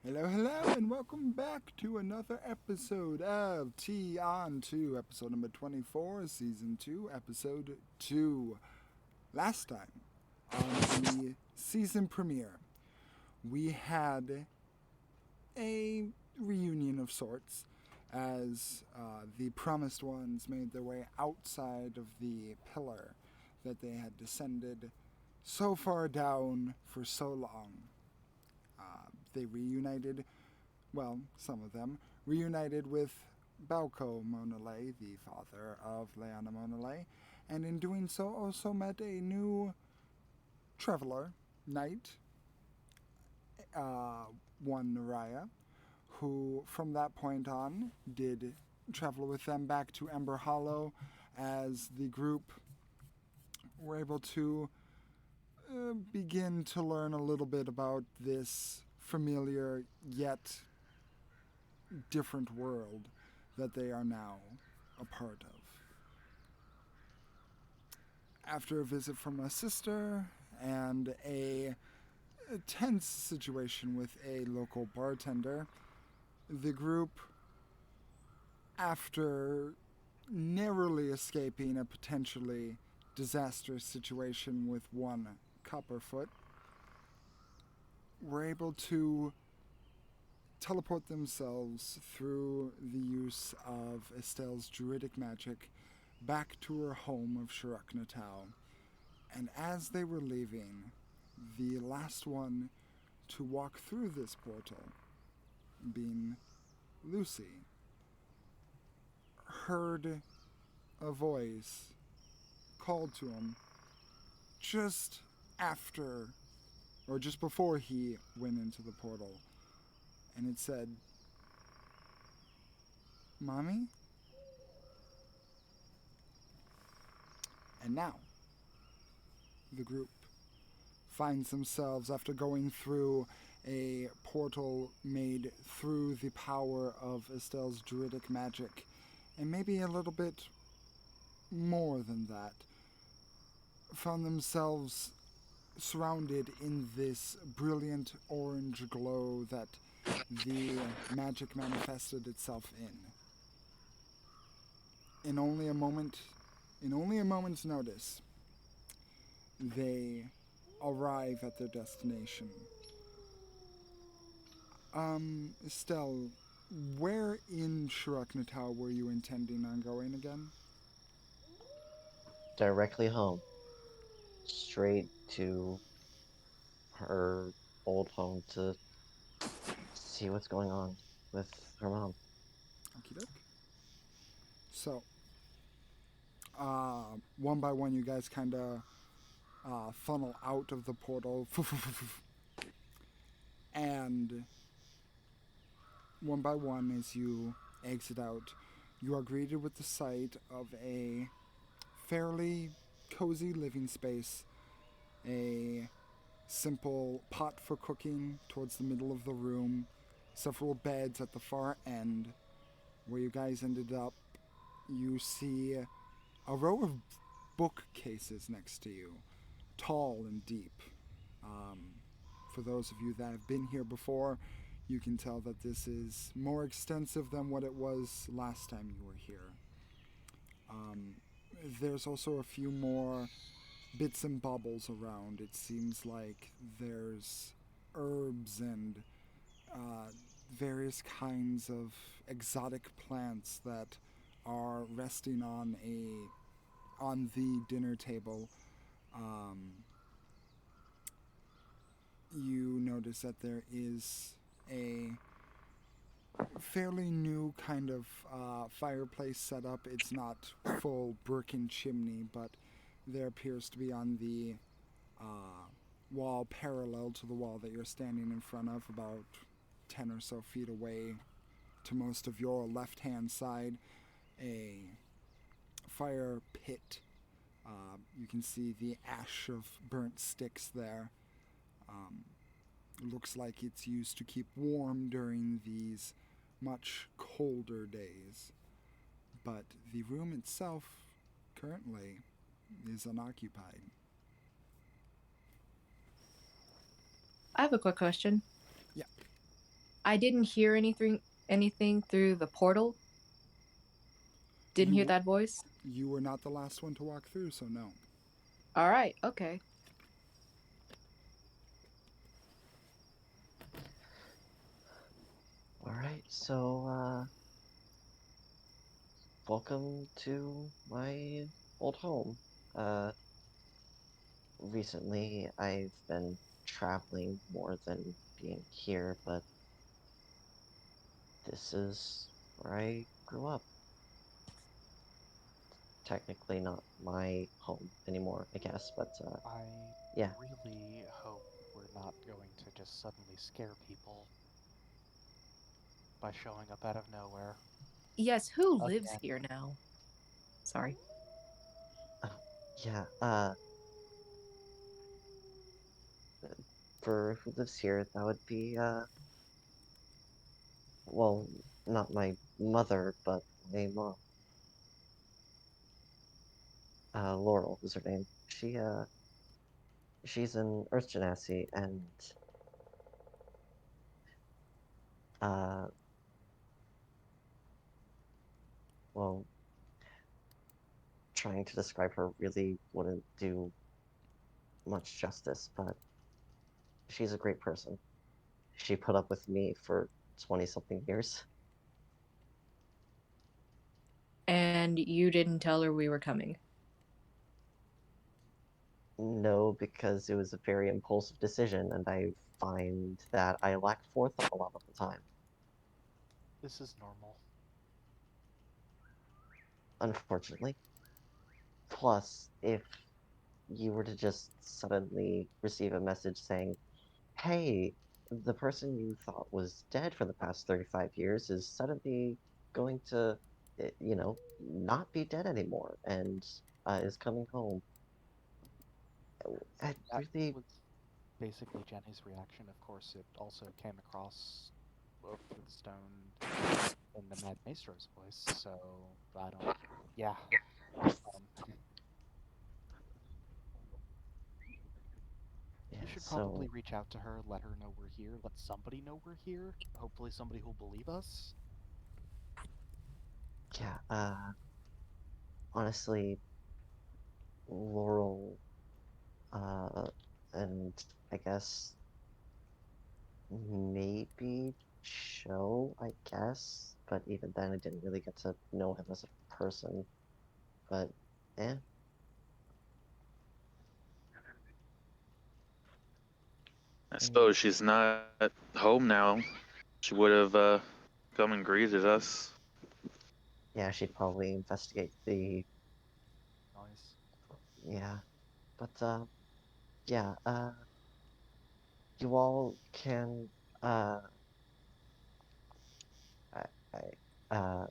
Hello, hello, and welcome back to another episode of Tiān 2, episode number 24, season 2, episode 2. Last time, on the season premiere, we had a reunion of sorts as the promised ones made their way outside of the pillar that they had descended so far down for so long. They reunited, well, some of them, reunited with Bauko Monale, the father of Leanna Monale, and in doing so also met a new traveler, knight, one Naraya, who from that point on did travel with them back to Ember Hollow as the group were able to begin to learn a little bit about this familiar yet different world that they are now a part of. After a visit from a sister and a tense situation with a local bartender, the group, after narrowly escaping a potentially disastrous situation with one Copperfoot, were able to teleport themselves through the use of Estelle's druidic magic back to her home of Shirok And as they were leaving, the last one to walk through this portal, being Lucy, heard a voice called to him just after, or just before he went into the portal. And it said, "Mommy?" And now, the group finds themselves, after going through a portal made through the power of Estelle's druidic magic, and maybe a little bit more than that, found themselves surrounded in this brilliant orange glow that the magic manifested itself in. In only a moment, in only a moment's notice, they arrive at their destination. Estelle, where in Shirok were you intending on going again? Directly home, straight to her old home to see what's going on with her mom. Okie doke. So, one by one, you guys kind of funnel out of the portal, and one by one, as you exit out, you are greeted with the sight of a fairly cozy living space, a simple pot for cooking towards the middle of the room, several beds at the far end. Where you guys ended up, you see a row of bookcases next to you, tall and deep. Um, for those of you that have been here before, you can tell that this is more extensive than what it was last time you were here. There's also a few more bits and bobbles around. It seems like there's herbs and uh, various kinds of exotic plants that are resting on the dinner table. Um, you notice that there is a fairly new kind of fireplace set up. It's not full brick and chimney, but there appears to be on the uh, wall parallel to the wall that you're standing in front of, about 10 or so feet away to most of your left hand side, a fire pit. You can see the ash of burnt sticks there. Um, Looks like it's used to keep warm during these much colder days. But the room itself currently is unoccupied. I have a quick question. Yeah. I didn't hear anything through the portal. Didn't hear You that voice. you were not the last one to walk through, so no. All right, okay. Alright, so, welcome to my old home. Uh, Recently I've been traveling more than being here, but this is where I grew up. Technically not my home anymore, I guess, but, I yeah. really hope we're not going to just suddenly scare people by showing up out of nowhere. Yes, who lives Again. here now? Sorry. Oh, yeah, for who lives here, that would be, well, not my mother, but my mom. Laurel is her name. She's an Earth Genasi, and, uh, well, trying to describe her really wouldn't do much justice, but she's a great person. She put up with me for 20 something years. And you didn't tell her we were coming. No, because it was a very impulsive decision, and I find that I lack forethought a lot of the time, This is normal. unfortunately. Plus, if you were to just suddenly receive a message saying, hey, the person you thought was dead for the past 35 years is suddenly going to, not be dead anymore and is coming home. I That really, was basically Jenny's reaction. Of course, it also came across through the stone in the Mad Maestro's voice, so I don't. Yeah. Um, yeah, you should so, probably reach out to her, let her know we're here, let somebody know we're here. Hopefully, somebody who'll believe us. yeah, honestly, Laurel, uh, and I guess maybe Cho, I guess, but even then I didn't really get to know him as a person, but, eh. I Mm. suppose she's not home now. She would have come and greeted us. Yeah, she'd probably investigate the, Noise. yeah, but, yeah, you all can, uh, I, uh,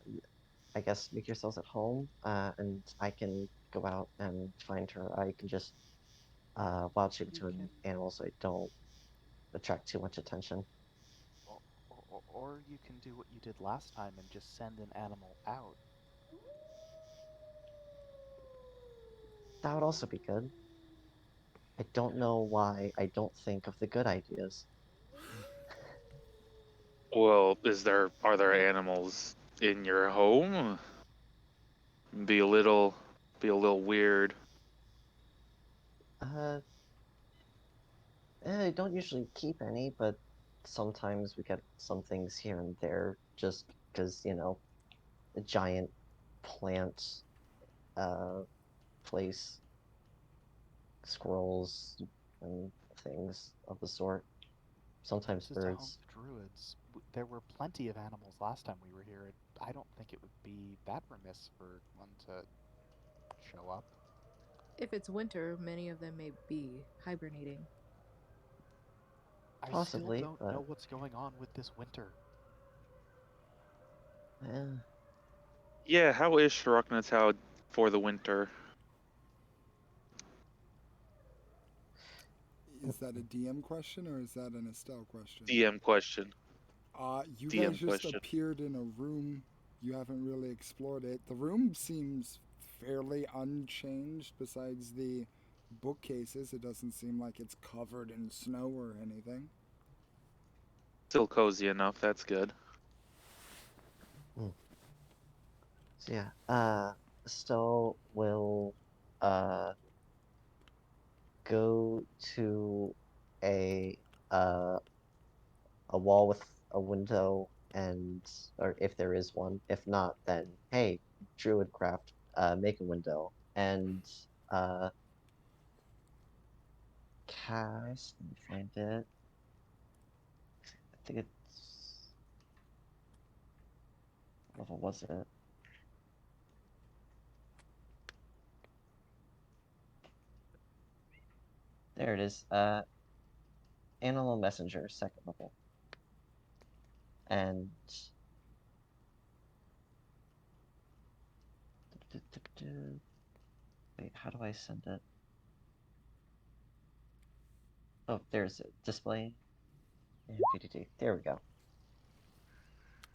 I guess make yourselves at home, and I can go out and find her. I can just, wild shape You into can, an animal so I don't attract too much attention. or you can do what you did last time and just send an animal out. That would also be good. I don't know why I don't think of the good ideas. Well, are there animals in your home? Be a little be a little weird. Uh, I don't usually keep any, but sometimes we get some things here and there just because, a giant plant, uh, place, squirrels, and things of the sort. Sometimes This is a home birds. to druids. There were plenty of animals last time we were here. I don't think it would be that remiss for one to show up. If it's winter, many of them may be hibernating. I still Possibly, don't know but, what's going on with this winter. eh, Yeah, how is Shiroknatau for the winter? Is that a DM question or is that an Estelle question? DM question. You guys DM just question. appeared in a room. You haven't really explored it. The room seems fairly unchanged besides the bookcases. It doesn't seem like it's covered in snow or anything. Still cozy enough. That's good. So yeah, Estelle will go to a uh a wall with a window and or if there is one. If not, then hey, Druidcraft, make a window and uh cast. Let me find it. I think it's what level was it? There it is. Animal Messenger, second level. And wait, how do I send it? Oh, there's it. Display and PTT. There we go.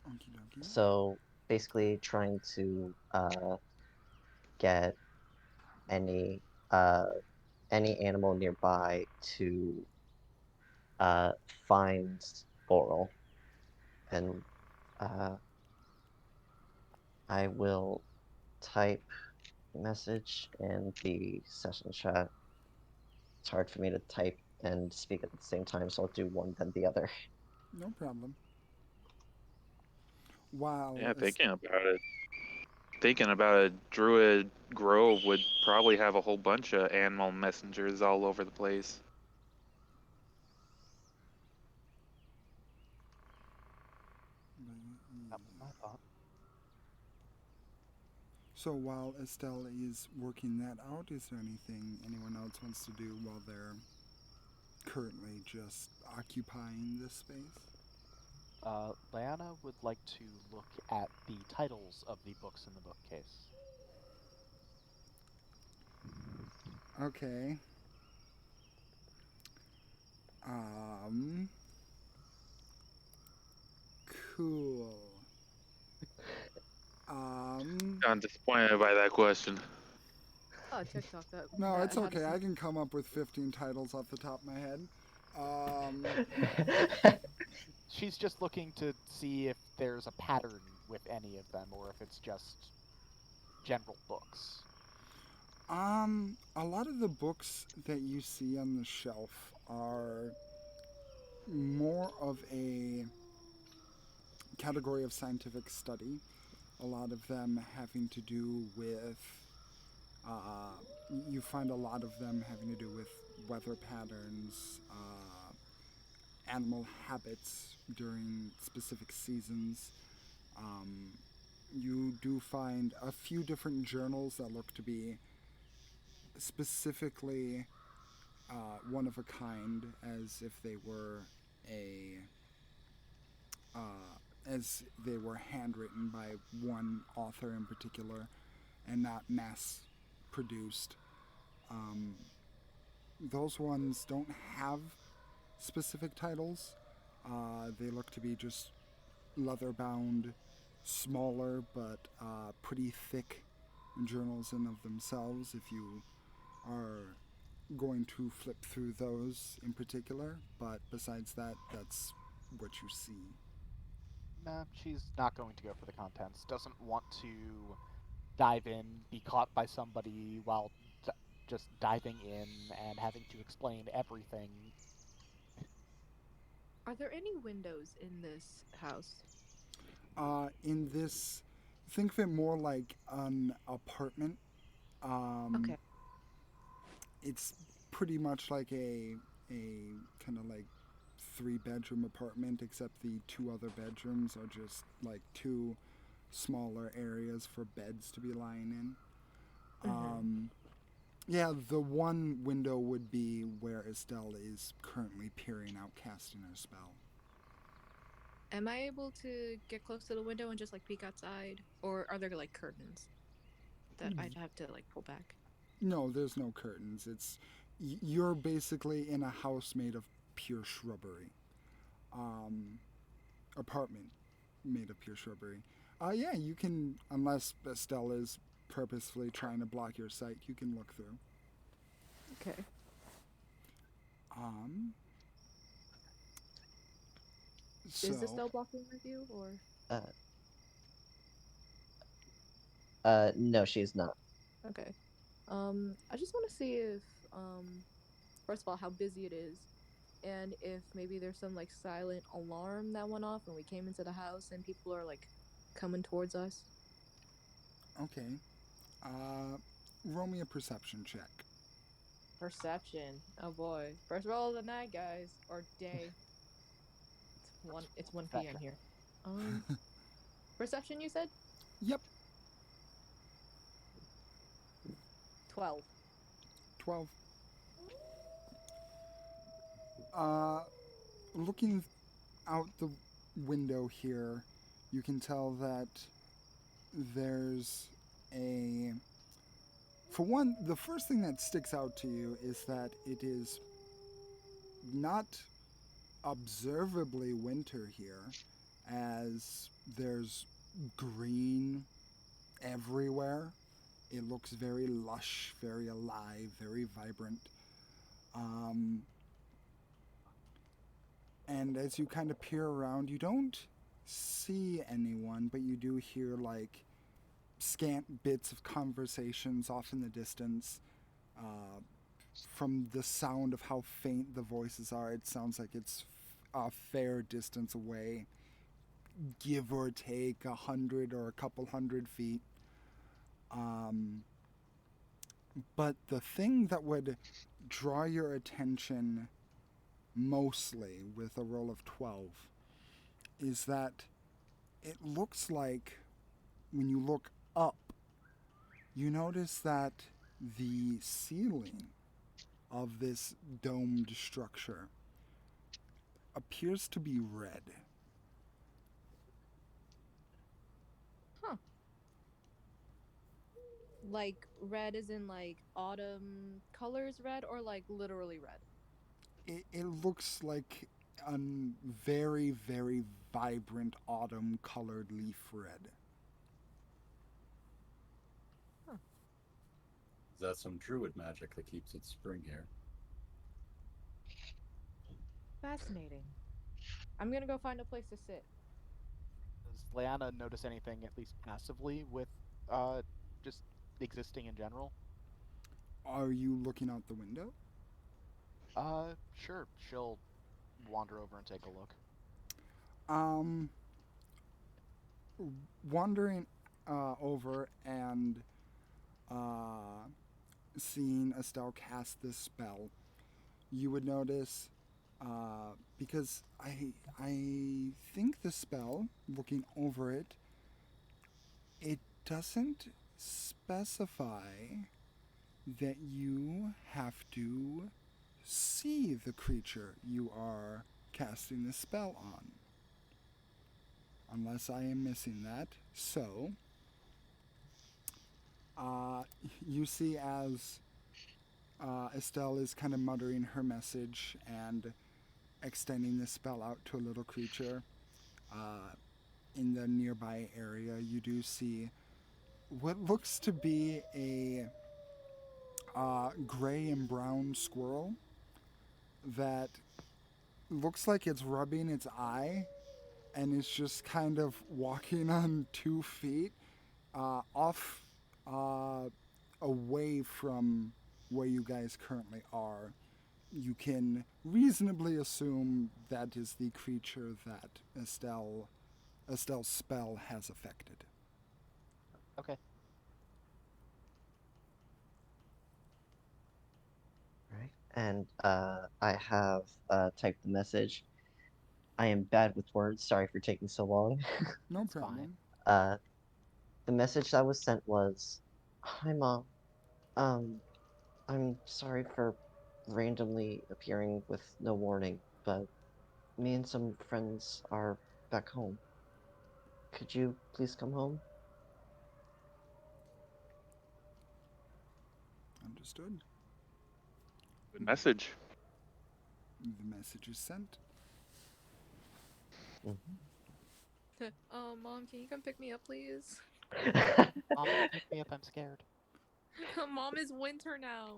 Okie dokie. So basically trying to get any uh any animal nearby to find Oral. And I will type message in the session chat. It's hard for me to type and speak at the same time, so I'll do one then the other. No problem. Wow. Yeah, thinking about it, Druid Grove would probably have a whole bunch of animal messengers all over the place. That was my thought. So while Estelle is working that out, is there anything anyone else wants to do while they're currently just occupying this space? Leanna would like to look at the titles of the books in the bookcase. Okay. Cool. I'm disappointed by that question. Oh, TikTok. No, that it's had okay. some- I can come up with 15 titles off the top of my head. She's just looking to see if there's a pattern with any of them, or if it's just general books. A lot of the books that you see on the shelf are more of a category of scientific study. A lot of them having to do with, you find a lot of them having to do with weather patterns, animal habits during specific seasons. You do find a few different journals that look to be specifically one of a kind, as if they were a as they were handwritten by one author in particular and not mass produced. Those ones don't have specific titles. They look to be just leather bound, smaller but pretty thick journals in of themselves if you are going to flip through those in particular. But besides that, that's what you see. Nah, she's not going to go for the contents. Doesn't want to dive in, be caught by somebody while just diving in and having to explain everything. Are there any windows in this house? In this, think of it more like an apartment. Okay. It's pretty much like a kind of like 3-bedroom apartment, except the 2 other bedrooms are just like 2 smaller areas for beds to be lying in. Yeah, the one window would be where Estelle is currently peering out, casting her spell. Am I able to get close to the window and just like peek outside, or are there like curtains that I'd have to like pull back? No, there's no curtains. You're basically in a house made of pure shrubbery. Apartment made of pure shrubbery. Yeah, you can, unless Estelle is purposefully trying to block your sight, you can look through. Okay. So, Is the spell blocking my view, or No, she's not. okay? I just want to see if first of all, how busy it is, and if maybe there's some like silent alarm that went off when we came into the house and people are like coming towards us. okay. Roll me a perception check. Perception. Oh boy. First roll of the night, guys, or day. It's 1 p.m. Perception. here. Perception. You said Yep, 12. 12. Uh, Looking out the window here, you can tell that there's a. For one, the first thing that sticks out to you is that it is not observably winter here, as there's green everywhere. It looks very lush, very alive, very vibrant. Um, and as you kind of peer around, you don't see anyone, but you do hear like scant bits of conversations off in the distance. Uh, from the sound of how faint the voices are, it sounds like it's a fair distance away, give or take 100 or a couple 100 feet. Um, but the thing that would draw your attention mostly with a roll of 12 is that it looks like when you look up, you notice that the ceiling of this domed structure appears to be red. Huh. Like red is in like autumn colors red, or like literally red? It looks like a very, very vibrant autumn colored leaf red. Is that some druid magic that keeps it spring here? Fascinating. I'm gonna go find a place to sit. Does Leanna notice anything, at least passively, with just existing in general? Are you looking out the window? Sure. She'll wander over and take a look. Um, Wandering over and seeing Estelle cast this spell, you would notice because I think the spell, looking over it, it doesn't specify that you have to see the creature you are casting the spell on. Unless I am missing that. So, you see as Estelle is kind of muttering her message and extending the spell out to a little creature in the nearby area, you do see what looks to be a gray and brown squirrel that looks like it's rubbing its eye and it's just kind of walking on 2 feet off away from where you guys currently are. You can reasonably assume that is the creature that Estelle's spell has affected. Okay. Right. And I have typed the message. I am bad with words. Sorry for taking so long. No That's problem. Uh, the message that was sent was, "Hi, Mom. Um, I'm sorry for randomly appearing with no warning, but me and some friends are back home. Could you please come home?" Understood. Good message. The message is sent. Mom, can you come pick me up, please? Mom, pick me up. I'm scared. Mom, is winter now.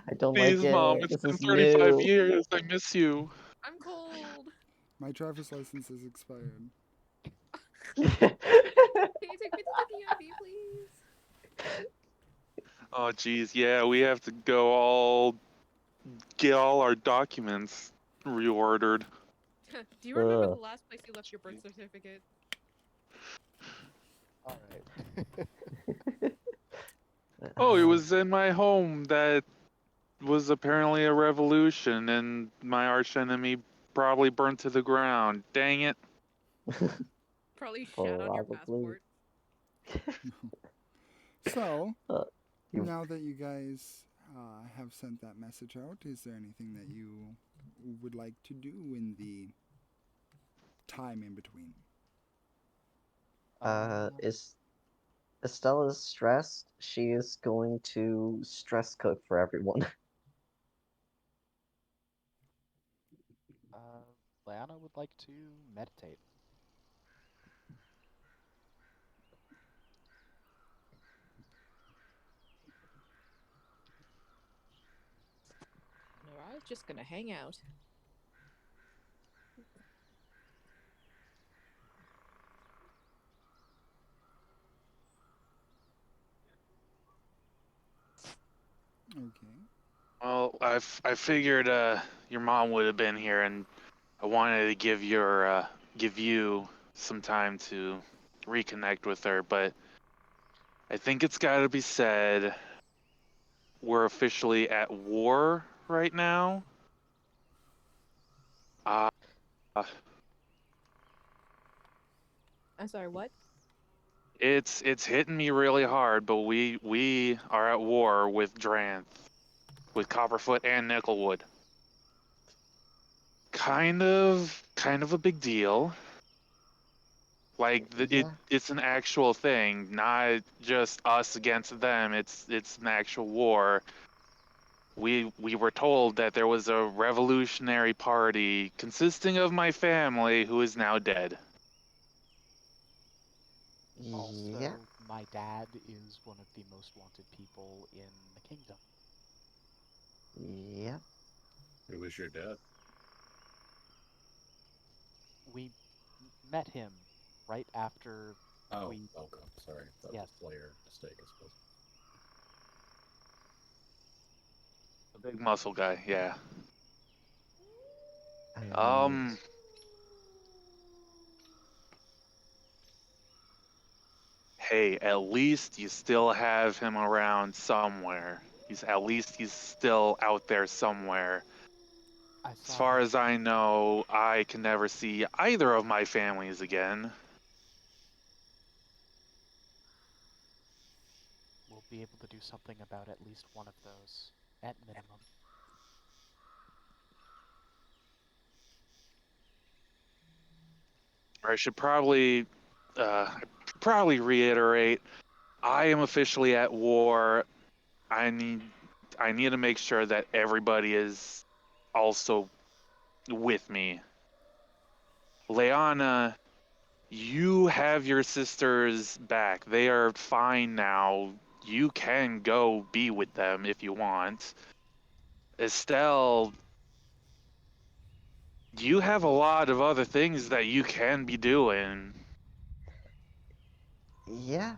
I don't Please, like Mom, it. it's This been is 35 new. years. I miss you. I'm cold. My driver's license is expired. Can you take me to the DMV, please? Oh, geez, yeah, we have to go get all our documents reordered. Do you remember Ugh. the last place you left your birth certificate? All right. Oh, it was in my home that was apparently a revolution, and my archenemy probably burnt to the ground. Dang it. Probably shat on your Probably. passport. So, You- now that you guys have sent that message out, is there anything that you would like to do in the time in between? Is Estella's stressed? She is going to stress cook for everyone. Leanna would like to meditate. Alright, just gonna hang out. Okay. Well, I figured your mom would have been here, and I wanted to give you some time to reconnect with her, but I think it's got to be said we're officially at war right now. Uh, I'm sorry, what? it's hitting me really hard, but we are at war with Dranth, with Copperfoot and Nickelwood. Kind of a big deal. Like Yeah. it's an actual thing, not just us against them. It's an actual war. We were told that there was a revolutionary party consisting of my family who is now dead. Also, Yeah. my dad is one of the most wanted people in the kingdom. Yeah. Who was your dad? We met him right after Oh, we. okay. Sorry. That Yes. was a player mistake, I suppose. A big muscle guy, yeah. And Hey, at least you still have him around somewhere. He's still out there somewhere. I As saw far him. as I know, I can never see either of my families again. We'll be able to do something about at least one of those, at minimum. I should probably reiterate, I am officially at war. I need to make sure that everybody is also with me. Leanna, you have your sisters back. They are fine now. You can go be with them if you want. Estelle, you have a lot of other things that you can be doing. yeah.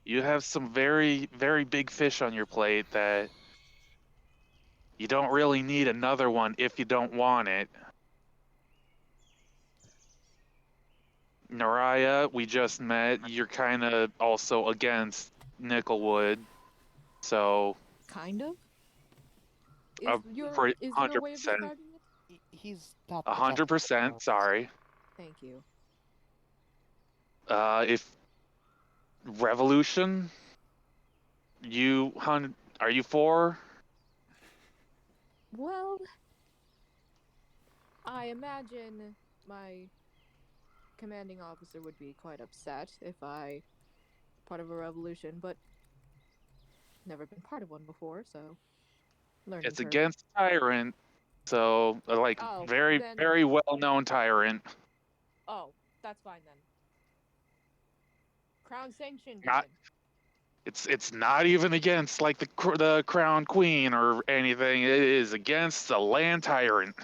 You have some very, very big fish on your plate that you don't really need another one if you don't want it. Naraya, we just met. You're kind of also against Nickelwood, so Kind of? uh, for Is there a way of 100%, describing it? He's not the best of 100%. us. Sorry. Thank you. If Revolution, are you for? Well, I imagine my commanding officer would be quite upset if I part of a revolution, but never been part of one before, so learning It's curve. against Tyrant, so like Oh, very, then very well-known Tyrant. oh, that's fine then. Crown sanctioned Not even. It's not even against like the Crown Queen or anything. It is against the Land Tyrant.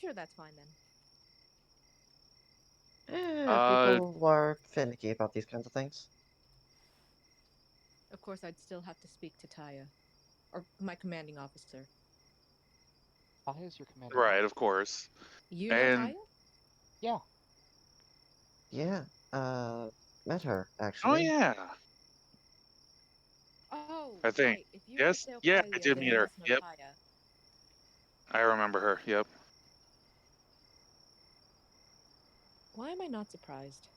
sure that's fine then. People are finicky about these kinds of things. Of course, I'd still have to speak to Taya, or my commanding officer. Taya's your commanding Right, officer. of course. You know And Taya? Yeah. Yeah, met her, oh actually. yeah, Oh, I think. right. If you were Yes, at yeah, I Theophyllia, did then meet you her. must know Yep, Taya. I remember her. Yep. Why am I not surprised?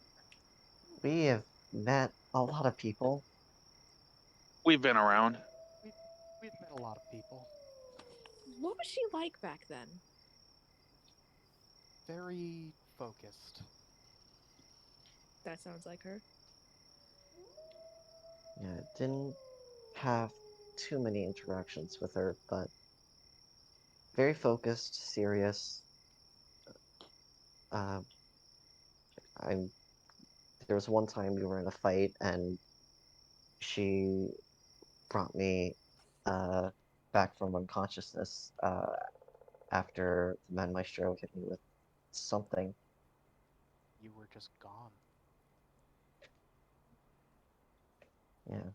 We have met a lot of people. We've been around. We've met a lot of people. What was she like back then? Very focused. That sounds like her. Yeah, didn't have too many interactions with her, but very focused, serious. Uh, I'm. There was one time we were in a fight, and she brought me back from unconsciousness after the man maestro hit me with something. You were just gone. Yeah,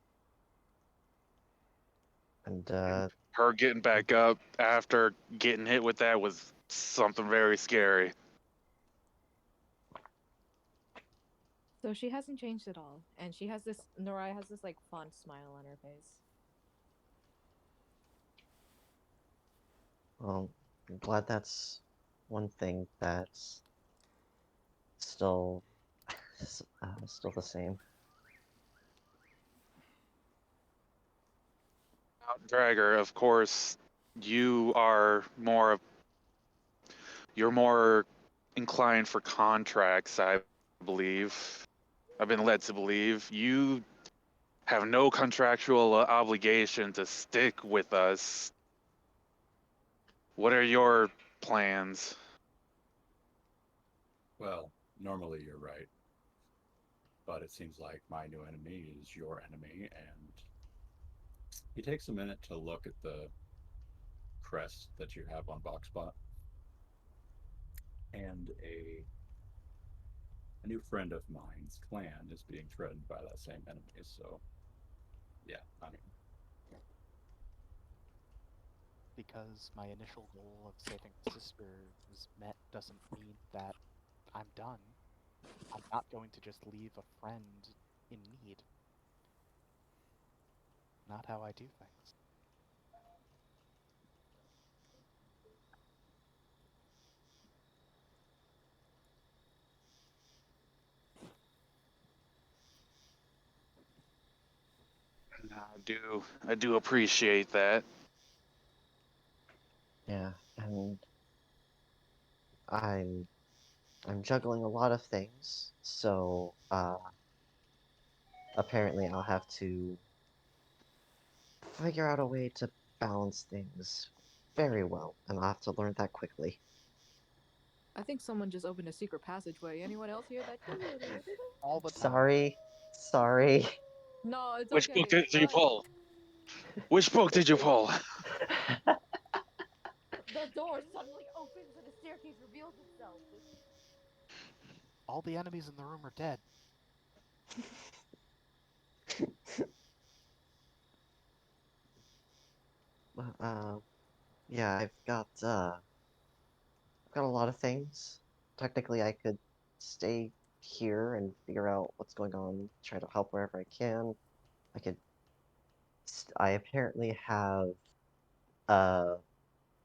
and Her getting back up after getting hit with that was something very scary. So she hasn't changed at all, and she has this. Noraya has this like fond smile on her face. well, I'm glad that's one thing that's still still the same. Dragger, of course, you are more. You're more inclined for contracts, I believe. I've been led to believe you have no contractual obligation to stick with us. What are your plans? Well, normally you're right, but it seems like my new enemy is your enemy, and he takes a minute to look at the crest that you have on Boxbot, and a new friend of mine's clan is being threatened by that same enemy. So, yeah, I mean, Because my initial goal of saving my sister was met doesn't mean that I'm done. I'm not going to just leave a friend in need. Not how I do things. I do appreciate that. Yeah, and I'm I'm juggling a lot of things, so apparently I'll have to figure out a way to balance things very well, and I'll have to learn that quickly. I think someone just opened a secret passageway. Anyone else hear that? All the time. Sorry. No, it's Which book okay. did you pull? Which book did you pull? The door suddenly opens and a staircase reveals itself. All the enemies in the room are dead. uh, yeah, I've got a lot of things. Technically, I could stay here and figure out what's going on, try to help wherever I can. I could. I apparently have uh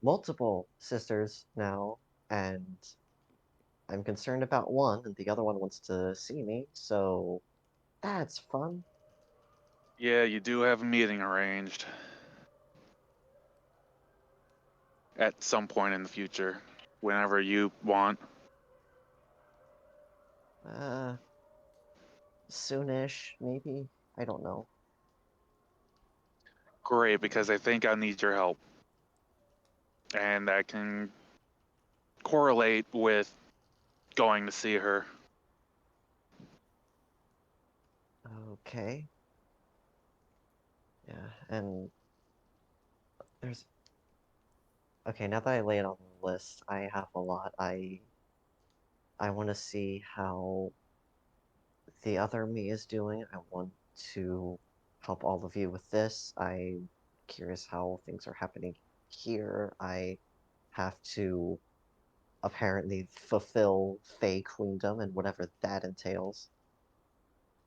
multiple sisters now, and I'm concerned about one, and the other one wants to see me, so that's fun. Yeah, you do have a meeting arranged at some point in the future, whenever you want. Uh, Soonish, maybe. I don't know. Great, because I think I need your help. And that can correlate with going to see her. Okay. Yeah, and there's Okay, now that I lay it on the list, I have a lot. I want to see how the other me is doing. I want to help all of you with this. I'm curious how things are happening here. I have to apparently fulfill Fey Queendom and whatever that entails.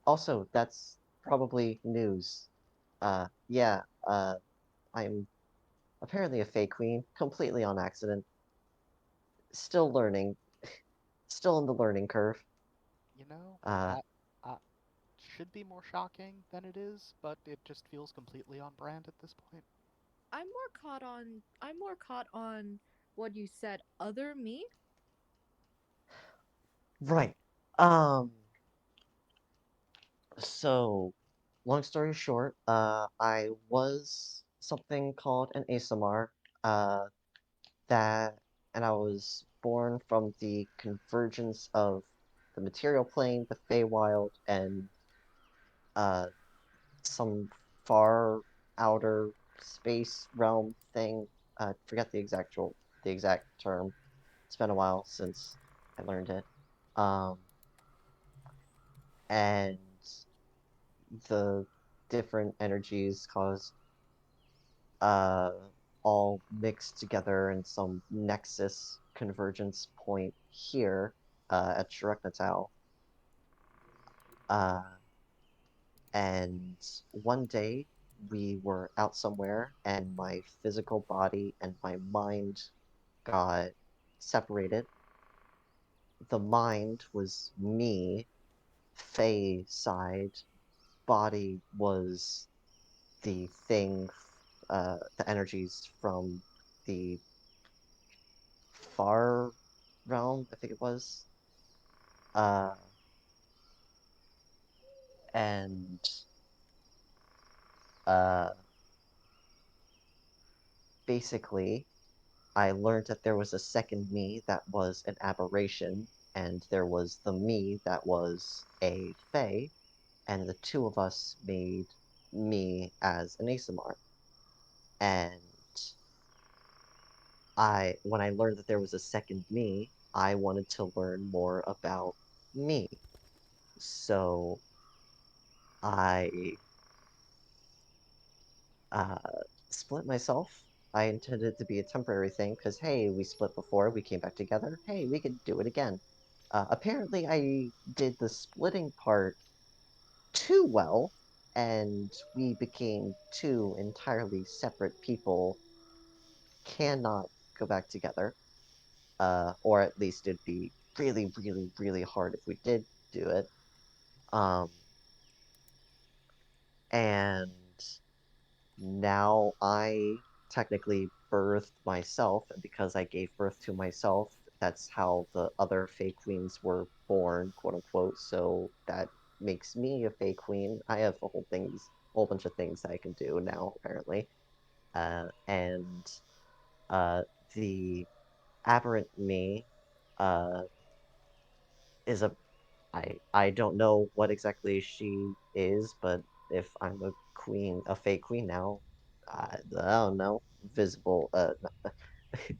Also, that's probably news. Yeah, I'm apparently a Fey Queen, completely on accident. Still learning, still in the learning curve. You know, Uh, that uh, should be more shocking than it is, but it just feels completely on brand at this point. I'm more caught on what you said. Other me? right. So, long story short, I was something called an ASMR, uh, that, and I was born from the convergence of the material plane, the Feywild, and uh, some far outer space realm thing. Forget the exact term. It's been a while since I learned it. Um, and the different energies caused uh, all mixed together in some nexus convergence point here at Shreknatal. Uh, and one day we were out somewhere, and my physical body and my mind got separated. The mind was me, Fey side, body was the thing, the energies from the far realm, I think it was. Uh, and uh, basically, I learned that there was a second me that was an aberration, and there was the me that was a Fae, and the two of us made me as an ASMR. And when I learned that there was a second me, I wanted to learn more about me. So I uh, split myself. I intended it to be a temporary thing because, hey, we split before, we came back together. Hey, we could do it again. Apparently, I did the splitting part too well, and we became two entirely separate people, cannot go back together. Or at least it'd be really, really, really hard if we did do it. Um, and now I technically birthed myself, and because I gave birth to myself, that's how the other Fey Queens were born, quote unquote. So that makes me a Fey Queen. I have whole bunch of things that I can do now, apparently. And uh, the aberrant me uh, is a I don't know what exactly she is, but if I'm a queen, a fake queen now, I don't know. Visible,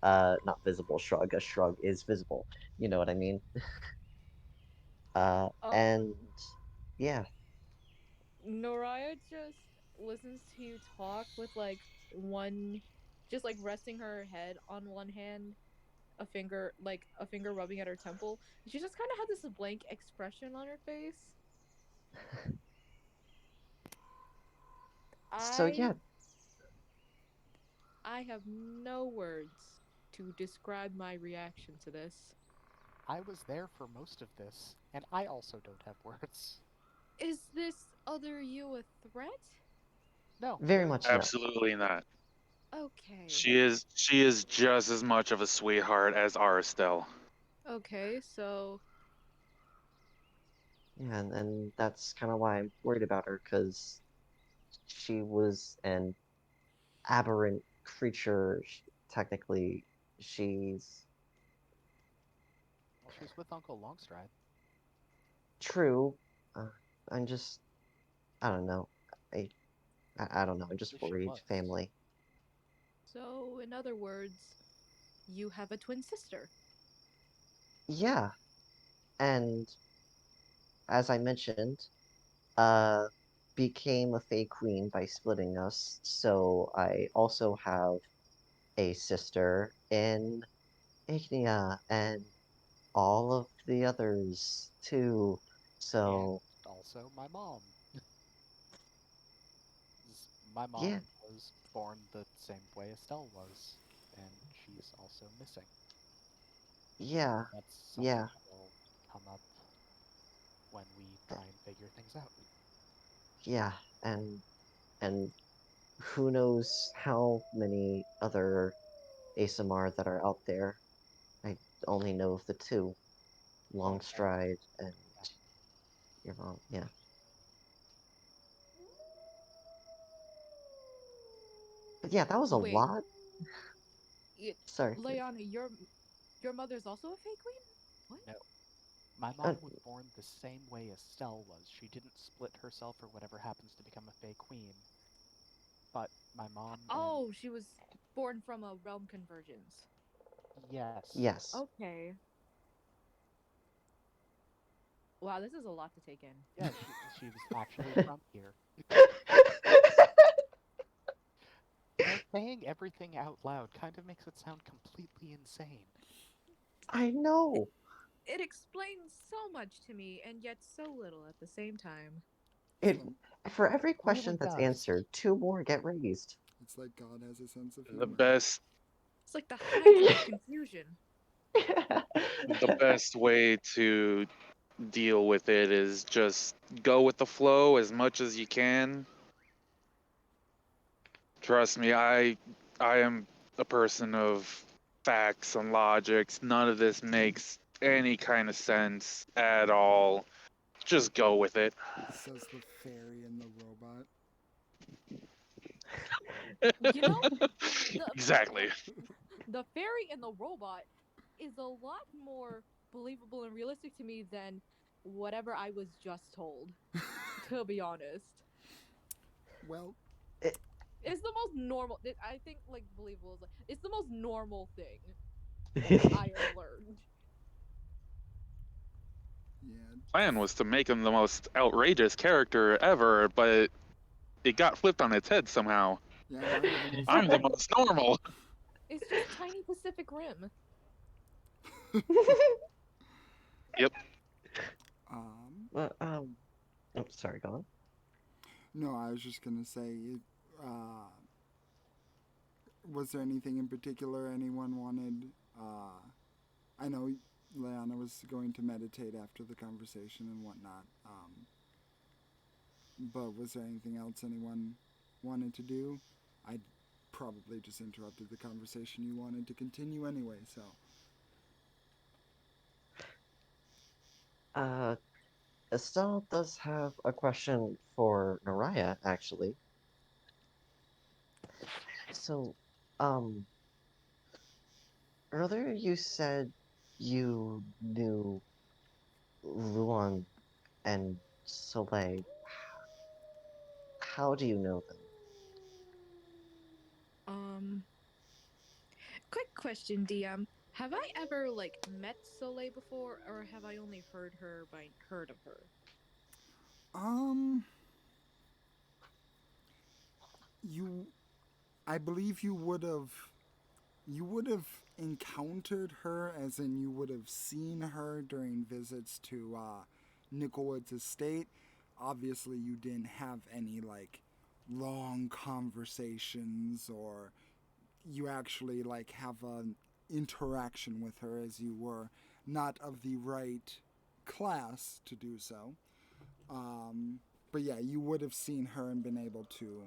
not visible shrug. A shrug is visible. You know what I mean? And Um, yeah, Noraya just listens to you talk with like one, just like resting her head on one hand, a finger rubbing at her temple. She just kind of had this blank expression on her face. so I yeah, I have no words to describe my reaction to this. I was there for most of this, and I also don't have words. Is this other you a threat? No, very very much much. no. Absolutely not. Okay. She is just as much of a sweetheart as Aristel. Okay, so Yeah, and that's kind of why I'm worried about her, because she was an aberrant creature. Technically, she's Well, she's with Uncle Longstride. true. Uh, I'm just, I don't know. I don't know. I'm At just least she worried. was. Family. in other words, you have a twin sister. Yeah, and as I mentioned, uh, became a Fey Queen by splitting us. So I also have a sister in Ignia and all of the others too. And So also my mom. My mom yeah, was born the same way Estelle was, and she's also missing. yeah, That's something yeah, that will come up when we try and figure things out. yeah, and who knows how many other ASMR that are out there. I only know of the two, Well, Longstride and yeah. your mom. Yeah. But yeah, that was a Wait, lot. it, Sorry. Leona, your mother's also a fake queen? What? No, my Uh, mom was born the same way Estelle was. She didn't split herself or whatever happens to become a Fey Queen. But my mom and Oh, she was born from a realm convergence. yes, yes. Okay. Wow, this is a lot to take in. yeah, she was actually from here. Saying everything out loud kind of makes it sound completely insane. I know. It explains so much to me, and yet so little at the same time. It's It like, for every Really question that's does. answered, two more get raised. it's like God has a sense of The humor. best It's like the Hydra of confusion. the best way to deal with it is just go with the flow as much as you can. Trust me, I am a person of facts and logics. None of this makes any kind of sense at all. Just go with it. Says the fairy and the robot. You know, the Exactly. the fairy and the robot is a lot more believable and realistic to me than whatever I was just told. To be honest, Well, It- it's the most normal. I think like believable is like it's the most normal thing I have learned. yeah. Plan was to make him the most outrageous character ever, but it got flipped on its head somehow. Yeah, now you're the most I'm the normal. most normal. It's just tiny Pacific Rim. Yep. Well, I'm sorry, go on. No, I was just gonna say, uh, was there anything in particular anyone wanted? I know Leanna was going to meditate after the conversation and whatnot, but was there anything else anyone wanted to do? I probably just interrupted the conversation you wanted to continue anyway, so. Uh, Estelle does have a question for Naraya, actually. So, um, earlier you said you knew Luan and Soleil. How do you know them? Um, quick question, DM. Have I ever like met Soleil before, or have I only heard of her? Um, you, I believe you would have encountered her, as in you would have seen her during visits to Nicklewood's estate. Obviously, you didn't have any like long conversations, or you actually like have an interaction with her, as you were not of the right class to do so. Um, but yeah, you would have seen her and been able to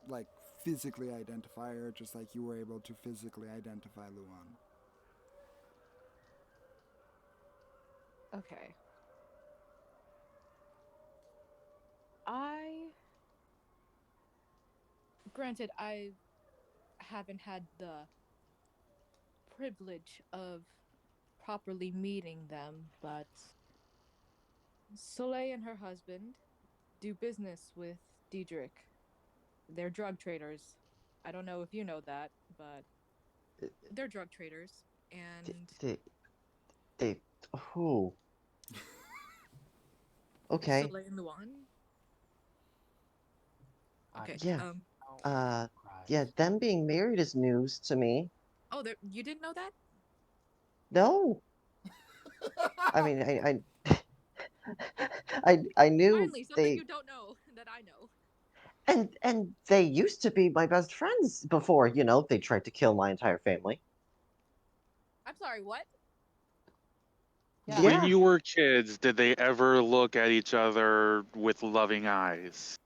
like physically identify her, just like you were able to physically identify Luan. Okay. I Granted, I haven't had the privilege of properly meeting them, but Soleil and her husband do business with Diedrich. They're drug traders. I don't know if you know that, but They're drug traders, and They, they, who? Okay. Soleil and Luan. I'm Okay. Yeah. now Yeah, surprised. them being married is news to me. Oh, there. You didn't know that? No. I mean, I knew Finally, something they you don't know that I know. and they used to be my best friends before, they tried to kill my entire family. I'm sorry. What? Yeah. When Yeah. you were kids, did they ever look at each other with loving eyes?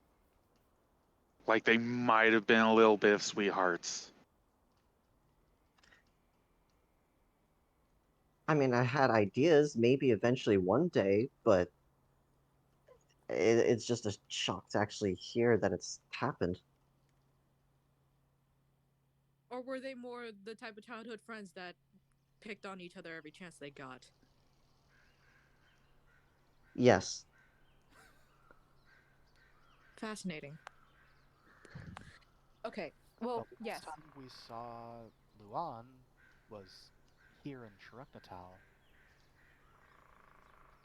Like they might have been a little bit of sweethearts. I mean, I had ideas, maybe eventually one day, but it's just a shock to actually hear that it's happened. Or were they more the type of childhood friends that picked on each other every chance they got? Yes. Fascinating. Okay. Well, The yes. last time we saw Luan was here in Shruknatal,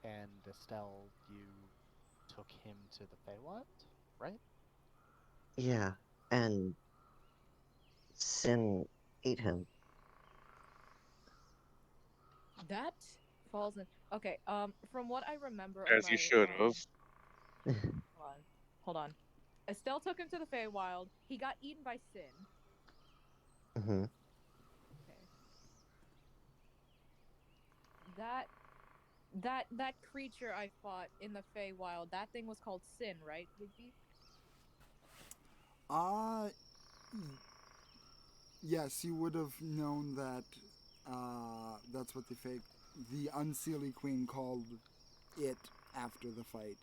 and Estelle, you took him to the Feywild, right? Yeah. And Sin ate him. That falls in. Okay. From what I remember of As you my should have. hold on, hold on. Estelle took him to the Feywild. He got eaten by Sin. Hmm. Okay. That that creature I fought in the Feywild. That thing was called Sin, right, Rigby? Uh, yes, you would have known that. That's what the Unseelie Queen called it after the fight.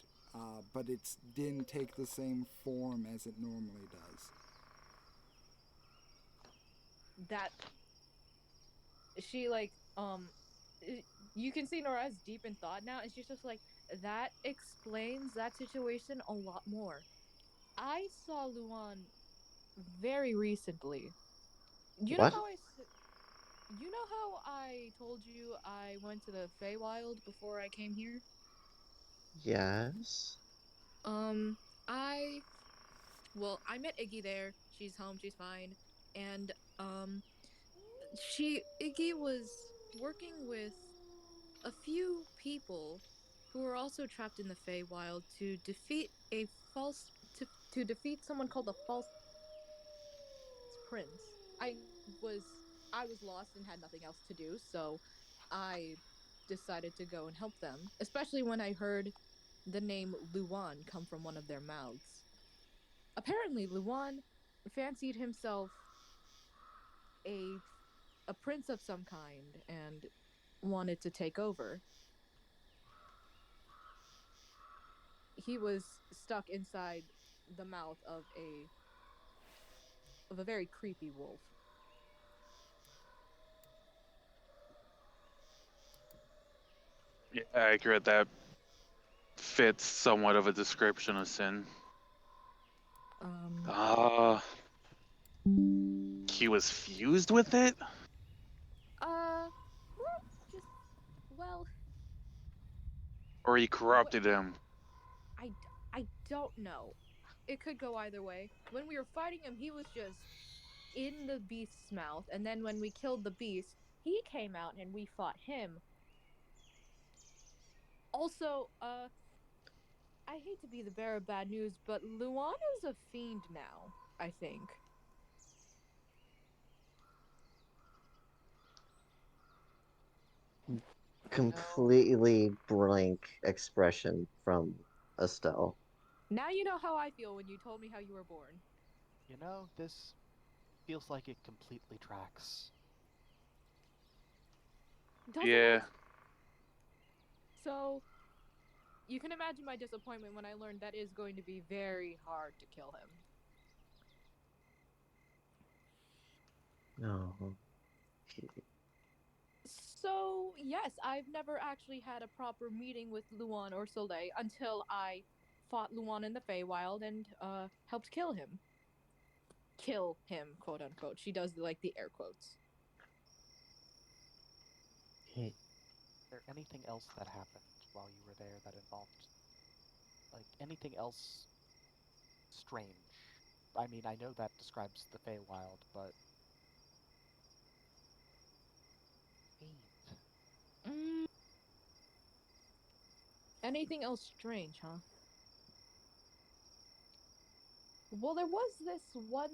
But it didn't take the same form as it normally does. That she like i- you can see Nora's deep in thought now, and she's just like, that explains that situation a lot more. I saw Luan very recently. You know What? how you know how I told you I went to the Feywild before I came here? Yes. Um, I well, I met Iggy there. She's home, she's fine. And um Iggy was working with a few people who were also trapped in the Feywild to defeat a false to defeat someone called the false prince. Was I was lost and had nothing else to do, so I decided to go and help them, especially when I heard the name Luan come from one of their mouths. Apparently, Luan fancied himself a a prince of some kind and wanted to take over. He was stuck inside the mouth of a very creepy wolf. Yeah, accurate. That fits somewhat of a description of Sin. Um Uh, he was fused with it? well, just well, Or he the way corrupted him? I I don't know. It could go either way. When we were fighting him, he was just in the beast's mouth, and then when we killed the beast, he came out and we fought him. Also, I hate to be the bearer of bad news, but Luan is a fiend now, I think. No. Completely blank expression from Estelle. Now you know how I feel when you told me how you were born. This feels like it completely tracks. Doesn't Yeah. it? So, you can imagine my disappointment when I learned that is going to be very hard to kill him. No. So, yes, I've never actually had a proper meeting with Luan or Soleil until I fought Luan in the Feywild and helped kill him. Kill him, quote unquote. She does like the air quotes. Hmm. Is there anything else that happened while you were there that involved, like, anything else strange? I mean, I know that describes the Feywild, but fiend. Mm, anything else strange, huh? Well, there was this one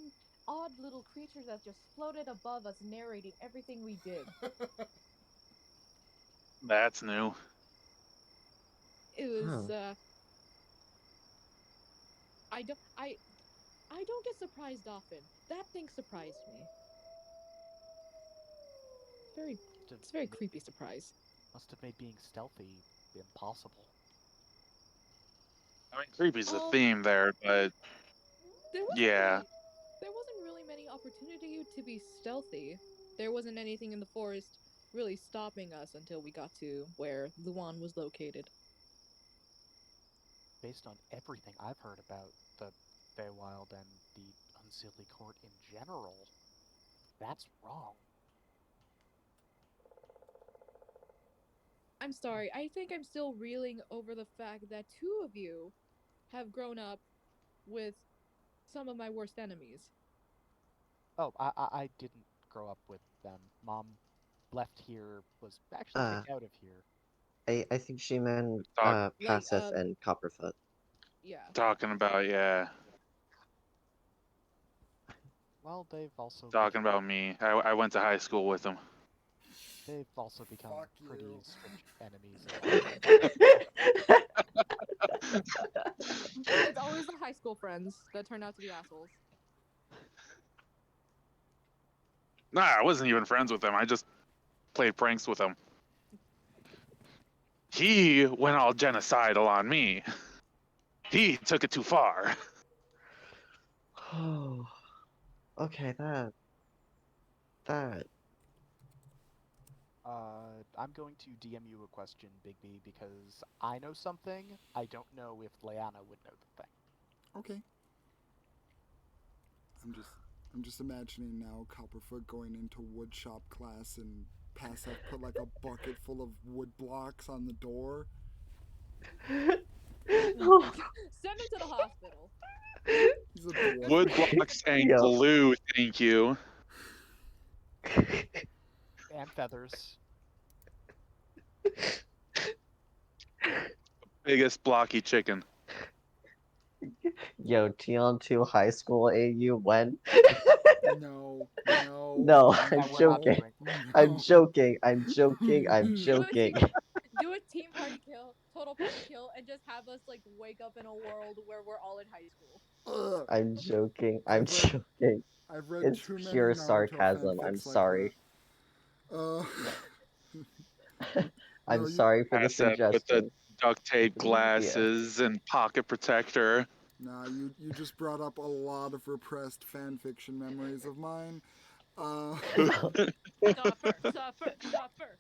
odd little creature that just floated above us, narrating everything we did. That's new. It was, Huh. I don't, I don't get surprised often. That thing surprised me. Very, Must have it's a very made, creepy surprise. must have made being stealthy impossible. I mean, creepy's the Um, theme there, but there wasn't yeah. really, there wasn't really many opportunity to be stealthy. There wasn't anything in the forest really stopping us until we got to where Luan was located. Based on everything I've heard about the Feywild and the Unseelie Court in general, that's wrong. I'm sorry. I think I'm still reeling over the fact that two of you have grown up with some of my worst enemies. Oh, I didn't grow up with them. Mom left here, was actually Uh, kicked out of here. I think she meant Talk, Like, Passeth and Copperfoot. yeah. talking about, yeah. Well, Talking about me. I went to high school with him. they've also become Fuck pretty you. stringent enemies of mine. It's always the high school friends that turn out to be assholes. Nah, I wasn't even friends with him. I just played pranks with him. He went all genocidal on me. He took it too far. Oh, okay, that. I'm going to DM you a question, Bigby, because I know something. I don't know if Leanna would know the thing. Okay. I'm just imagining now Copperfoot going into woodshop class and Passeth put like a bucket full of wood blocks on the door. Oh, Send him to the hospital. He's a dwarf Wood now. blocks and yo. glue, thank you. And feathers. Biggest blocky chicken. Yo, Tiān 2 high school AU when? No, no, No, I'm That we're not no, joking. doing. I'm no. joking. I'm joking. I'm Do a team, joking. do a team party kill, total party kill, and just have us like wake up in a world where we're all in high school. Ugh. I'm joking. I'm I've read joking. I've read It's too many pure Naruto sarcasm. I'm fanfics like that. sorry. Uh, I'm no, you. sorry for the Asset with the suggestion. duct tape Yeah. glasses and pocket protector. Nah, you just brought up a lot of repressed fanfiction memories of mine. Uh, Suffer, suffer, suffer.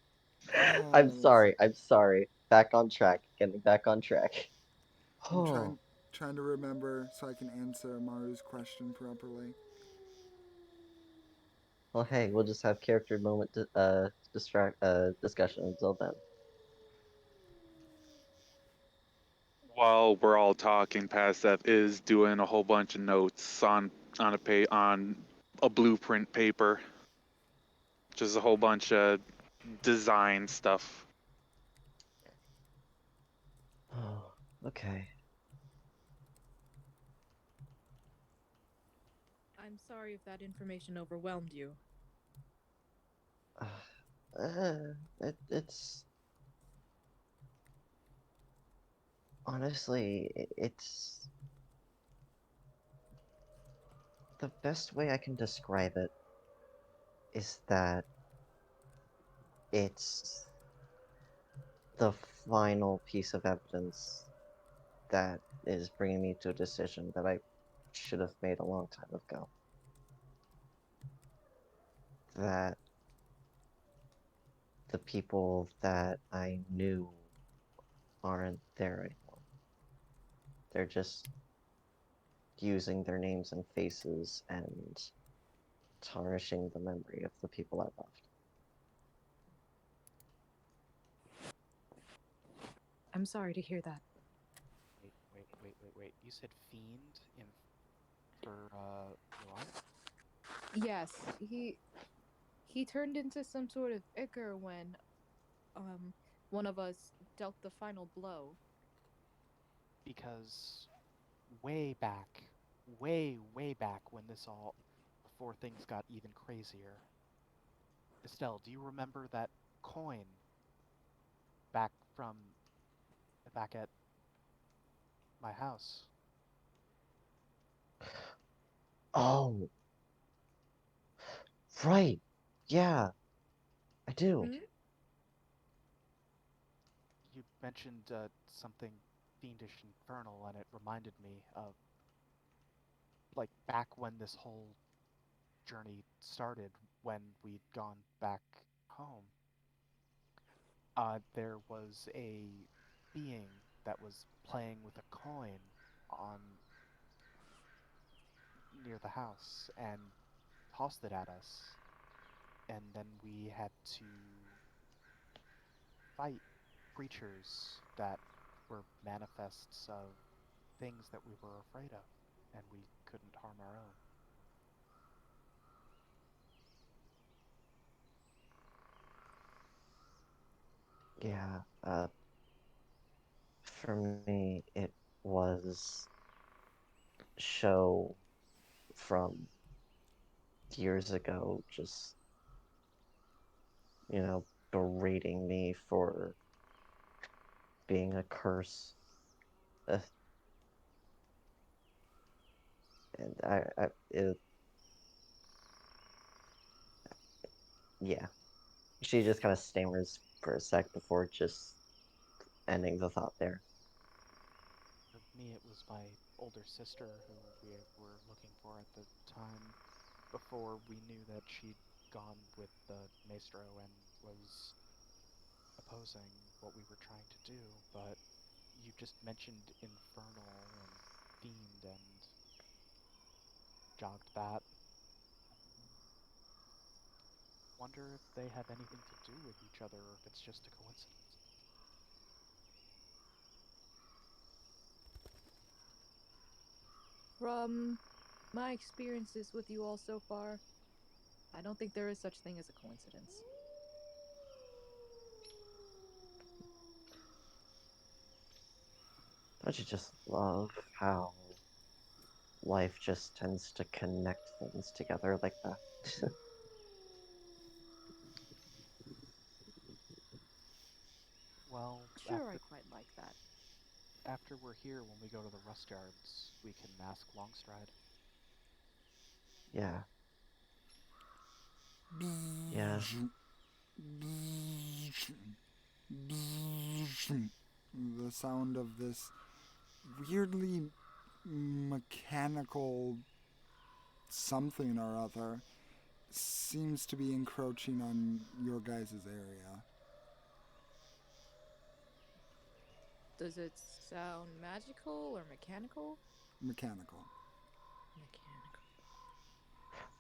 I'm oh, sorry. I'm sorry. Back on track. Getting back on track. I'm Oh. trying to remember so I can answer Maru's question properly. Well, hey, we'll just have character moment discussion until then. While we're all talking, Paseth is doing a whole bunch of notes on a blueprint paper. Just a whole bunch of design stuff. Oh, okay. I'm sorry if that information overwhelmed you. It's honestly, it's the best way I can describe it is that it's the final piece of evidence that is bringing me to a decision that I should have made a long time ago. That the people that I knew aren't there anymore. They're just using their names and faces and tarnishing the memory of the people I loved. I'm sorry to hear that. Wait. You said fiend in for your aunt? Yes, he turned into some sort of ichor when one of us dealt the final blow. Because way back, way back when this all, before things got even crazier. Estelle, do you remember that coin back from back at my house? Oh, right. Yeah, I do. Hmm? You mentioned something fiendish infernal, and it reminded me of like back when this whole journey started, when we'd gone back home. There was a being that was playing with a coin on near the house and tossed it at us, and then we had to fight creatures that were manifests of things that we were afraid of, and we couldn't harm our own. Yeah, for me, it was show from years ago, just, you know, berating me for being a curse. Uh, and yeah. She just kind of stammers for a sec before just ending the thought there. For me, it was my older sister who we were looking for at the time before we knew that she'd gone with the maestro and was opposing what we were trying to do, but you just mentioned infernal and fiend and jogged that. Wonder if they have anything to do with each other or if it's just a coincidence. From my experiences with you all so far, I don't think there is such thing as a coincidence. Don't you just love how life just tends to connect things together like that? Well, Sure, I quite like that. after we're here, when we go to the rust yards, we can ask Longstride. Yeah, yeah. The sound of this weirdly mechanical something or other seems to be encroaching on your guys' area. Does it sound magical or mechanical? Mechanical. Mechanical.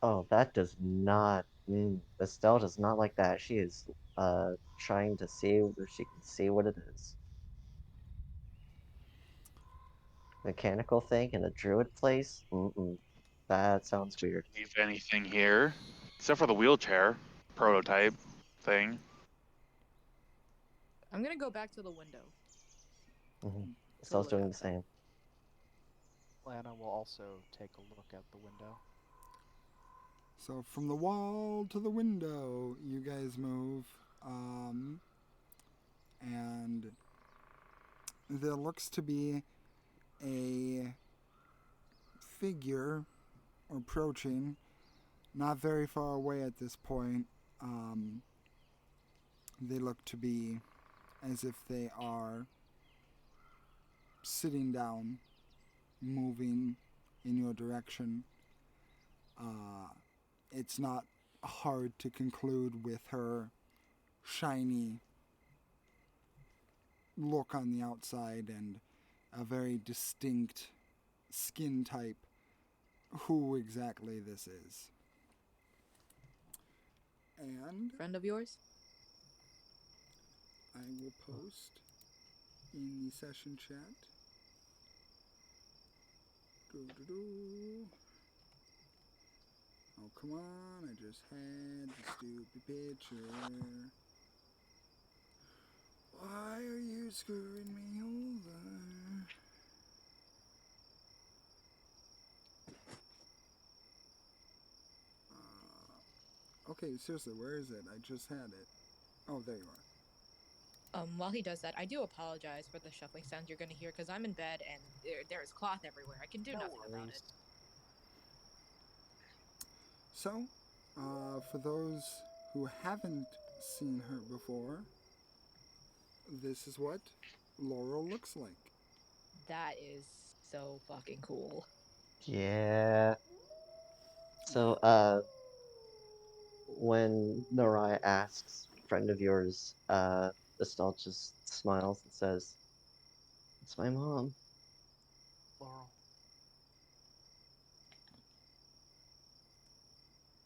Oh, that does not. Estelle does not like that. She is trying to see if she can see what it is. Mechanical thing in a druid place? Mm-mm. That sounds weird. Leave anything here, except for the wheelchair prototype thing. I'm gonna go back to the window to Estelle's look doing the outside. same. Lana will also take a look at the window. So from the wall to the window, you guys move, and there looks to be a figure approaching, not very far away at this point. Um, they look to be as if they are sitting down, moving in your direction. Uh, it's not hard to conclude with her shiny look on the outside and a very distinct skin type who exactly this is. And Friend of yours? I will post in the session chat. Doo-doo-doo. Oh, come on. I just had the stupid picture. Why are you screwing me over? Okay, seriously, where is it? I just had it. Oh, there you are. While he does that, I do apologize for the shuffling sounds you're gonna hear because I'm in bed and there's cloth everywhere. I can do No nothing about worries. it. So, for those who haven't seen her before, this is what Laurel looks like. That is so fucking cool. Yeah. So, when Naraya asks, friend of yours, Estelle just smiles and says, "It's my mom." Laurel.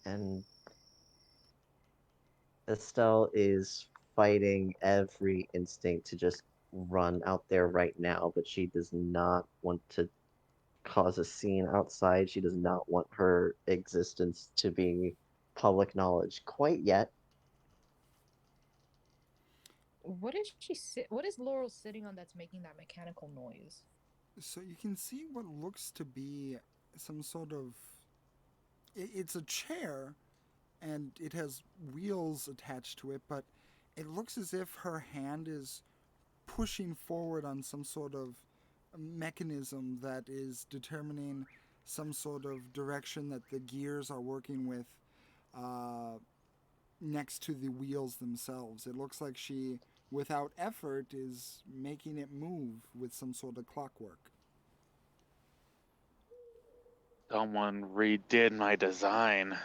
And Estelle is fighting every instinct to just run out there right now, but she does not want to cause a scene outside. She does not want her existence to be public knowledge quite yet. What is she sit? What is Laurel sitting on that's making that mechanical noise? So you can see what looks to be some sort of. It's a chair, and it has wheels attached to it, but it looks as if her hand is pushing forward on some sort of mechanism that is determining some sort of direction that the gears are working with uh, next to the wheels themselves. It looks like she, without effort, is making it move with some sort of clockwork. Someone redid my design.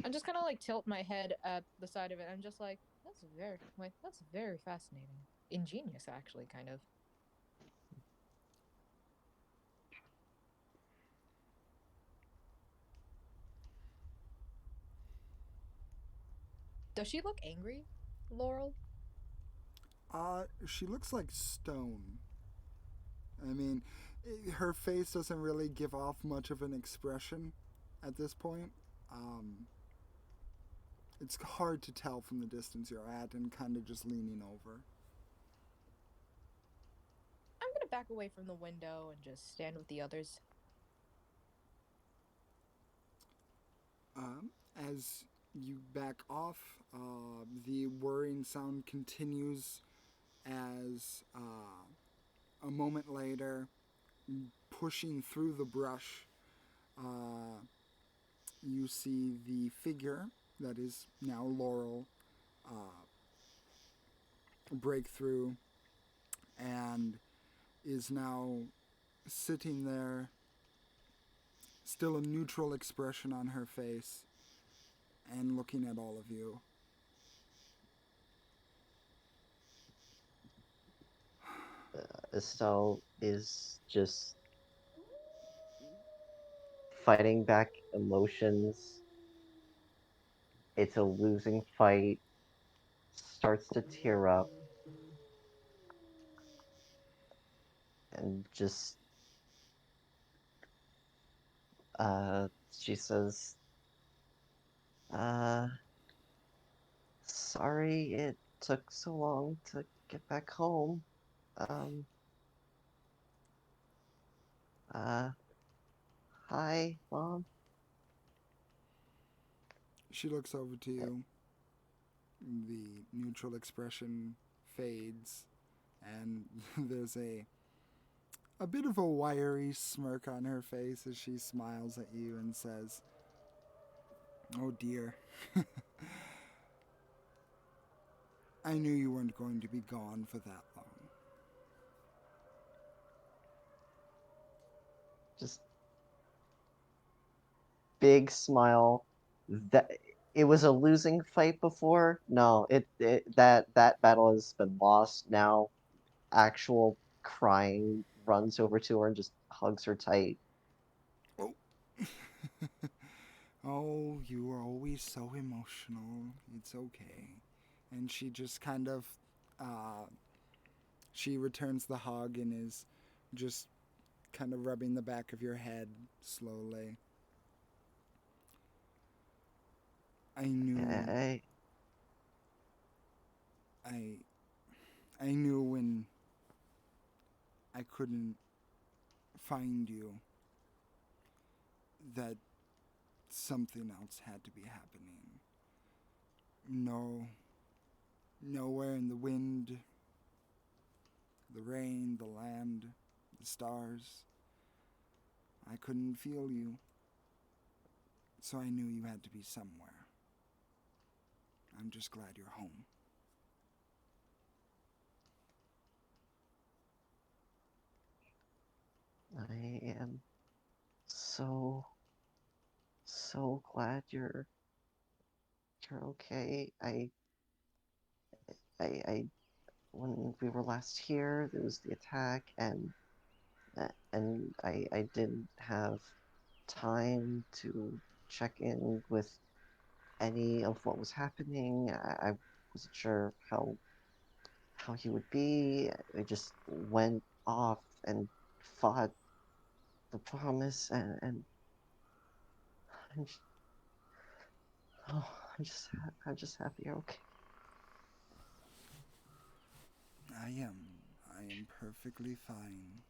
I'm just kind of like tilt my head at the side of it. I'm just like, that's very fascinating, ingenious, actually, kind of. Does she look angry, Laurel? She looks like stone. I mean, her face doesn't really give off much of an expression at this point. Um, it's hard to tell from the distance you're at and kind of just leaning over. I'm gonna back away from the window and just stand with the others. As you back off, the whirring sound continues as a moment later, pushing through the brush, uh, you see the figure that is now Laurel break through and is now sitting there, still a neutral expression on her face, and looking at all of you. Estelle is just fighting back emotions. It's a losing fight. Starts to tear up and just she says, uh sorry it took so long to get back home. Um uh Hi, Mom. She looks over to you. The neutral expression fades, and there's a bit of a wiry smirk on her face as she smiles at you and says, "Oh dear. I knew you weren't going to be gone for that long." Just big smile. That it was a losing fight before. No, that battle has been lost now. Actual crying runs over to her and just hugs her tight. Oh. Oh, you are always so emotional. It's okay. And she just kind of uh, She returns the hug and is just kind of rubbing the back of your head slowly. I knew I, I I knew when I couldn't find you that something else had to be happening. No, nowhere in the wind, the rain, the land, the stars, I couldn't feel you. So I knew you had to be somewhere. I'm just glad you're home. I am so, so glad you're okay. I, when we were last here, there was the attack, and I didn't have time to check in with any of what was happening. I wasn't sure how he would be. I just went off and fought the promise, and I'm just, oh, I'm just happy you're okay. I am. I am perfectly fine.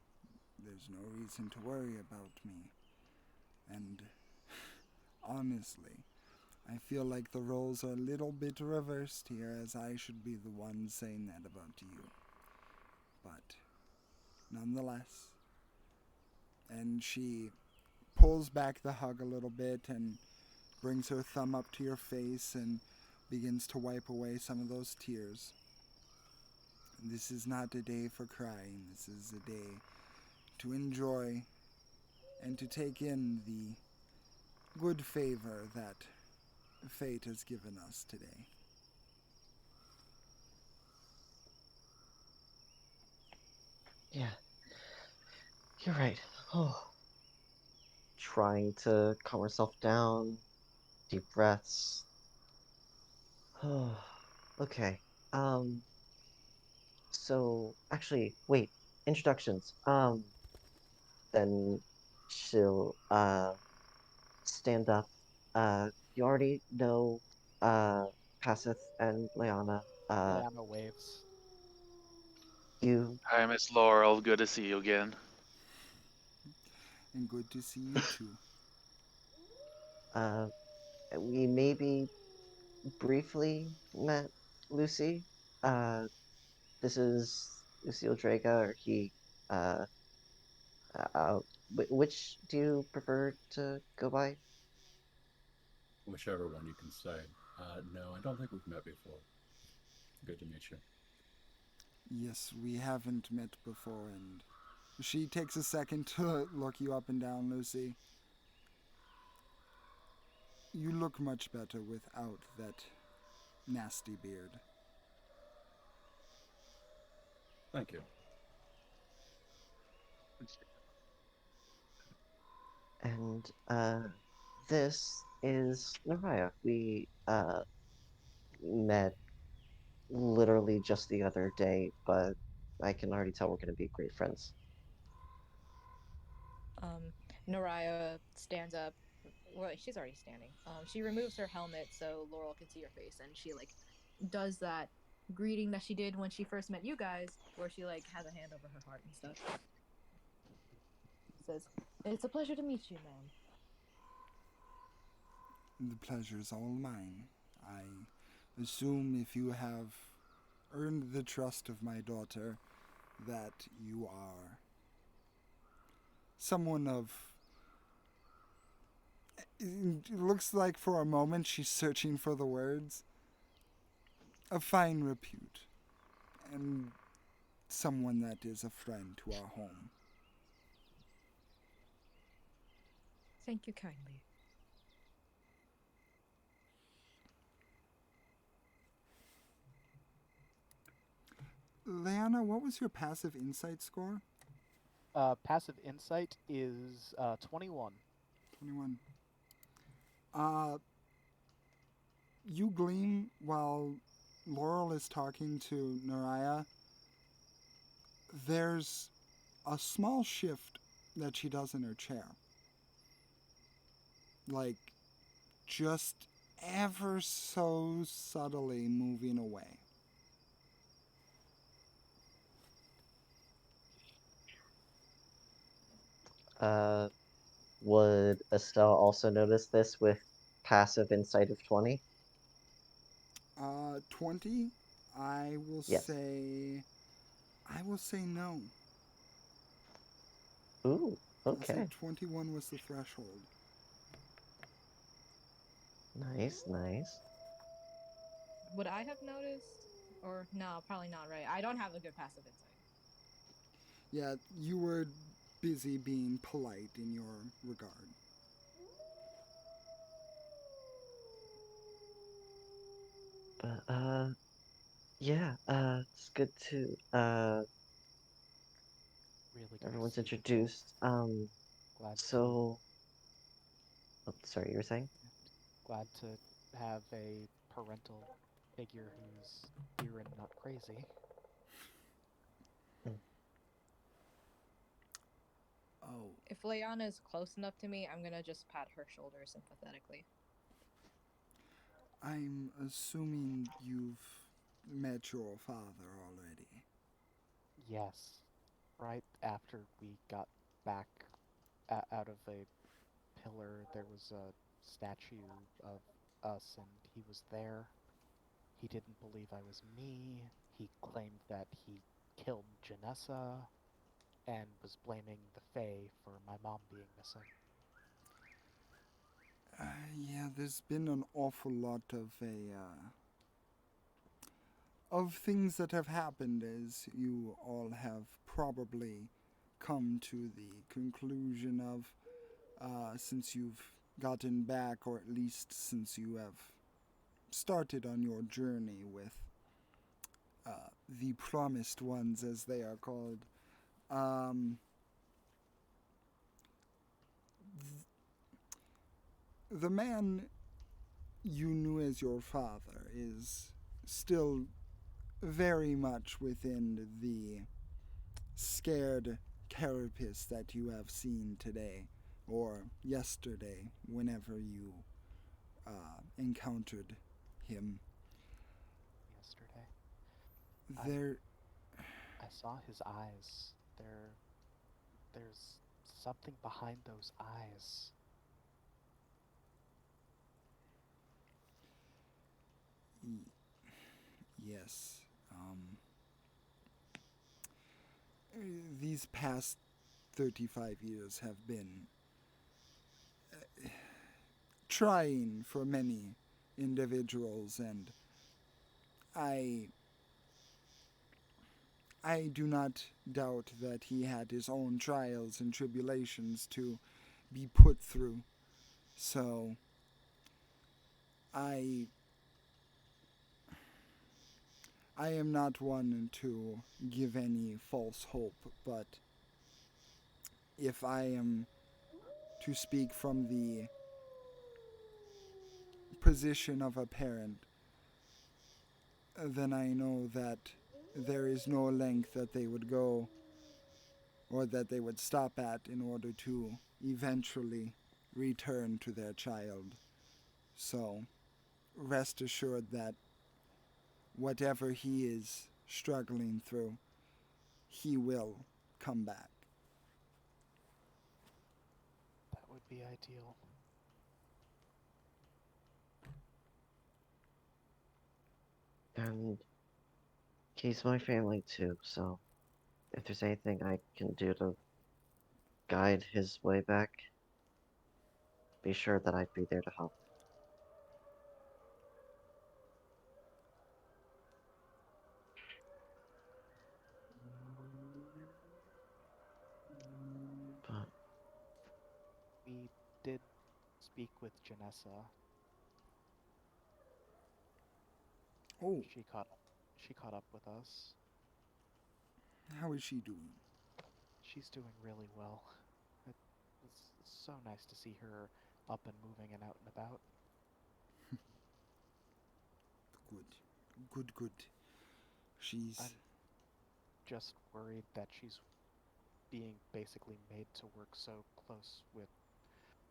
There's no reason to worry about me. And honestly, I feel like the roles are a little bit reversed here, as I should be the one saying that about you. But nonetheless, and she pulls back the hug a little bit and brings her thumb up to your face and begins to wipe away some of those tears. This is not a day for crying. This is a day to enjoy and to take in the good favor that fate has given us today. Yeah, you're right. Oh, trying to calm herself down, deep breaths. Oh, okay. Um, so actually, wait, introductions. Then she'll stand up. You already know Passeth and Leanna. Leanna waves. You Hi, Miss Laurel. Good to see you again. And good to see you too. uh we maybe briefly met Lucy. Uh this is Lucille Draga, or he uh uh which do you prefer to go by? Whichever one you can say. No, I don't think we've met before. Good to meet you. Yes, we haven't met before, and she takes a second to look you up and down, Lucy. You look much better without that nasty beard. Thank you. And this is Naraya. We met literally just the other day, but I can already tell we're gonna be great friends. Naraya stands up. Well, she's already standing. She removes her helmet so Laurel can see her face, and she like does that greeting that she did when she first met you guys, where she like has a hand over her heart and stuff. Says, "It's a pleasure to meet you, ma'am." The pleasure's all mine. I assume if you have earned the trust of my daughter, that you are someone of. It looks like for a moment she's searching for the words. Of fine repute, and someone that is a friend to our home. Thank you kindly. Leanna, what was your passive insight score? Passive insight is 21. 21. Uh, you gleam while Laurel is talking to Naraya there's a small shift that she does in her chair. Like, just ever so subtly moving away. Would Estelle also notice this with passive insight of 20? 20, I will Yes. say. I will say no. Ooh, I'll say okay. 21 was the threshold. Nice, nice. Would I have noticed? Or no, probably not, right? I don't have a good passive insight. Yeah, you were busy being polite in your regard. But, yeah, it's good to, Really good to everyone's see you both. introduced. Glad So, oh, sorry, you were saying? glad to have a parental figure who's here and not crazy. Oh, If Leanna is close enough to me, I'm gonna just pat her shoulder sympathetically. I'm assuming you've met your father already. Yes, right after we got back out of a pillar, there was a statue of us, and he was there. He didn't believe I was me. He claimed that he killed Janessa and was blaming the Fae for my mom being missing. Yeah, there's been an awful lot of things that have happened, as you all have probably come to the conclusion of since you've gotten back, or at least since you have started on your journey with the promised ones, as they are called. Um, the man you knew as your father is still very much within the scared carapace that you have seen today or yesterday, whenever you encountered him. Yesterday, There, I saw his eyes. There's something behind those eyes. yes. These past 35 years have been trying for many individuals, and I I do not doubt that he had his own trials and tribulations to be put through. So I I am not one to give any false hope, but if I am to speak from the position of a parent, then I know that there is no length that they would go or that they would stop at in order to eventually return to their child. So rest assured that whatever he is struggling through, he will come back. That would be ideal. And he's my family too, so if there's anything I can do to guide his way back, be sure that I'd be there to help. But We did speak with Janessa. Oh, She caught she caught up with us. how is she doing? She's doing really well. It's so nice to see her up and moving and out and about. Good. Good, good. She's. I'm just worried that she's being basically made to work so close with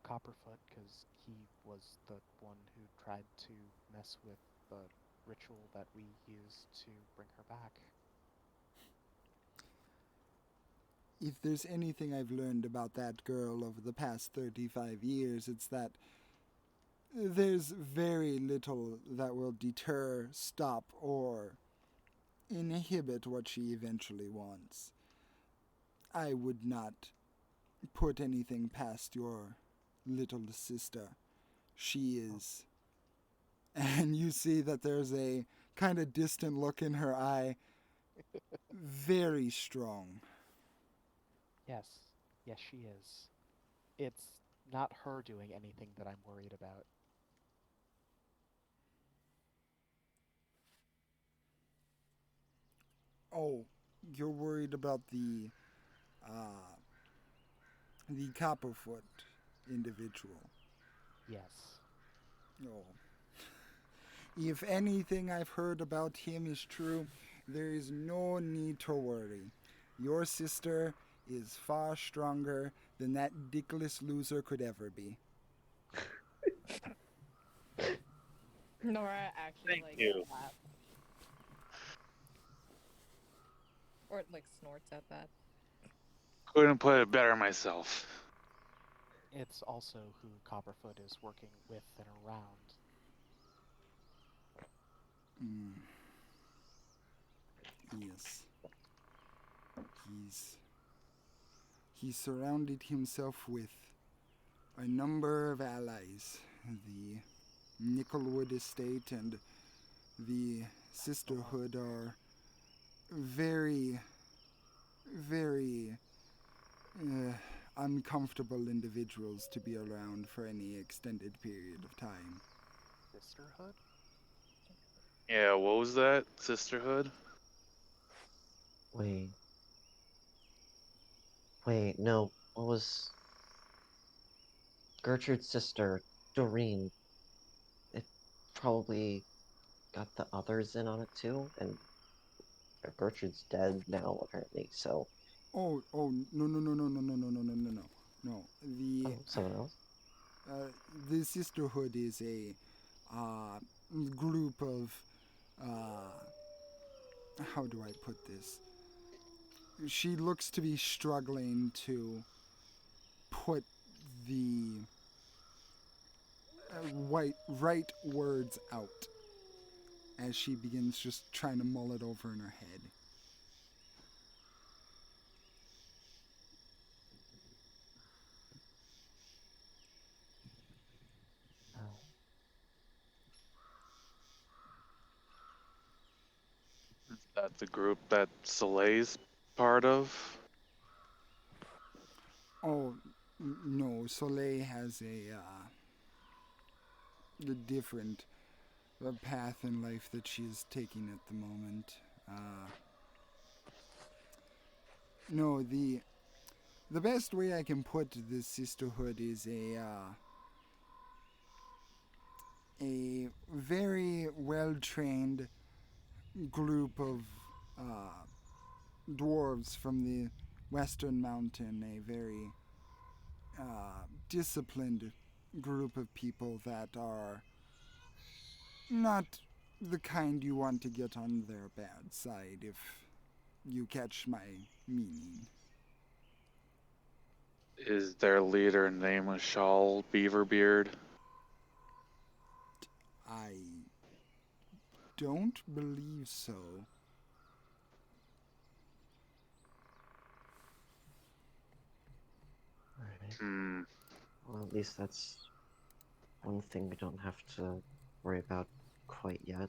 Copperfoot because he was the one who tried to mess with the ritual that we used to bring her back. If there's anything I've learned about that girl over the past 35 years, it's that there's very little that will deter, stop, or inhibit what she eventually wants. I would not put anything past your little sister. She is. And you see that there's a kind of distant look in her eye. Very strong. Yes, yes, she is. It's not her doing anything that I'm worried about. Oh, you're worried about the Copperfoot individual. Yes. Oh. If anything I've heard about him is true, there is no need to worry. Your sister is far stronger than that dickless loser could ever be. Nora actually Thank you. laughs or snorts at that. Couldn't put it better myself. It's also who Copperfoot is working with and around. Mm. Yes. He's surrounded himself with a number of allies. The Nickelwood Estate and the Sisterhood are very, very uncomfortable individuals to be around for any extended period of time. Sisterhood? Yeah, what was that? Sisterhood? Wait. Wait, no. What was Gertrude's sister, Doreen? It probably got the others in on it too, and Gertrude's dead now, apparently, so. Oh, no, no, no, no, no, no, no, no, no, no, no. No, Oh, someone else? the Sisterhood is a uh, group of, how do I put this? She looks to be struggling to put the right words out as she begins just trying to mull it over in her head. Oh. Is that the group that Soleil's part of? Oh, no, Soleil has a different path in life that she's taking at the moment. No, the best way I can put this sisterhood is a very well trained group of uh, dwarves from the Western Mountain, a very disciplined group of people that are not the kind you want to get on their bad side, if you catch my meaning. Is their leader named Shawl Beaverbeard? I don't believe so. Alright. Hmm. Well, at least that's one thing we don't have to worry about quite yet.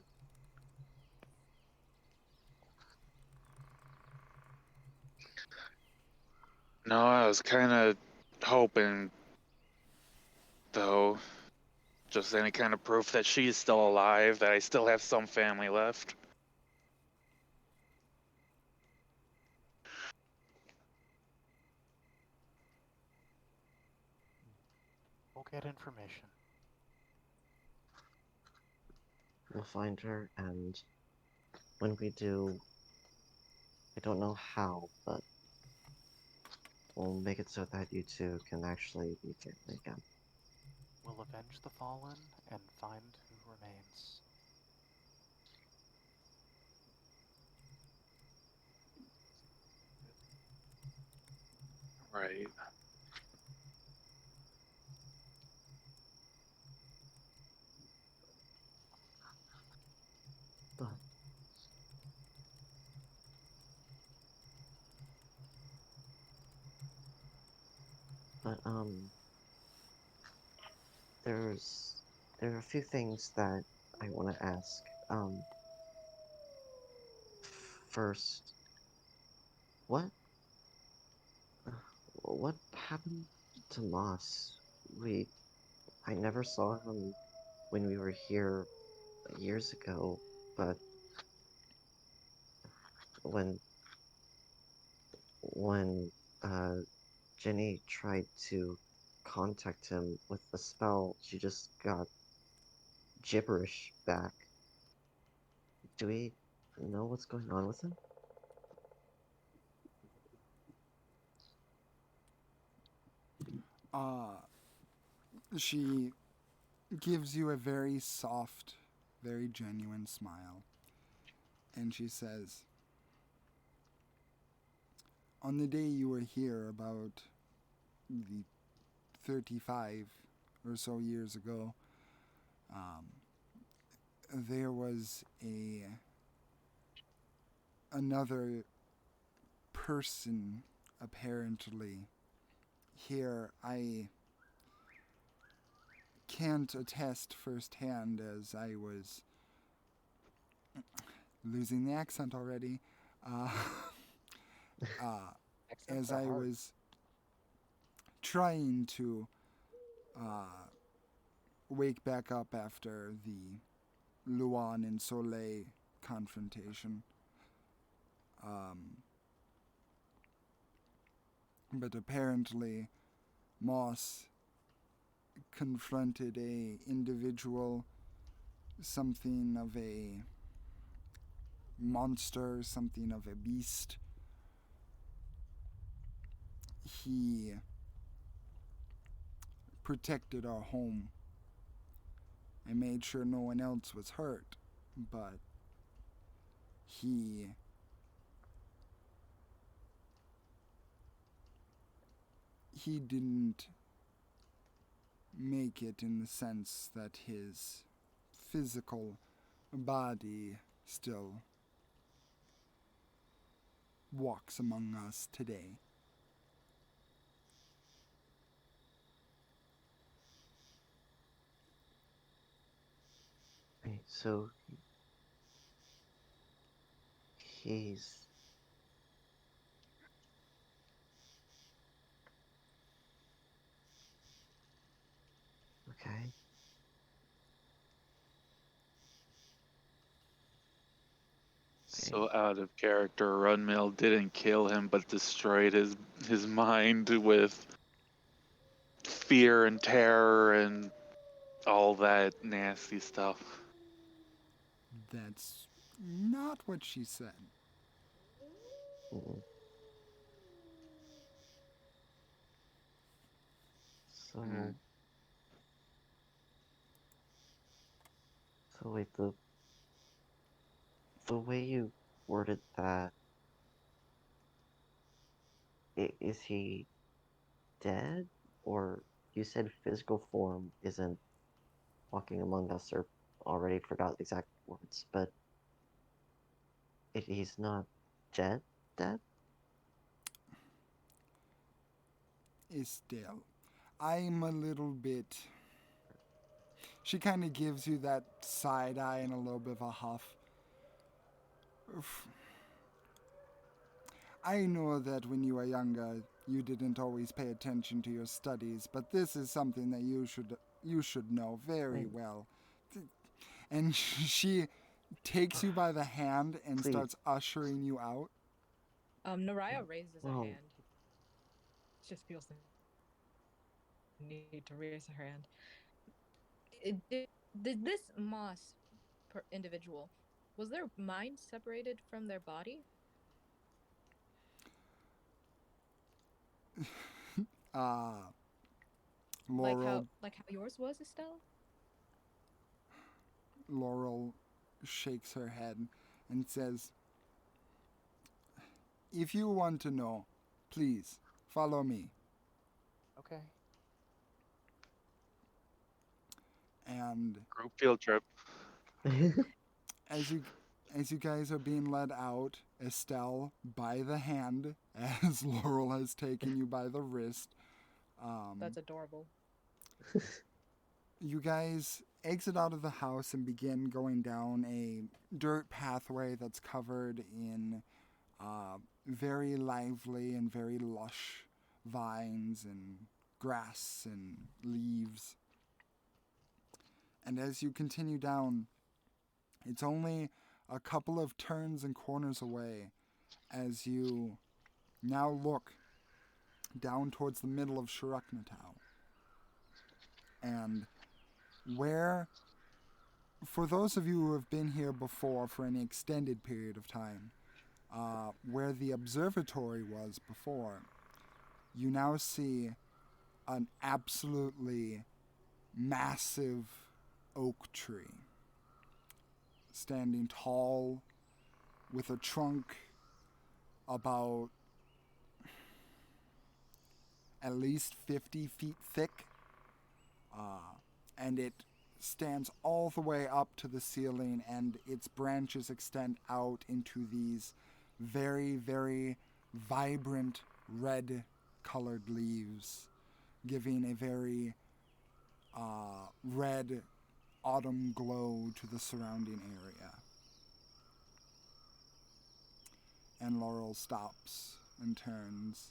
No, I was kind of hoping, though, just any kind of proof that she's still alive, that I still have some family left. We'll get information. We'll find her, and when we do, I don't know how, but we'll make it so that you two can actually be family again. We'll avenge the fallen and find who remains. Right. But but there are a few things that I want to ask. First, what what happened to Moss? I never saw him when we were here years ago, but when when uh Jenny tried to contact him with the spell, she just got gibberish back. Do we know what's going on with him? Uh, she gives you a very soft, very genuine smile. And she says, on the day you were here, about the 35 or so years ago, there was another person apparently here. I can't attest firsthand as I was losing the accent already. Uh, Accents as are I hard. was trying to uh, wake back up after the Luan and Soleil confrontation. Um, but apparently, Moss confronted a individual, something of a monster, something of a beast. He protected our home and made sure no one else was hurt, but he he didn't make it in the sense that his physical body still walks among us today. Right, so he's okay. So out of character, Runmill didn't kill him, but destroyed his mind with fear and terror and all that nasty stuff. That's not what she said. Mm. So Mm. so wait, the way you worded that, is he dead? Or you said physical form isn't walking among us, or already forgot the exact words, but he's not dead? Dead? Estelle, I'm a little bit. She kind of gives you that side eye and a little bit of a huff. I know that when you were younger, you didn't always pay attention to your studies, but this is something that you should know very Wait, well. And she takes you by the hand and please. starts ushering you out. Naraya raises a Whoa. hand. Just feels the need to raise her hand. Did this individual, was their mind separated from their body? Laurel Like how yours was, Estelle? Laurel shakes her head and says, "If you want to know, please follow me." Okay. And Group field trip. as you guys are being led out, Estelle by the hand, as Laurel has taken you by the wrist, That's adorable. you guys exit out of the house and begin going down a dirt pathway that's covered in very lively and very lush vines and grass and leaves. And as you continue down, it's only a couple of turns and corners away as you now look down towards the middle of Shuruknatau. And where, for those of you who have been here before for any extended period of time, where the observatory was before, you now see an absolutely massive oak tree standing tall with a trunk about at least 50 feet thick, and it stands all the way up to the ceiling, and its branches extend out into these very, very vibrant red colored leaves, giving a very red autumn glow to the surrounding area. And Laurel stops and turns.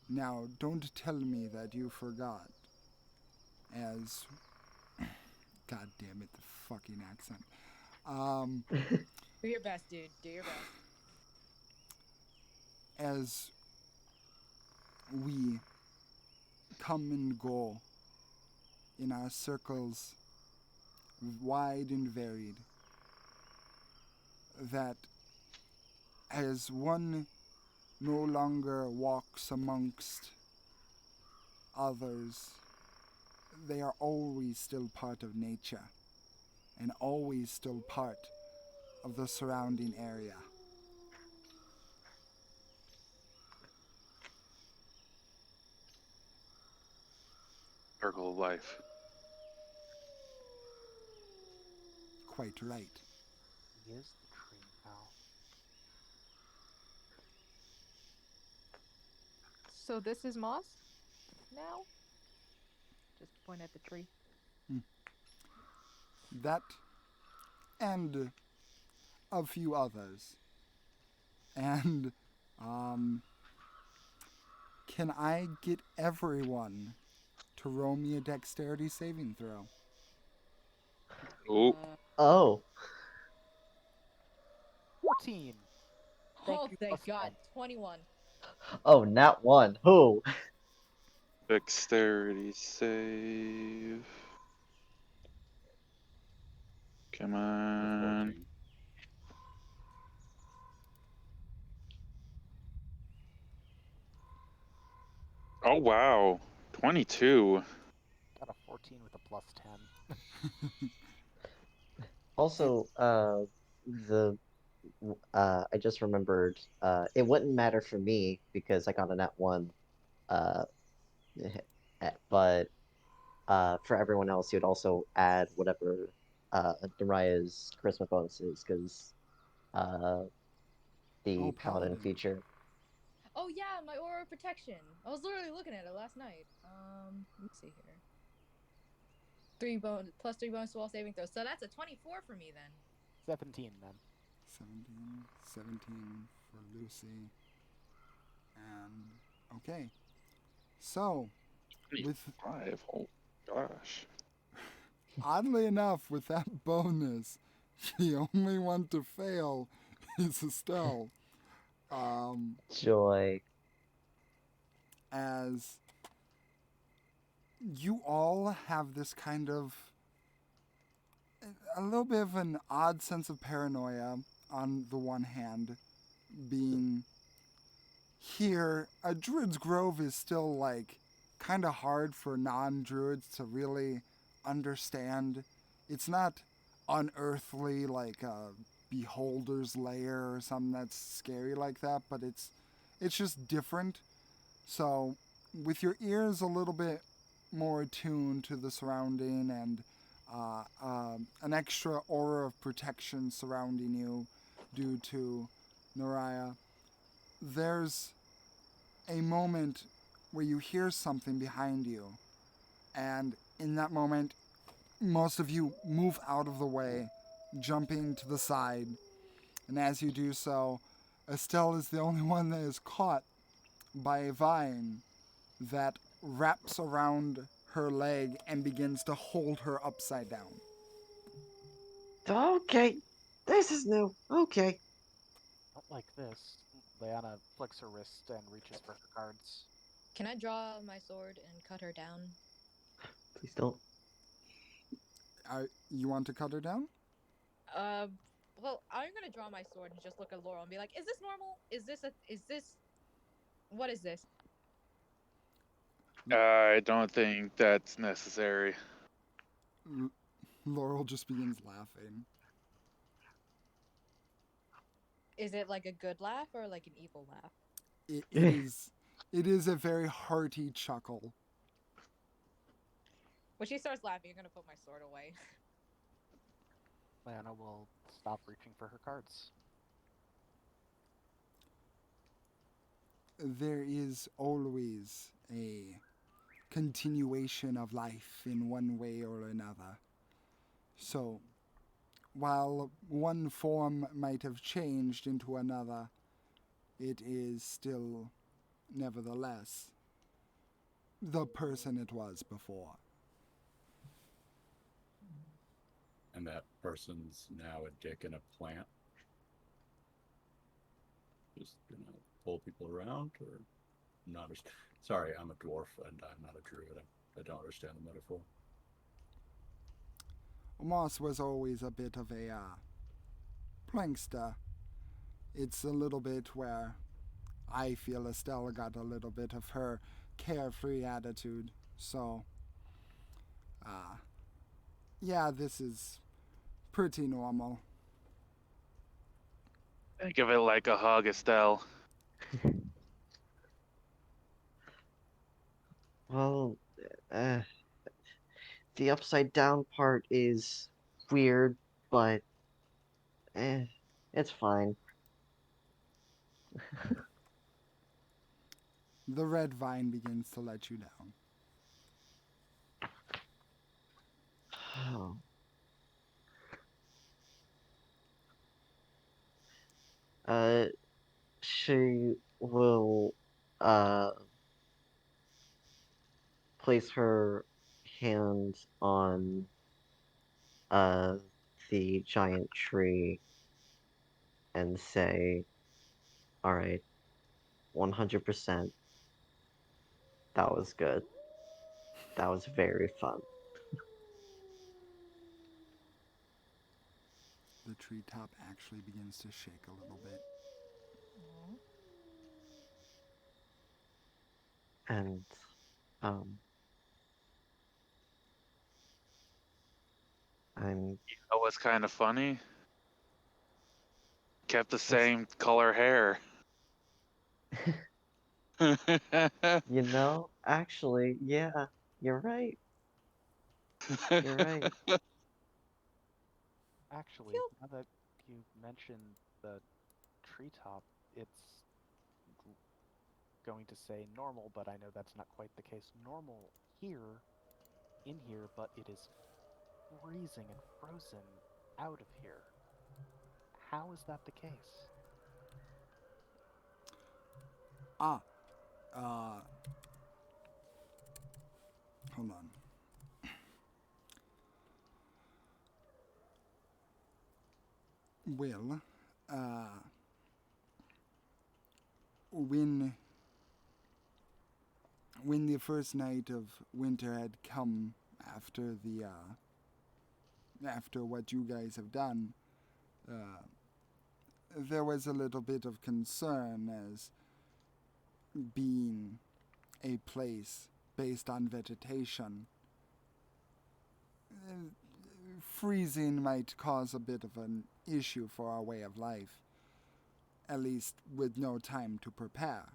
"Now, don't tell me that you forgot." As, God damn it, the fucking accent. Do your best, dude. Do your best. As we come and go in our circles, wide and varied, that as one no longer walks amongst others, they are always still part of nature and always still part of the surrounding area. Circle of life. Quite right. He is the tree now. So this is Moss now? Just point at the tree. That and a few others. And can I get everyone to roll me a dexterity saving throw? Oh, Oh, 14. Thank Oh, you, thank plus God. 1. 21. oh, not one. Who? dexterity save. Come With on. 14. Oh wow, 22. Got a 14 with a plus 10. Also, the I just remembered. It wouldn't matter for me because I got a nat one. Uh, but for everyone else, you'd also add whatever Daria's charisma bonus is because the paladin Paladin. feature. Oh, yeah, my aura of protection. I was literally looking at it last night. Let me see here. 3 bonus to all saving throws. So that's a 24 for me then. 17 then. 17 for Lucy. And okay. So, with 5. Oh gosh. oddly enough, with that bonus, the only one to fail is Estelle. Joy. As you all have this kind of a little bit of an odd sense of paranoia on the one hand, being here, a druid's grove is still like kind of hard for non-druids to really understand. It's not unearthly like a beholder's lair or something that's scary like that, but it's just different. So, with your ears a little bit more attuned to the surrounding and an extra aura of protection surrounding you due to Naraya, there's a moment where you hear something behind you, and in that moment, most of you move out of the way, jumping to the side, and as you do so, Estelle is the only one that is caught by a vine that wraps around her leg and begins to hold her upside down. Okay, this is new. Okay. Not like this. Leanna flicks her wrist and reaches for her cards. Can I draw my sword and cut her down? Please don't. You want to cut her down? Well, I'm gonna draw my sword and just look at Laurel and be like, "Is this normal? What is this?" I don't think that's necessary. Laurel just begins laughing. Is it like a good laugh or like an evil laugh? It is a very hearty chuckle. When she starts laughing, I'm gonna put my sword away. Leanna will stop reaching for her cards. There is always a continuation of life in one way or another. So, while one form might have changed into another, it is still, nevertheless, the person it was before. And that person's now a dick in a plant. Just gonna pull people around, or not? Sorry, I'm a dwarf and I'm not a druid. I don't understand the metaphor. Moss was always a bit of a prankster. It's a little bit where I feel Estella got a little bit of her carefree attitude. So, yeah, this is pretty normal. Think of it like a hug, Estelle. Well, uh, the upside down part is weird, but it's fine. The red vine begins to let you down. Oh. She will place her hand on uh the giant tree and say, "All right, 100%. That was good. That was very fun." The treetop actually begins to shake a little bit. Aww. And um, I'm You know what's kind of funny? Kept the what's same color hair. actually, yeah, you're right. You're right. Actually, Feel now that you mentioned the treetop, it's g- going to say normal, but I know that's not quite the case. Normal here, in here, but it is freezing and frozen out of here. How is that the case? Ah, uh, hold on. Well, when the first night of winter had come after after what you guys have done, there was a little bit of concern as being a place based on vegetation, freezing might cause a bit of an issue for our way of life, at least with no time to prepare.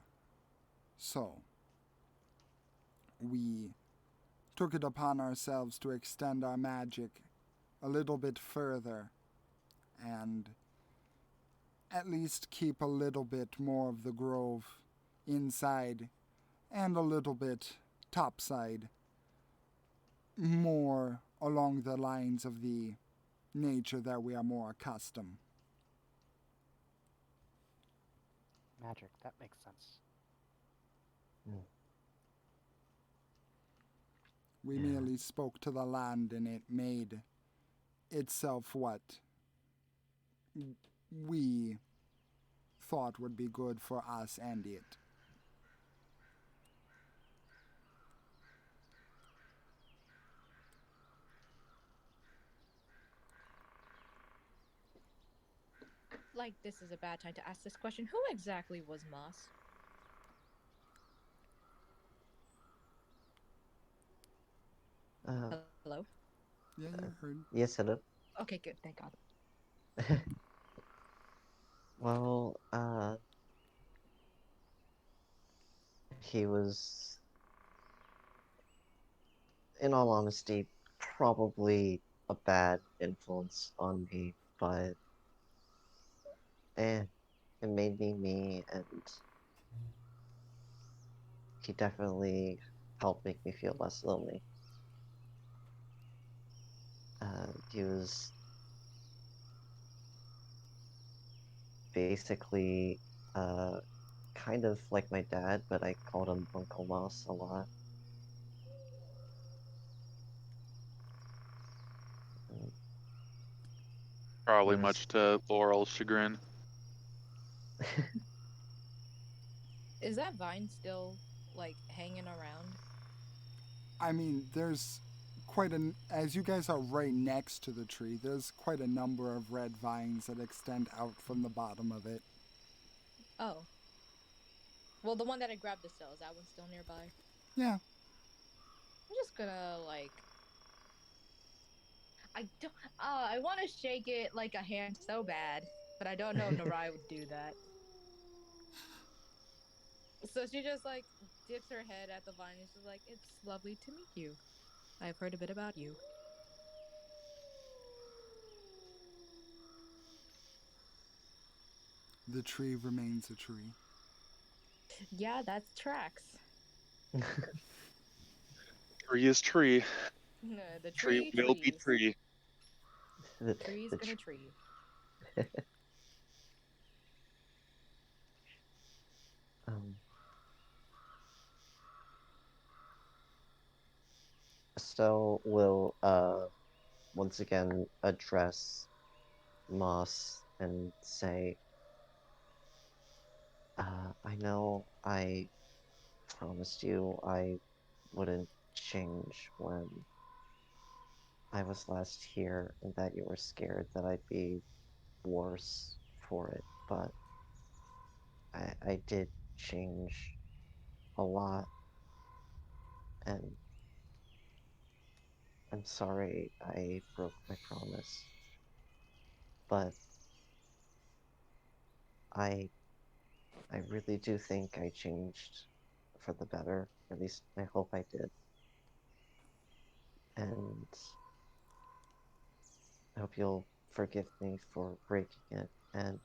So, we took it upon ourselves to extend our magic a little bit further and at least keep a little bit more of the grove inside and a little bit topside, more along the lines of the nature that we are more accustomed. Magic, that makes sense. We Yeah. merely spoke to the land and it made itself what we thought would be good for us and it. Like, this is a bad time to ask this question. Who exactly was Moss? Hello? Yeah, you heard. Yes, hello. Okay, good. Thank God. Well, he was, in all honesty, probably a bad influence on me, but it made me me, and he definitely helped make me feel less lonely. He was basically kind of like my dad, but I called him Uncle Moss a lot. And Probably there was much to Laurel's chagrin. Is that vine still, like, hanging around? I mean, there's quite an. As you guys are right next to the tree, there's quite a number of red vines that extend out from the bottom of it. Oh. Well, the one that I grabbed the cell, is that one still nearby? Yeah. I'm just gonna, like... I don't... I want to shake it like a hand so bad, but I don't know if Narai would do that. So she just, like, dips her head at the vine and she's like, "It's lovely to meet you. I've heard a bit about you." The tree remains a tree. Yeah, that's tracks. Tree is tree. The Tree tree will be trees. tree. the, Tree's the gonna tr- tree. um, Estelle will once again address Moss and say, I know I promised you I wouldn't change when I was last here, and that you were scared that I'd be worse for it, but I did change a lot, and I'm sorry I broke my promise, but I I really do think I changed for the better. At least I hope I did. And I hope you'll forgive me for breaking it, and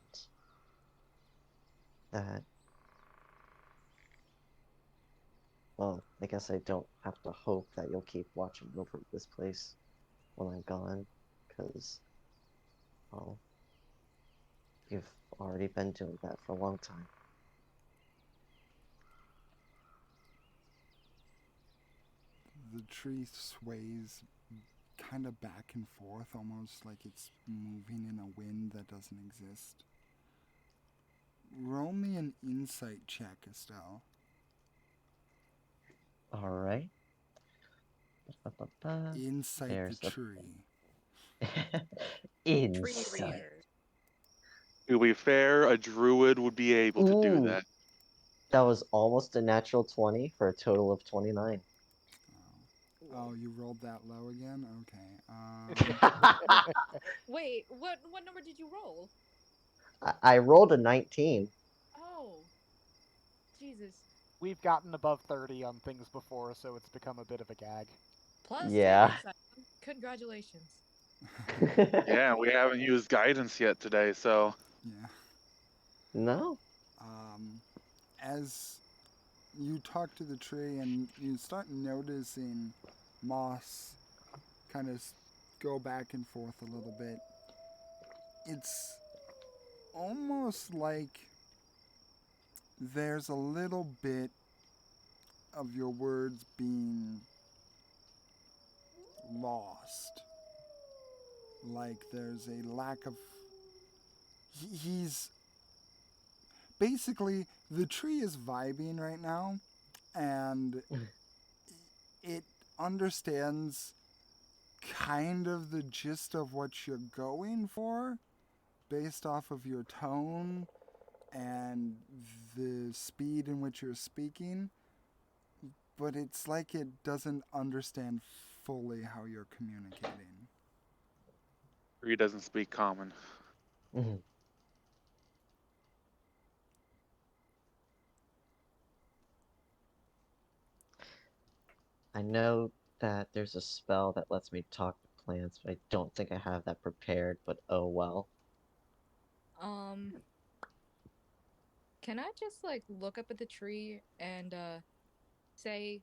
that, well, I guess I don't have to hope that you'll keep watching over this place when I'm gone, because, well, you've already been doing that for a long time. The tree sways kind of back and forth, almost like it's moving in a wind that doesn't exist. Roll me an insight check, Estelle. Alright. Insight the There's a tree. Tree insight. reader. To be fair, a druid would be able to do Ooh. that. That was almost a natural 20 for a total of 29. Oh, you rolled that low again? Okay. Wait, what number did you roll? I rolled a 19. Oh, Jesus. We've gotten above 30 on things before, so it's become a bit of a gag. Plus 10 Yeah. insight. Congratulations. Yeah, we haven't used guidance yet today, so Yeah. No? As you talk to the tree and you start noticing moss kind of go back and forth a little bit, it's almost like there's a little bit of your words being lost. Like there's a lack of. He's. Basically, the tree is vibing right now, and it understands kind of the gist of what you're going for based off of your tone and the speed in which you're speaking, but it's like it doesn't understand fully how you're communicating. he doesn't speak common. Mhm. I know that there's a spell that lets me talk to plants, but I don't think I have that prepared, but oh well. Um, can I just like look up at the tree and say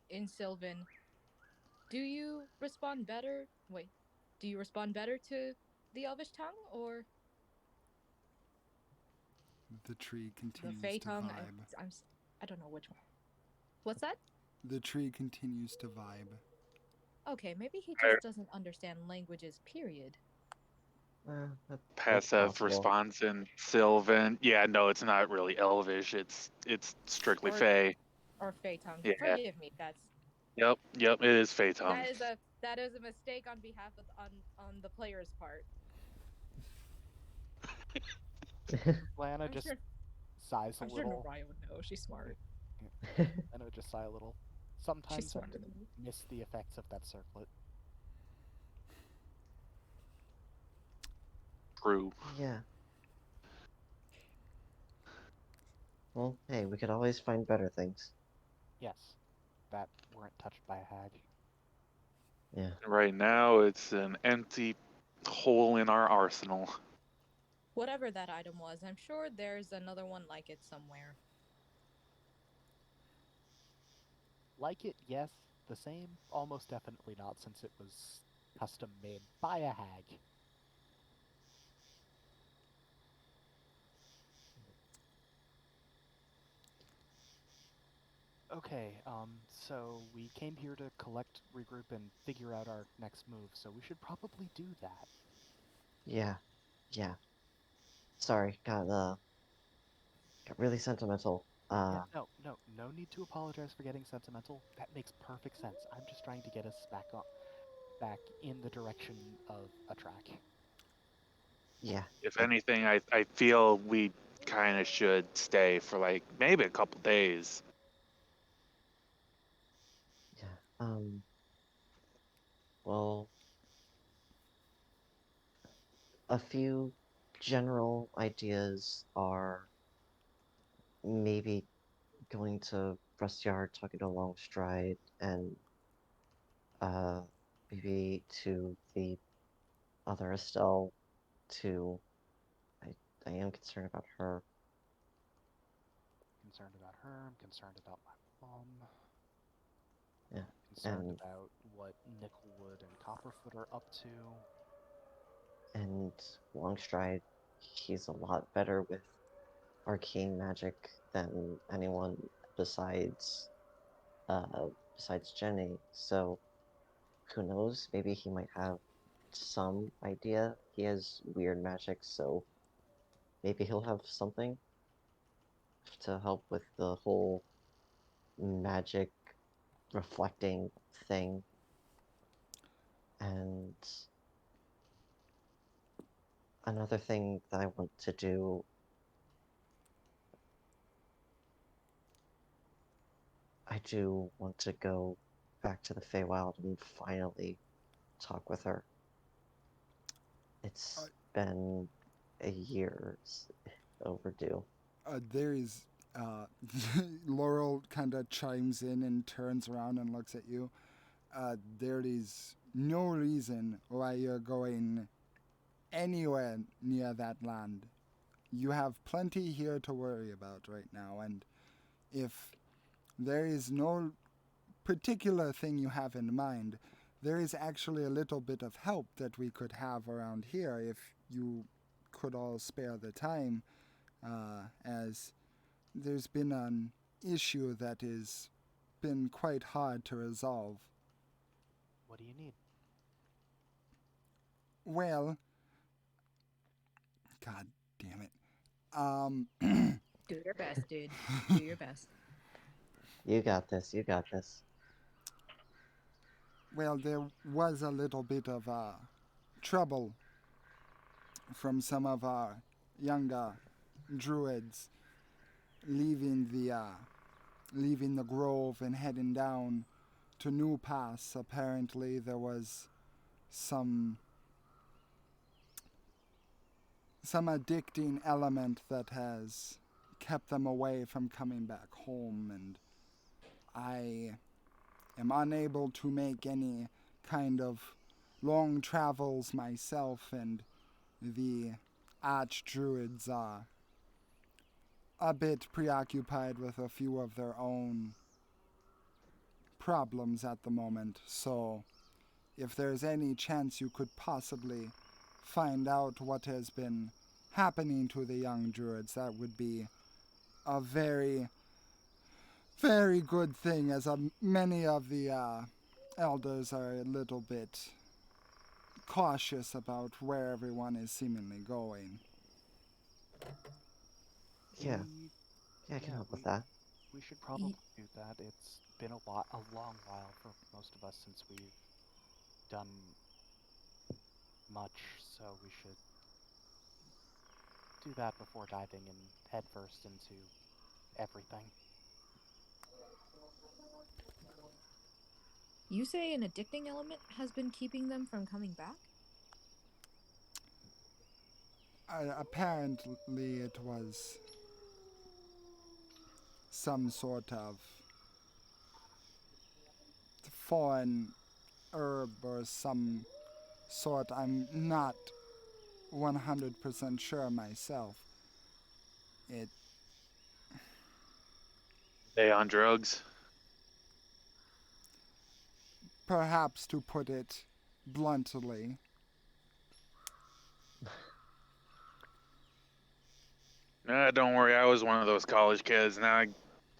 in Sylvan, do you respond better? Wait, do you respond better to the Elvish tongue or The tree the continues Fey to tongue? vibe. I don't know which one. What's that? The tree continues to vibe. Okay, maybe he I just doesn't understand languages. Period. That's passive possible. response in Sylvan. Yeah, no, it's not really Elvish. It's strictly Or Fey. Fey tongue. Yeah. Forgive me. Yep. It is Fey tongue. That is a mistake on behalf of on the player's part. Lana I'm just sure sighs a I'm sure little. Naraya would know. She's smart. Lana would just sigh a little. She's Sometimes I smarter than me. miss the effects of that circlet. True. Yeah. Well, hey, we could always find better things. Yes, that weren't touched by a hag. Yeah. Right now, it's an empty hole in our arsenal. Whatever that item was, I'm sure there's another one like it somewhere. Like it, yes. The same, almost definitely not, since it was custom made by a hag. Okay, so we came here to collect, regroup, and figure out our next move, so we should probably do that. Yeah. Yeah. Sorry, got really sentimental. Yeah, no need to apologize for getting sentimental. That makes perfect sense. I'm just trying to get us back in the direction of a track. Yeah. If anything, I feel we kind of should stay for like maybe a couple days. Yeah. Well, a few general ideas are maybe going to Rust Yard, talking to Longstride, and uh, maybe to the other Estelle. To I, I am concerned about her. Concerned about her, I'm concerned about my mom, Yeah, concerned and about what Nickelwood and Copperfoot are up to. and Longstride, he's a lot better with arcane magic than anyone besides besides Jenny. So who knows? Maybe he might have some idea. He has weird magic, so maybe he'll have something to help with the whole magic reflecting thing. And another thing that I want to do I do want to go back to the Feywild and finally talk with her. It's been a year overdue. There is. Laurel kind of chimes in and turns around and looks at you. There is no reason why you're going anywhere near that land. You have plenty here to worry about right now, and if there is no particular thing you have in mind, there is actually a little bit of help that we could have around here if you could all spare the time, as there's been an issue that has been quite hard to resolve. What do you need? Well, God damn it. Do your best, dude. Do your best. You got this, you got this. Well, there was a little bit of trouble from some of our younger druids leaving the grove and heading down to New Pass. Apparently, there was some addicting element that has kept them away from coming back home, and I am unable to make any kind of long travels myself, and the archdruids are a bit preoccupied with a few of their own problems at the moment. So if there's any chance you could possibly find out what has been happening to the young druids, that would be a very, very good thing, as many of the elders are a little bit cautious about where everyone is seemingly going. Yeah, I can help with that. We should probably do that. It's been a long while for most of us since we've done much, so we should do that before diving in headfirst into everything. You say an addicting element has been keeping them from coming back? Apparently it was some sort of foreign herb or some sort. I'm not 100% sure myself. They on drugs? Perhaps, to put it bluntly. Don't worry, I was one of those college kids. Now I'm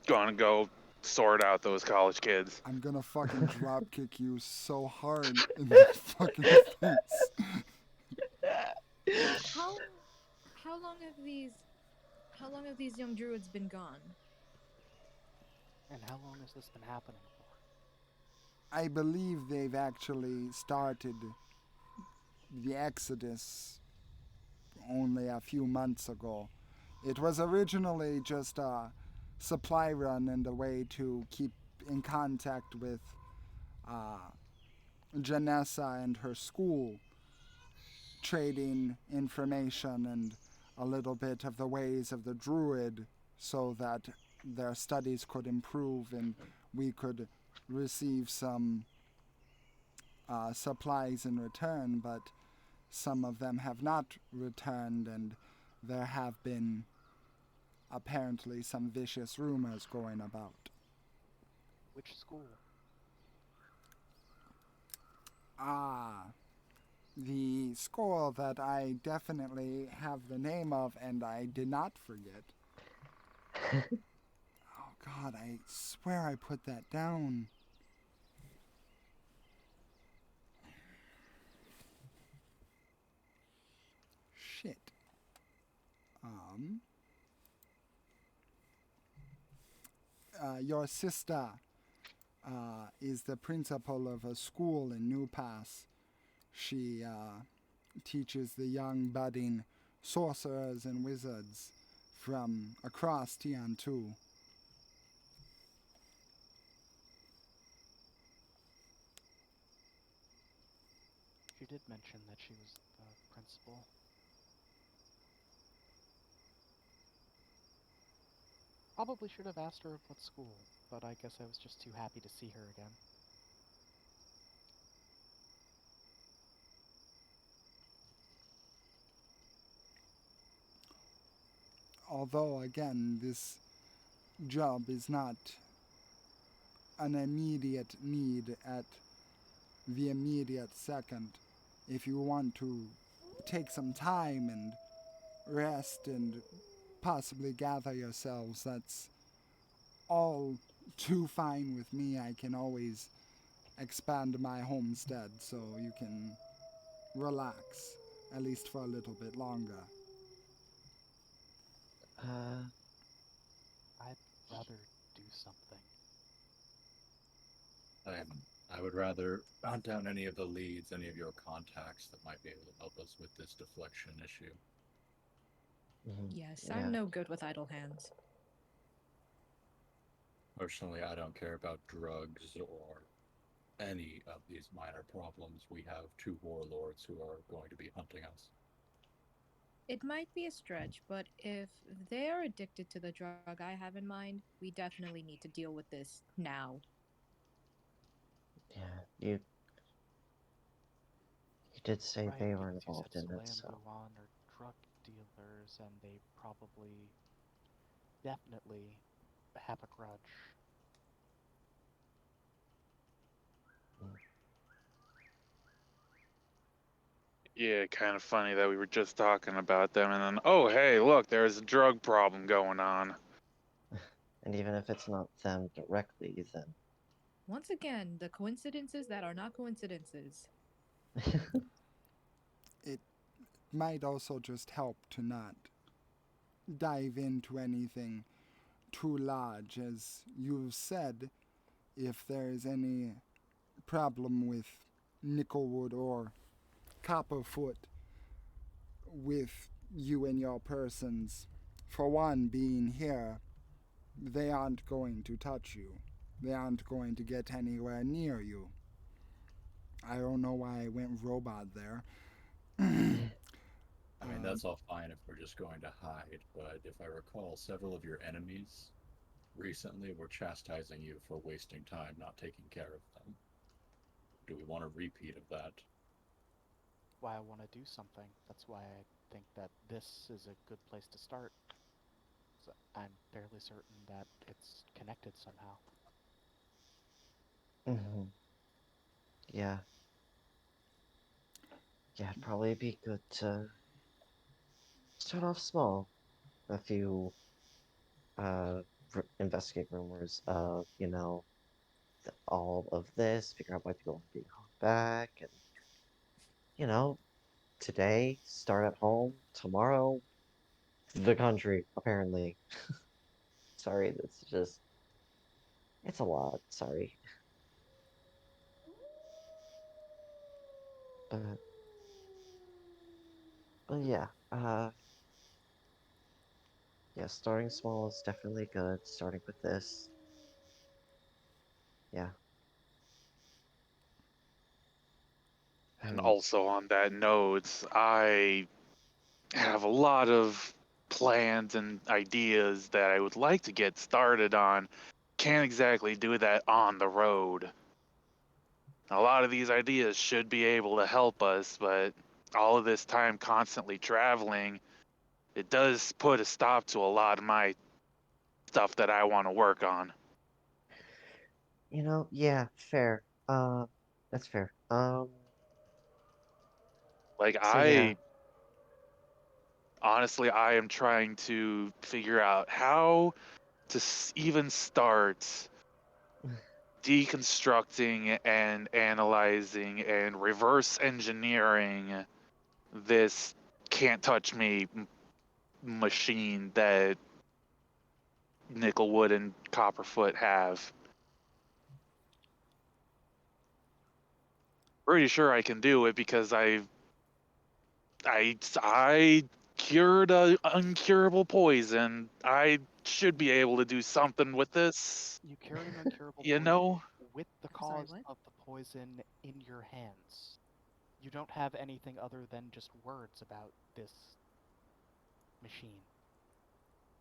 gonna go sort out those college kids. I'm gonna fucking drop kick you so hard in the fucking face. How long have these young druids been gone? And how long has this been happening for? I believe they've actually started the exodus only a few months ago. It was originally just a supply run and a way to keep in contact with Janessa and her school, trading information and a little bit of the ways of the druid so that their studies could improve and we could receive some supplies in return, but some of them have not returned, and there have been apparently some vicious rumors going about. Which school? The school that I definitely have the name of and I did not forget. Oh God, I swear I put that down. Shit. Your sister is the principal of a school in New Pass. She teaches the young budding sorcerers and wizards from across Tiān too. did mention that she was the principal. Probably should have asked her what school, but I guess I was just too happy to see her again. Although, again, this job is not an immediate need at the immediate second. If you want to take some time and rest and possibly gather yourselves, that's all too fine with me. I can always expand my homestead so you can relax, at least for a little bit longer. I'd rather do something. I would rather hunt down any of the leads, any of your contacts that might be able to help us with this deflection issue. Yes, Yeah. I'm no good with idle hands. Personally, I don't care about drugs or any of these minor problems. We have two warlords who are going to be hunting us. It might be a stretch, but if they are addicted to the drug I have in mind, we definitely need to deal with this now. Yeah, you did say Right, they were because you involved said in Soleil it, and so Ruan are drug dealers, and they probably, definitely have a grudge. Yeah, kind of funny that we were just talking about them, and then, oh, hey, look, there's a drug problem going on. and even if it's not them directly, then Once again, the coincidences that are not coincidences. It might also just help to not dive into anything too large. As you've said, if there's any problem with Nickelwood or Copperfoot with you and your persons, for one, being here, they aren't going to touch you. They aren't going to get anywhere near you. I don't know why I went robot there. I mean, that's all fine if we're just going to hide, but if I recall, several of your enemies recently were chastising you for wasting time not taking care of them. Do we want a repeat of that? Why I want to do something. That's why I think that this is a good place to start. So I'm fairly certain that it's connected somehow. yeah. Yeah, it'd probably be good to start off small. A few investigate rumors of, all of this, figure out why people are being held back, and, you know, today, start at home, tomorrow, the country, apparently. Sorry, that's just, it's a lot, sorry. But, but yeah, yeah, starting small is definitely good, starting with this. Yeah. And And, also on that note, I have a lot of plans and ideas that I would like to get started on. Can't exactly do that on the road. A lot of these ideas should be able to help us, but all of this time constantly traveling, it does put a stop to a lot of my stuff that I want to work on. yeah, fair. That's fair. Like, So yeah. honestly, I am trying to figure out how to even start deconstructing and analyzing and reverse engineering this can't touch me machine that Nickelwood and Copperfoot have. Pretty sure I can do it because I cured a uncurable poison. I should be able to do something with this. You cured an uncurable You poison know? with the I'm sorry, cause what? of the poison in your hands. You don't have anything other than just words about this machine.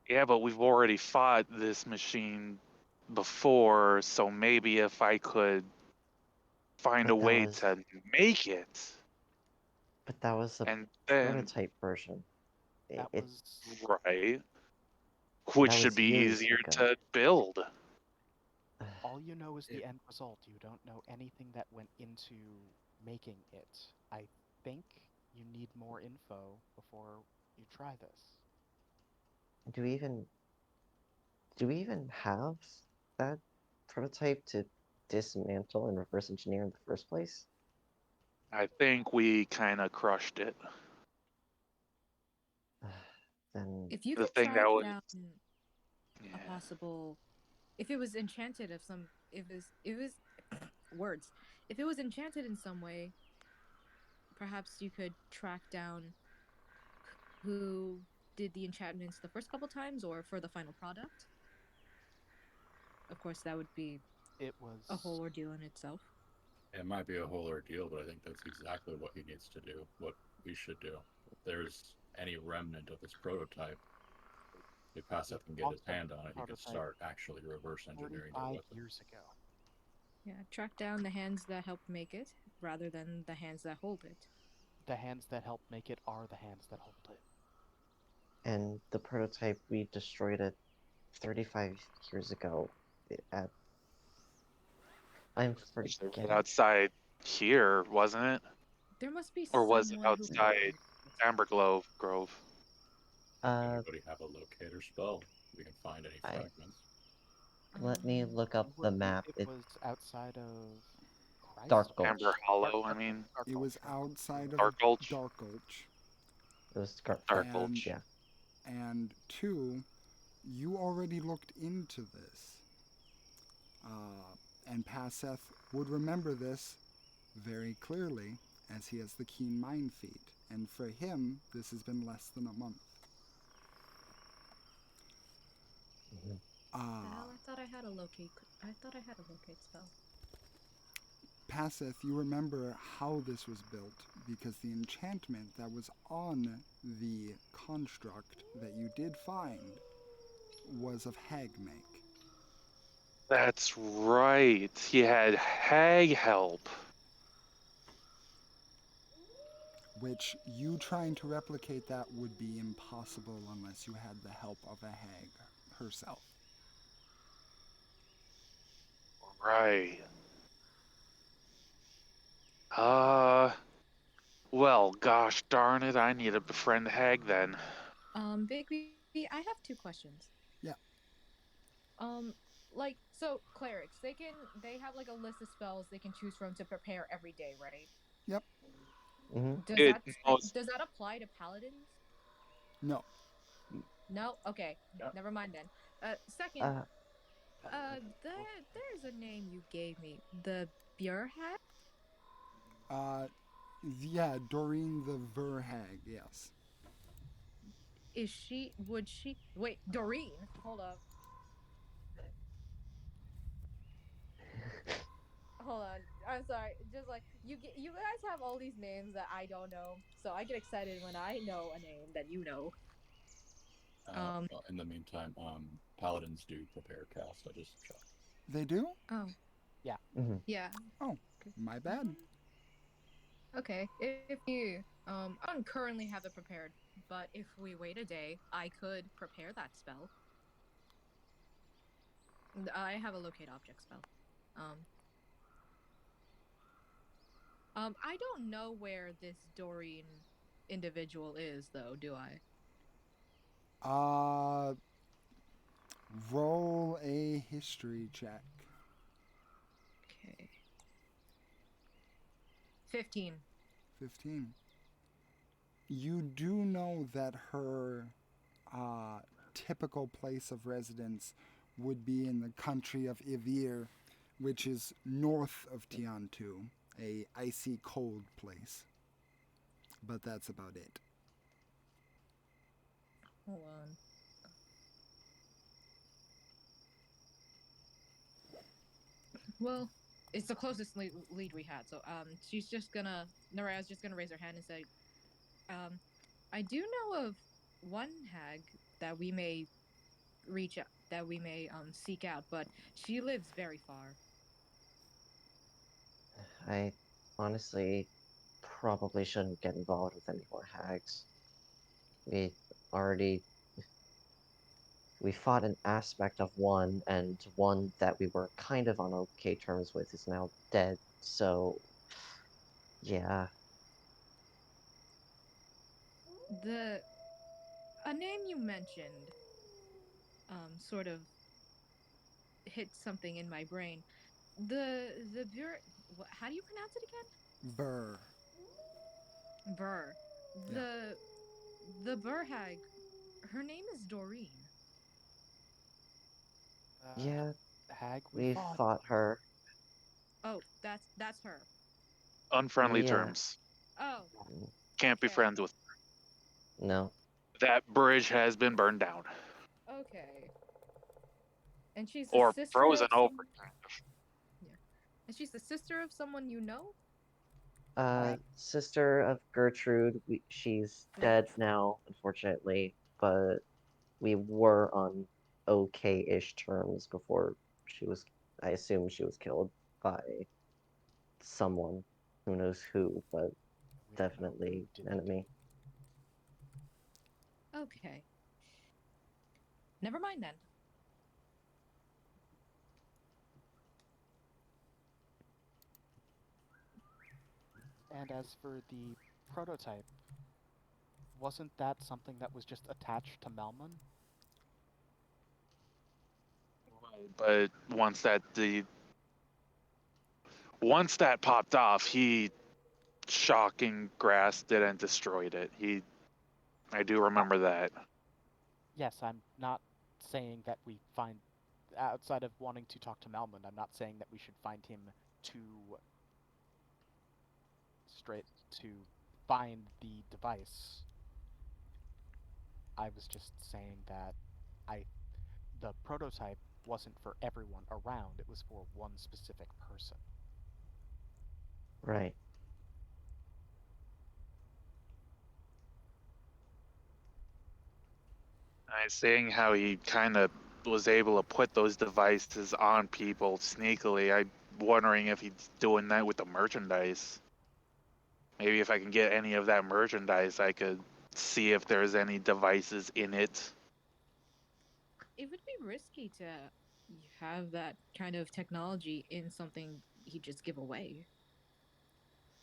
Yeah, but we've already fought this machine before, so maybe if I could find But a that way was to make it, but that was a and then prototype version. That It was right, which that should was be years easier ago. to build. all you know is It- the end result. You don't know anything that went into making it. I think you need more info before you try this. Do we even have that prototype to dismantle and reverse engineer in the first place? I think we kind of crushed it. Then If you The could thing that track was, down a yeah. possible, if it was enchanted of some, if it was words, if it was enchanted in some way, perhaps you could track down who did the enchantments the first couple times or for the final product. Of course, that would be It a whole was ordeal in itself. It might be a whole ordeal, but I think that's exactly what he needs to do, what we should do. If there's any remnant of this prototype, if Passeth can get his lost a hand on it, he could prototype start actually reverse engineering the 35 weapon. years ago. Yeah, track down the hands that helped make it rather than the hands that hold it. The hands that help make it are the hands that hold it. and the prototype we destroyed it 35 years ago. At I'm Actually right forgetting. outside here, wasn't it? There must be Or was it someone who could outside Grove? Anybody have a locator spell? We can find any I- fragments. Let me look up the map. It was outside of Christ. Dark Gulch. Amber Hollow, I mean. Dark It Gulch, was Dark Gulch. outside of Dark Gulch. Dark Gulch. It was Dark Dark Gulch. Gulch. Yeah. And two, you already looked into this. And Passeth would remember this very clearly, as he has the keen mind feat. And for him, this has been less than a month. Mhm. Hell, I thought I had a locate. I thought I had a locate spell. Passeth, you remember how this was built because the enchantment that was on the construct that you did find was of hag make. That's right. He had hag help. Which you trying to replicate that would be impossible unless you had the help of a hag herself. Right. Well, gosh darn it, I need to befriend hag then. Bigby, I have two questions. Yeah. Like, so clerics, they have like a list of spells they can choose from to prepare every day, right? Yep. Mhm. Does It that most- does that apply to paladins? No. No. Okay. Yeah. Never mind then. Second, there's a name you gave me, the Björhag. Yeah, Doreen the Verhag, yes. Would she wait, Doreen? Hold up. Hold on. I'm sorry. Just like you guys have all these names that I don't know. So I get excited when I know a name that you know. Well, in the meantime, paladins do prepare cast. I just checked. They do? Oh. Yeah. Mhm. Yeah. Oh, my bad. Okay. If you I don't currently have it prepared, but if we wait a day, I could prepare that spell. I have a locate object spell. I don't know where this Doreen individual is though, do I? Roll a history check. Okay. 15. 15. You do know that her typical place of residence would be in the country of Ivir, which is north of Tiān, a icy cold place. But that's about it. Hold on. Well, it's the closest lead we had. So she's just gonna Naraya's just gonna raise her hand and say, I do know of one hag that we may reach out, that we may seek out, but she lives very far. I honestly probably shouldn't get involved with any more hags. We already we fought an aspect of one, and one that we were kind of on okay terms with is now dead. So yeah, The a name you mentioned sort of hit something in my brain. The Bur how do you pronounce it again? Burr. Burr. Yeah. The Burr hag. Her name is Doreen. yeah, Hag, we we fought. fought her. Oh, that's her. Unfriendly Yeah, terms. Oh, Can't be okay. friends with. no, That bridge has been burned down Okay. And she's the or sister frozen of over. some. Yeah. And she's the sister of someone you know. sister of Gertrude. She's dead now, unfortunately, but we were on okay-ish terms before she was. I assume she was killed by someone. Who knows who, but We don't know who definitely did it. enemy. Okay. Never mind then. And as for the prototype, wasn't that something that was just attached to Melman? But once that popped off, he shocking grasped it and destroyed it. I do remember that. Yes, I'm not saying that we find, outside of wanting to talk to Melman, I'm not saying that we should find him to straight to find the device. I was just saying that I the prototype wasn't for everyone around, it was for one specific person. Right. I saying how he kind of was able to put those devices on people sneakily. I'm wondering if he's doing that with the merchandise. Maybe if I can get any of that merchandise, I could see if there's any devices in it. It would be risky to have that kind of technology in something he just give away.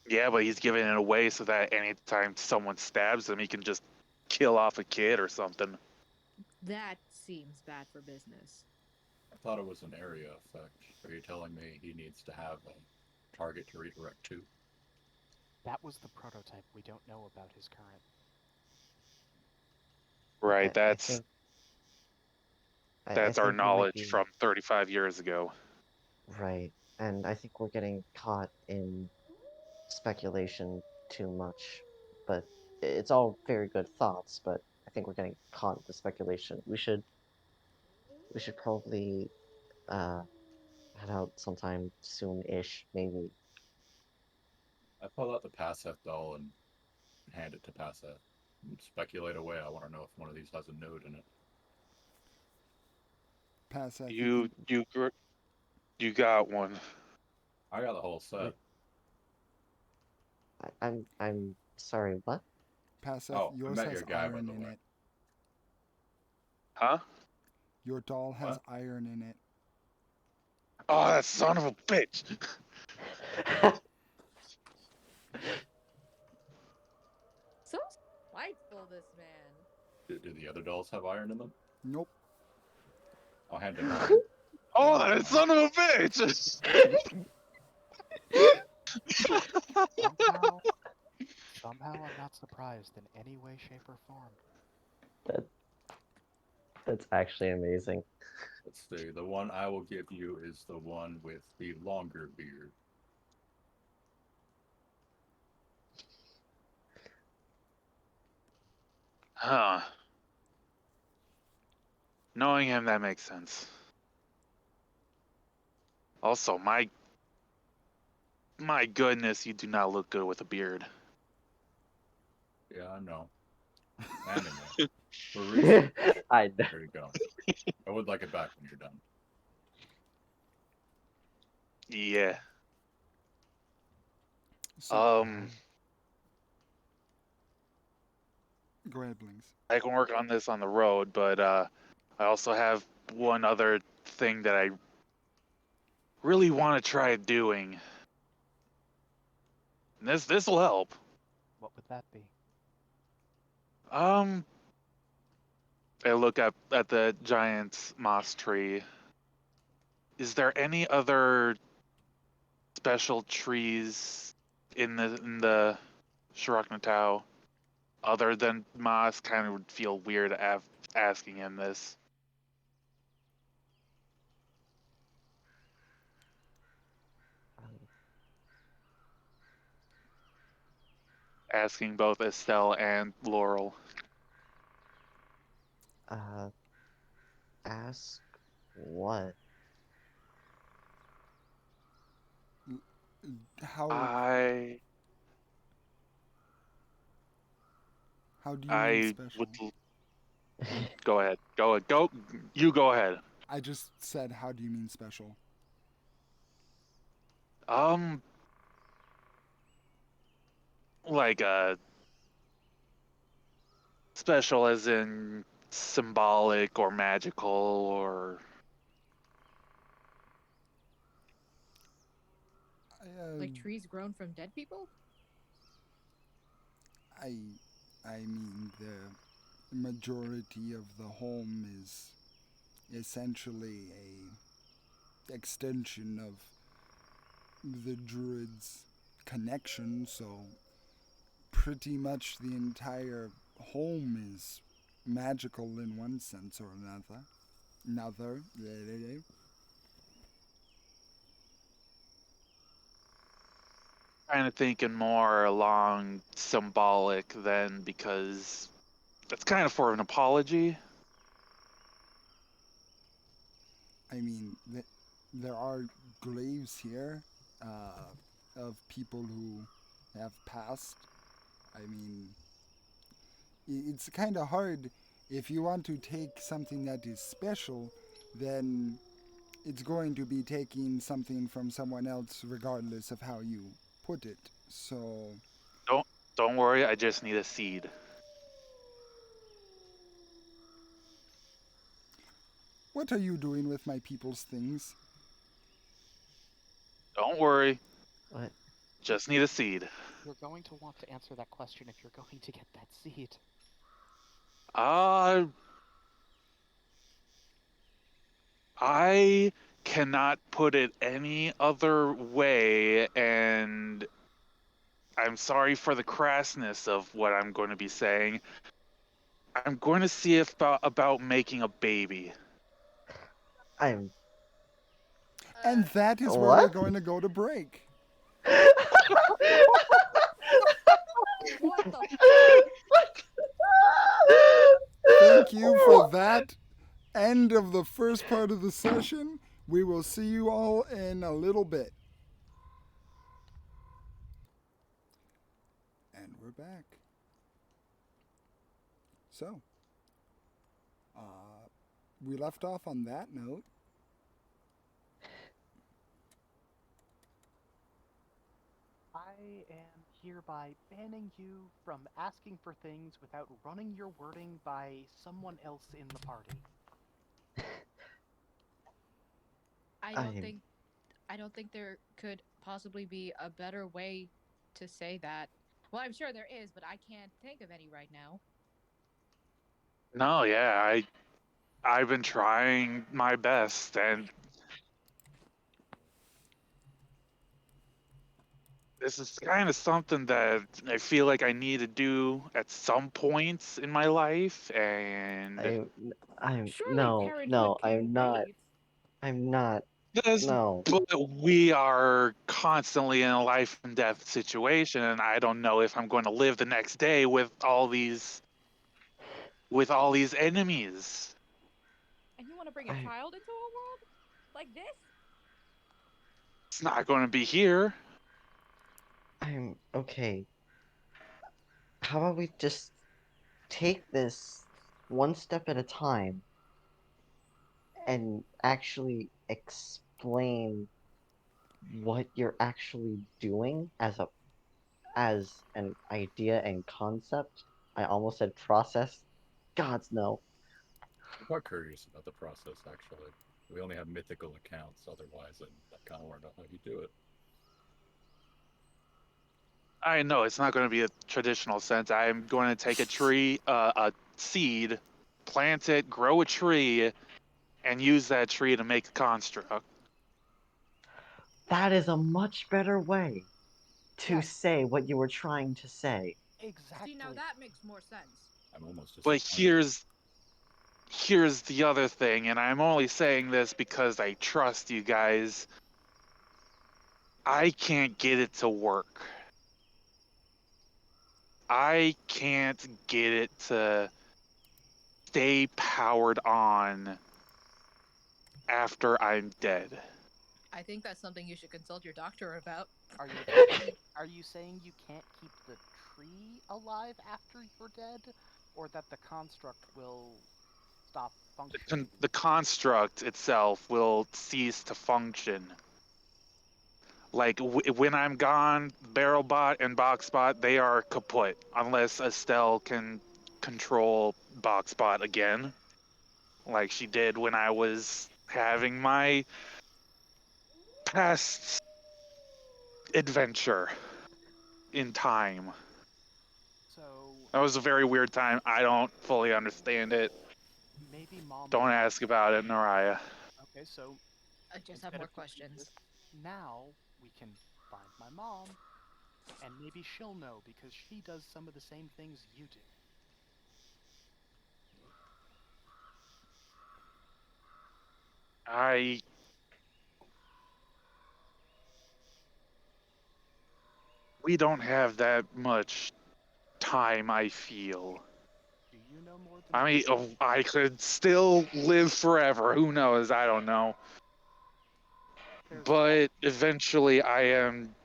Yeah, but he's giving it away so that anytime someone stabs him, he can just kill off a kid or something. That seems bad for business. I thought it was an area effect. Are you telling me he needs to have a target to redirect to? That was the prototype. We don't know about his current. Right, I think I that's our think we might knowledge be from 35 years ago. right, and I think we're getting caught in speculation too much. But it's all very good thoughts, but I think we're getting caught in the speculation. We should probably head out sometime soon-ish, maybe. I pull out the Passeth doll and hand it to Passeth. Speculate away. I want to know if one of these has a node in it. Pass that. You you got one. I got the whole set. Wait, I'm sorry, what? Pass that. Oh, I Yours met has your guy, by iron the in way. it. Huh? Your doll has What? iron in it. Oh, that son of a bitch! So spiteful, this man. Do the other dolls have iron in them? Nope. I'll hand it mine. Oh, that son of a bitch! Somehow, somehow I'm not surprised in any way, shape, or form. That that's actually amazing. Let's see. The one I will give you is the one with the longer beard. Huh. Knowing him, that makes sense. Also, my My goodness, you do not look good with a beard. Yeah, I know. Anyway, for reason. I know. There you go. I would like it back when you're done. Yeah. So, go ahead, Blinks. I can work on this on the road, but I also have one other thing that I really want to try doing. And this will help. What would that be? I look up at the giant moss tree. Is there any other special trees in the Shiraknatau other than moss? Kind of would feel weird asking him this. Asking both Estelle and Laurel. Ask what? How I how do you mean I special? would go ahead. Go. You go ahead. I just said, how do you mean special? Like special as in symbolic or magical or Like trees grown from dead people? I mean the majority of the home is essentially a extension of the druid's connection, so pretty much the entire home is magical in one sense or another. kind of thinking more along symbolic then because that's kind of for an apology. I mean, there are graves here of people who have passed. I mean, it's kind of hard if you want to take something that is special, then it's going to be taking something from someone else regardless of how you put it. So, Don't worry, I just need a seed. what are you doing with my people's things? Don't worry, What? just need a seed. You're going to want to answer that question if you're going to get that seed. I cannot put it any other way, and I'm sorry for the crassness of what I'm going to be saying. I'm going to see if about making a baby. I'm. And that is where we're What? going to go to break. What the? Thank you for that. End of the first part of the session. We will see you all in a little bit. And we're back. So, we left off on that note. I am hereby banning you from asking for things without running your wording by someone else in the party. I don't think there could possibly be a better way to say that. Well, I'm sure there is, but I can't think of any right now. No, yeah, I've been trying my best, and this is kind of something that I feel like I need to do at some points in my life, and I'm. Surely No, parenthood no, can I'm not. wait. I'm not. yes, No. but we are constantly in a life and death situation, and I don't know if I'm going to live the next day with all these enemies. And you want to bring a child into a world like this? It's not going to be here. I'm okay. How about we just take this one step at a time and actually explain what you're actually doing as an idea and concept. I almost said process. Gods no. I'm quite curious about the process, actually. We only have mythical accounts otherwise, and I kind of want to know how you do it. I know it's not going to be a traditional sense. I'm going to take a tree, a seed, plant it, grow a tree, and use that tree to make a construct. That is a much better way to Yes. say what you were trying to say. Exactly. See, now that makes more sense. I'm almost But disappointed. here's the other thing, and I'm only saying this because I trust you guys. I can't get it to work. I can't get it to stay powered on after I'm dead. I think that's something you should consult your doctor about. Are you are you saying you can't keep the tree alive after you're dead, or that the construct will stop functioning? The construct itself will cease to function. Like when I'm gone, BarrelBot and BoxBot, they are kaput unless Estelle can control BoxBot again, like she did when I was having my past adventure in time. So That was a very weird time. I don't fully understand it. maybe mom. Don't ask about it, Naraya. Okay, so I just have instead more of doing questions. this now, we can find my mom, and maybe she'll know because she does some of the same things you do. I we don't have that much time, I feel. Do you know more than I we mean, do? I could still live forever. Who knows? I don't know. There's But eventually, I am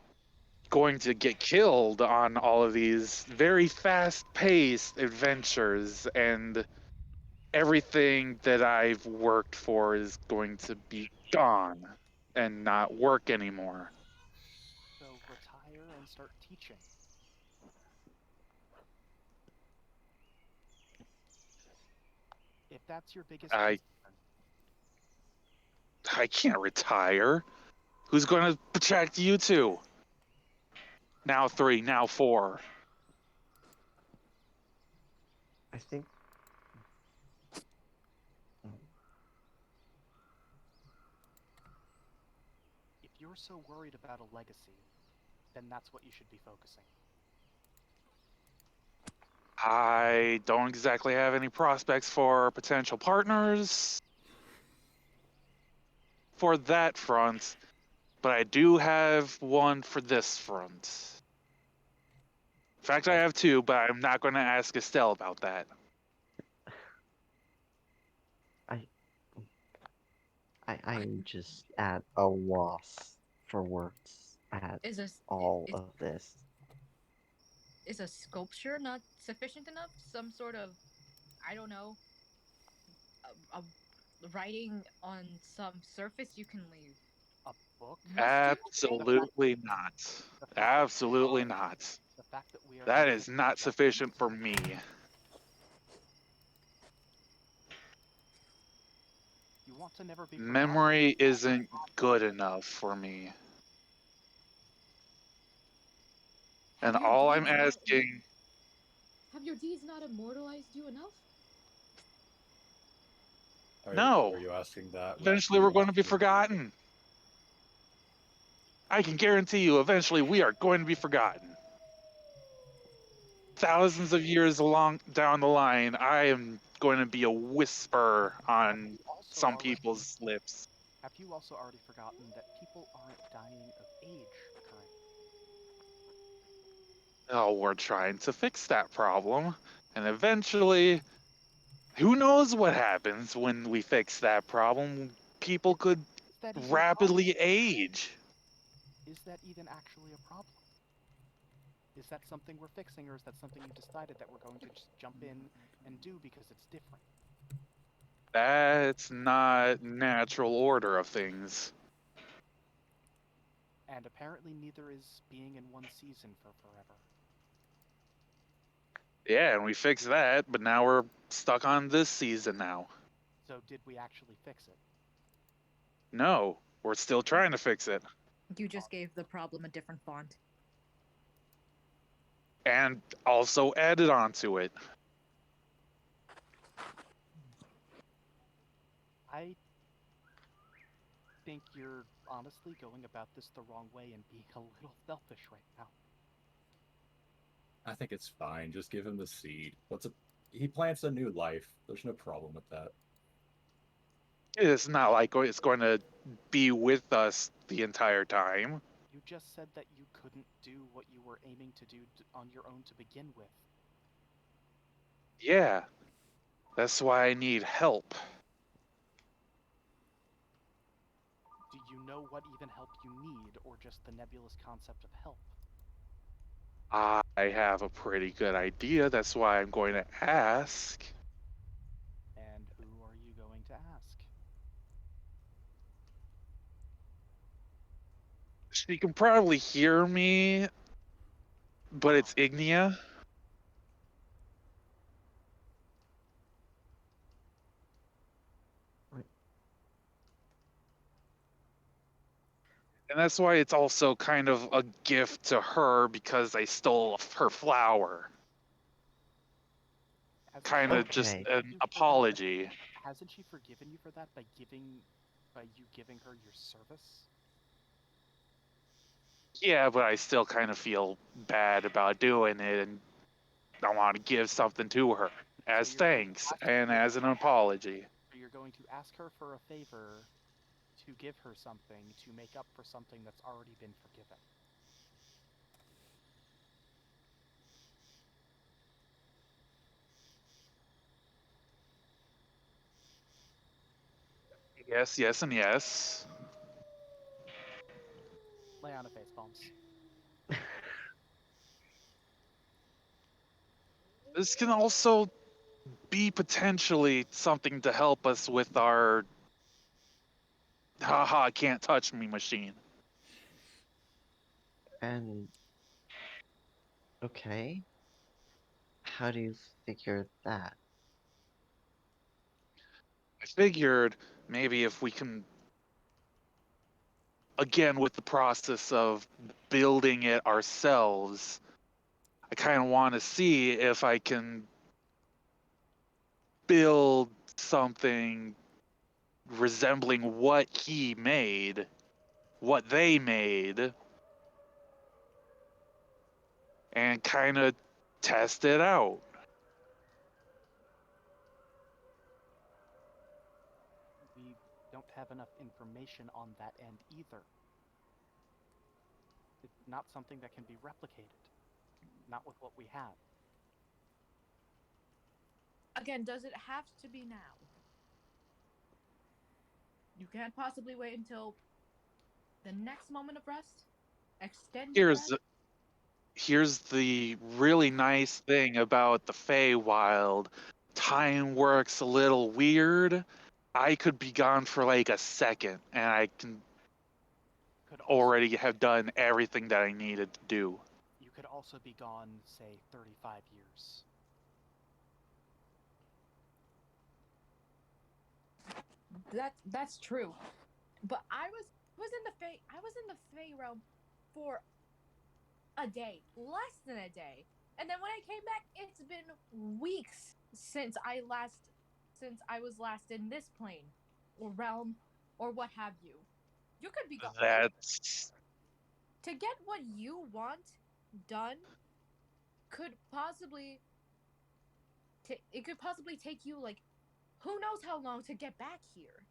going to get killed on all of these very fast-paced adventures, and everything that I've worked for is going to be gone and not work anymore. so retire and start teaching. If that's your biggest I concern, I can't retire. Who's going to protect you two? Now 3, now 4. I think if you're so worried about a legacy, then that's what you should be focusing on. I don't exactly have any prospects for potential partners for that front, but I do have one for this front. In fact, I have 2, but I'm not going to ask Estelle about that. I'm just at a loss for words at Is a all is, of this. is a sculpture not sufficient enough? Some sort of, I don't know, a writing on some surface you can leave. A book? Must do. Absolutely not. The fact Absolutely not. the fact that we are That able is not sufficient for me. you want to never be forgotten. Memory isn't good enough for me. And Have your all I'm deeds not asking, have your deeds not immortalized you enough? no. Are you asking that? Eventually we're going to be forgotten. I can guarantee you, eventually we are going to be forgotten. Thousands of years along down the line, I am going to be a whisper on some people's lips. Have you also already forgotten that people aren't dying of age currently? Oh, we're trying to fix that problem. And eventually, who knows what happens when we fix that problem? People could Is that even a problem? rapidly age. Is that even actually a problem? Is that something we're fixing, or is that something you decided that we're going to just jump in and do because it's different? That's not natural order of things. And apparently neither is being in one season for forever. Yeah, and we fixed that, but now we're stuck on this season now. So did we actually fix it? No, we're still trying to fix it. You just gave the problem a different font. And also added onto it. I think you're honestly going about this the wrong way and being a little selfish right now. I think it's fine. Just give him the seed. He plants a new life. There's no problem with that. It's not like it's going to be with us the entire time. You just said that you couldn't do what you were aiming to do on your own to begin with. Yeah, that's why I need help. Do you know what even help you need, or just the nebulous concept of help? I have a pretty good idea. That's why I'm going to ask. And who are you going to ask? She can probably hear me, but it's Ignia. Right. And that's why it's also kind of a gift to her because I stole her flower. Kind of just Okay. an apology. Hasn't she forgiven you for that by you giving her your service? Yeah, but I still kind of feel bad about doing it, and I want to give something to her as you're going to thanks ask and as an apology. So you're going to ask her for a favor to give her something to make up for something that's already been forgiven. Yes, yes, and yes. Lay on a face palms. This can also be potentially something to help us with our haha can't touch me machine. And okay. How do you figure that? I figured maybe if we can, again, with the process of building it ourselves, I kind of want to see if I can build something resembling what he made, what they made, and kind of test it out. We don't have enough information on that end either. It's not something that can be replicated. Not with what we have. Again, does it have to be now? You can't possibly wait until the next moment of rest? Extend your Here's rest? here's the really nice thing about the Feywild. Time works a little weird. I could be gone for like a second, and I can Could also, already have done everything that I needed to do. you could also be gone, say, 35 years. That's true. But I was in the Fey realm for a day, less than a day. And then when I came back, it's been weeks since I was last in this plane or realm or what have you. You could be gone. That's To get what you want done could possibly it could possibly take you like who knows how long to get back here.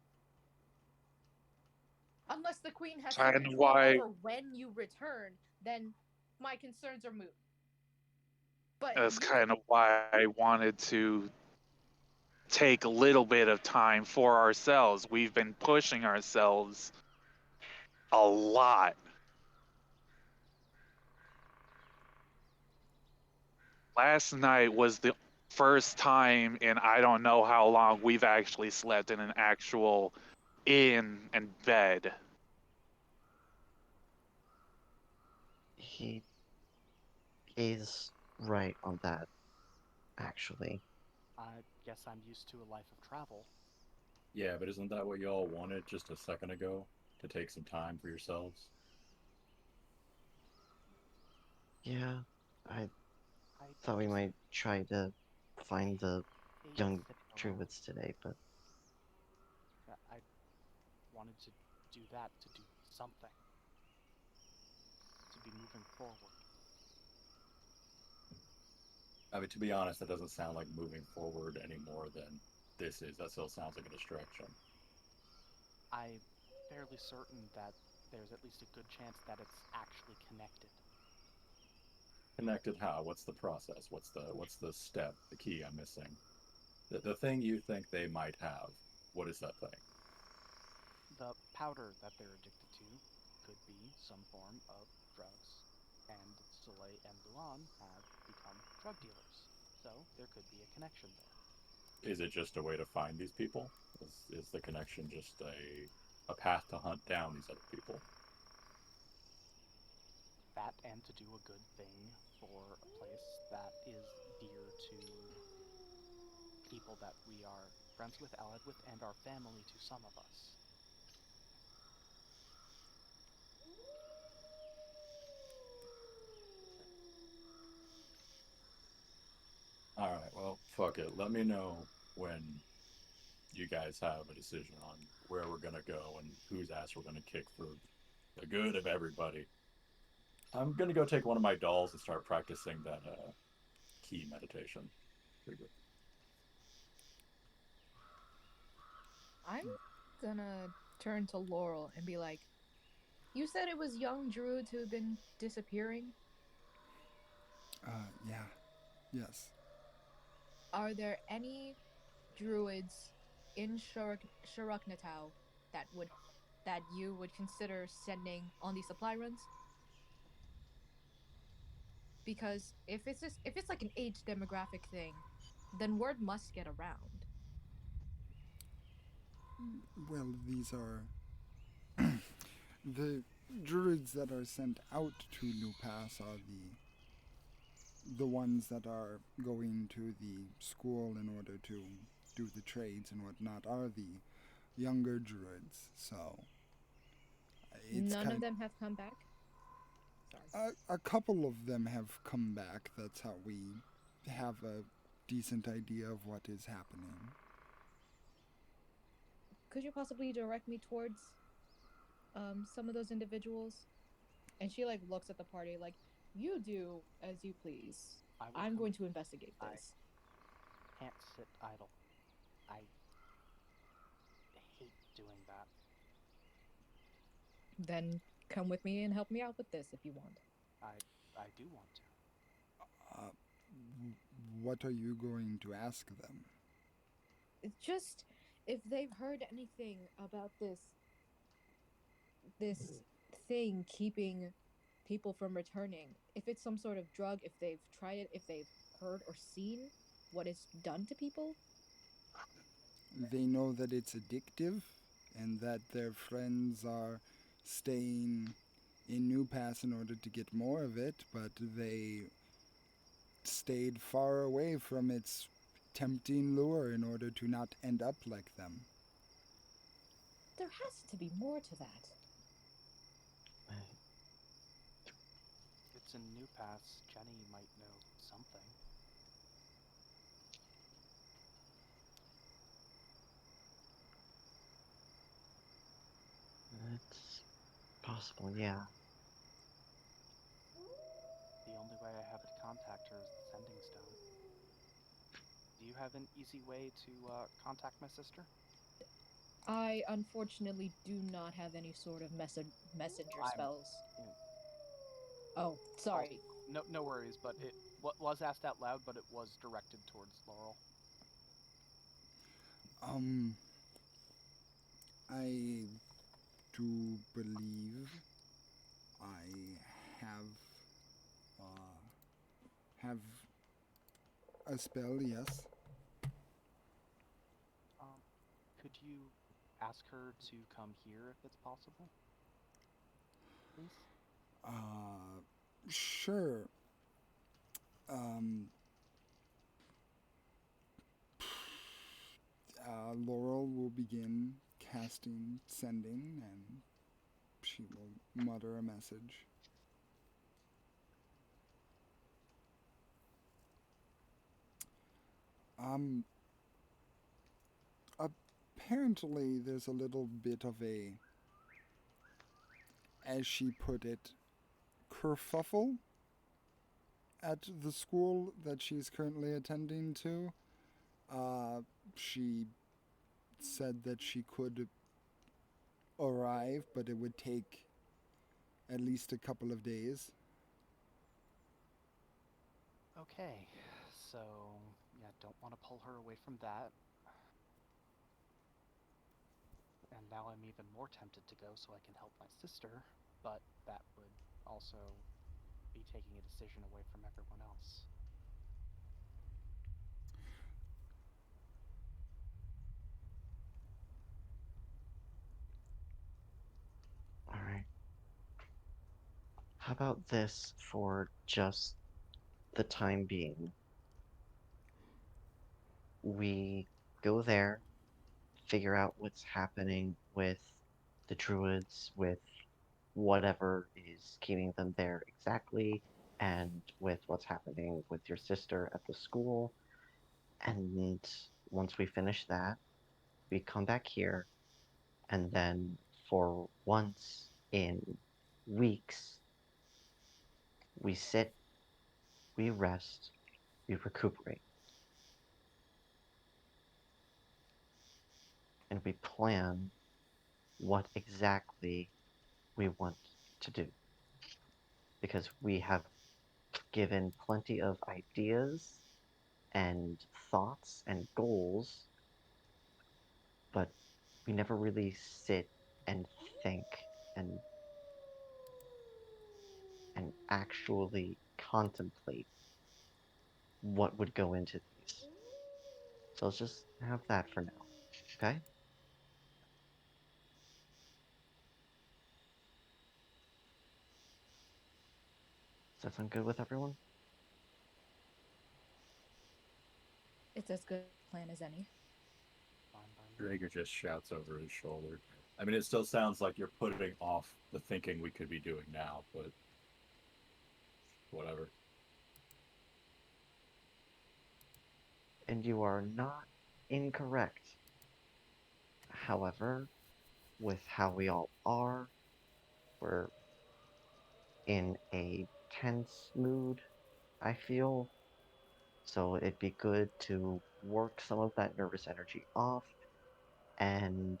Unless the queen has some kind of control why over when you return, then my concerns are moot. But that's you kind of why I wanted to take a little bit of time for ourselves. We've been pushing ourselves a lot. Last night was the first time in I don't know how long we've actually slept in an actual inn and bed. He is right on that, actually. I guess I'm used to a life of travel. Yeah, but isn't that what y'all wanted just a second ago? To take some time for yourselves? Yeah, I I thought we just might try to find the hate young sitting around. druids today, but I wanted to do that, to do something, to be moving forward. I mean, to be honest, that doesn't sound like moving forward any more than this is. That still sounds like a distraction. I'm fairly certain that there's at least a good chance that it's actually connected. Connected how? What's the process? What's the step? The key I'm missing. The thing you think they might have. What is that thing? The powder that they're addicted to could be some form of drugs, and Soleil and Luan have become drug dealers, so there could be a connection there. Is it just a way to find these people? Is the connection just a path to hunt down these other people? That and to do a good thing for a place that is dear to people that we are friends with, allied with, and are family to some of us. All right, well, fuck it. Let me know when you guys have a decision on where we're gonna go and whose ass we're gonna kick for the good of everybody. I'm gonna go take one of my dolls and start practicing that key meditation. Pretty good. I'm gonna turn to Laurel and be like, "You said it was young druids who have been disappearing. Yeah. Yes. Are there any druids in Shuruknatau that you would consider sending on these supply runs? Because if it's like an age demographic thing, then word must get around. Well, these are the druids that are sent out to New Pass are the ones that are going to the school in order to do the trades and whatnot are the younger druids. So it's None of kind them have come back. Sorry. a couple of them have come back. That's how we have a decent idea of what is happening. Could you possibly direct me towards some of those individuals? And she like looks at the party like, you do as you please. I'm going to investigate this. I can't sit idle. I hate doing that. Then come with me and help me out with this if you want. I do want to. What are you going to ask them? It's just if they've heard anything about this thing keeping people from returning, if it's some sort of drug, if they've tried it, if they've heard or seen what it's done to people. They know that it's addictive and that their friends are staying in New Pass in order to get more of it, but they stayed far away from its tempting lure in order to not end up like them. There has to be more to that. It's a new pass. Jenny might know something. it's possible, yeah. The only way I have to contact her is the sending stone. Do you have an easy way to contact my sister? I unfortunately do not have any sort of messenger spells. Oh, sorry. No worries, but it was asked out loud, but it was directed towards Laurel. I do believe I have a spell, yes. Could you ask her to come here if it's possible, please? Sure. Um, Laurel will begin casting sending, and she will mutter a message. Um, Apparently, there's a little bit of a, as she put it, kerfuffle at the school that she's currently attending to. She said that she could arrive, but it would take at least a couple of days. Okay, so yeah, don't want to pull her away from that. And now I'm even more tempted to go so I can help my sister, but that would also be taking a decision away from everyone else. All right. How about this for just the time being? We go there, figure out what's happening with the druids, with whatever is keeping them there exactly, and with what's happening with your sister at the school. And once we finish that, we come back here, and then for once in weeks, we sit, we rest, we recuperate, and we plan what exactly we want to do. Because we have given plenty of ideas and thoughts and goals, but we never really sit and think and actually contemplate what would go into these. So let's just have that for now, okay? Does that sound good with everyone? It's as good a plan as any. Fine by me. Drager just shouts over his shoulder. I mean, it still sounds like you're putting off the thinking we could be doing now, but whatever. And you are not incorrect. However, with how we all are, we're in a tense mood, I feel. So it'd be good to work some of that nervous energy off, and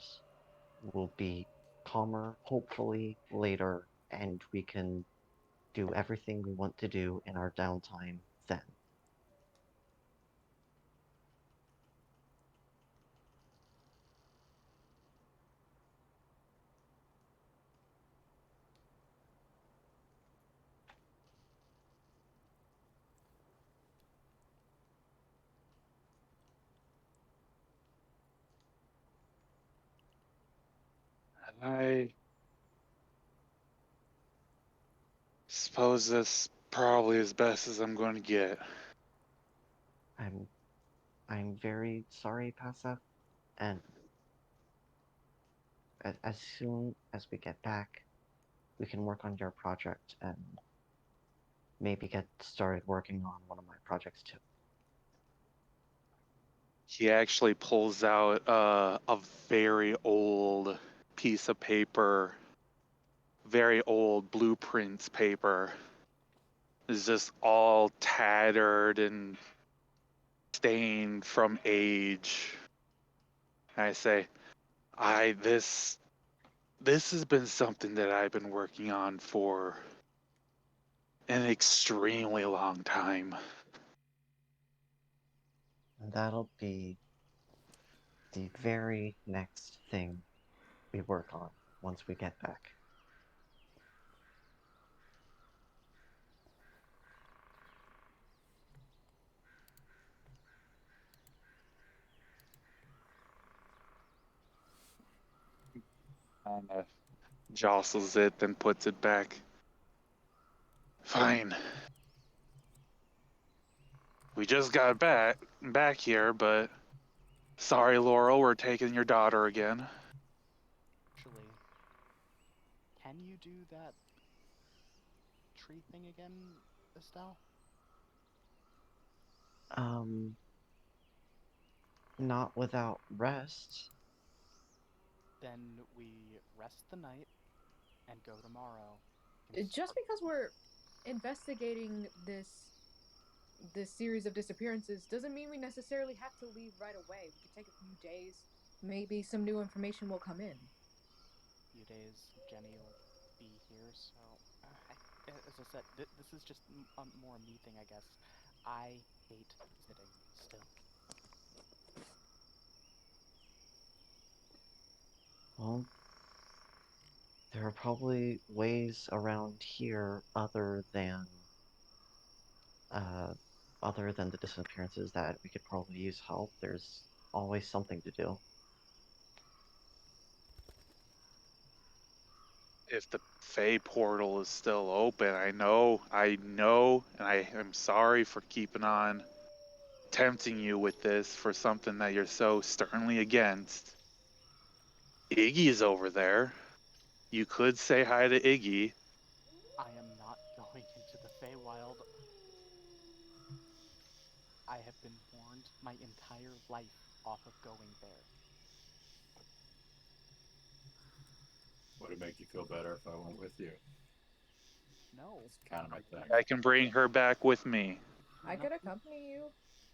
we'll be calmer, hopefully, later, and we can do everything we want to do in our downtime then. I suppose that's probably as best as I'm going to get. I'm I'm very sorry, Pasa, and as soon as we get back, we can work on your project and maybe get started working on one of my projects too. He actually pulls out a very old piece of paper, very old blueprints paper. It's just all tattered and stained from age. I say, I this has been something that I've been working on for an extremely long time. And that'll be the very next thing we work on once we get back. Kind of jostles it, then puts it back. Fine. We just got back here, but sorry, Laurel, we're taking your daughter again. Actually, can you do that tree thing again, Estelle? Not without rest. Then we rest the night and go tomorrow. Just because we're investigating this series of disappearances doesn't mean we necessarily have to leave right away. We could take a few days. Maybe some new information will come in. Few days, Jenny will be here, so as I said, this is just more a me thing, I guess. I hate sitting still. Well, there are probably ways around here other than the disappearances that we could probably use help. There's always something to do. If the Fey portal is still open, I know, and I am sorry for keeping on tempting you with this for something that you're so sternly against. Iggy is over there. You could say hi to Iggy. I am not going into the Feywild. I have been warned my entire life off of going there. Would it make you feel better if I went with you? No. It's kind of my thing. I can bring her back with me I could accompany you.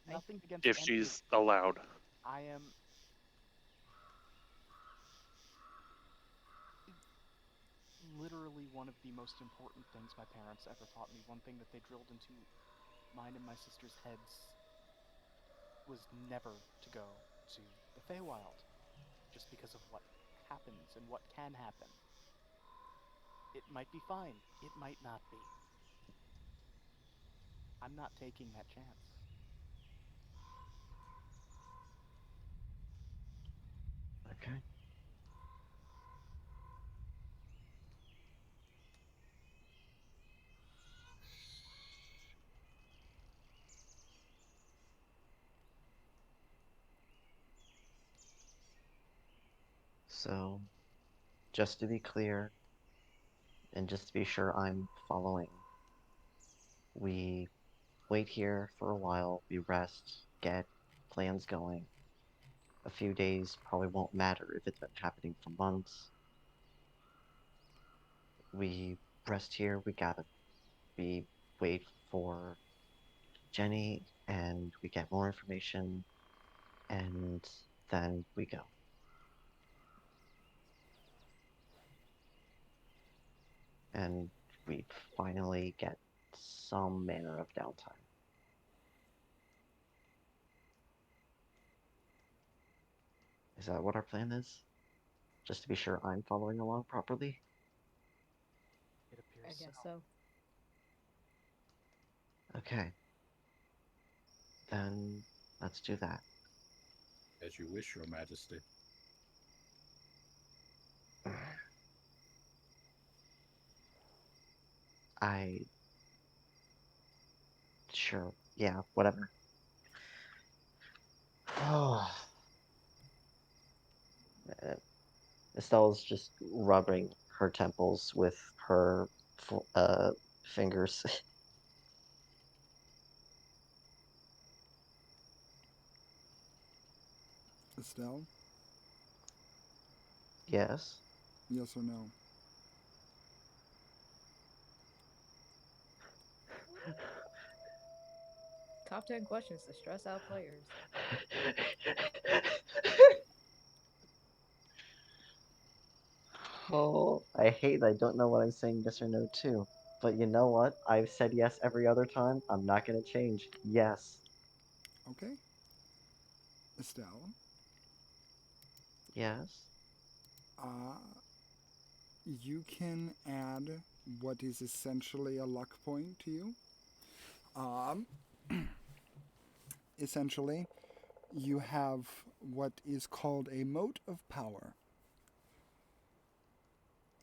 Nothing against if any she's allowed. I am literally one of the most important things my parents ever taught me. One thing that they drilled into mine and my sister's heads was never to go to the Feywild, just because of what happens and what can happen. It might be fine, it might not be. I'm not taking that chance. Okay. So, just to be clear, and just to be sure I'm following, we wait here for a while, we rest, get plans going. A few days probably won't matter if it's been happening for months. We rest here, we wait for Jenny, and we get more information, and then we go. And we finally get some manner of downtime. Is that what our plan is? Just to be sure I'm following along properly? It I appears guess so. so. Okay. Then let's do that. As you wish, Your Majesty. Sure, yeah, whatever. Oh. Estelle's just rubbing her temples with her fingers. Estelle? Yes? Yes or no? Top 10 questions to stress out players. Oh, I hate that I don't know what I'm saying yes or no to. But you know what? I've said yes every other time. I'm not gonna change. Yes. Okay. Estelle? Yes. Uh, you can add what is essentially a luck point to you. Um, essentially, you have what is called a mote of power.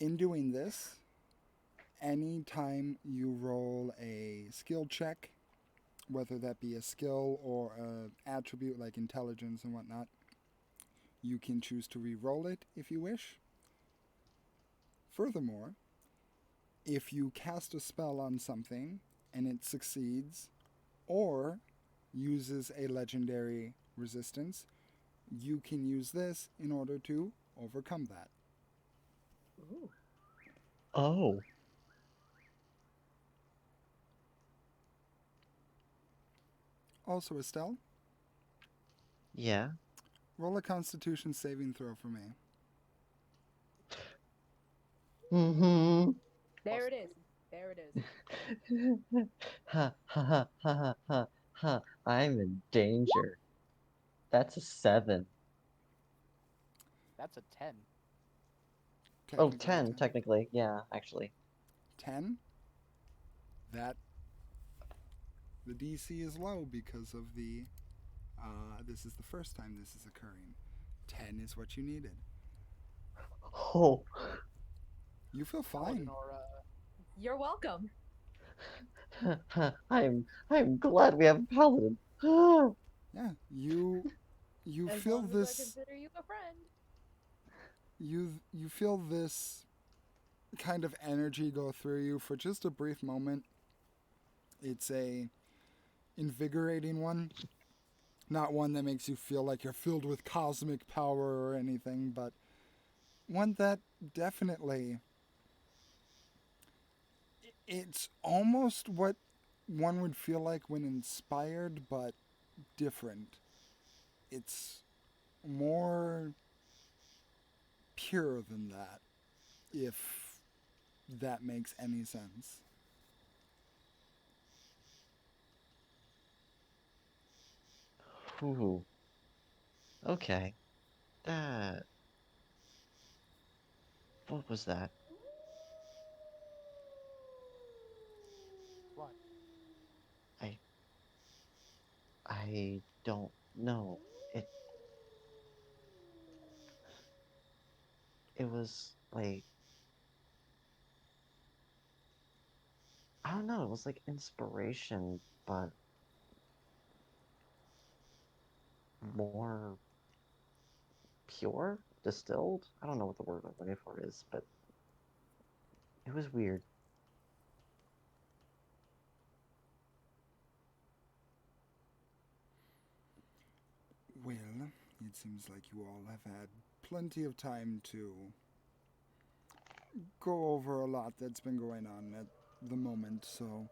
In doing this, anytime you roll a skill check, whether that be a skill or an attribute like intelligence and whatnot, you can choose to re-roll it if you wish. Furthermore, if you cast a spell on something and it succeeds or uses a legendary resistance, you can use this in order to overcome that. Ooh. Oh. Also, Estelle, Yeah. roll a Constitution saving throw for me. Mm-hmm. There it is. There it is. Ha ha ha ha ha ha ha. I'm in danger. That's a 7. That's a 10. Oh, Technically, 10, technically. Yeah, actually. 10. That the DC is low because of the. This is the first time this is occurring. 10 is what you needed. Oh. You feel Paladin fine. or You're welcome. I'm glad we have a paladin. Yeah, you As feel long as I this. consider you a friend. You feel this kind of energy go through you for just a brief moment. It's a invigorating one, not one that makes you feel like you're filled with cosmic power or anything, but one that definitely it's almost what one would feel like when inspired, but different. It's more pure than that, if that makes any sense. Ooh. Okay. That. What was that? what? I. I don't know. It. It was like. I don't know. It was like inspiration, but more pure, distilled. I don't know what the word I'm looking for is, but it was weird. Well, it seems like you all have had plenty of time to go over a lot that's been going on at the moment, so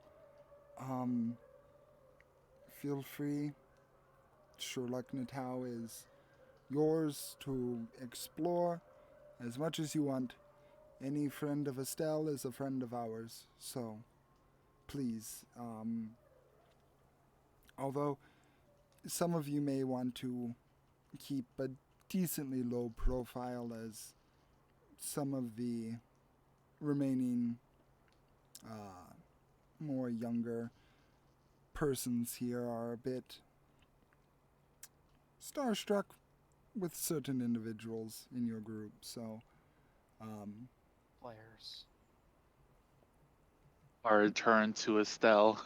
um feel free. Sherlock Natal is yours to explore as much as you want. Any friend of Estelle is a friend of ours, so please, although some of you may want to keep a decently low profile as some of the remaining more younger persons here are a bit starstruck with certain individuals in your group. So, Players. Our turn to Estelle.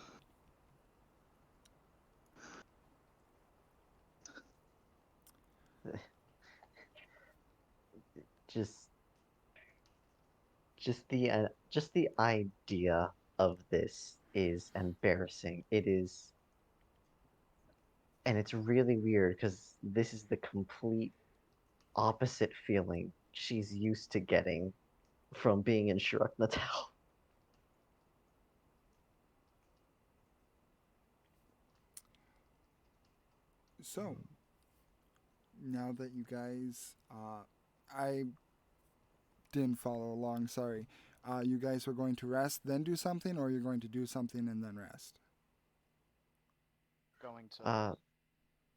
Just just the idea of this is embarrassing. It is, and it's really weird because this is the complete opposite feeling she's used to getting from being in Shrek Natal. so now that you guys, I didn't follow along. Sorry. You guys were going to rest, then do something, or you're going to do something and then rest. Going to Uh,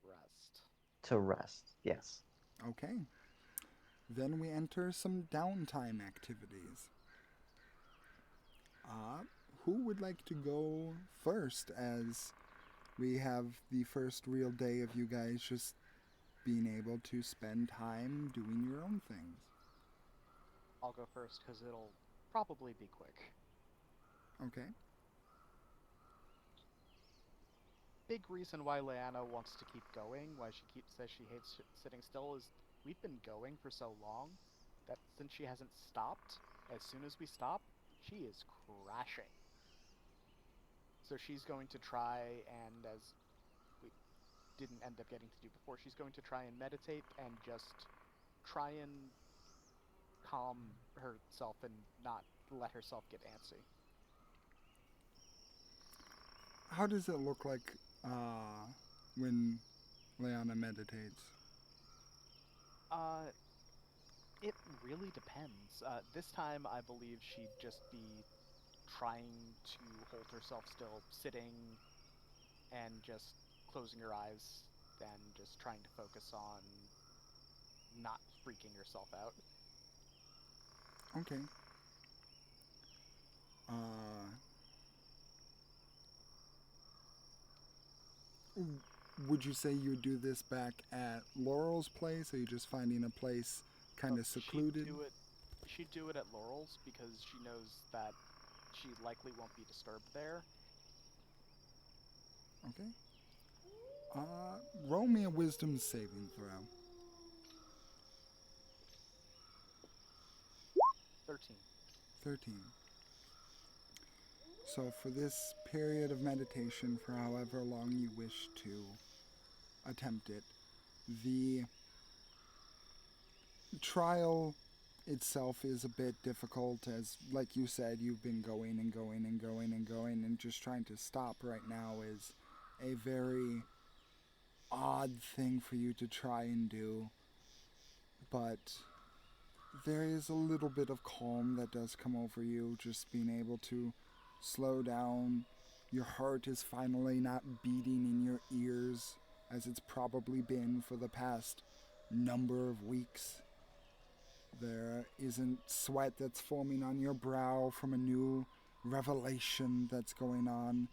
rest. to rest, yes. Okay. Then we enter some downtime activities. Uh, who would like to go first, as we have the first real day of you guys just being able to spend time doing your own things? I'll go first because it'll probably be quick. Okay. Big reason why Leanna wants to keep going, why she says she hates sitting still, is we've been going for so long that since she hasn't stopped, as soon as we stop, she is crashing. So she's going to try, and as we didn't end up getting to do before, she's going to try and meditate and just try and calm herself and not let herself get antsy. How does it look like when Leanna meditates? It really depends. This time, I believe she'd just be trying to hold herself still, sitting and just closing her eyes and just trying to focus on not freaking herself out. Okay. Would you say you do this back at Laurel's place? Or are you just finding a place kind of secluded? She'd do it at Laurel's because she knows that she likely won't be disturbed there. Okay. Roll me a wisdom saving throw. 13. 13. So for this period of meditation, for however long you wish to attempt it, the trial itself is a bit difficult, as like you said, you've been going and going and going and going, and just trying to stop right now is a very odd thing for you to try and do. But there is a little bit of calm that does come over you, just being able to slow down. Your heart is finally not beating in your ears as it's probably been for the past number of weeks. There isn't sweat that's forming on your brow from a new revelation that's going on,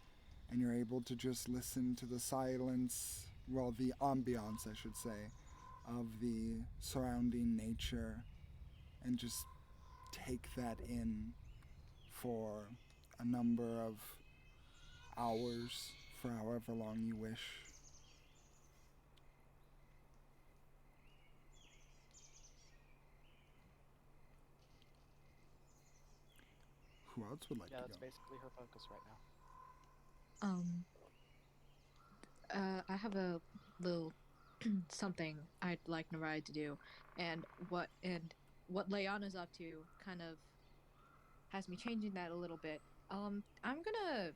and you're able to just listen to the silence, well, the ambiance, I should say, of the surrounding nature, and just take that in for a number of hours, for however long you wish. Who else would like Yeah, to that's go? basically her focus right now. I have a little something I'd like Narai to do, and what Leanna's up to kind of has me changing that a little bit. I'm gonna.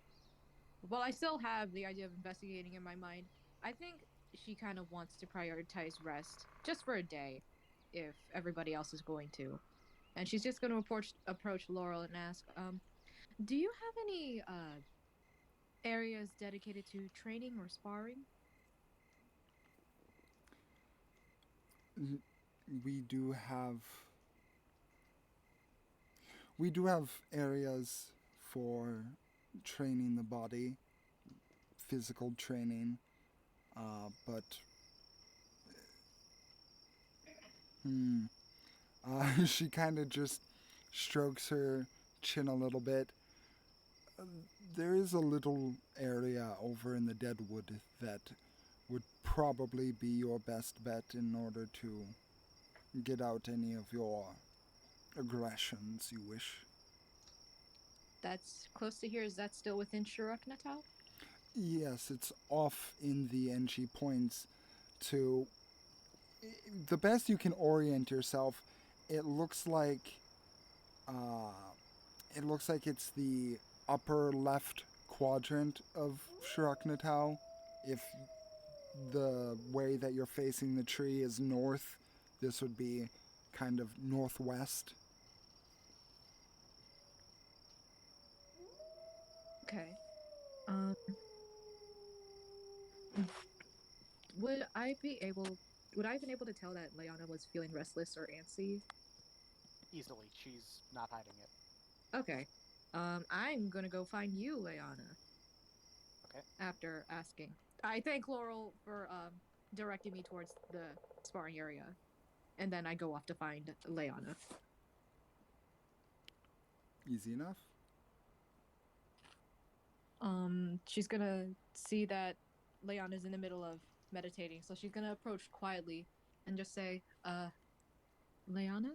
Well, I still have the idea of investigating in my mind. I think she kind of wants to prioritize rest just for a day, if everybody else is going to, and she's just going to approach Laurel and ask, "Do you have any areas dedicated to training or sparring?" We do have we do have areas for training the body, physical training, but she kind of just strokes her chin a little bit. There is a little area over in the Deadwood that would probably be your best bet in order to get out any of your aggressions you wish. That's close to here. Is that still within Shuruk Natal? Yes, it's off in the end. She points to the best you can orient yourself. It looks like uh, it's the upper left quadrant of Shuruk Natal. If the way that you're facing the tree is north, this would be kind of northwest. Okay. Um, would I be able? Would I have been able to tell that Leanna was feeling restless or antsy? Easily. She's not hiding it. Okay. I'm gonna go find you, Leanna. Okay. After asking, I thank Laurel for directing me towards the sparring area, and then I go off to find Leanna. Easy enough. She's gonna see that Leon is in the middle of meditating, so she's gonna approach quietly and just say, Leona,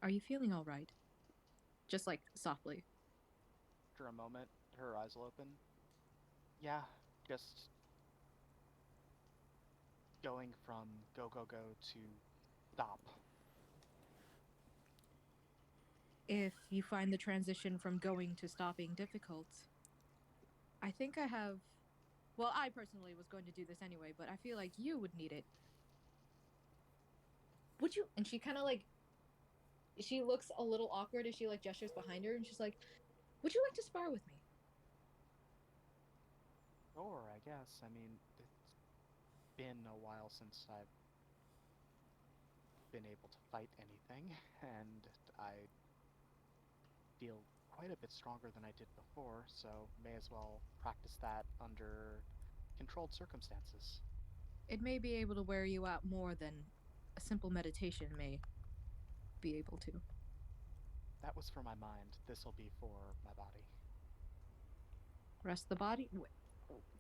are you feeling all right? Just like softly. After a moment, her eyes will open. Yeah, just going from go, go, go to stop. If you find the transition from going to stopping difficult, I think I have. Well, I personally was going to do this anyway, but I feel like you would need it. Would you? And she kind of like. She looks a little awkward as she like gestures behind her, and she's like, "Would you like to spar with me?" Sure, I guess. I mean, it's been a while since I've been able to fight anything, and I feel quite a bit stronger than I did before, so may as well practice that under controlled circumstances. It may be able to wear you out more than a simple meditation may be able to. That was for my mind. This'll be for my body. Rest the body.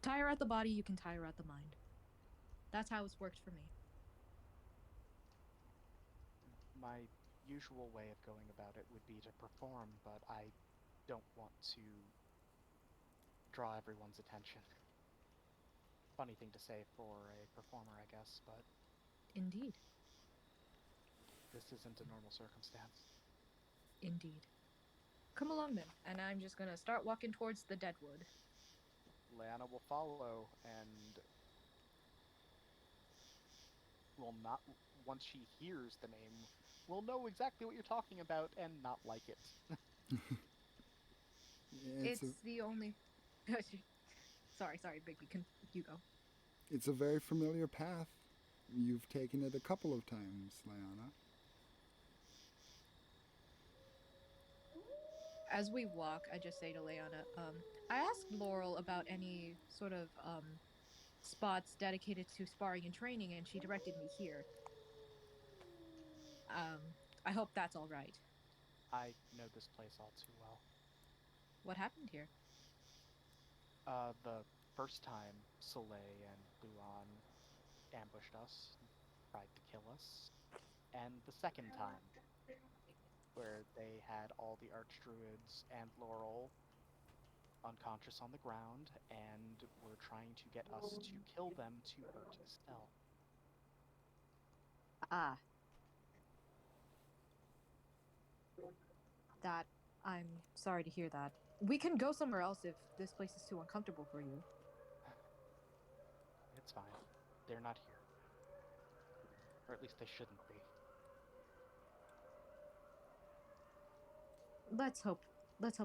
Tire out the body, you can tire out the mind. That's how it's worked for me. My usual way of going about it would be to perform, but I don't want to draw everyone's attention. Funny thing to say for a performer, I guess, but Indeed. this isn't a normal circumstance. Indeed. Come along then, and I'm just gonna start walking towards the deadwood. Leanna will follow and will not, once she hears the name, will know exactly what you're talking about and not like it. It's the only. sorry, Bigby. You go. It's a very familiar path. You've taken it a couple of times, Leona. As we walk, I just say to Leona, I asked Laurel about any sort of spots dedicated to sparring and training, and she directed me here. I hope that's all right. I know this place all too well. What happened here? The first time Soleil and Luan ambushed us, tried to kill us, and the second time, where they had all the archdruids and Laurel unconscious on the ground and were trying to get us to kill them to hurt Estelle. Ah. That. I'm sorry to hear that. We can go somewhere else if this place is too uncomfortable for you. It's fine. They're not here. Or at least they shouldn't be. Let's hope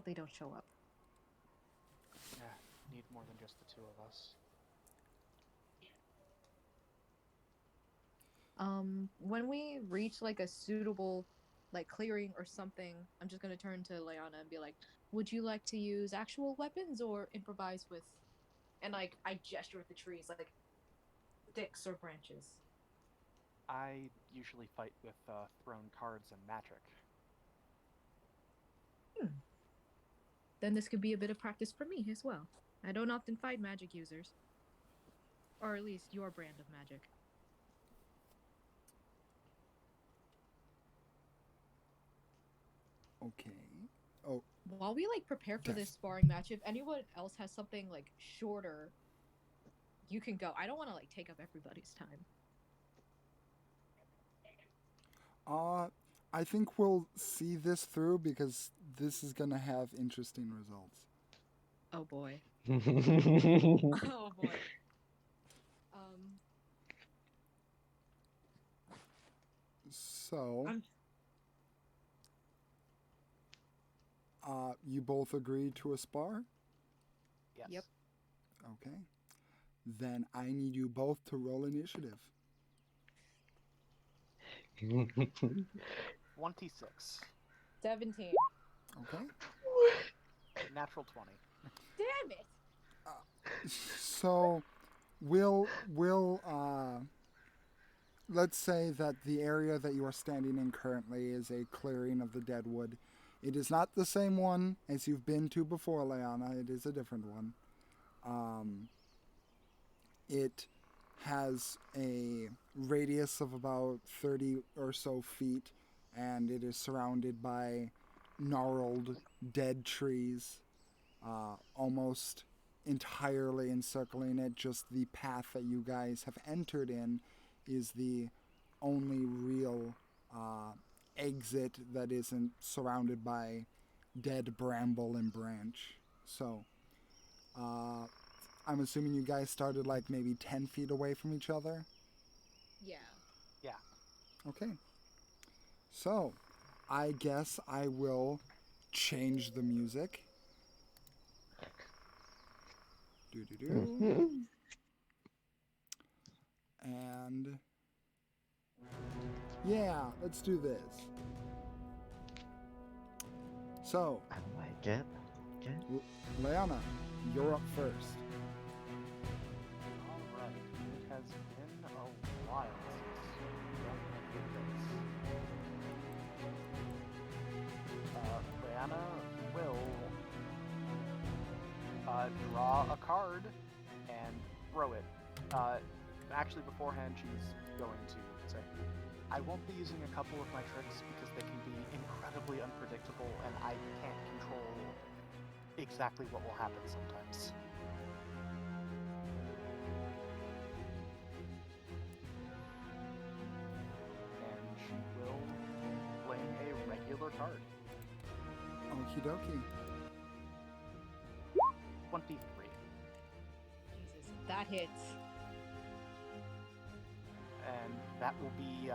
they don't show up. Need more than just the two of us. When we reach like a suitable like clearing or something, I'm just gonna turn to Leona and be like, would you like to use actual weapons or improvise with, and like I gesture at the trees like sticks or branches. I usually fight with thrown cards and magic. Then this could be a bit of practice for me as well. I don't often fight magic users. Or at least your brand of magic. Okay. Oh, While we like prepare for Yes. this sparring match, if anyone else has something like shorter, you can go. I don't want to like take up everybody's time. I think we'll see this through because this is gonna have interesting results. Oh boy. Oh boy. So, I'm- you both agree to a spar? Yes. Yep. Okay. Then I need you both to roll initiative. 26. 17. Okay. Natural 20. Damn it! So, we'll let's say that the area that you are standing in currently is a clearing of the deadwood. It is not the same one as you've been to before, Leanna. It is a different one. It has a radius of about 30 or so feet, and it is surrounded by gnarled, dead trees, almost entirely encircling it. Just the path that you guys have entered in is the only real exit that isn't surrounded by dead bramble and branch. So, I'm assuming you guys started like maybe 10 feet away from each other? Yeah. Yeah. Okay. So, I guess I will change the music. Do. And yeah, let's do this. So, I like it. Leanna, you're up first. Alright. It has been a while since we did this. Leanna will draw a card and throw it. Actually, beforehand, she's going to say, I won't be using a couple of my tricks because they can be incredibly unpredictable and I can't control exactly what will happen sometimes. And she will play a regular card. Okie dokie. 23. Jesus, that hits. And that will be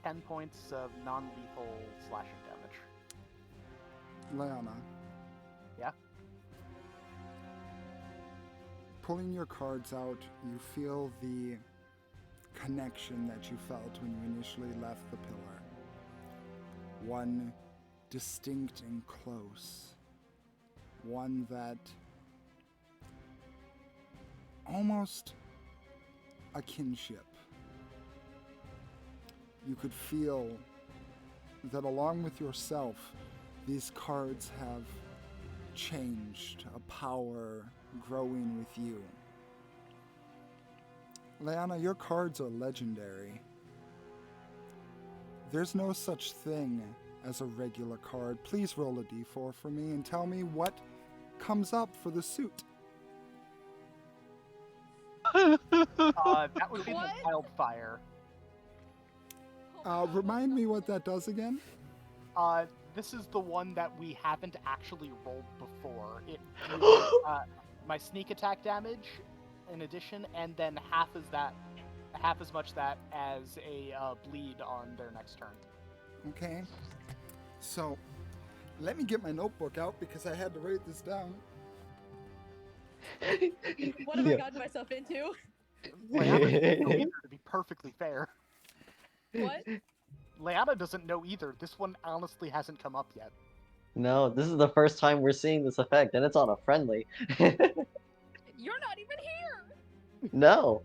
10 points of non-lethal slashing damage. Leanna. Yeah? Pulling your cards out, you feel the connection that you felt when you initially left the pillar. One distinct and close. One that almost a kinship. You could feel that along with yourself, these cards have changed, a power growing with you. Leanna, your cards are legendary. There's no such thing as a regular card. Please roll a d4 for me and tell me what comes up for the suit. That would be the What? wildfire. Remind me what that does again? This is the one that we haven't actually rolled before. It deals, my sneak attack damage in addition, and then half as much that as a bleed on their next turn. Okay. So, let me get my notebook out because I had to write this down. What have I gotten myself into? Leanna doesn't know either, to be perfectly fair. What? Leanna doesn't know either. This one honestly hasn't come up yet. No, this is the first time we're seeing this effect, and it's on a friendly. You're not even here! No.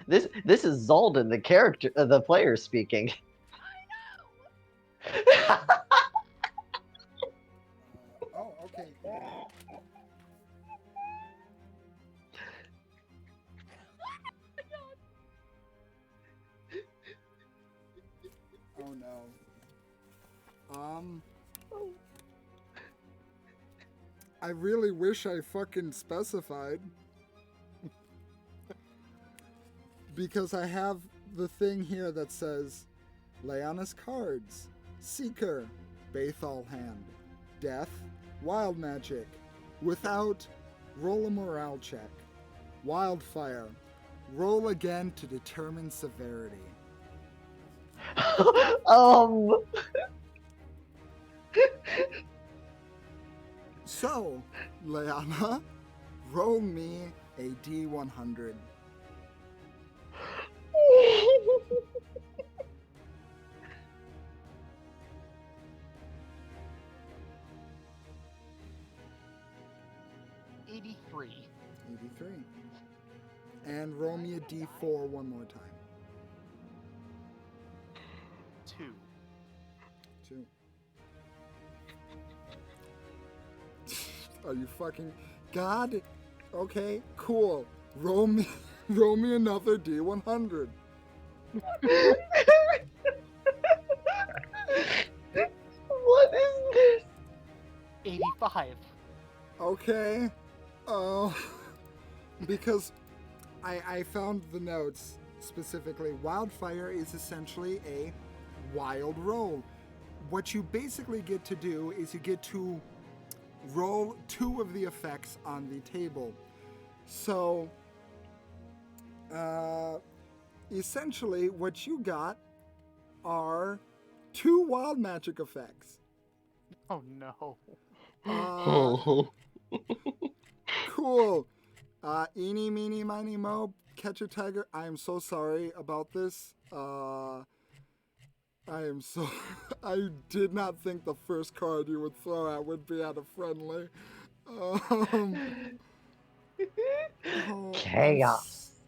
This is Zoldan, the character, the player speaking. I know! Oh, okay. Oh no. I really wish I fucking specified. Because I have the thing here that says Leanna's cards. Seeker, Bathal Hand. Death, Wild Magic. Without, roll a morale check. Wildfire, roll again to determine severity. So, Leanna, roll me a D100. $83. 83. And roll me a D4 one more time. 2. 2. Are you fucking God? Okay, cool. Roll me another D100. What is this? 85. Okay. Because I found the notes specifically. Wildfire is essentially a wild roll. What you basically get to do is you get to roll 2 of the effects on the table. So, essentially, what you got are 2 wild magic effects. Oh no. Cool. Eeny, meeny, miny, mo, catch a tiger. I am so sorry about this. I did not think the first card you would throw out would be at a friendly. Chaos.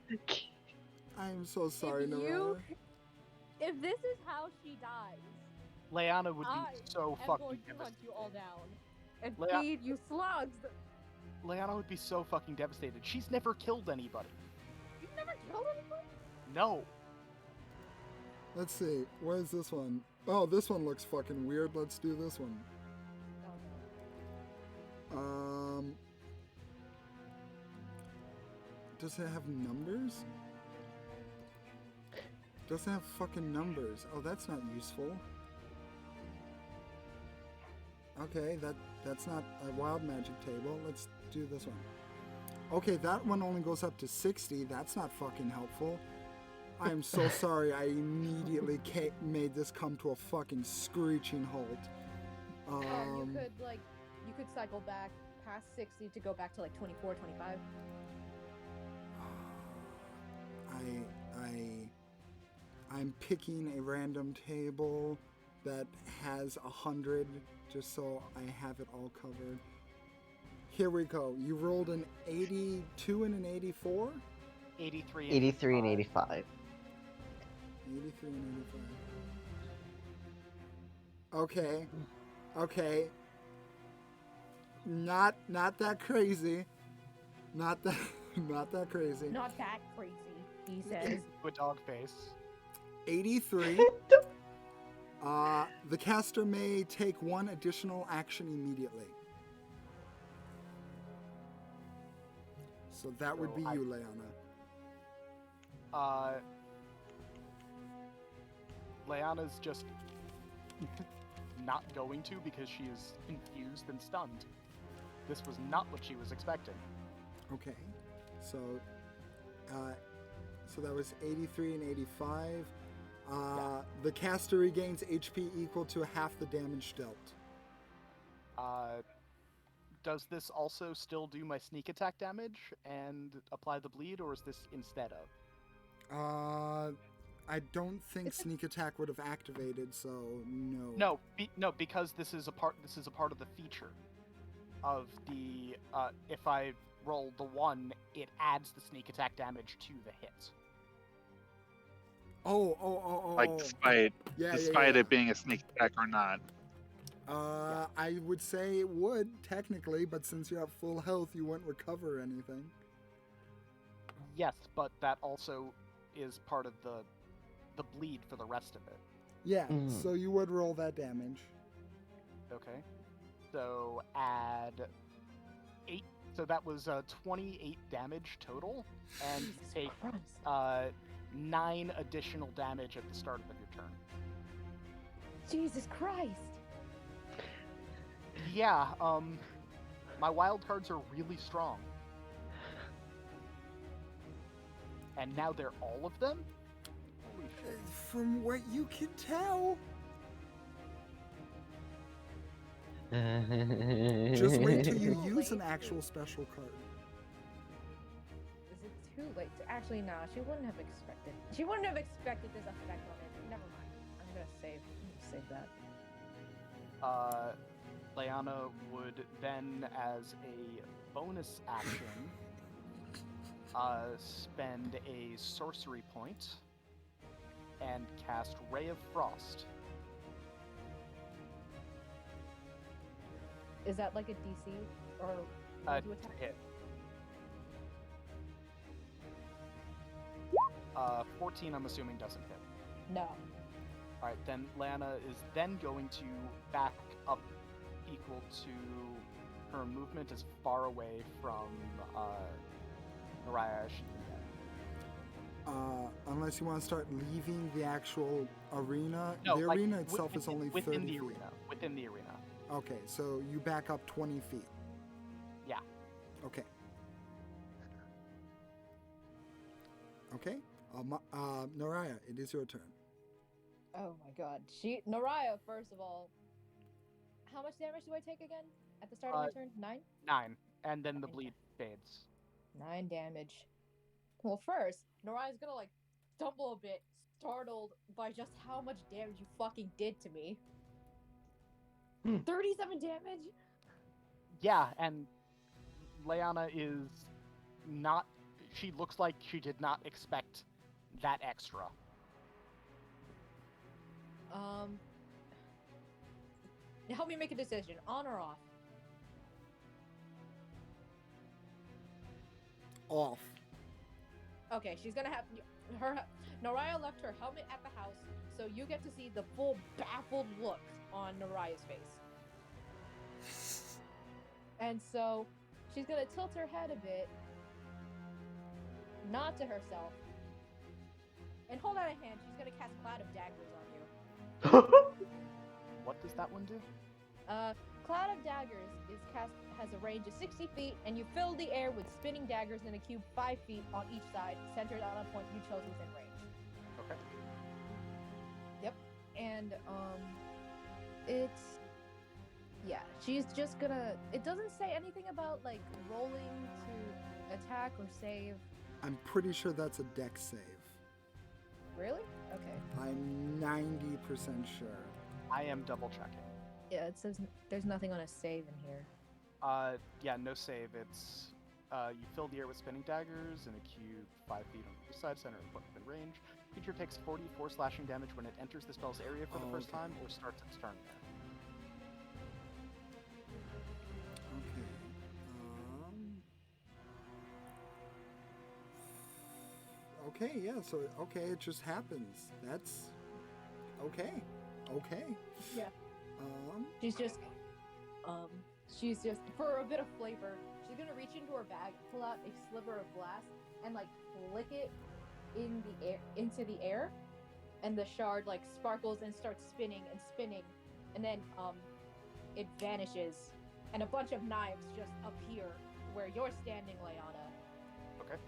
I am so sorry, Naraya. If this is how she dies, Leanna would be I so am fucking going to devastated. hunt you all down and Lea- feed you slugs. Leanna would be so fucking devastated. She's never killed anybody. You've never killed anybody? No. Let's see. Where's this one? Oh, this one looks fucking weird. Let's do this one. Does it have numbers? Doesn't have fucking numbers. Oh, that's not useful. Okay, that's not a wild magic table. Let's do this one. Okay, that one only goes up to 60. That's not fucking helpful. I am so sorry. I immediately made this come to a fucking screeching halt. You could cycle back past 60 to go back to like 24, 25. I'm picking a random table that has 100 just so I have it all covered. Here we go. You rolled an 82 and an 84? 83 and 85. 83 and 85. Okay. Not that crazy. Not that crazy. Not that crazy, he says. with dog face. 83. The caster may take 1 additional action immediately. So that would be you, Leanna. Leanna's just not going to because she is confused and stunned. This was not what she was expecting. Okay. So that was 83 and 85. The caster regains HP equal to half the damage dealt. Does this also still do my sneak attack damage and apply the bleed, or is this instead of? I don't think sneak attack would have activated, so no. No, because this is a part of the feature of the if I roll the 1, it adds the sneak attack damage to the hit. Oh. Like despite it being a sneak attack or not. I would say it would, technically, but since you have full health, you wouldn't recover anything. Yes, but that also is part of the bleed for the rest of it. Yeah, so you would roll that damage. Okay. So add 8. So that was 28 damage total, and Jesus take Christ. 9 additional damage at the start of your turn. Jesus Christ. Yeah, my wild cards are really strong. And now they're all of them? Holy shit. From what you can tell. Just wait till you use an actual special card. Is it too late to actually no, she wouldn't have expected this effect on it. Never mind. I'm gonna save that. Leanna would then, as a bonus action, spend a sorcery point and cast Ray of Frost. Is that like a DC? Or roll to To attack? hit. 14, I'm assuming, doesn't hit. No. Alright, then Lana is then going to back up equal to her movement as far away from Mariah as she can get. Unless you want to start leaving the actual arena. No, the like, arena itself is only 30 within the feet. arena. Within the arena. Okay, so you back up 20 feet. Yeah. Okay. Okay. Naraya, it is your turn. Oh my god. Naraya, first of all. How much damage do I take again at the start of my turn? 9? 9. And then the 9 bleed fades. 9 damage. Well, first, Naraya's gonna like stumble a bit, startled by just how much damage you fucking did to me. 37 damage? Yeah, and Leanna is not. She looks like she did not expect that extra. Help me make a decision, on or off? Off. Okay, she's gonna have her. Naraya left her helmet at the house, so you get to see the full baffled look on Naraya's face. And so she's gonna tilt her head a bit, nod to herself, and hold out a hand. She's gonna cast Cloud of Daggers on you. What does that one do? Cloud of Daggers has a range of 60 feet, and you fill the air with spinning daggers in a cube 5 feet on each side, centered on a point you chose within range. Okay. Yep. And she's just gonna. It doesn't say anything about like rolling to attack or save. I'm pretty sure that's a dex save. Really? Okay. I'm 90% sure. I am double checking. Yeah, it says there's nothing on a save in here. Yeah, no save. It's you fill the air with spinning daggers in a cube 5 feet on each side, center and point within range. Creature takes 44 slashing damage when it enters the spell's area for the first time or starts its turn there. Okay. Okay, yeah, so, it just happens. That's... Okay. Yeah. She's just, for a bit of flavor, she's gonna reach into her bag, pull out a sliver of glass, and like flick it into the air, and the shard like sparkles and starts spinning, and then it vanishes, and a bunch of knives just appear where you're standing, Leanna. Okay.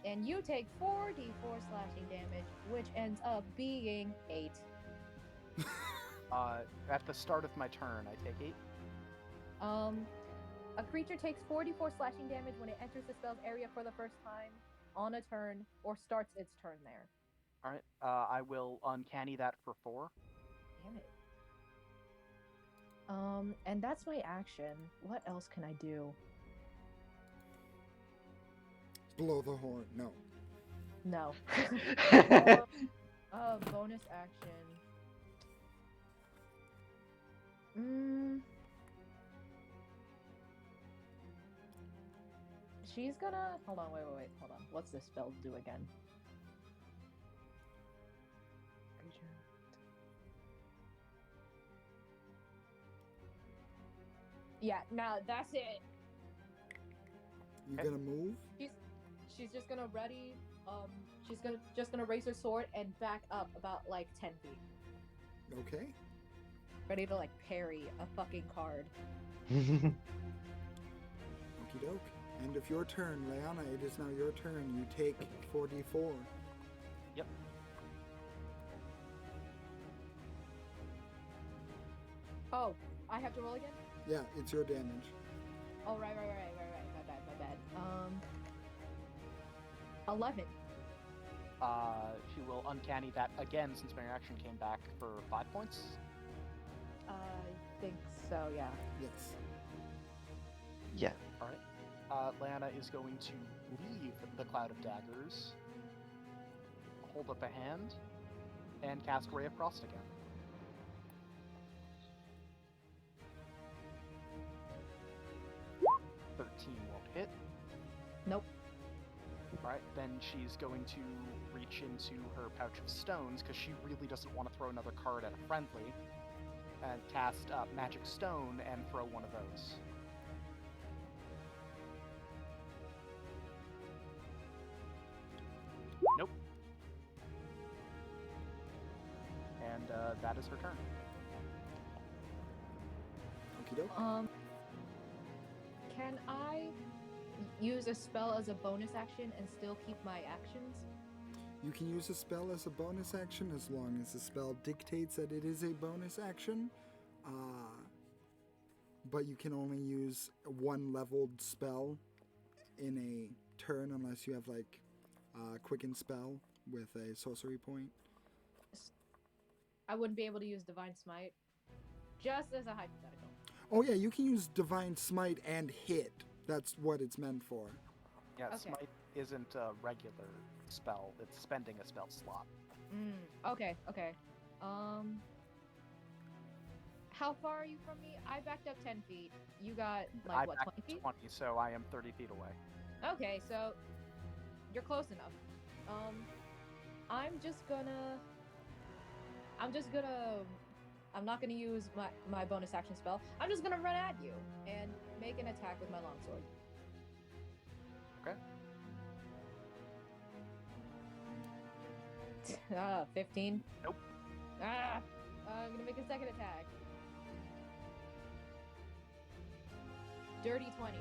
And you take 4d4 slashing damage, which ends up being 8. At the start of my turn, I take 8. A creature takes 44 slashing damage when it enters the spell's area for the first time on a turn or starts its turn there. All right. I will uncanny that for 4. Damn it. And that's my action. What else can I do? Blow the horn. No. No. Bonus action. She's gonna... Hold on, wait. Hold on. What's this spell do again? Yeah, now that's it. You gonna move? She's just gonna ready. She's just gonna raise her sword and back up about like 10 feet. Okay. Ready to like parry a fucking card. Okie doke. End of your turn, Leanna. It is now your turn. You take 4d4. Yep. Oh, I have to roll again? Yeah, it's your damage. Oh, right. My bad. 11. She will uncanny that again since my reaction came back for 5 points. I think so, yeah. Yes. Yeah. All right. Lana is going to leave the Cloud of Daggers, hold up a hand, and cast Ray of Frost again. 13 won't hit. Nope. Alright, then she's going to reach into her pouch of stones, because she really doesn't want to throw another card at a friendly, and cast Magic Stone and throw one of those. Nope. And that is her turn. Okie doke. Can I use a spell as a bonus action and still keep my actions? You can use a spell as a bonus action as long as the spell dictates that it is a bonus action. But you can only use one leveled spell in a turn unless you have like quicken spell with a sorcery point. I wouldn't be able to use Divine Smite. Just as a hypothetical. Oh yeah, you can use Divine Smite and hit. That's what it's meant for. Yeah, Okay. Smite isn't a regular spell, it's spending a spell slot. Okay. How far are you from me? I backed up 10 feet. You got, I like, what, backed 20 feet? 20, so I am 30 feet away. Okay, so you're close enough. I'm not gonna use my bonus action spell. I'm just gonna run at you and make an attack with my longsword. Okay. 15. Nope. I'm gonna make a second attack. Dirty 20.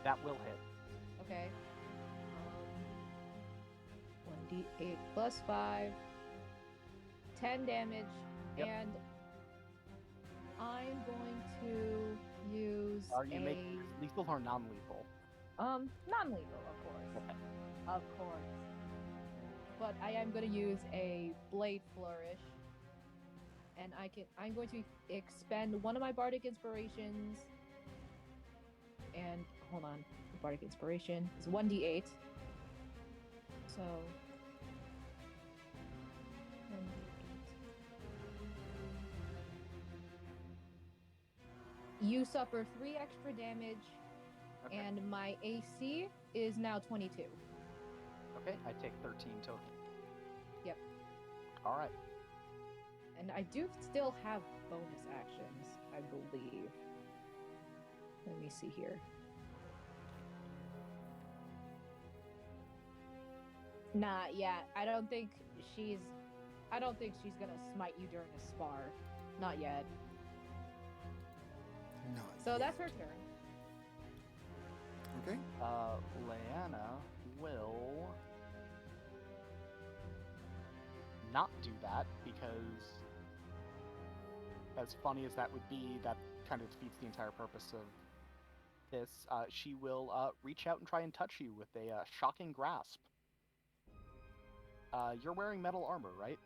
That will hit. Okay. 1d8 plus 5. 10 damage. Yep. And I'm going to use Are you making lethal or non-lethal? non-lethal, of course. Okay. Of course. But I am going to use a Blade Flourish. And I'm going to expend one of my Bardic Inspirations. And, hold on. The Bardic Inspiration is 1d8. So... 1d8. You suffer 3 extra damage. Okay. And my AC is now 22. Okay, I take 13 total. Yep. Alright. And I do still have bonus actions, I believe. Let me see here. Nah, yeah, I don't think she's gonna smite you during a spar. Not yet. Not So yet. that's her turn. Okay. Leanna will not do that because, as funny as that would be, that kind of defeats the entire purpose of this. She will reach out and try and touch you with a shocking grasp. You're wearing metal armor, right?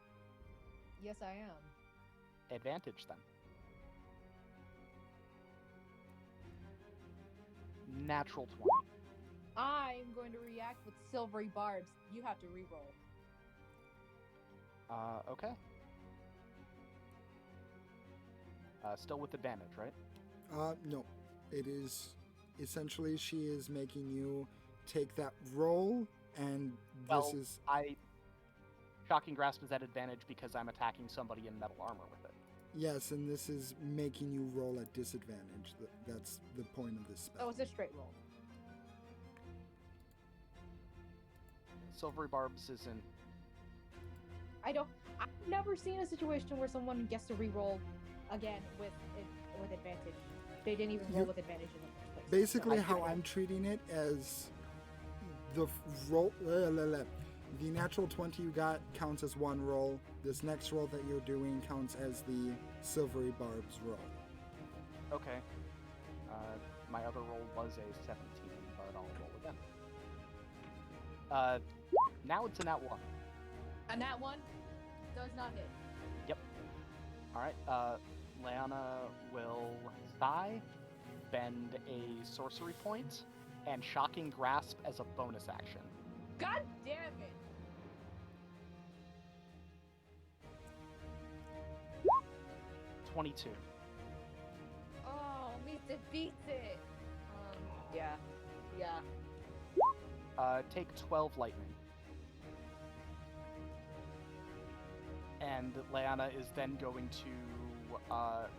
Yes, I am. Advantage then. Natural 20. I'm going to react with silvery barbs. You have to reroll. Okay. Still with advantage, right? No. It is essentially she is making you take that roll, and this is Shocking Grasp is at advantage because I'm attacking somebody in metal armor with it. yes, and this is making you roll at disadvantage. That's the point of this spell. Oh, it's a straight roll. Silvery Barbs isn't... I've never seen a situation where someone gets to reroll again with advantage. They didn't even roll with advantage in the first place. Basically, So how I'm treating it as the roll, the natural 20 you got counts as one roll. This next roll that you're doing counts as the silvery barbs roll. Okay. My other roll was a 17, but I'll roll again. Now it's a nat 1. A nat 1 does not hit. Yep. Alright, Leanna will sigh, spend a sorcery point, and Shocking Grasp as a bonus action. God damn it! 22. Oh, me defeats it. Yeah. Yeah. Take 12 lightning. And Leanna is then going to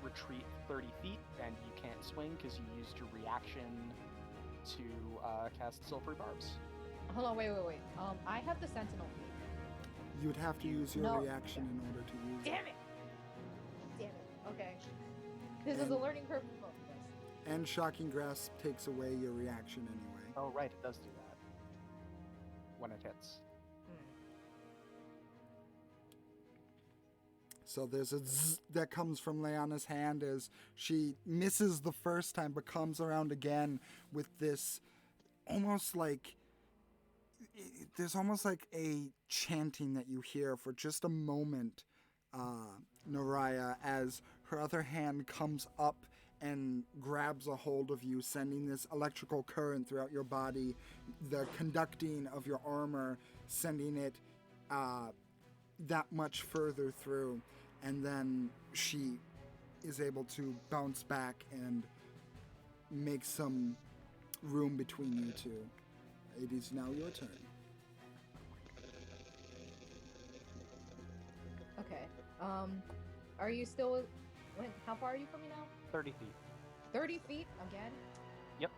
retreat 30 feet, and you can't swing because you used your reaction to cast Silvery Barbs. Hold on, wait. I have the Sentinel feat. You'd have to use your No. reaction in order to use Damn it! Okay. This is a learning curve for both of us. And Shocking Grasp takes away your reaction anyway. Oh, right, it does do that. When it hits. So there's a zzz that comes from Leanna's hand as she misses the first time but comes around again with this almost like... There's almost like a chanting that you hear for just a moment, Naraya, as her other hand comes up and grabs a hold of you, sending this electrical current throughout your body, the conducting of your armor, sending it that much further through. And then she is able to bounce back and make some room between you two. It is now your turn. Okay. Are you still... How far are you from me now? 30 feet. 30 feet again? Yep.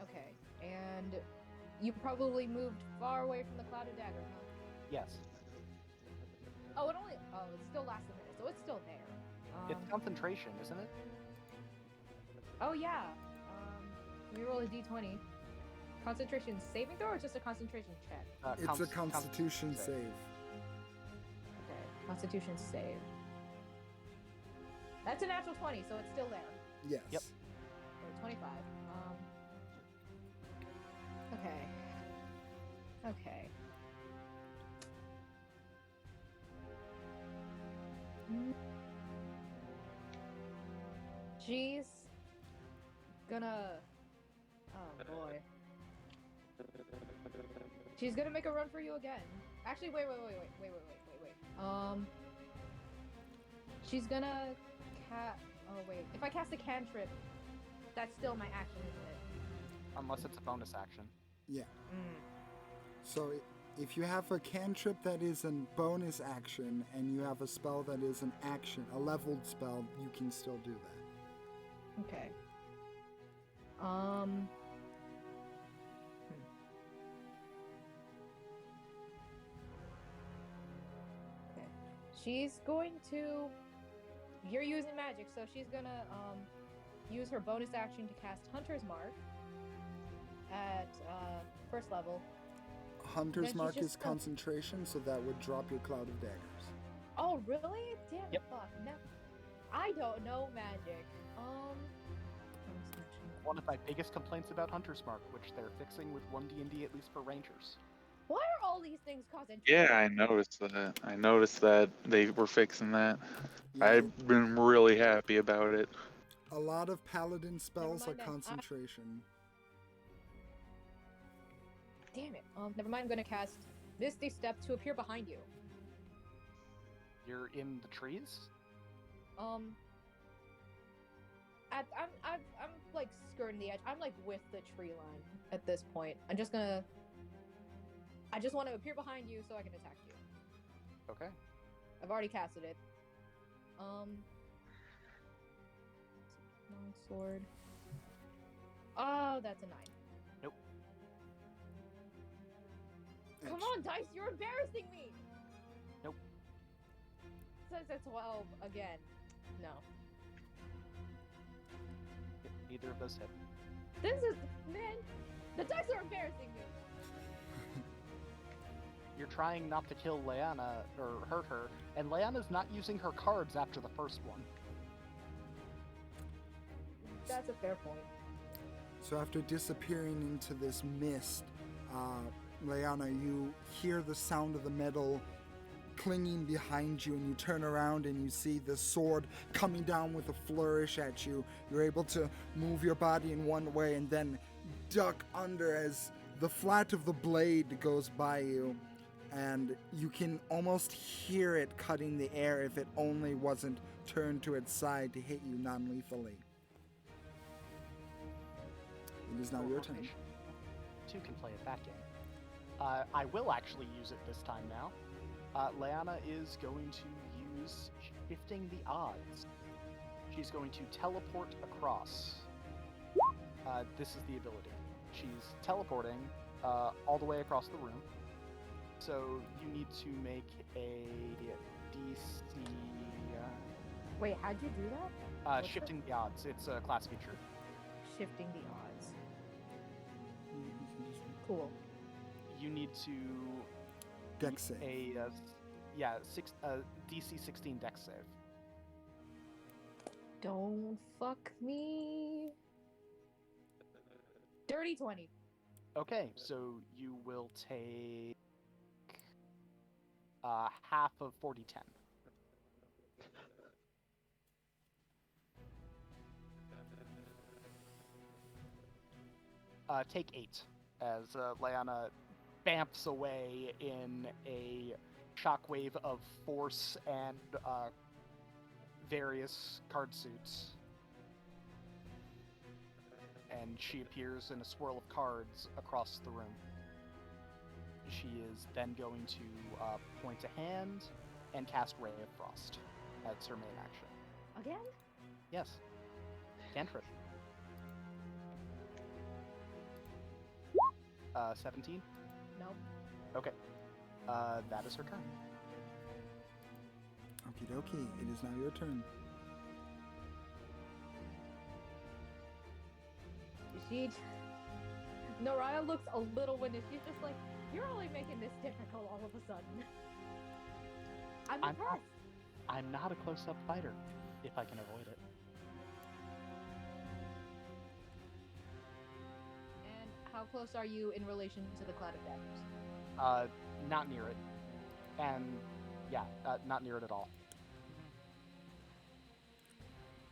Okay. And you probably moved far away from the Cloud of Daggers, huh? Yes. Oh, it still lasts a minute, so it's still there. It's concentration, isn't it? Oh, yeah. Let me roll a d20. Concentration saving throw or just a concentration check? It's a Constitution save. Okay, Constitution save. That's a natural 20, so it's still there. Yes. Yep. So 25. Okay. She's gonna... Oh, boy. She's gonna make a run for you again. Actually, wait. She's gonna Oh, wait. If I cast a cantrip, that's still my action, isn't it? Unless it's a bonus action. Yeah. So if you have a cantrip that is a bonus action and you have a spell that is an action, a leveled spell, you can still do that. Okay. Okay. She's going to... You're using magic, so she's gonna use her bonus action to cast Hunter's Mark at first level. Hunter's Mark is just concentration, so that would drop your Cloud of Daggers. Oh, really? Damn it, Yep. fuck. No. I don't know magic. One of my biggest complaints about Hunter's Mark, which they're fixing with 1D&D at least for Rangers. Why are all these things concentration? Yeah, I noticed that. I noticed that they were fixing that. Yeah, I've been really happy about it. a lot of paladin spells are mind then. concentration. Damn it. Never mind. I'm gonna cast Misty Step to appear behind you. You're in the trees? I'm like skirting the edge. I'm like with the tree line at this point. I just want to appear behind you so I can attack you. Okay. I've already casted it. Long sword. Oh, that's a 9. Nope. Come on, dice! You're embarrassing me. Nope. Says a 12 again. No. Neither of those hit. This is the dice are embarrassing me. You're trying not to kill Leanna or hurt her, and Leanna's not using her cards after the first one. That's a fair point. So after disappearing into this mist, Leanna, you hear the sound of the metal clinging behind you, and you turn around and you see the sword coming down with a flourish at you. You're able to move your body in one way and then duck under as the flat of the blade goes by you, and you can almost hear it cutting the air if it only wasn't turned to its side to hit you non-lethally. It is now for your turn. rotation. Two can play it back in. I will actually use it this time now. Leanna is going to use Shifting the Odds. She's going to teleport across. This is the ability. She's teleporting all the way across the room. So you need to make a DC. Wait, how'd you do that? What's Shifting the Odds. It's a class feature. Shifting the odds. Cool. You need to Dex save. DC 16 Dex save. Don't fuck me. Dirty 20. Okay, so you will take half of 40-10. Take 8 as Leanna bamps away in a shockwave of force and various card suits. And she appears in a swirl of cards across the room. She is then going to point a hand and cast Ray of Frost as her main action. Again? Yes. Cantrip. 17? Nope. Okay. That is her turn. Okie dokie. It is now your turn. Naraya looks a little winded. She's just like, you're only making this difficult all of a sudden. I'm impressed. I'm not a close-up fighter, if I can avoid it. And how close are you in relation to the cloud of daggers? Not near it. And, yeah, not near it at all.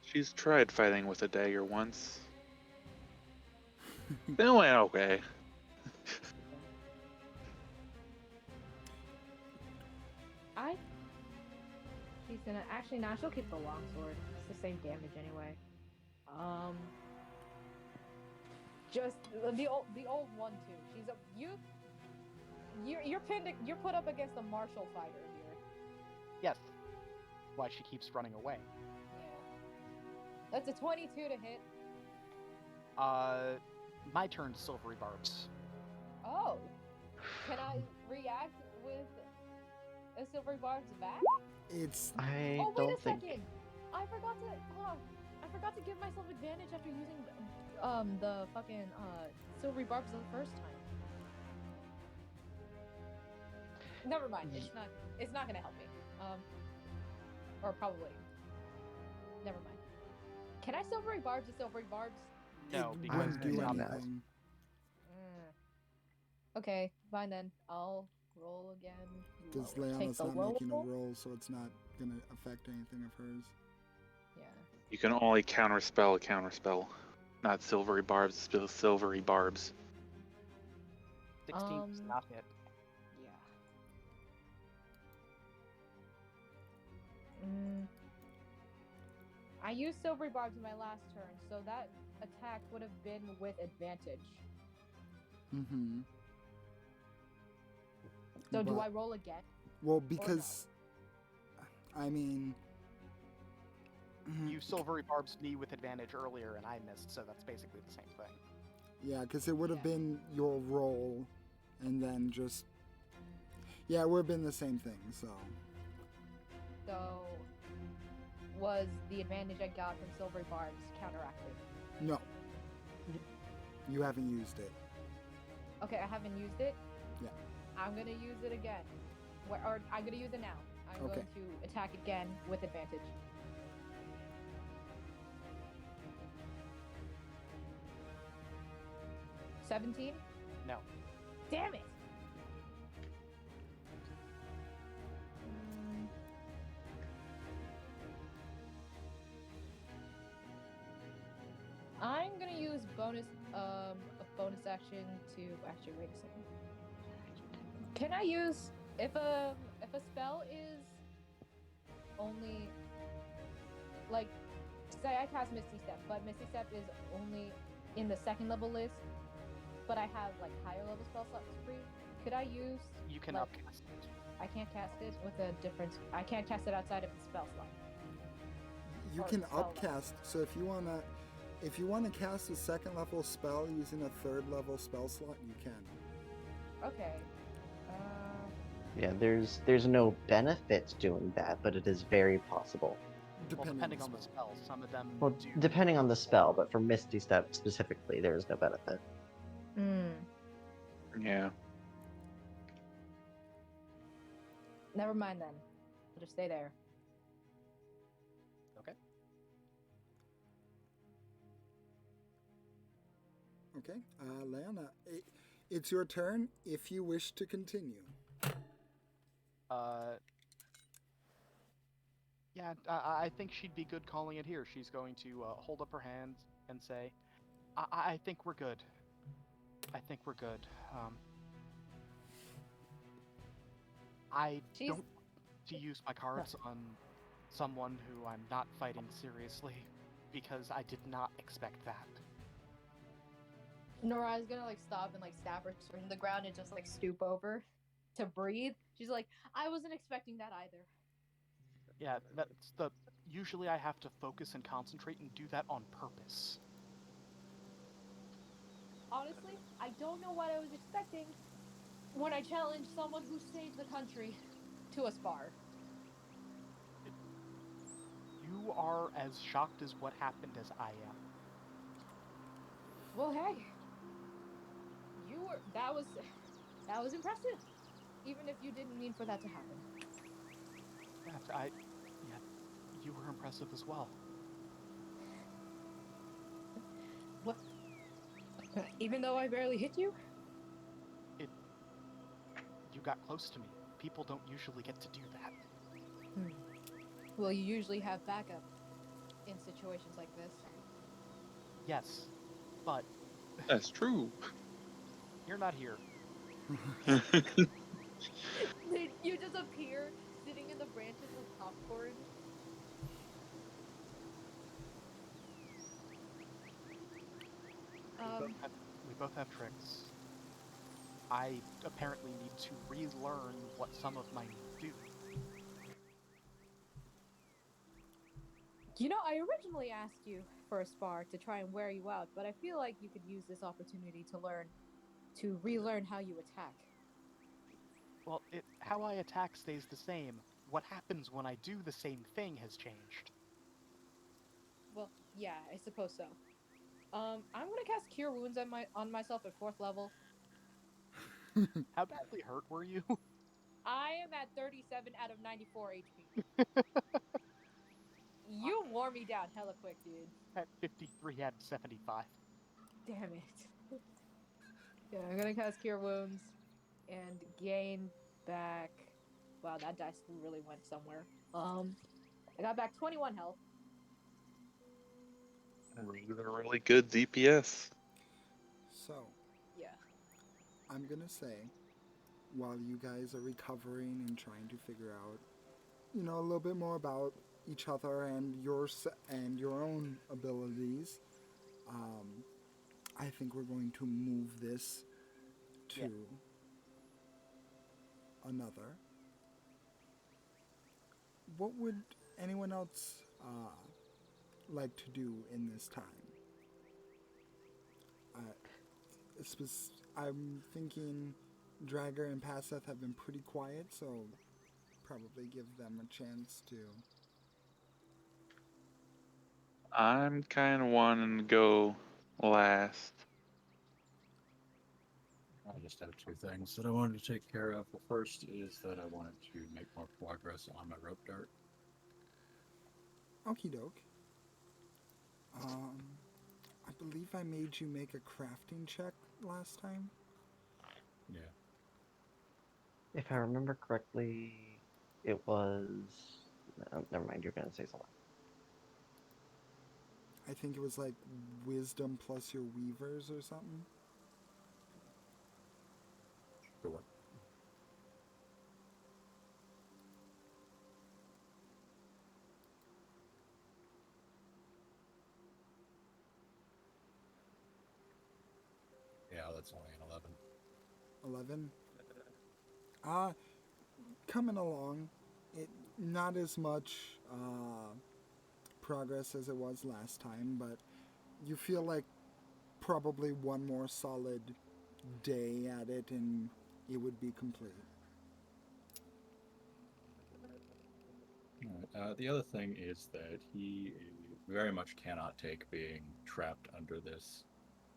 She's tried fighting with a dagger once. It went okay. She's gonna actually now she'll keep the longsword. It's the same damage anyway. Just the old one too. She's you're pinned. You're put up against a martial fighter here. Yes. Why she keeps running away. Yeah. That's a 22 to hit. My turn, Silvery Barbs. Oh. Can I react with a Silvery Barb's back? It's I Oh, wait don't a think. second. I forgot to give myself advantage after using the fucking Silvery Barbs the first time. Never mind. It's not gonna help me. Or probably. Never mind. Can I Silvery Barbs the Silvery Barbs? No, it because wouldn't do it's not anything. Okay, fine then. I'll roll again. Because Take Leanna's the not low making a roll? roll, so it's not gonna affect anything of hers. Yeah. You can only counterspell a counterspell. Not silvery barbs, still silvery barbs. 16 does not hit. Yeah. I used Silvery Barbs in my last turn, so that attack would have been with advantage. Mm-hmm. So do But- I roll again? Well, because I mean, You Silvery Barbs me with advantage earlier, and I missed, so that's basically the same thing. yeah, because it would have Yeah. been your roll, and then just it would have been the same thing. So So was the advantage I got from Silvery Barbs counteracted? no, you haven't used it. Okay, I haven't used it. Yeah. I'm gonna use it again. Or I'm gonna use it now. I'm Okay. going to attack again with advantage. $17? No. Damn it! I'm gonna use a bonus action to actually wait a second. Can I use if a spell is only like say I cast Misty Step, but Misty Step is only in the second level list, but I have like higher level spell slots free. Could I use You can like upcast it. I can't cast it with a different. I can't cast it outside of the spell slot. You Or can spell level. upcast. So if you wanna cast a second level spell using a third level spell slot, you can. Okay. Yeah, there's no benefit to doing that, but it is very possible. Well, depending on the spell. spell, some of them Well, do. depending on the spell, but for Misty Step specifically, there is no benefit. Yeah. Never mind then. I'll just stay there. Okay. Okay, Leona, it's your turn if you wish to continue. Yeah, I think she'd be good calling it here. She's going to hold up her hands and say, I think we're good. I think we're good. I She's don't want to use my cards on someone who I'm not fighting seriously, because I did not expect that. Nora's gonna like stop and like stab her sword in the ground and just like stoop over to breathe. She's like, I wasn't expecting that either. Yeah, that's the. Usually I have to focus and concentrate and do that on purpose. Honestly, I don't know what I was expecting when I challenged someone who saved the country to a spar. You are as shocked as what happened as I am. Well, hey, you were that was impressive, even if you didn't mean for that to happen. Yeah, you were impressive as well. What? Even though I barely hit you? You got close to me. People don't usually get to do that. Well, you usually have backup in situations like this. Yes, but That's true. you're not here. You just appear sitting in the branches with popcorn. We both have tricks. I apparently need to relearn what some of mine do. You know, I originally asked you for a spar to try and wear you out, but I feel like you could use this opportunity to relearn how you attack. Well, how I attack stays the same. What happens when I do the same thing has changed. Well, yeah, I suppose so. I'm gonna cast Cure Wounds on myself at 4th level. How badly hurt were you? I am at 37 out of 94 HP. You wore me down hella quick, dude. At 53 out of 75. Damn it. Yeah, I'm gonna cast Cure Wounds and gain back. Wow, that dice really went somewhere. I got back 21 health. Really good DPS. So, Yeah. I'm gonna say, while you guys are recovering and trying to figure out, a little bit more about each other and your own abilities, I think we're going to move this to another. What would anyone else like to do in this time? I'm thinking Dragger and Passeth have been pretty quiet, so probably give them a chance to. I'm kind of wanting to go last. I just have two things that I wanted to take care of. The first is that I wanted to make more progress on my rope dart. Okie doke. I believe I made you make a crafting check last time. Yeah. If I remember correctly, it was. Never mind, you're going to say something. I think it was like wisdom plus your weavers or something. Sure. That's only an 11. 11. Coming along. It not as much progress as it was last time, but you feel like probably one more solid day at it and it would be complete. The other thing is that he very much cannot take being trapped under this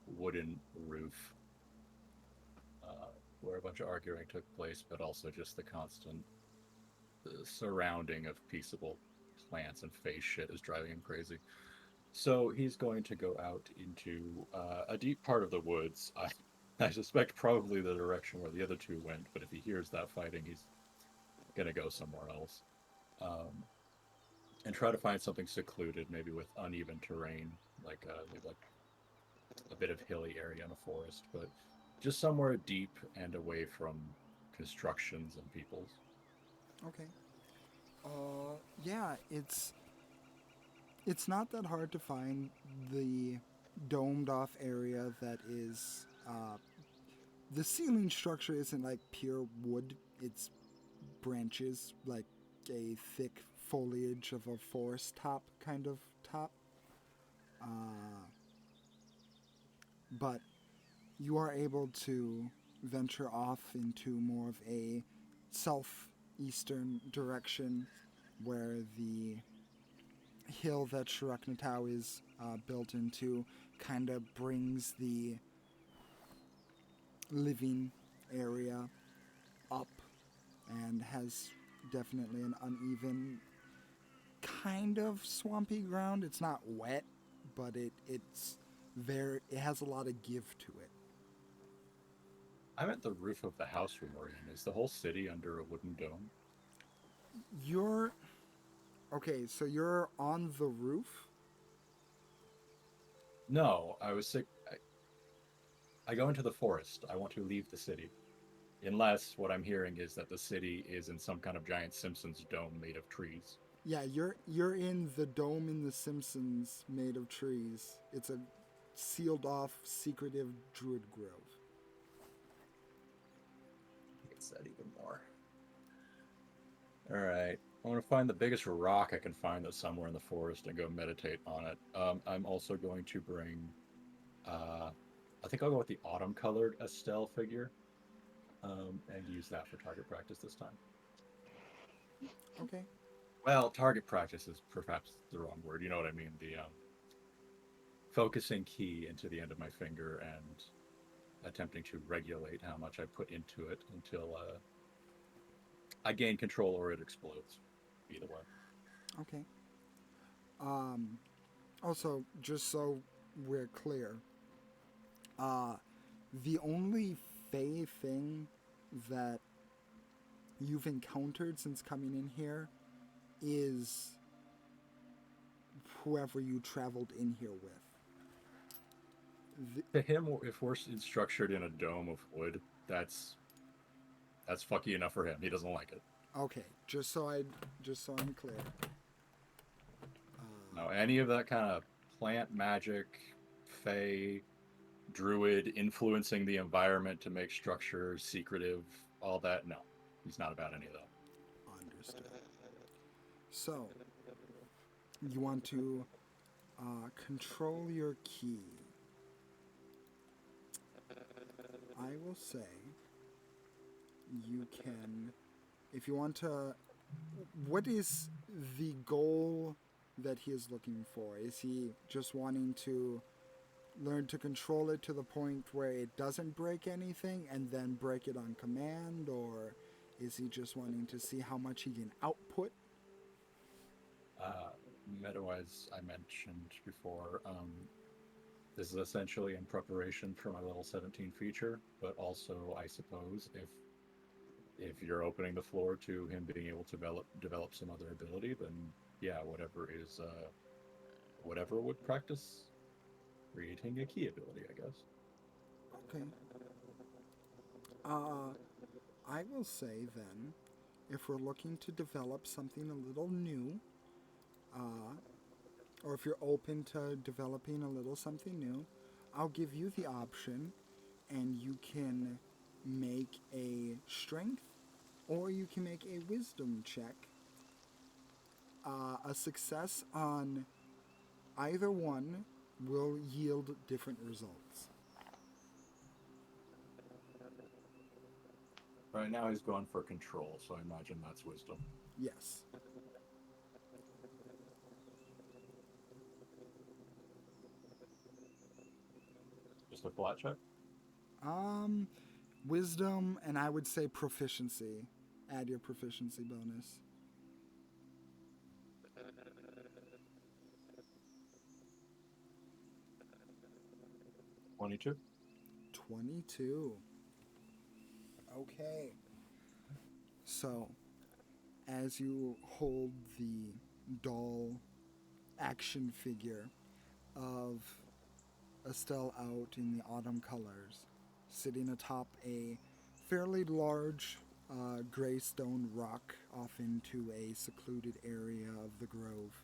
wooden roof where a bunch of arguing took place, but also just the constant surrounding of peaceable plants and face shit is driving him crazy. So he's going to go out into a deep part of the woods. I suspect probably the direction where the other two went, but if he hears that fighting, he's going to go somewhere else. And try to find something secluded, maybe with uneven terrain, like maybe like a bit of hilly area in a forest, but just somewhere deep and away from constructions and peoples. Okay. Yeah, it's not that hard to find the domed off area that is the ceiling structure isn't like pure wood, it's branches, like a thick foliage of a forest top kind of top. But you are able to venture off into more of a southeastern direction where the hill that Shiraknatau is built into kind of brings the living area up and has definitely an uneven kind of swampy ground. It's not wet, but it has a lot of give to it. I'm at the roof of the house we were in. Is the whole city under a wooden dome? So you're on the roof? No, I was sick. I go into the forest. I want to leave the city. Unless what I'm hearing is that the city is in some kind of giant Simpsons dome made of trees. Yeah, you're in the dome in the Simpsons made of trees. It's a sealed off, secretive druid grove. It's that even more. Alright. I want to find the biggest rock I can find that's somewhere in the forest and go meditate on it. I'm also going to bring I think I'll go with the autumn colored Estelle figure. And use that for target practice this time. Okay. Well, target practice is perhaps the wrong word. You know what I mean? The focusing key into the end of my finger and attempting to regulate how much I put into it until I gain control or it explodes. Either way. Okay. Also, just so we're clear, the only Fey thing that you've encountered since coming in here is whoever you traveled in here with. To him, if we're structured in a dome of wood, that's fucky enough for him. He doesn't like it. Okay, just so I'm clear. No, any of that kind of plant magic, Fey, druid influencing the environment to make structures secretive, all that, no. He's not about any of that. Understood. So, you want to control your key. I will say you can, if you want to, what is the goal that he is looking for? Is he just wanting to learn to control it to the point where it doesn't break anything and then break it on command, or is he just wanting to see how much he can output? Meta-wise, I mentioned before, this is essentially in preparation for my level 17 feature, but also, I suppose, if you're opening the floor to him being able to develop some other ability, then yeah, whatever would practice creating a key ability, I guess. Okay. I will say then, if we're looking to develop something a little new, or if you're open to developing a little something new, I'll give you the option and you can make a strength or you can make a wisdom check. A success on either one will yield different results. Right now he's going for control, so I imagine that's wisdom. Yes. Just a flat check? Wisdom, and I would say proficiency. Add your proficiency bonus. $22. 22. Okay. So, as you hold the doll action figure of Estelle out in the autumn colors, sitting atop a fairly large gray stone rock off into a secluded area of the grove,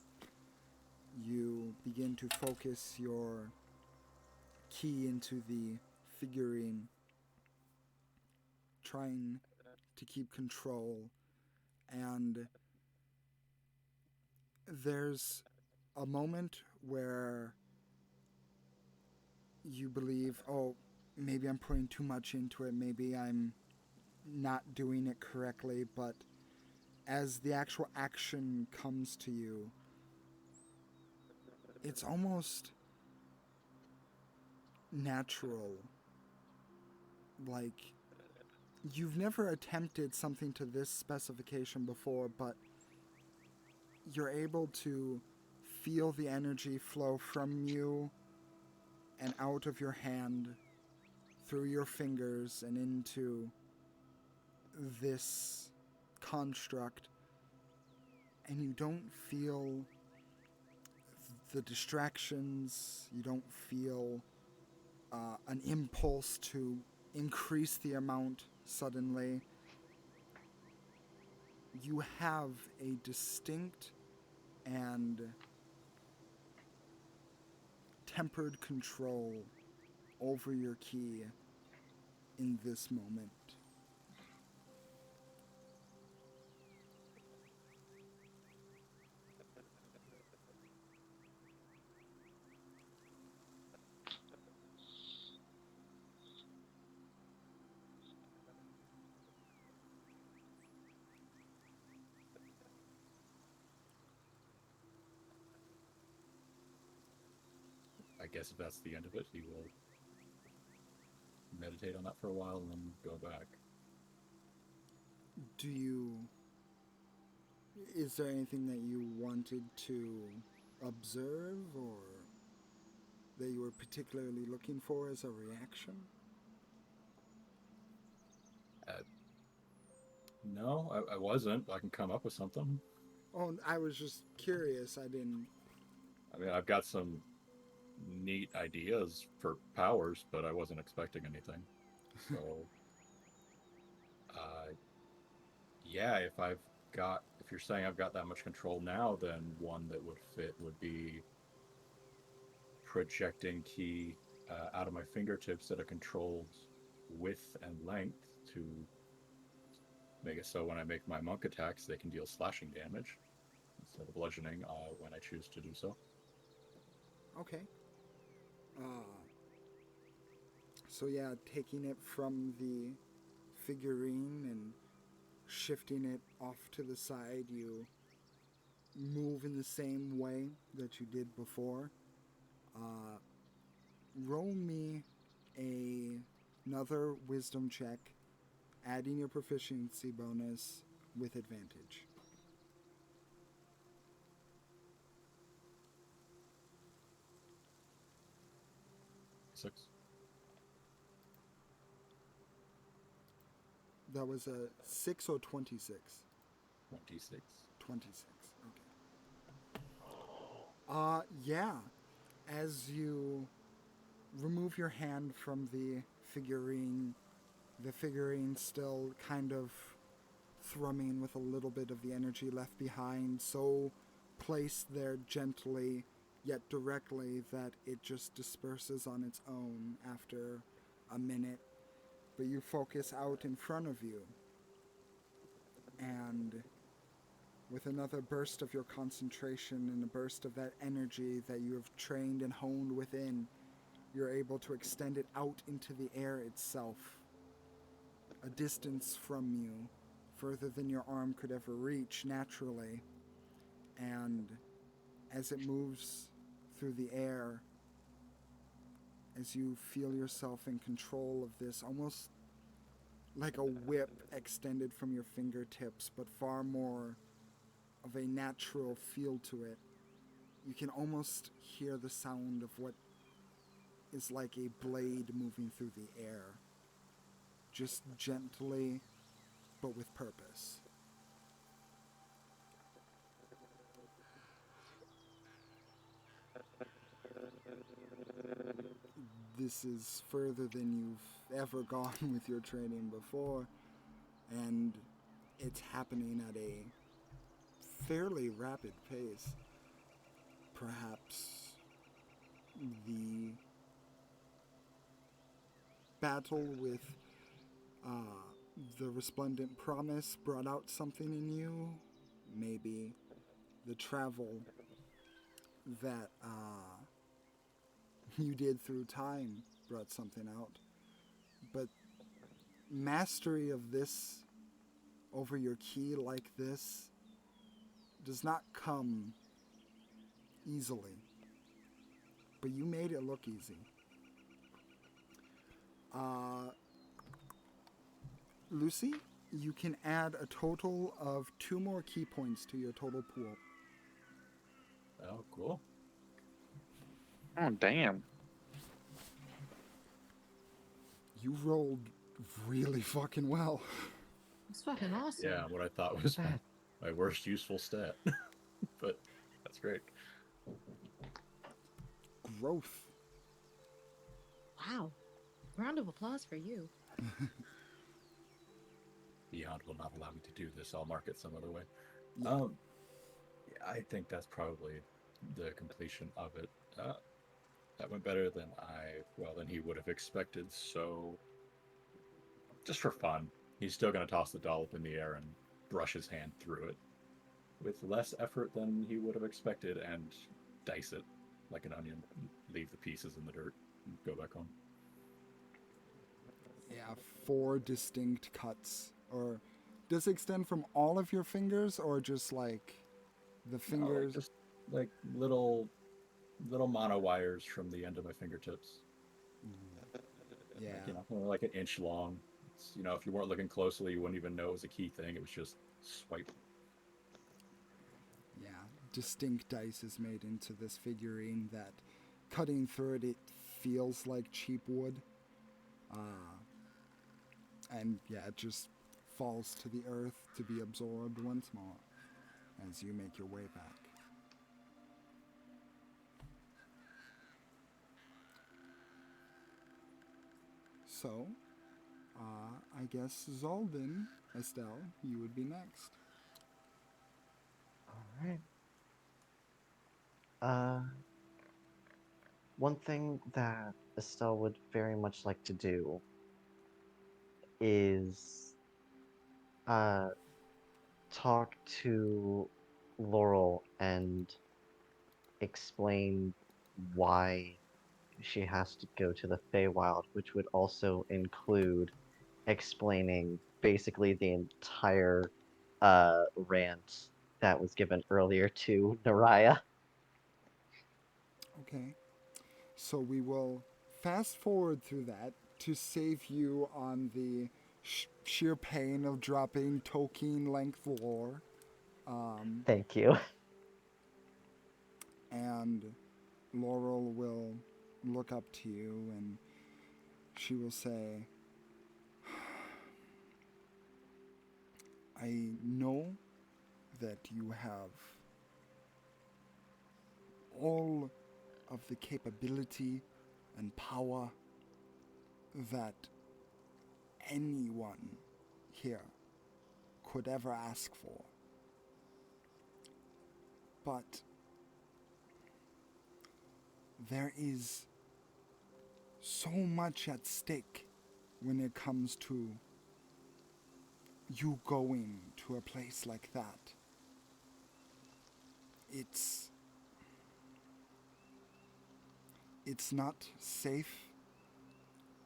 you begin to focus your key into the figurine, trying to keep control, and there's a moment where you believe, oh, maybe I'm putting too much into it, maybe I'm not doing it correctly, but as the actual action comes to you, it's almost natural. Like, you've never attempted something to this specification before, but you're able to feel the energy flow from you and out of your hand, through your fingers, and into this construct, and you don't feel the distractions, you don't feel an impulse to increase the amount suddenly. You have a distinct and tempered control over your key in this moment. I guess if that's the end of it, he will meditate on that for a while and then go back. Is there anything that you wanted to observe or that you were particularly looking for as a reaction? No, I wasn't. I can come up with something. Oh, I was just curious. I mean, I've got some neat ideas for powers, but I wasn't expecting anything. So, yeah, if you're saying I've got that much control now, then one that would fit would be projecting ki out of my fingertips at a controlled width and length to make it so when I make my monk attacks, they can deal slashing damage instead of bludgeoning when I choose to do so. okay. So yeah, taking it from the figurine and shifting it off to the side, you move in the same way that you did before. Roll me another wisdom check, adding your proficiency bonus with advantage. Six. That was a 6 or 26? 26. 26. Okay. Yeah. As you remove your hand from the figurine still kind of thrumming with a little bit of the energy left behind, so placed there gently yet directly that it just disperses on its own after a minute, but you focus out in front of you. And with another burst of your concentration and a burst of that energy that you have trained and honed within, you're able to extend it out into the air itself, a distance from you, further than your arm could ever reach naturally. And as it moves through the air, as you feel yourself in control of this, almost like a whip extended from your fingertips, but far more of a natural feel to it, you can almost hear the sound of what is like a blade moving through the air, just gently, but with purpose. This is further than you've ever gone with your training before, and it's happening at a fairly rapid pace. Perhaps the battle with the resplendent promise brought out something in you. Maybe the travel that you did through time brought something out. But mastery of this over your key like this does not come easily. But you made it look easy. Lucy, you can add a total of 2 more key points to your total pool. Oh, cool. Oh, damn. You rolled really fucking well. It's fucking awesome. Yeah, what I thought was my worst useful stat. But that's great. Growth. Wow. Round of applause for you. Beyond will not allow me to do this. I'll mark it some other way. Yeah. I think that's probably the completion of it. That went better than than he would have expected. So, just for fun, he's still going to toss the doll up in the air and brush his hand through it with less effort than he would have expected and dice it like an onion, leave the pieces in the dirt, and go back home. Yeah, 4 distinct cuts. Or does it extend from all of your fingers or just like the fingers? Just like little mono wires from the end of my fingertips. Yeah. Like, like an inch long. It's, if you weren't looking closely, you wouldn't even know it was a key thing. It was just swipe. Yeah, distinct dice is made into this figurine that cutting through it feels like cheap wood. And yeah, it just falls to the earth to be absorbed once more as you make your way back. So, I guess Zaldin, Estelle, you would be next. All right. One thing that Estelle would very much like to do is talk to Laurel and explain why she has to go to the Feywild, which would also include explaining basically the entire rant that was given earlier to Naraya. Okay. So we will fast forward through that to save you on the sheer pain of dropping Tolkien length lore. Thank you. And Laurel will look up to you and she will say, I know that you have all of the capability and power that anyone here could ever ask for. But there is so much at stake when it comes to you going to a place like that. It's not safe,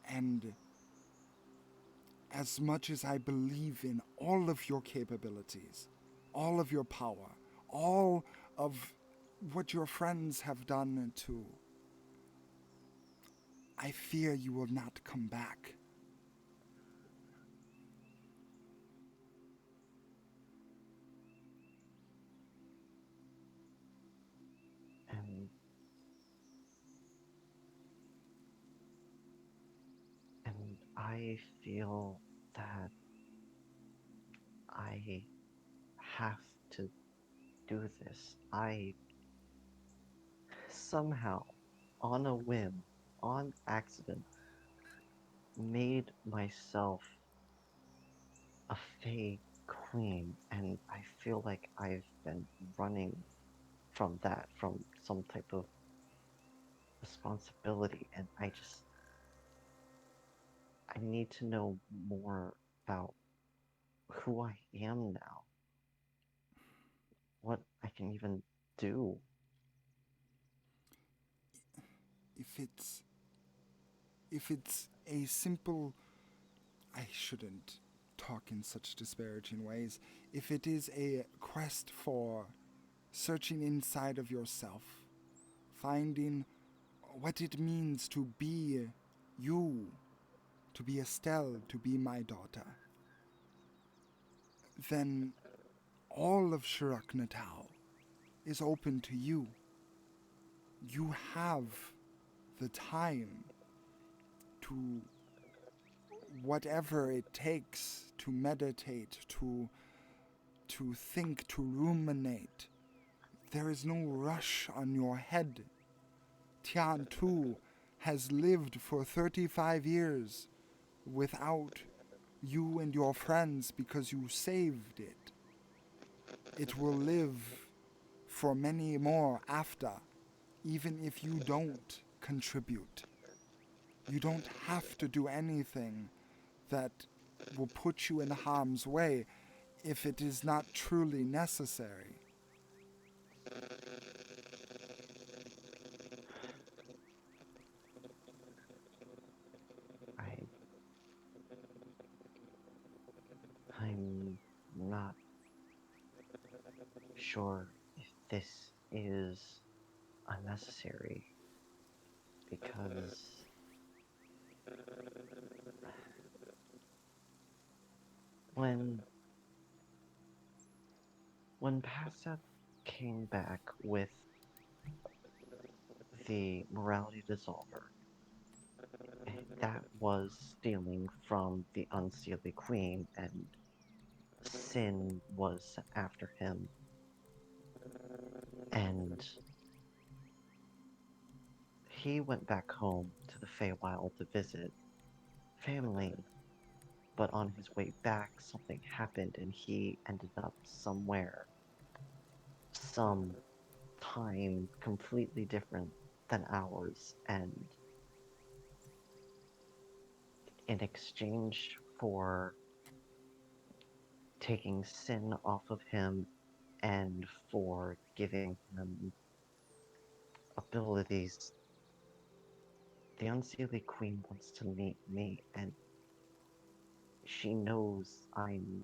and as much as I believe in all of your capabilities, all of your power, all of what your friends have done too, I fear you will not come back. And and I feel that I have to do this. I somehow, on a whim, on accident, made myself a Fey queen, and I feel like I've been running from that, from some type of responsibility, and I need to know more about who I am now, what I can even do. If it's if it's a simple, I shouldn't talk in such disparaging ways. If it is a quest for searching inside of yourself, finding what it means to be you, to be Estelle, to be my daughter, then all of Shirak Natal is open to you. You have the time to whatever it takes to meditate, to think, to ruminate. There is no rush on your head. Tiān too has lived for 35 years without you and your friends because you saved it. It will live for many more after, even if you don't contribute. You don't have to do anything that will put you in harm's way if it is not truly necessary. I I'm not sure if this is unnecessary because when Paseth came back with the morality dissolver, that was stealing from the unseelie queen, and Sin was after him, and he went back home to the Feywild to visit family, but on his way back something happened and he ended up somewhere, some time completely different than ours, and in exchange for taking Sin off of him and for giving him abilities, the Unseelie Queen wants to meet me, and she knows I'm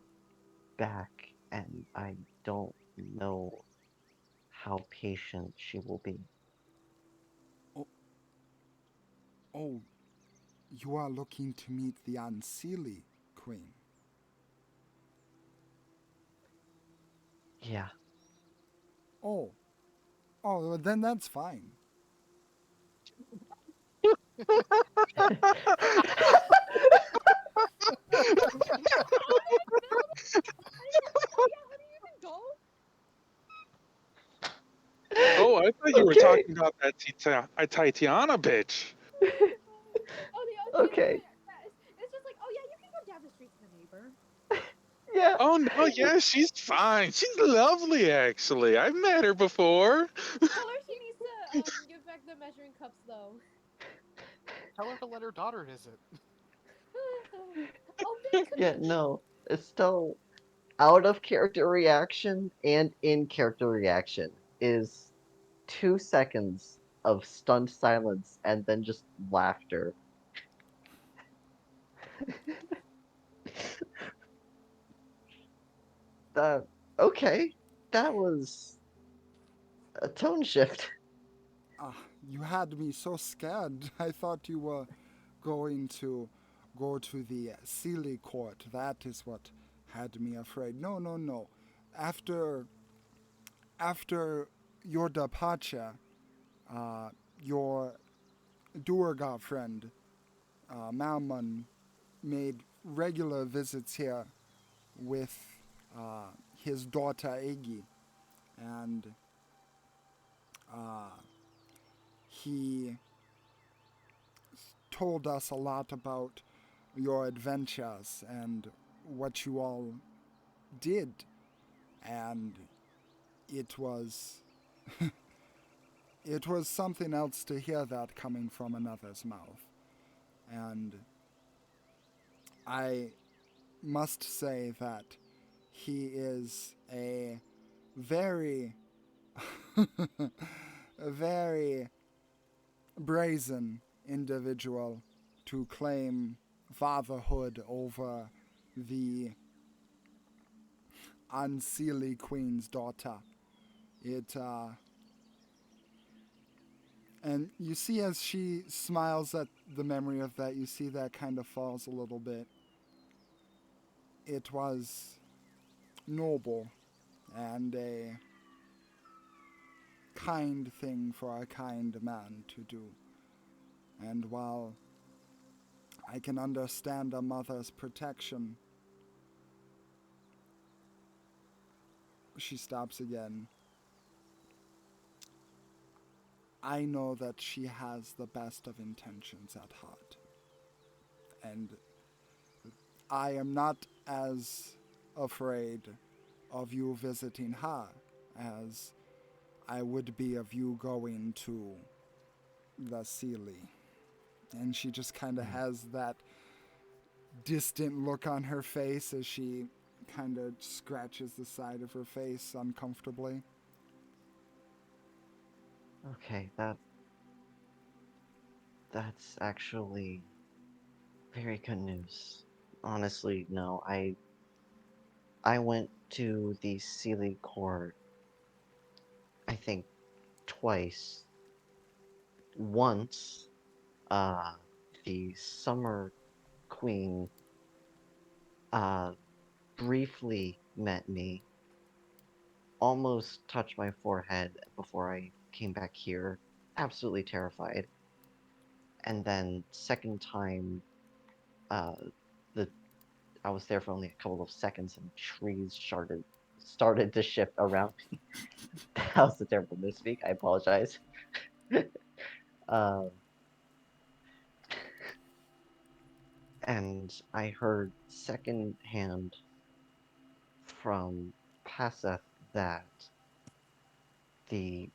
back, and I don't know how patient she will be. Oh, you are looking to meet the Unseelie Queen. Yeah. Oh, well, then that's fine. Oh, I thought you were Okay. talking about that Tiāna bitch. Oh, the Okay. it's just like, oh yeah, you can go down the street to the neighbor. Yeah. Oh no, yeah, she's fine. She's lovely, actually. I've met her before. Tell her she needs to give back the measuring cups though. Tell her to let her daughter visit. Oh, big Yeah, connection. no, it's still out of character reaction and in character reaction is 2 seconds of stunned silence and then just laughter. That okay, that was a tone shift. You had me so scared. I thought you were going to go to the Sealy court. That is what had me afraid. No, no, no. After after your departure, uh, your Durga friend, Malman, made regular visits here with his daughter Egi, and he told us a lot about your adventures and what you all did, and it was it was something else to hear that coming from another's mouth. And I must say that he is a very a very brazen individual to claim fatherhood over the unseelie queen's daughter. It and you see as she smiles at the memory of that, you see that kind of falls a little bit. It was noble and a kind thing for a kind man to do. And while I can understand a mother's protection, she stops again. I know that she has the best of intentions at heart. And I am not as afraid of you visiting her as I would be of you going to the Sealy. And she just kind of has that distant look on her face as she kind of scratches the side of her face uncomfortably. Okay, that's actually very good news. Honestly, no, I went to the Sealy Court, I think twice. Once, uh, the Summer Queen uh briefly met me, almost touched my forehead before I came back here, absolutely terrified. And then second time, uh, the I was there for only a couple of seconds, and trees started to shift around me. That was a terrible misspeak. I apologize. Um, and I heard secondhand from Paseth that the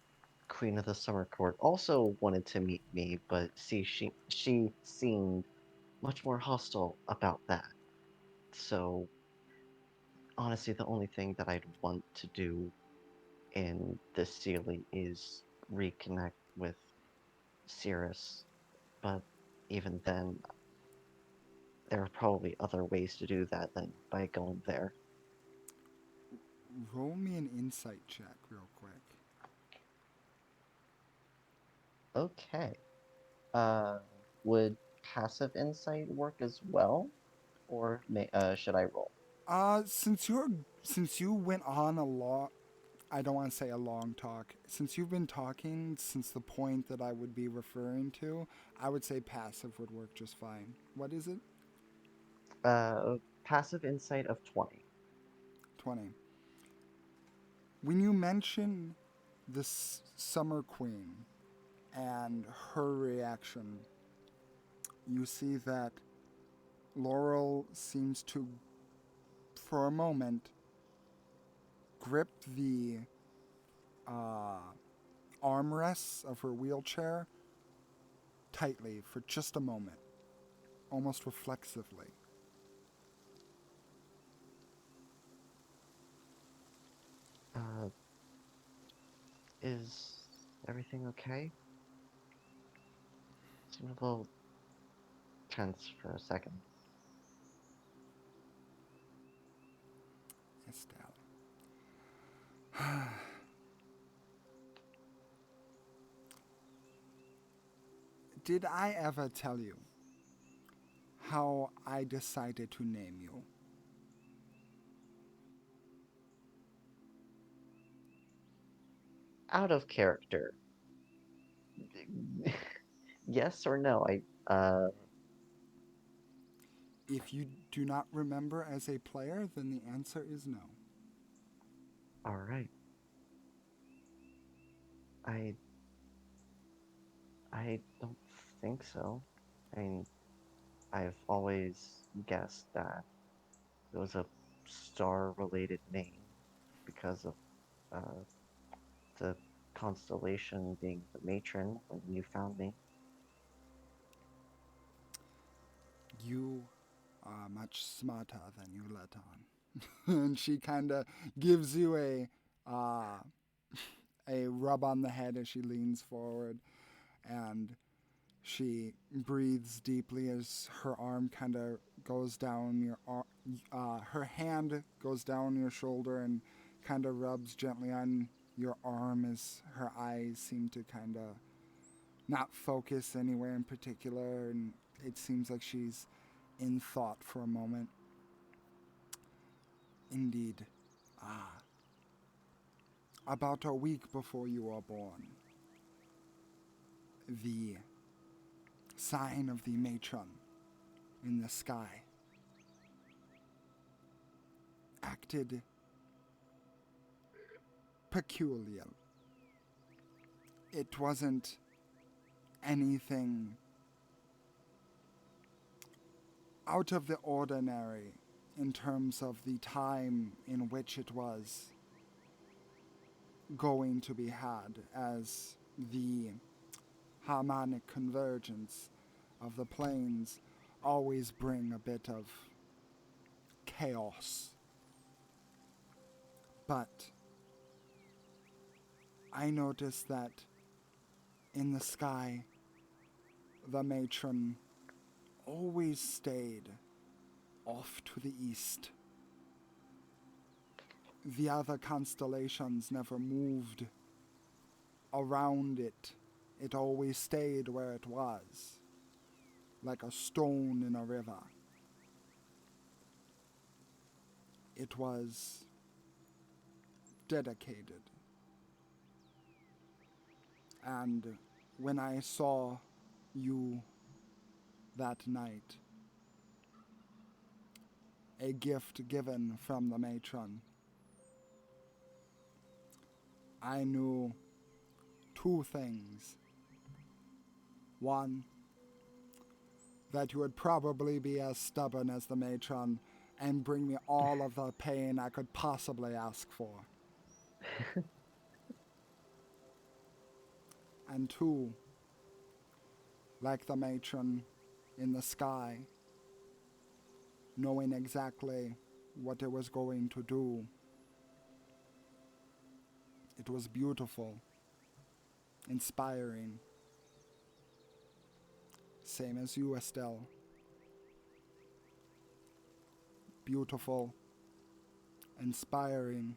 Queen of the Summer Court also wanted to meet me, but see, she seemed much more hostile about that. So honestly, the only thing that I'd want to do in this Sealy is reconnect with Cirrus. But even then, there are probably other ways to do that than by going there. Roll me an insight check real quick. Okay. Uh, would passive insight work as well, or should I roll? Since you went on a lot, I don't want to say a long talk. Since you've been talking since the point that I would be referring to, I would say passive would work just fine. What is it? Passive insight of 20. 20. When you mention this Summer Queen and her reaction, you see that Laurel seems to, for a moment, grip the uh, armrests of her wheelchair tightly for just a moment, almost reflexively. Is everything okay? Seemed a little tense for a second. Estelle. Did I ever tell you how I decided to name you? Out of character. Yes or no? If you do not remember as a player, then the answer is no. All right. I I don't think so. I mean, I've always guessed that it was a star-related name because of uh, the constellation being the matron when you found me. You are much smarter than you let on. And she kind of gives you a rub on the head as she leans forward, and she breathes deeply as her arm kind of goes down her hand goes down your shoulder and kind of rubs gently on your arm as her eyes seem to kind of not focus anywhere in particular, and it seems like she's in thought for a moment. Indeed. About a week before you were born, the sign of the matron in the sky acted peculiar. It wasn't anything out of the ordinary in terms of the time in which it was going to be had, as the harmonic convergence of the planes always bring a bit of chaos. But I noticed that in the sky, the matron always stayed off to the east. The other constellations never moved around it. It always stayed where it was, like a stone in a river. It was dedicated. And when I saw you that night, a gift given from the matron, I knew two things. One, that you would probably be as stubborn as the matron and bring me all of the pain I could possibly ask for. And two, like the matron in the sky, knowing exactly what it was going to do. It was beautiful, inspiring. Same as you, Estelle. Beautiful, inspiring.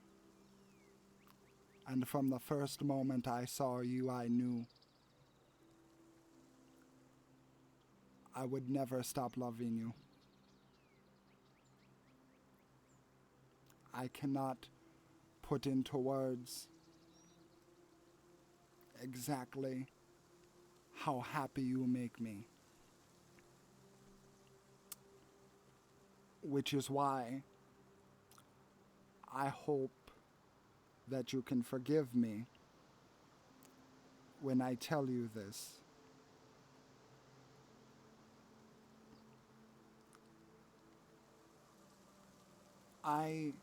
And from the first moment I saw you, I knew I would never stop loving you. I cannot put into words exactly how happy you make me. Which is why I hope that you can forgive me when I tell you this. I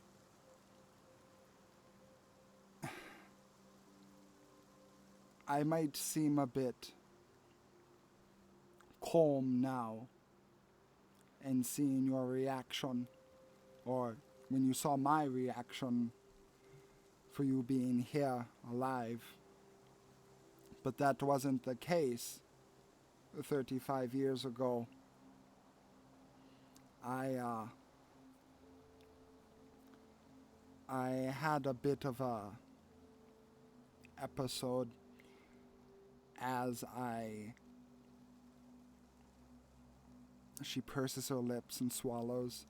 might seem a bit home now and seeing your reaction, or when you saw my reaction for you being here alive. But that wasn't the case 35 years ago. I had a bit of a episode as she purses her lips and swallows,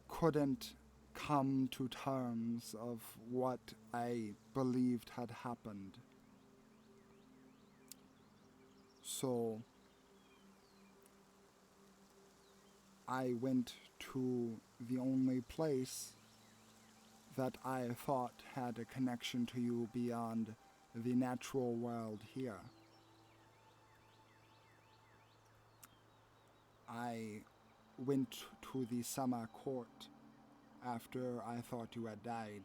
couldn't come to terms of what I believed had happened. So I went to the only place that I thought had a connection to you beyond the natural world here. I went to the summer court after I thought you had died.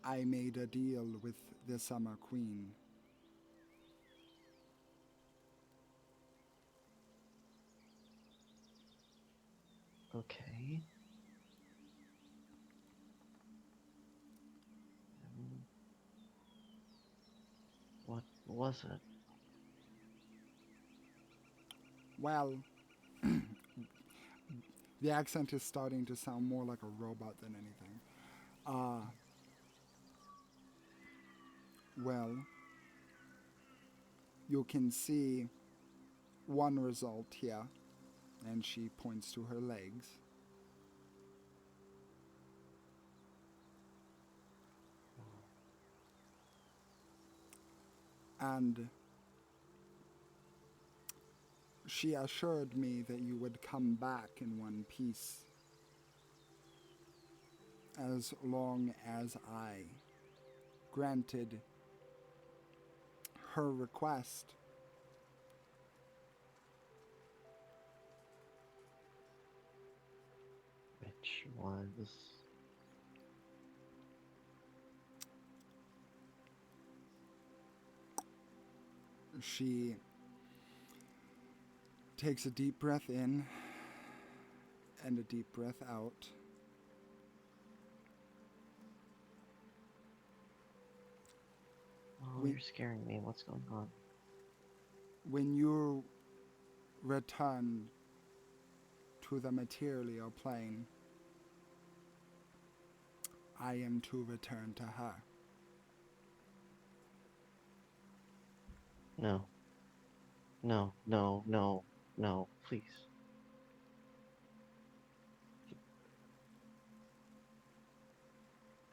I made a deal with the Summer Queen. Okay. What was it? Well, the accent is starting to sound more like a robot than anything. Well, you can see one result here, and she points to her legs. And she assured me that you would come back in one piece as long as I granted her request. Which was... She takes a deep breath in and a deep breath out. Oh, you're scaring me. What's going on? When you return to the material plane, I am to return to her. No. No, no, no, no, please.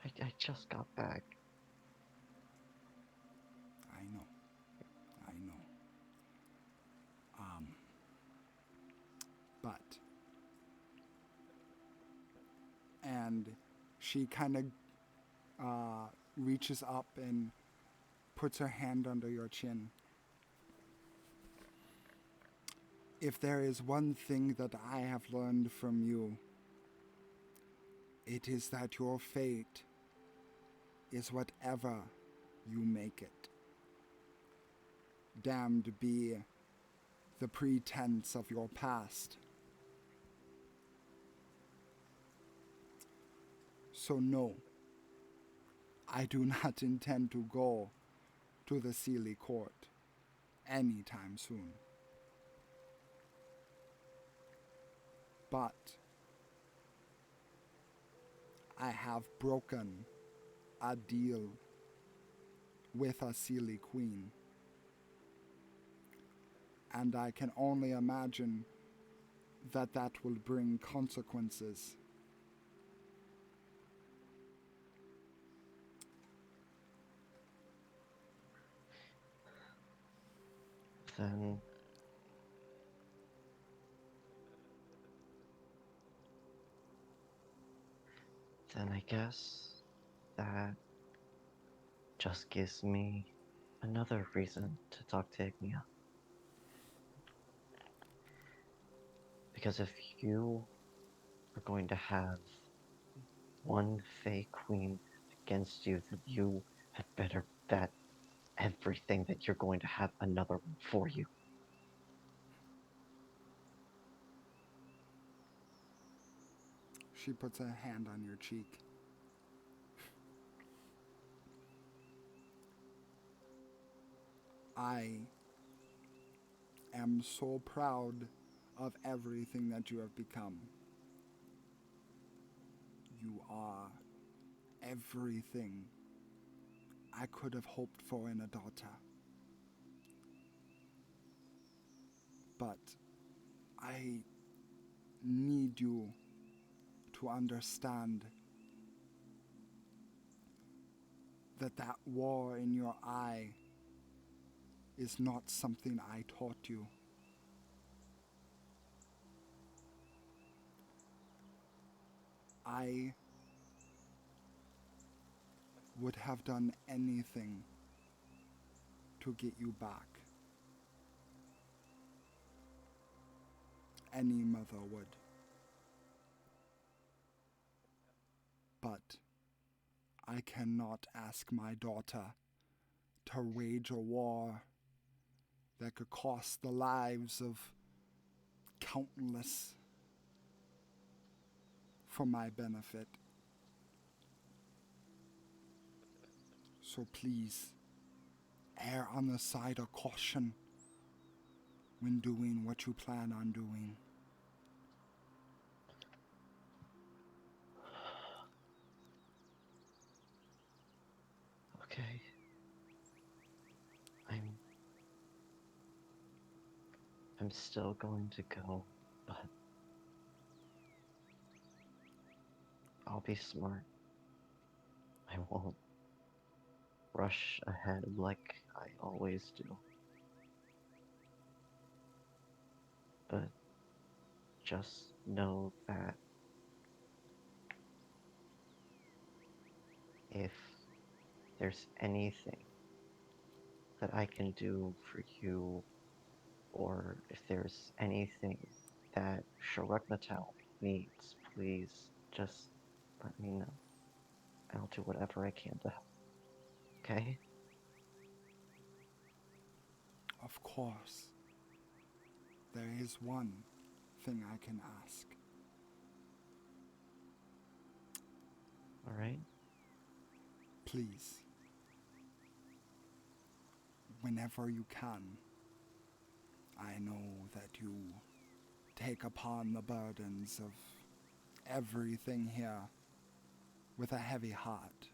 I just got back. I know. But, and she kind of reaches up and puts her hand under your chin. If there is one thing that I have learned from you, it is that your fate is whatever you make it. Damned be the pretense of your past. So no, I do not intend to go to the Sealy Court anytime soon. But I have broken a deal with a Sealy Queen. And I can only imagine that that will bring consequences. Then I guess that just gives me another reason to talk to Ignia. Because if you are going to have one Fey Queen against you, then you had better bet everything that you're going to have another one for you. She puts a hand on your cheek. I am so proud of everything that you have become. You are everything I could have hoped for in a daughter. But I need you to understand that that war in your eye is not something I taught you. I would have done anything to get you back. Any mother would. But I cannot ask my daughter to wage a war that could cost the lives of countless for my benefit. So please, err on the side of caution when doing what you plan on doing. Okay. I'm still going to go, but I'll be smart. I won't rush ahead like I always do. But just know that if there's anything that I can do for you, or if there's anything that Sharuknatal needs, please just let me know. I'll do whatever I can to help. Okay? Of course, there is one thing I can ask. Alright? Please, whenever you can, I know that you take upon the burdens of everything here with a heavy heart.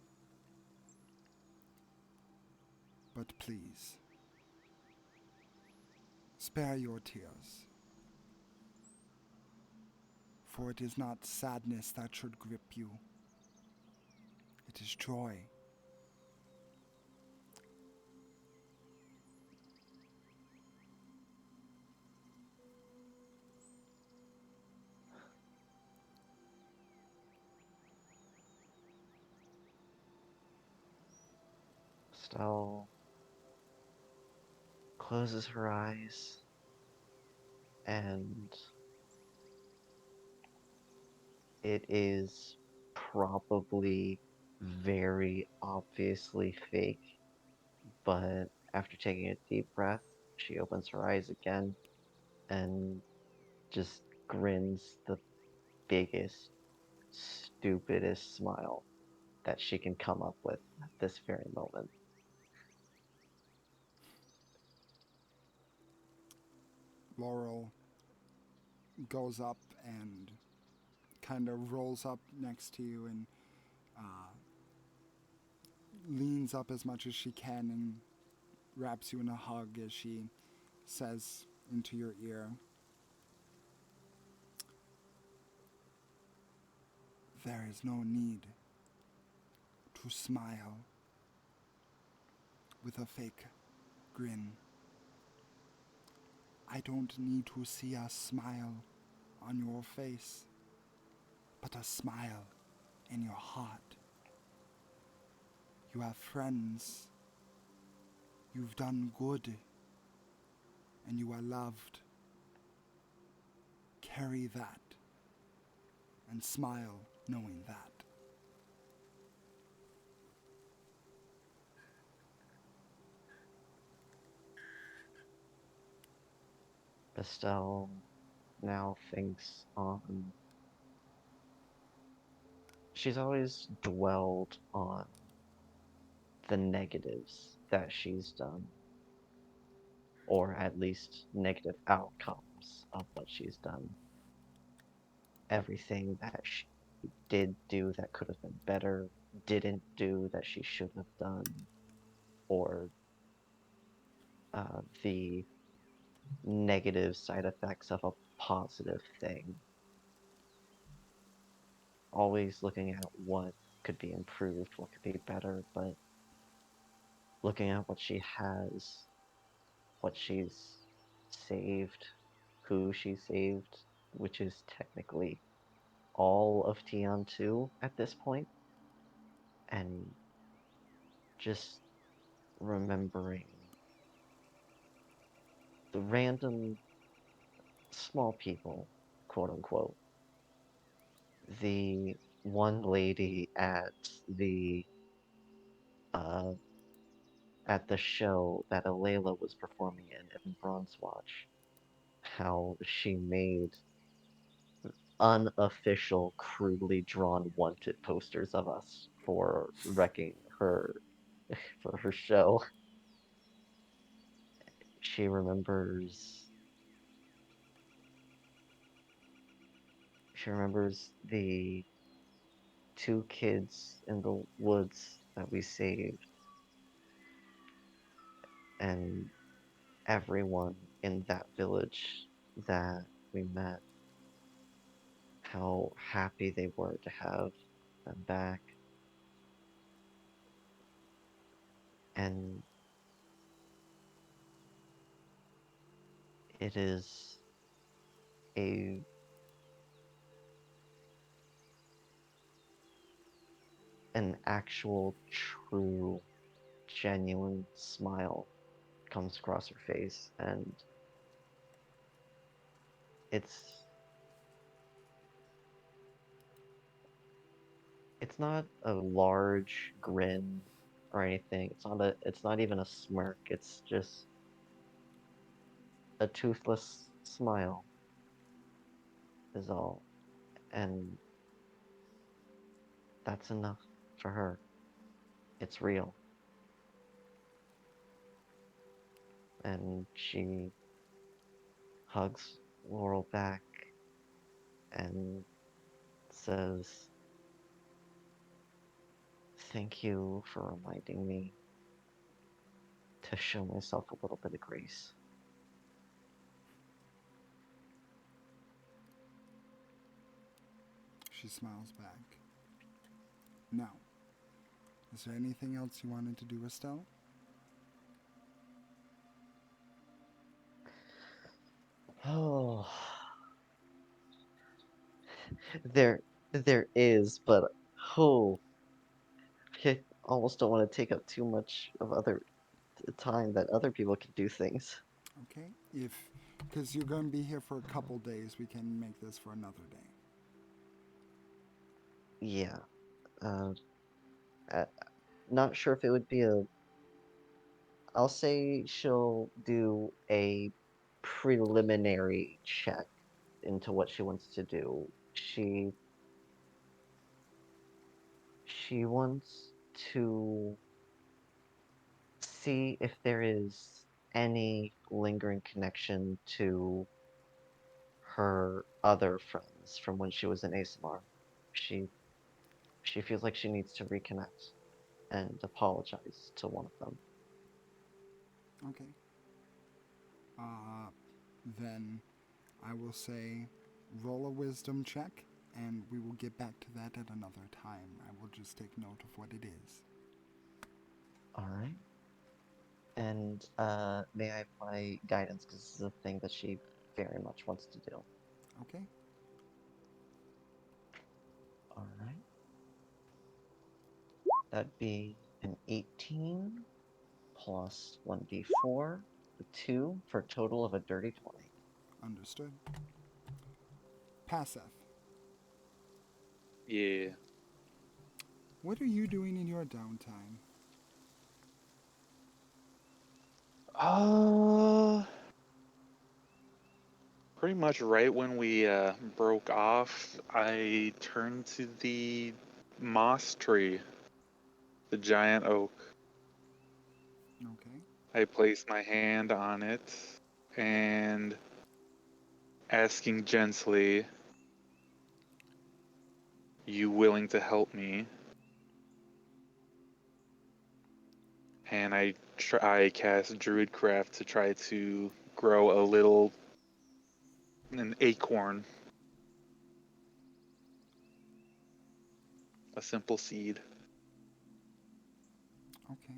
But please, spare your tears, for it is not sadness that should grip you. It is joy. Stella closes her eyes and it is probably very obviously fake, but after taking a deep breath, she opens her eyes again and just grins the biggest, stupidest smile that she can come up with at this very moment. Laurel goes up and kind of rolls up next to you and leans up as much as she can and wraps you in a hug as she says into your ear, "There is no need to smile with a fake grin. I don't need to see a smile on your face, but a smile in your heart. You have friends, you've done good, and you are loved. carry that and smile knowing that. Estelle now thinks on. She's always dwelled on the negatives that she's done, or at least negative outcomes of what she's done. Everything that she did do that could have been better, didn't do that she should have done, or the negative side effects of a positive thing. Always looking at what could be improved, what could be better, but looking at what she has, what she's saved, who she saved, which is technically all of Tiān 2 at this point, and just remembering the random small people, quote unquote. The one lady uh, at the show that Alayla was performing in Bronze Watch, how she made unofficial, crudely drawn wanted posters of us for wrecking her for her show. She remembers the two kids in the woods that we saved and everyone in that village that we met, how happy they were to have them back. And it is a an actual true genuine smile comes across her face, and it's it's not a large grin or anything. It's not even a smirk. It's just a toothless smile is all. And that's enough for her. It's real. And she hugs Laurel back and says, "Thank you for reminding me to show myself a little bit of grace." She smiles back. Now, is there anything else you wanted to do, Estelle? Oh, there there is, but oh, I almost don't want to take up too much of other time that other people can do things. Okay, if because you're going to be here for a couple days, we can make this for another day. Yeah. Uh, uh, Not sure if it would be a. I'll say she'll do a preliminary check into what she wants to do. She wants to see if there is any lingering connection to her other friends from when she was in ASMR. She she feels like she needs to reconnect and apologize to one of them. Okay. Then I will say roll a wisdom check, and we will get back to that at another time. I will just take note of what it is. All right. And may I apply guidance because this is a thing that she very much wants to do. Okay? All right. That'd be an 18 plus 1d4, a 2 for a total of a dirty 20. Understood. Paseth, Yeah. what are you doing in your downtime? Uh, Pretty much right when we broke off, I turned to the moss tree, the giant oak. Okay. I placed my hand on it and asking gently, "You willing to help me?" And I cast Druidcraft to try to grow an acorn, a simple seed. Okay.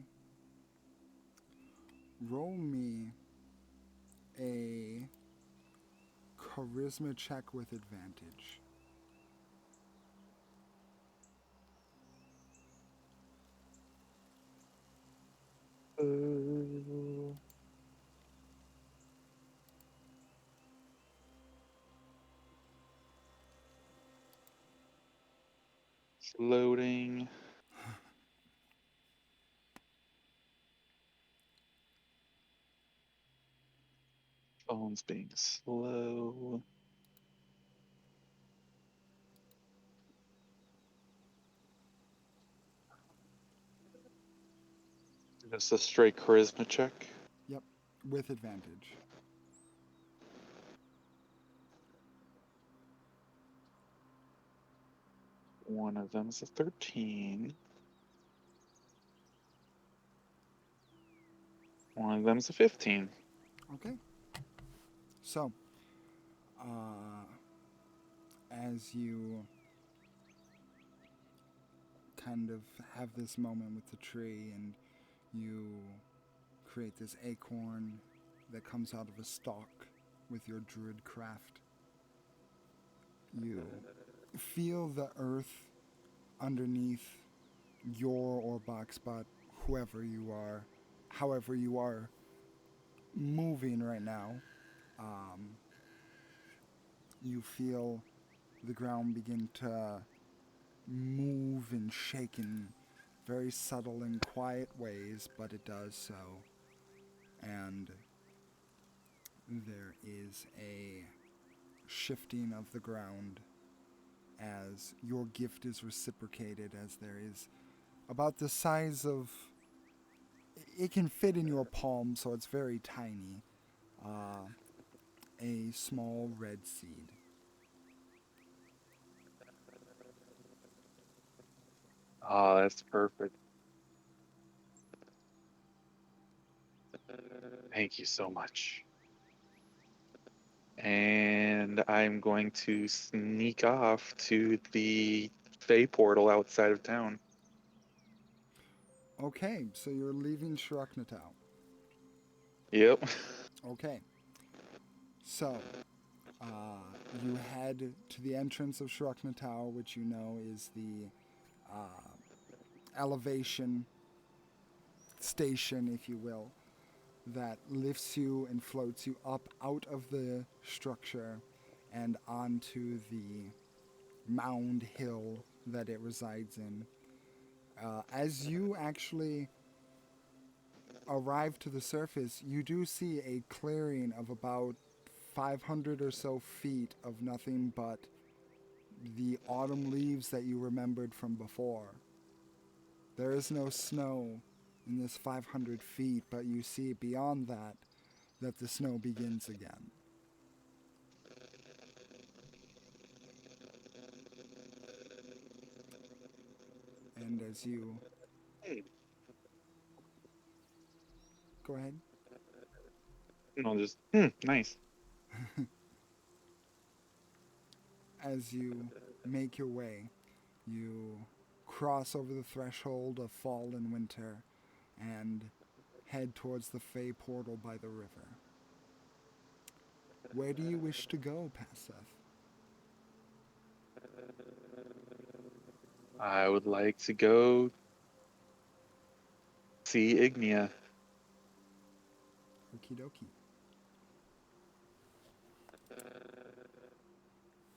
Roll me a charisma check with advantage. Uh, Loading. Phone's being slow. Just a straight charisma check. Yep, with advantage. One of them is a 13. One of them is a 15. Okay. So, uh, as you kind of have this moment with the tree and you create this acorn that comes out of a stalk with your druid craft, you feel the earth underneath your or Boxbot, whoever you are, however you are moving right now. Um, you feel the ground begin to move and shake in very subtle and quiet ways, but it does so. And there is a shifting of the ground as your gift is reciprocated, as there is about the size of. It can fit in your palm, so it's very tiny. Uh, a small red seed. Oh, that's perfect. Thank you so much. And I'm going to sneak off to the Fey portal outside of town. Okay, so you're leaving Shrucknatau. Yep. Okay, so uh, you head to the entrance of Shrucknatau, which you know is the elevation station, if you will, that lifts you and floats you up out of the structure and onto the mound hill that it resides in. As you actually arrive to the surface, you do see a clearing of about 500 or so feet of nothing but the autumn leaves that you remembered from before. There is no snow in this 500 feet, but you see beyond that the snow begins again. And as you Hey, go ahead, no, just nice. as you make your way, you cross over the threshold of fall and winter and head towards the Fey portal by the river. Where do you wish to go, Paseth? I would like to go see Ignia. Okie dokie.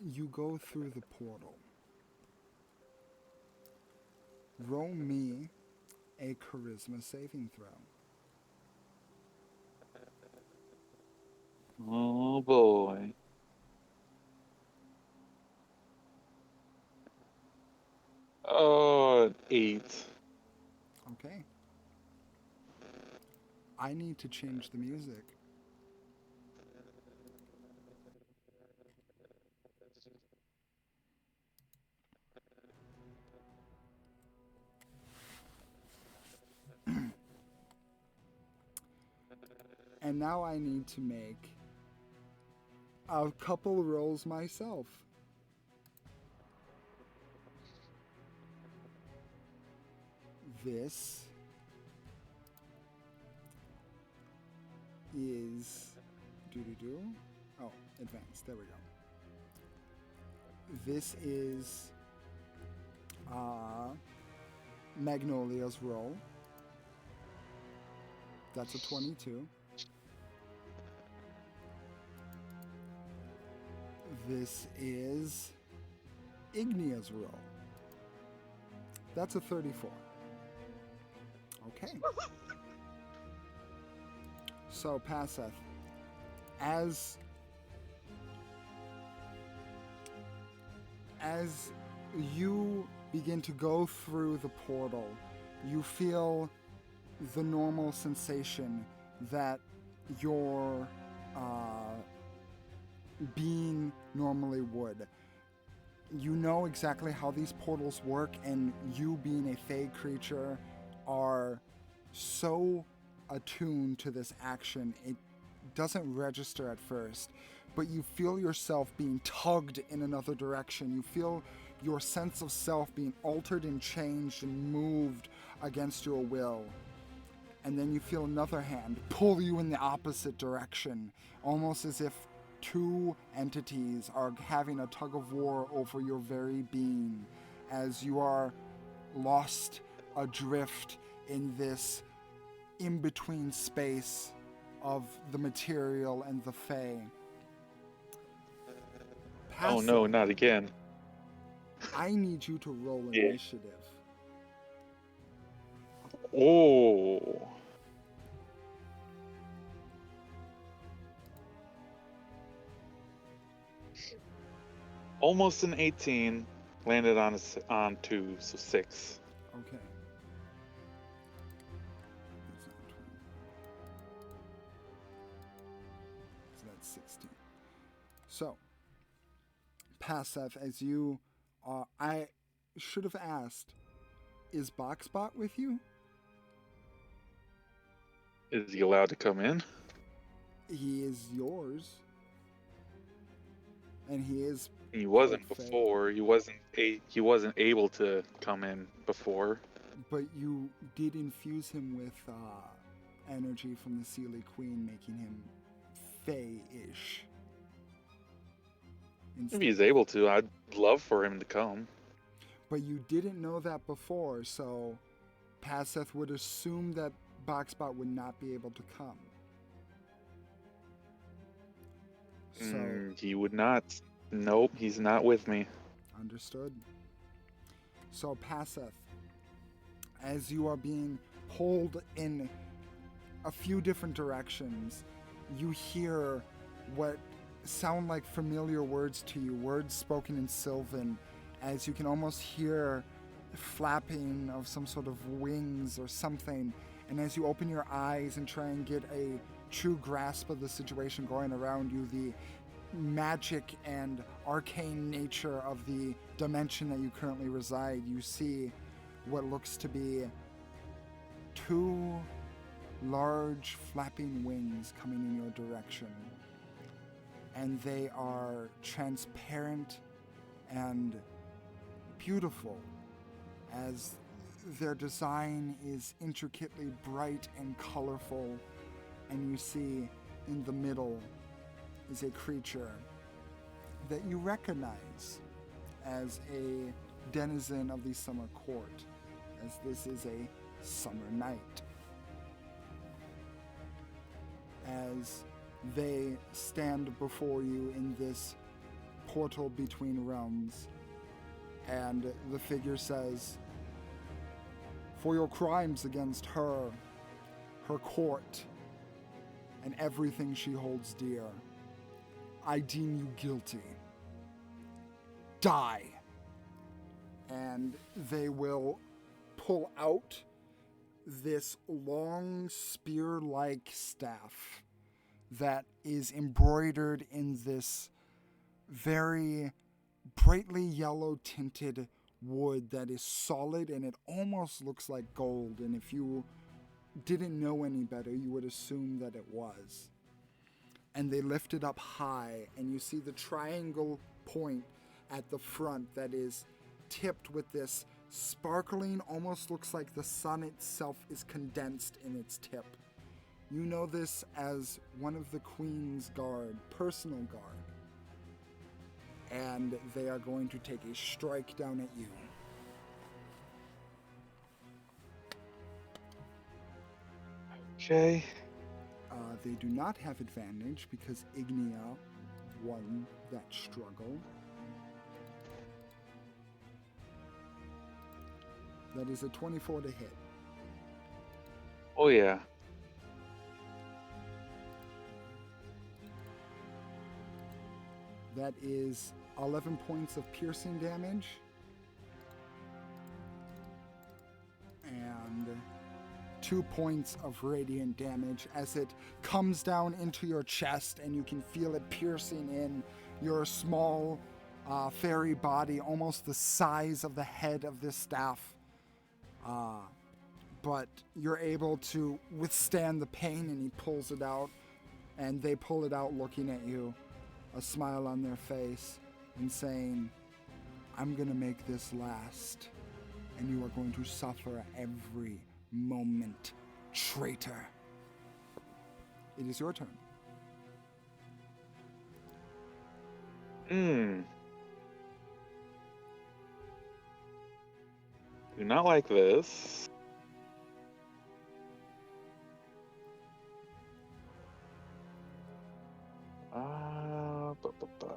you go through the portal. Roll me a charisma saving throw. Oh boy. Oh, 8. Okay. I need to change the music. And now I need to make a couple rolls myself. This is oh, advanced. There we go. This is Magnolia's roll. That's a 22. This is Ignia's roll. That's a 34. Okay. So, Paseth, as you begin to go through the portal, you feel the normal sensation that your being normally would. You know exactly how these portals work, and you being a Fey creature are so attuned to this action, it doesn't register at first, but you feel yourself being tugged in another direction. You feel your sense of self being altered and changed and moved against your will. And then you feel another hand pull you in the opposite direction, almost as if two entities are having a tug of war over your very being, as you are lost adrift in this in-between space of the material and the Fae. Oh no, not again. I need you to roll Yeah. initiative. Oh. Almost an 18. Landed on 2, so 6. Okay. So that's 16. So, Paseth, as you are, I should have asked, is Boxbot with you? Is he allowed to come in? He is yours. And he is. He wasn't Fey. before. He wasn't able to come in before. But you did infuse him with energy from the Sealy Queen, making him Fey-ish. If he's able to, I'd love for him to come. But you didn't know that before, so Paseth would assume that Boxbot would not be able to come. So He would not. Nope, he's not with me. understood. So Paseth, as you are being pulled in a few different directions, you hear what sound like familiar words to you, words spoken in Sylvan, as you can almost hear flapping of some sort of wings or something. And as you open your eyes and try and get a true grasp of the situation going around you, the magic and arcane nature of the dimension that you currently reside, you see what looks to be two large flapping wings coming in your direction. And they are transparent and beautiful, as their design is intricately bright and colorful. And you see in the middle is a creature that you recognize as a denizen of the summer court, as this is a summer night. As they stand before you in this portal between realms. And the figure says, "For your crimes against her, her court, and everything she holds dear, I deem you guilty. Die." And they will pull out this long spear-like staff that is embroidered in this very brightly yellow tinted wood that is solid, and it almost looks like gold. And if you didn't know any better, you would assume that it was. And they lift it up high, and you see the triangle point at the front that is tipped with this sparkling, almost looks like the sun itself is condensed in its tip. You know this as one of the Queen's guard, personal guard. And they are going to take a strike down at you. Okay. They do not have advantage because Ignia won that struggle. That is a 24 to hit. Oh yeah. That is 11 points of piercing damage. And 2 points of radiant damage as it comes down into your chest, and you can feel it piercing in your small fairy body, almost the size of the head of this staff. But you're able to withstand the pain, and he pulls it out, and they pull it out looking at you, a smile on their face, and saying, "I'm gonna make this last, and you are going to suffer every moment, traitor." It is your turn. Do not like this. Ba, ba, ba.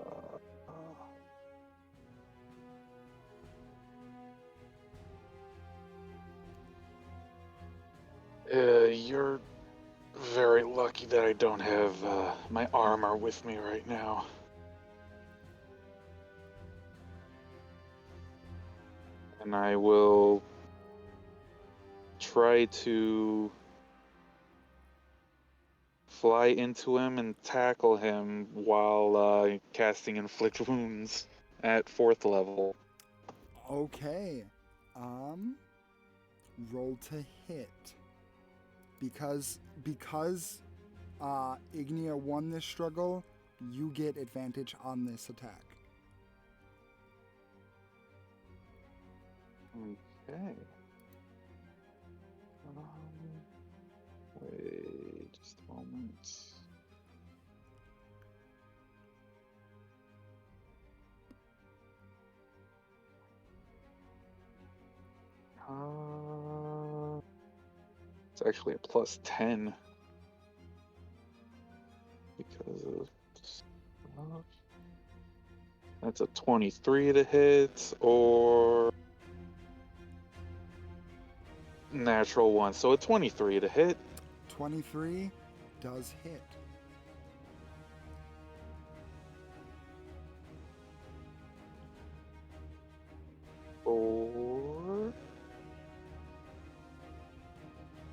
You're very lucky that I don't have my armor with me right now. And I will try to fly into him and tackle him while casting Inflict Wounds at 4th level. Okay. Roll to hit. Because Ignia won this struggle, you get advantage on this attack. Okay. Wait just a moment. It's actually a plus 10 because of stuff. That's a 23 to hit or natural 1, so a 23 to hit. 23 does hit. Or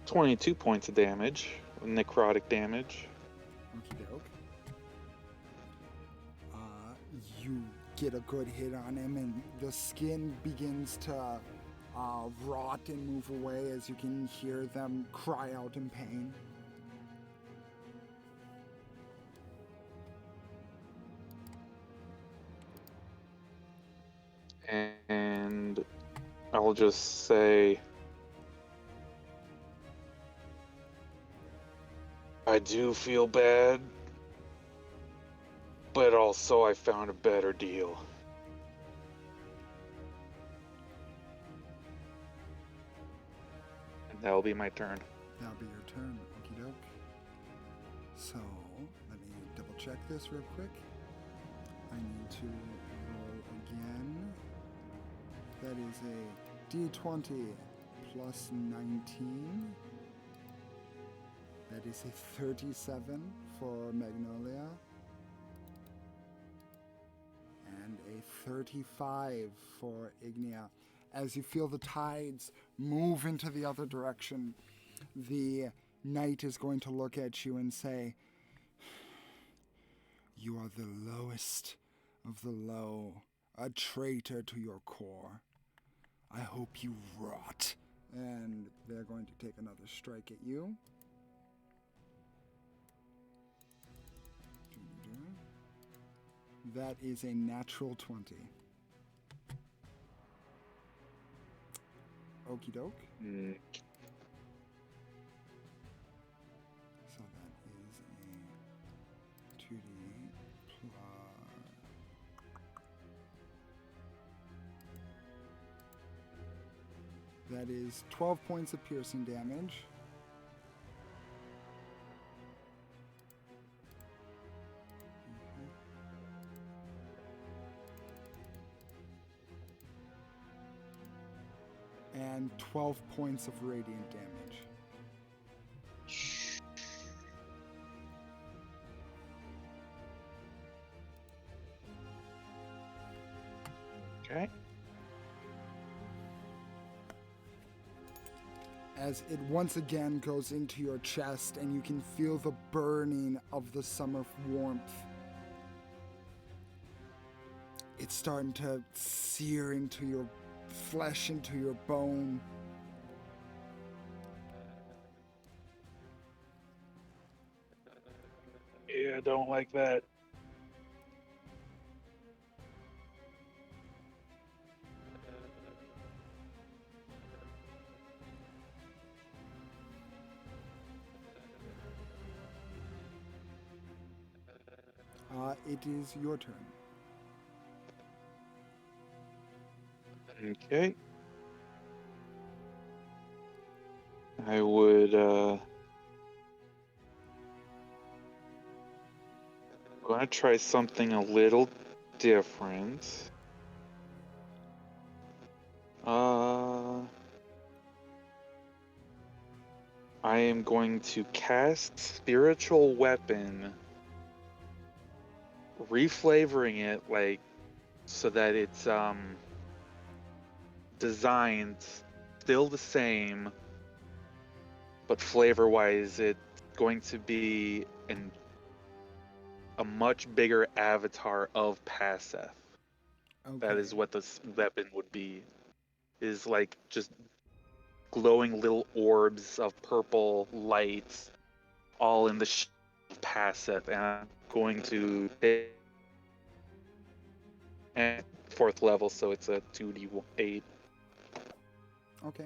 22 points of damage, necrotic damage. Okie doke. You get a good hit on him, and the skin begins to rot and move away as you can hear them cry out in pain. And I'll just say, I do feel bad, but also I found a better deal. And that'll be my turn. That'll be your turn. Okie doke. So, let me double check this real quick. I need to roll again. That is a d20 plus 19. That is a 37 for Magnolia. And a 35 for Ignia. As you feel the tides move into the other direction, the knight is going to look at you and say, "You are the lowest of the low, a traitor to your core. I hope you rot." And they're going to take another strike at you. That is a natural 20. Okie doke. So that is a 2d8 plus... That is 12 points of piercing damage. And 12 points of radiant damage. Okay. As it once again goes into your chest and you can feel the burning of the summer warmth. It's starting to sear into your flesh, into your bone. Yeah, I don't like that. It is your turn. Okay. I would gonna try something a little different. I am going to cast Spiritual Weapon, reflavoring it like so that it's designed still the same, but flavor-wise it's going to be a much bigger avatar of Paseth. Okay. That is what this weapon would be. Is like just glowing little orbs of purple lights all in the shape of Paseth, and I'm going to take and 4th level, so it's a 2d8. Okay.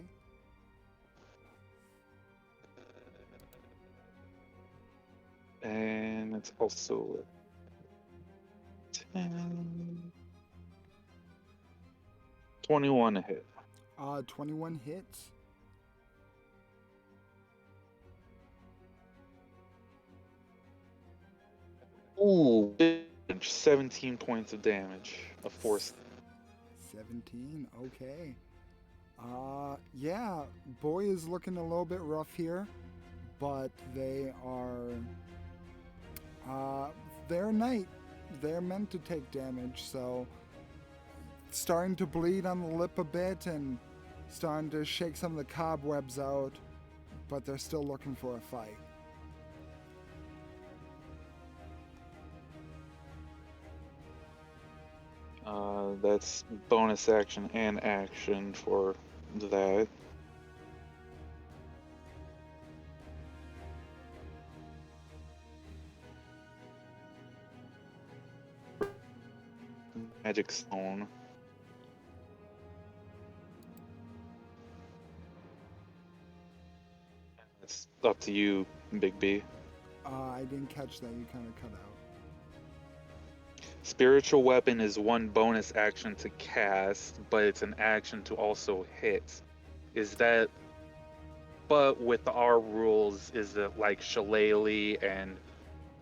And it's also 10, 21 to hit. 21 hits. Ooh, 17 points of damage of force. 17, okay. Yeah, boy is looking a little bit rough here, but they are, they're knight. They're meant to take damage, so starting to bleed on the lip a bit and starting to shake some of the cobwebs out, but they're still looking for a fight. That's bonus action and action for that. Magic stone. It's up to you, Big B. I didn't catch that. You kind of cut out. Spiritual Weapon is one bonus action to cast, but it's an action to also hit. Is that... But with our rules, is it like Shillelagh and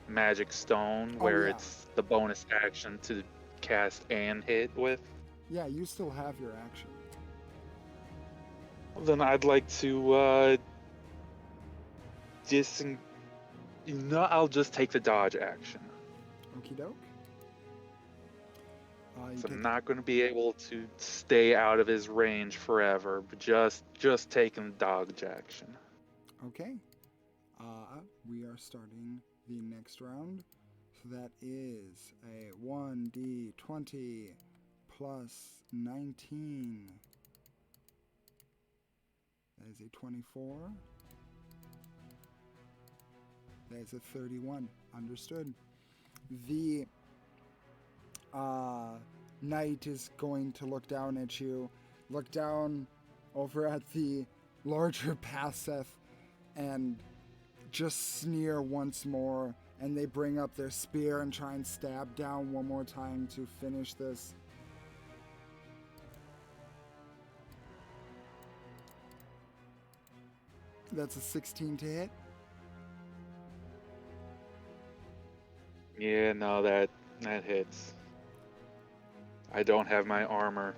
magic stone Oh, where yeah. it's the bonus action to cast and hit with. Yeah, you still have your action. Then I'd like to I'll just take the dodge action. Okie doke. You So get I'm not going to be able to stay out of his range forever, but just taking the dodge action. Okay. We are starting the next round. So that is a 1d20 plus 19. That is a 24. That is a 31. Understood. The knight is going to look down at you, look down over at the larger Passeth, and just sneer once more, and they bring up their spear and try and stab down one more time to finish this. That's a 16 to hit. Yeah, no, that hits. I don't have my armor.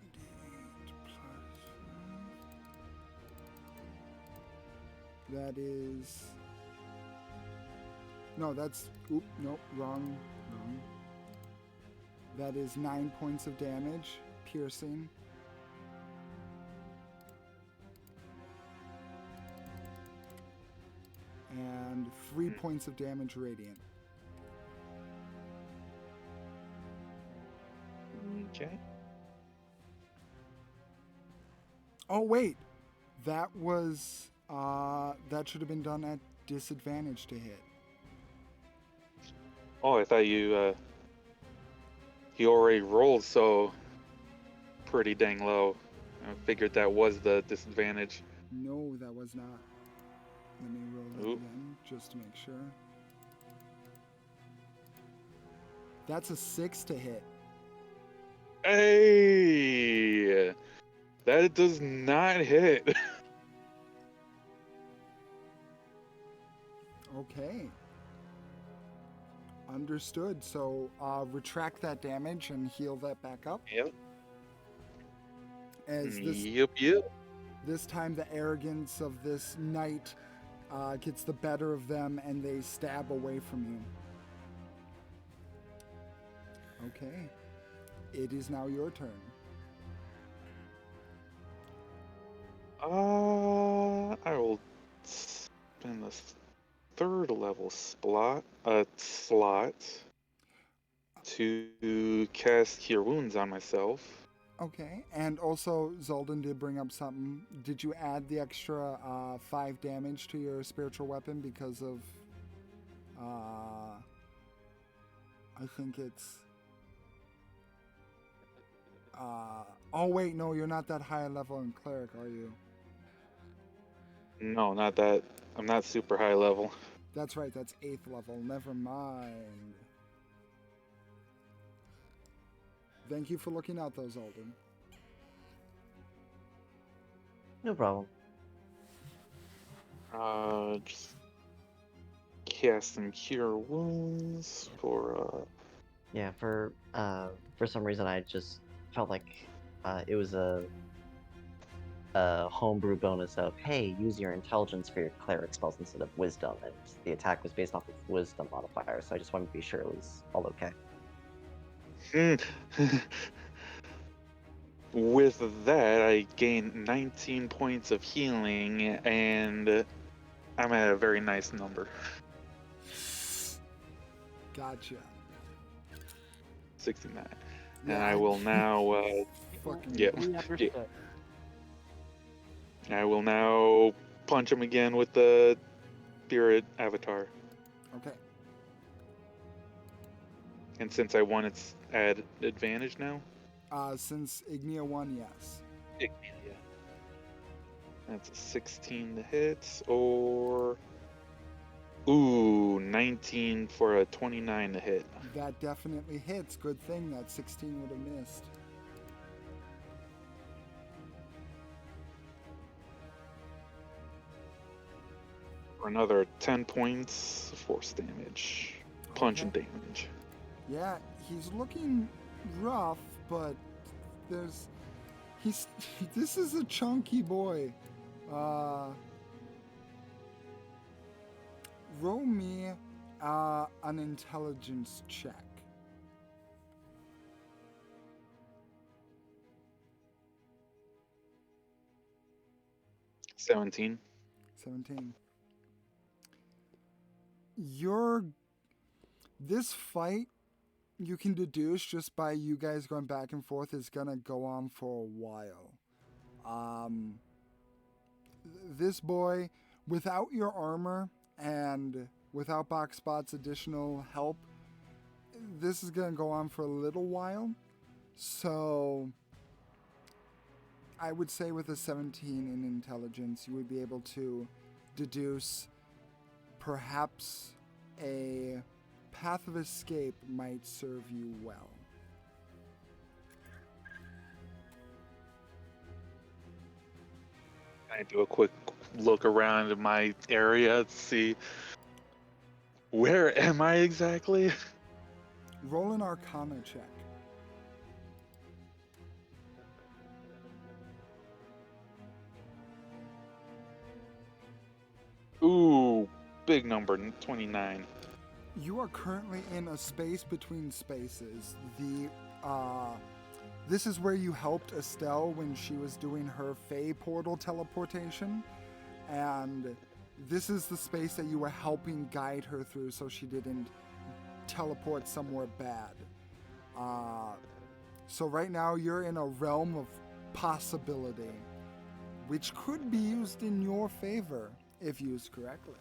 1d8 plus 5. That is... No, that's... Oop, nope, wrong. That is 9 points of damage, piercing. And 3 points of damage radiant. Okay. Oh, wait. That was... that should have been done at disadvantage to hit. Oh, I thought you he already rolled so pretty dang low. I figured that was the disadvantage. No, that was not. Let me roll that Oop. again, just to make sure. That's a 6 to hit. Hey! That does not hit. Okay. Understood. So, retract that damage and heal that back up. Yep. As Yep. this time the arrogance of this knight gets the better of them and they stab away from you. Okay. It is now your turn. I will spend the third level slot to cast Cure Wounds on myself. Okay, and also Zoldan did bring up something. Did you add the extra 5 damage to your spiritual weapon because of, I think it's, oh wait, no, you're not that high a level in cleric, are you? No, not that. I'm not super high level. That's right, that's 8th level, never mind. Thank you for looking out though, Zoldan. No problem. Just cast some Cure Wounds for Yeah, for some reason I just felt like it was a homebrew bonus of, hey, use your intelligence for your cleric spells instead of wisdom, and the attack was based off of wisdom modifier, so I just wanted to be sure it was all okay. With that, I gain 19 points of healing, and I'm at a very nice number. Gotcha. 69. Yeah, And I will now, fucking yeah. We understood. I will now punch him again with the spirit avatar. Okay. And since I won, it's at advantage now? Since Ignia won, yes. Yeah. That's a 16 to hit, or... Ooh, 19 for a 29 to hit. That definitely hits. Good thing that 16 would have missed. For another 10 points of force damage. Punch and Okay. damage. Yeah, he's looking rough, but there's he's this is a chunky boy. Roll me an intelligence check. – 17. 17. This fight, you can deduce just by you guys going back and forth, is gonna go on for a while. This boy, without your armor and without Boxbot's additional help, this is gonna go on for a little while. So I would say with a 17 in intelligence, you would be able to deduce perhaps a path of escape might serve you well. I do a quick look around in my area to see where am I exactly? Roll an Arcana check. Ooh, big number, 29. You are currently in a space between spaces. This is where you helped Estelle when she was doing her Fey portal teleportation, and this is the space that you were helping guide her through so she didn't teleport somewhere bad. So right now you're in a realm of possibility, which could be used in your favor if used correctly.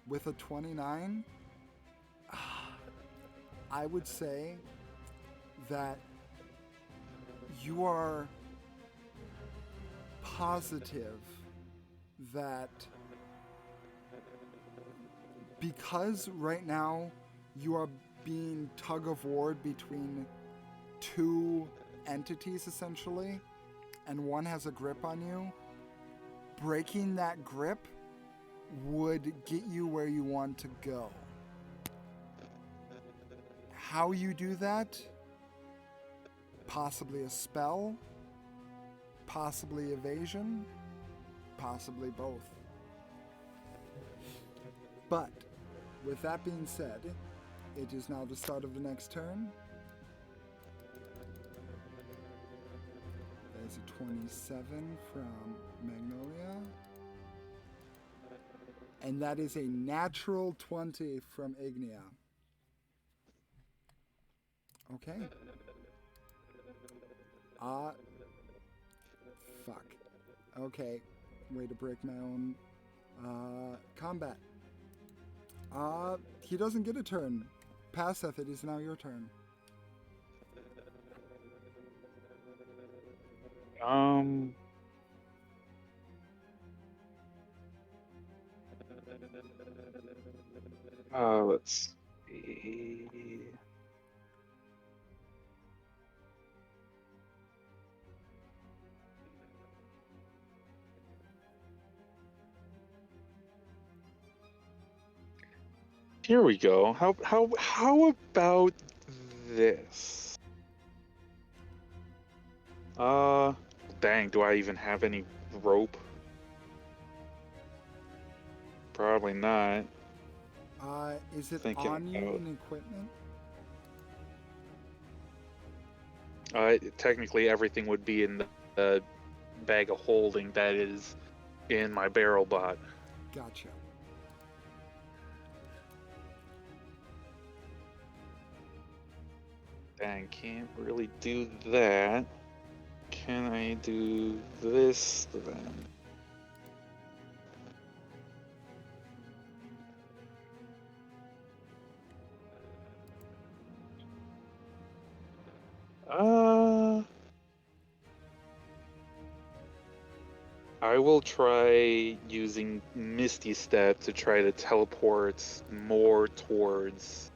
With a 29, I would say that you are positive that because right now you are being tug of war between two entities essentially, and one has a grip on you, breaking that grip would get you where you want to go. How you do that? Possibly a spell, possibly evasion, possibly both. But with that being said, it is now the start of the next turn. There's a 27 from Magnolia. And that is a natural 20 from Ignia. Okay. Fuck. Okay. Way to break my own combat. He doesn't get a turn. Passeth, it is now your turn. Let's see. Here we go. How about this? Dang, do I even have any rope? Probably not. Is it Thinking on you about- in equipment? Technically everything would be in the bag of holding that is in my barrel bot. Gotcha. Dang, can't really do that. Can I do this then? I will try using Misty Step to try to teleport more towards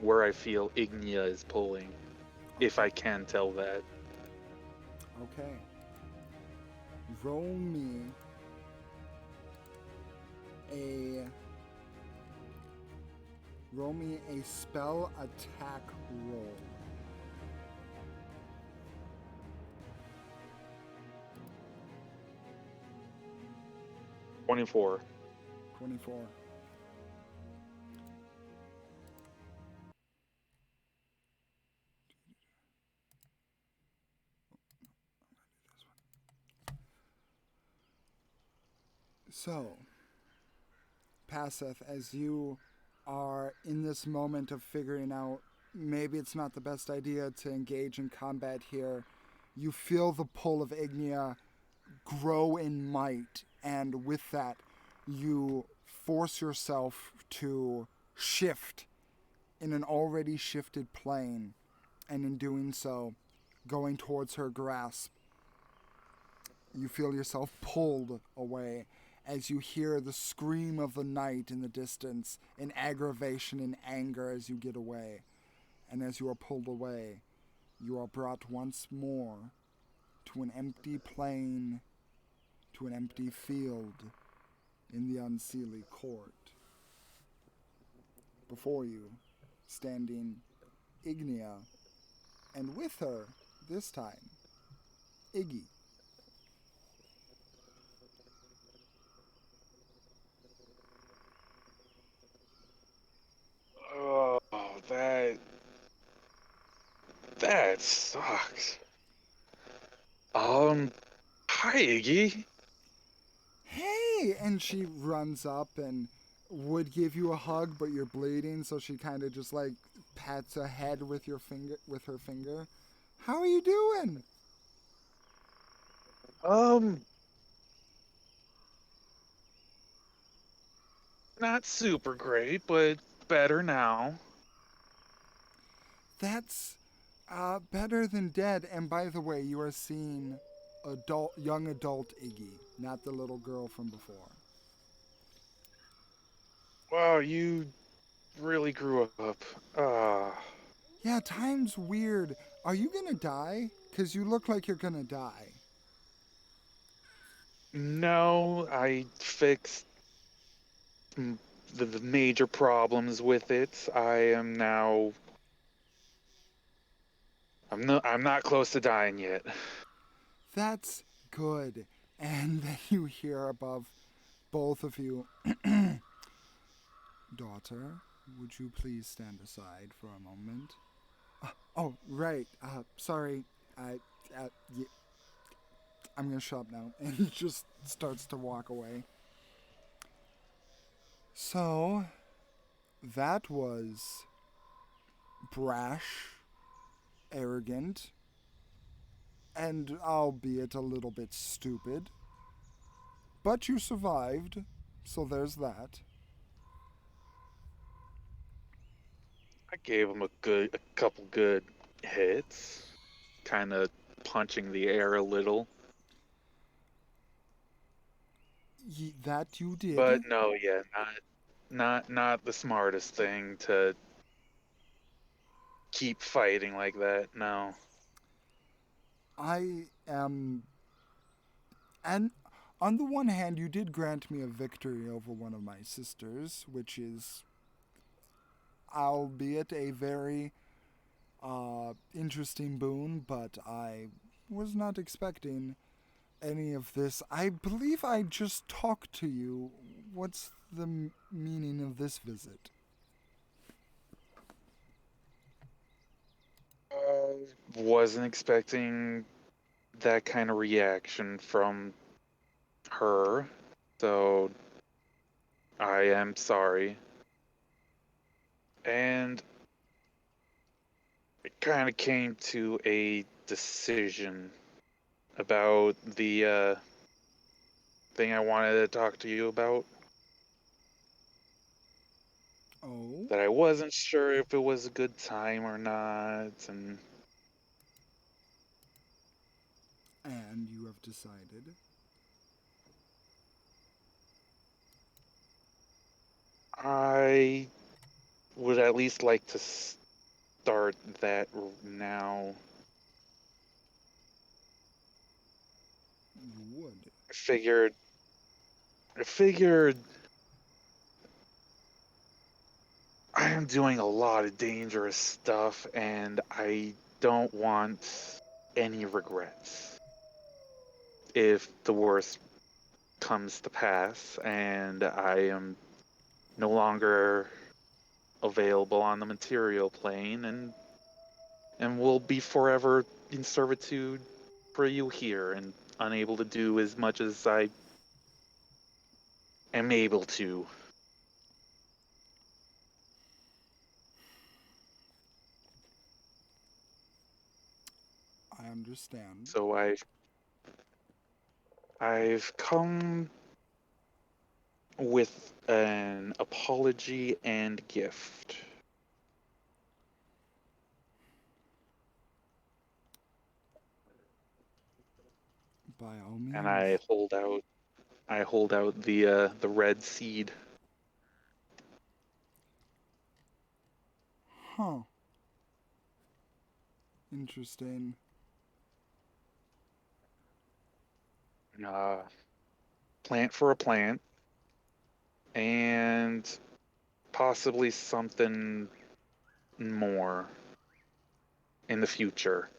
where I feel Ignia is pulling, if I can tell that. Okay. Roll me a spell attack roll. $24. 24. So, Passeth, as you are in this moment of figuring out maybe it's not the best idea to engage in combat here, you feel the pull of Ignia grow in might, and with that, you force yourself to shift in an already shifted plane, and in doing so, going towards her grasp, you feel yourself pulled away as you hear the scream of the night in the distance, in aggravation and anger as you get away. And as you are pulled away, you are brought once more to an empty plain, to an empty field in the Unseelie court. Before you, standing Ignia, and with her, this time, Iggy. Oh, that sucks. Hi Iggy. Hey! And she runs up and would give you a hug, but you're bleeding, so she kind of just like pats a head with her finger. How are you doing? Um, Not super great, but better now. That's better than dead. And by the way, you are seeing young adult Iggy, not the little girl from before. Wow, you really grew up. Yeah, time's weird. Are you gonna die? 'Cause you look like you're gonna die. No, I fixed the major problems with it. I am now. I'm not close to dying yet. That's good. And then you hear above both of you, daughter, would you please stand aside for a moment? Oh, right. Sorry. I, yeah, I'm gonna shut up now. And he just starts to walk away. So, that was brash, arrogant, and albeit a little bit stupid. But you survived, so there's that. I gave him a couple good hits, kind of punching the air a little. That you But did. no, yeah, not the smartest thing to keep fighting like that. No. I am. And on the one hand, you did grant me a victory over one of my sisters, which is, albeit a very interesting boon, but I was not expecting any of this. I believe I just talked to you. What's the meaning of this visit? Wasn't expecting that kind of reaction from her, so I am sorry. And it kind of came to a decision about the thing I wanted to talk to you about. Oh, That I wasn't sure if it was a good time or not, and and you have decided. I would at least like to start that now. You would. I figured I am doing a lot of dangerous stuff and I don't want any regrets. If the worst comes to pass and I am no longer available on the material plane and will be forever in servitude for you here and unable to do as much as I am able to. I understand. So I've come with an apology and gift. By all And means. I hold out the red seed. Huh. Interesting. Uh, Plant for a plant and possibly something more in the future.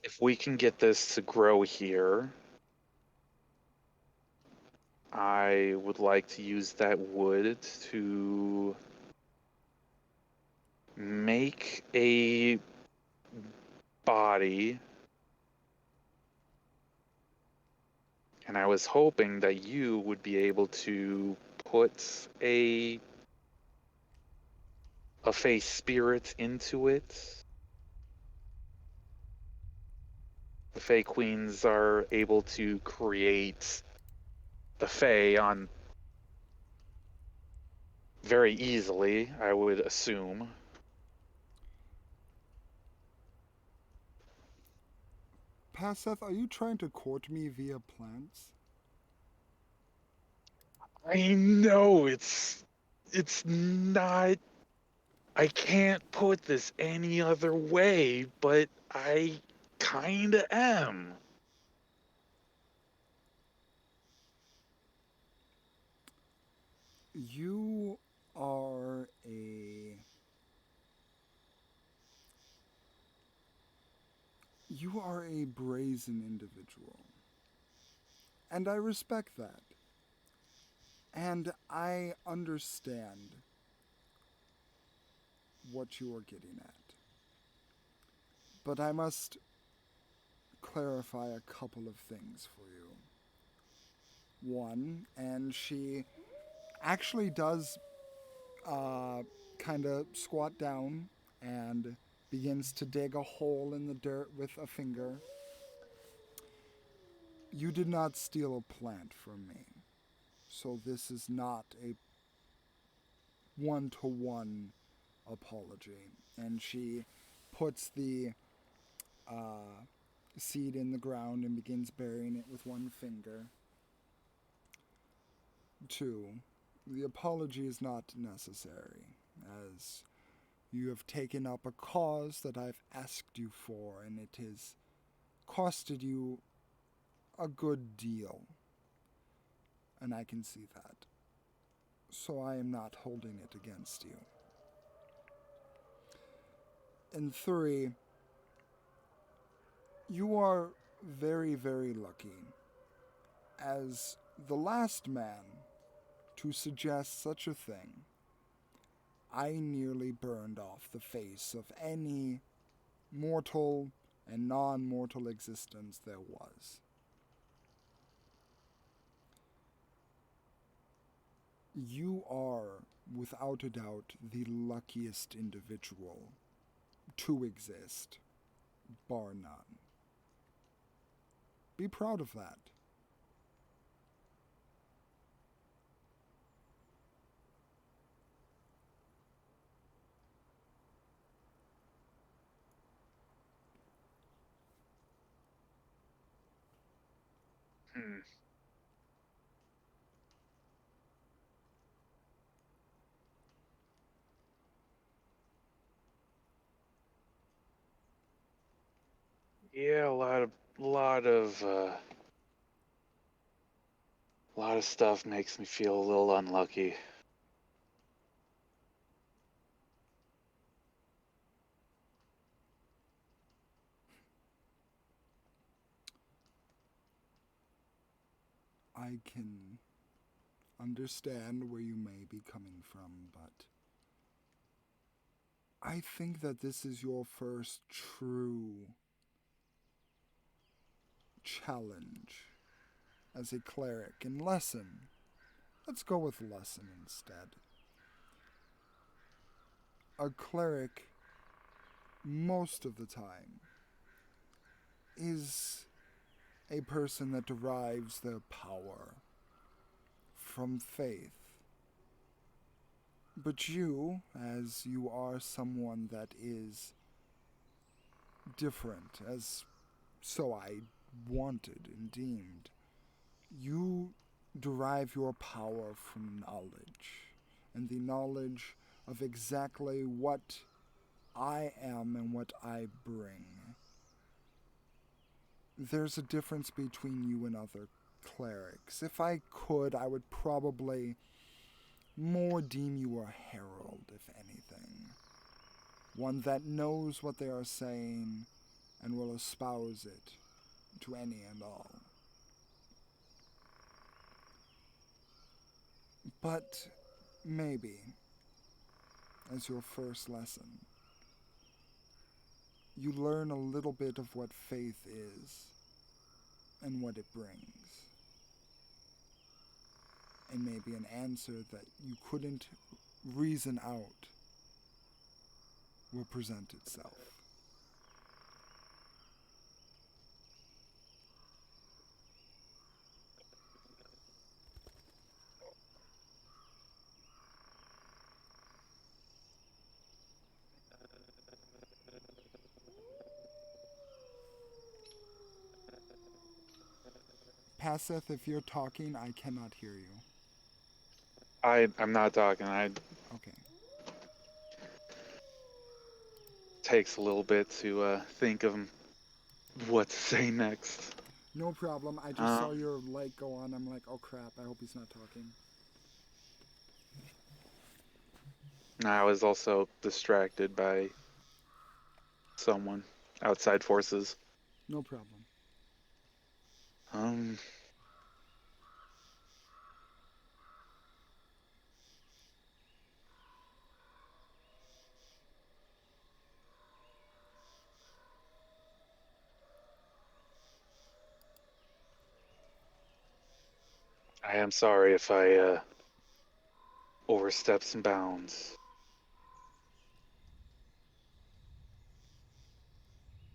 If we can get this to grow here, I would like to use that wood to make a body. And I was hoping that you would be able to put a face spirit into it. The Fey Queens are able to create the Fey on very easily, I would assume. Paseth, are you trying to court me via plants? I know it's not. I can't put this any other way, but I kinda am. You are a. You are a brazen individual. And I respect that. And I understand what you are getting at. But I must clarify a couple of things for you. One, and she actually does kind of squat down and begins to dig a hole in the dirt with a finger. You did not steal a plant from me, so this is not a one-to-one apology. And she puts the seed in the ground and begins burying it with one finger. Two, the apology is not necessary, as you have taken up a cause that I've asked you for, and it has costed you a good deal. And I can see that. So I am not holding it against you. And three, you are very, very lucky, as the last man to suggest such a thing, I nearly burned off the face of any mortal and non mortal existence there was. You are, without a doubt, the luckiest individual to exist, bar none. Be proud of that. Hmm. Yeah, a lot of stuff makes me feel a little unlucky. I can understand where you may be coming from, but I think that this is your first true challenge as a cleric and lesson. Let's go with lesson instead. A cleric, most of the time, is a person that derives their power from faith. But you, as you are someone that is different, as so I wanted and deemed, you derive your power from knowledge, and the knowledge of exactly what I am and what I bring. There's a difference between you and other clerics. If I could, I would probably more deem you a herald, if anything. One that knows what they are saying and will espouse it to any and all. But maybe, as your first lesson, you learn a little bit of what faith is and what it brings. And maybe an answer that you couldn't reason out will present itself. Passeth, if you're talking, I cannot hear you. I'm not talking. Okay. Takes a little bit to think of what to say next. No problem. I just Um, saw your light go on. I'm like, oh crap, I hope he's not talking. I was also distracted by someone, outside forces. No problem. Um, I am sorry if I overstepped some bounds.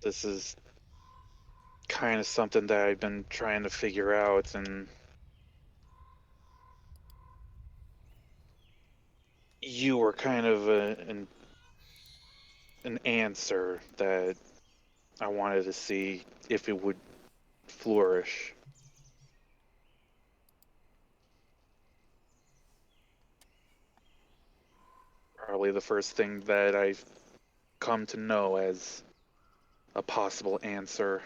This is kind of something that I've been trying to figure out, and you were kind of an answer that I wanted to see if it would flourish. Probably the first thing that I've come to know as a possible answer.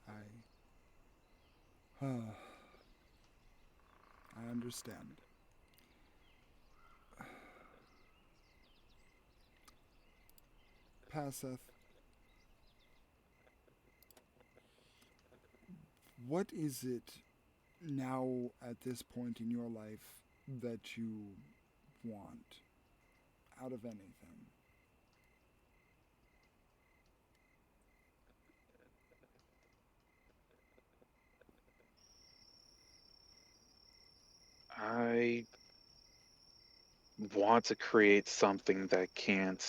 I. I understand. Passeth, what is it now at this point in your life that you want out of anything? I want to create something that can't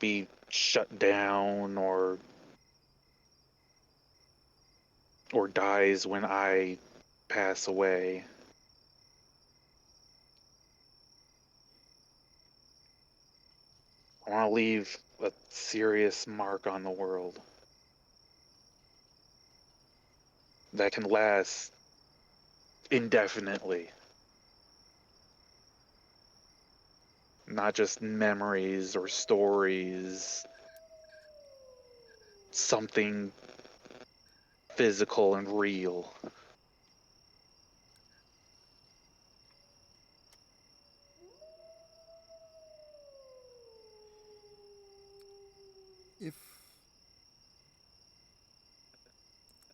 be shut down or dies when I pass away. I want to leave a serious mark on the world. that can last indefinitely. Not just memories or stories, something physical and real. If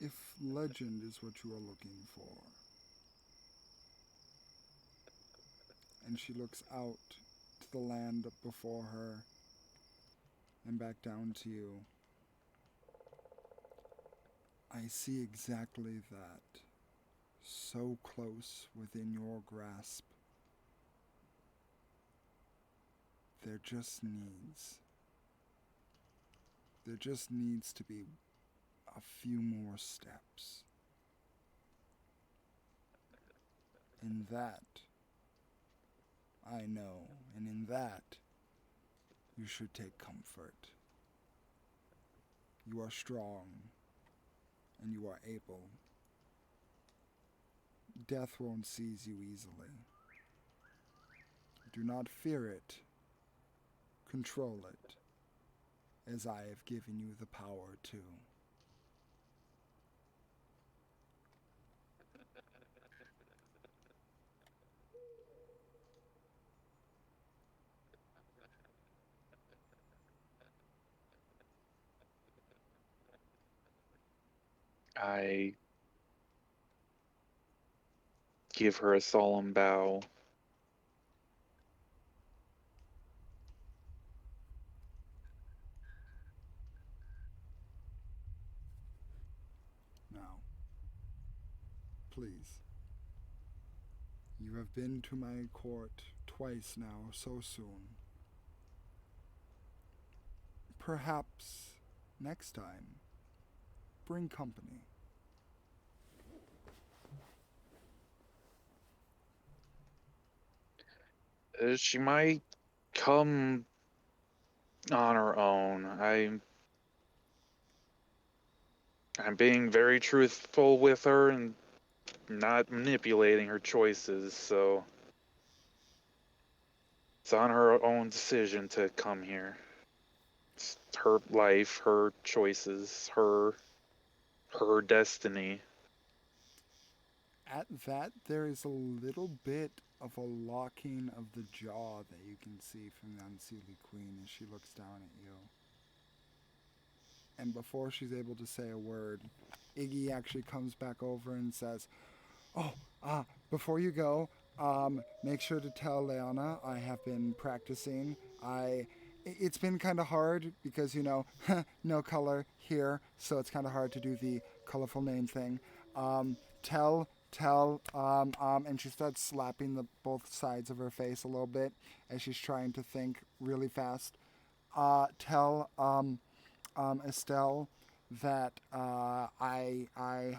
if legend is what you are looking for, and she looks out to the land before her and back down to you, I see exactly that. So close within your grasp. There just needs there just needs to be a few more steps. In that I know, and in that you should take comfort. You are strong and you are able. Death won't seize you easily. Do not fear it. Control it, as I have given you the power to. I give her a solemn bow. Now, please. You have been to my court twice now, so soon. Perhaps next time, bring company. She might come on her own. I'm being very truthful with her and not manipulating her choices, so it's on her own decision to come here. It's her life, her choices, her destiny. At that, there is a little bit of a locking of the jaw that you can see from the Unseelie Queen as she looks down at you. And before she's able to say a word, Iggy actually comes back over and says, "Oh, before you go, make sure to tell Leona I have been practicing. It's been kind of hard because no color here, so it's kind of hard to do the colorful name thing. And she starts slapping the both sides of her face a little bit as she's trying to think really fast. Tell Estelle that I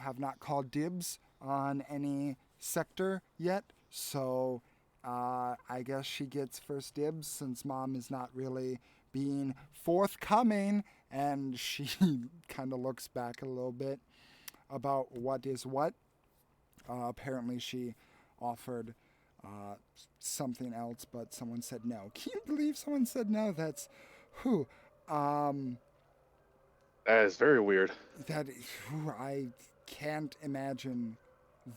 have not called dibs on any sector yet, so I guess she gets first dibs since Mom is not really being forthcoming, and she kind of looks back a little bit about what is what. Apparently, she offered something else, but someone said no. Can you believe someone said no? That's who. Um, That is very weird. that I can't imagine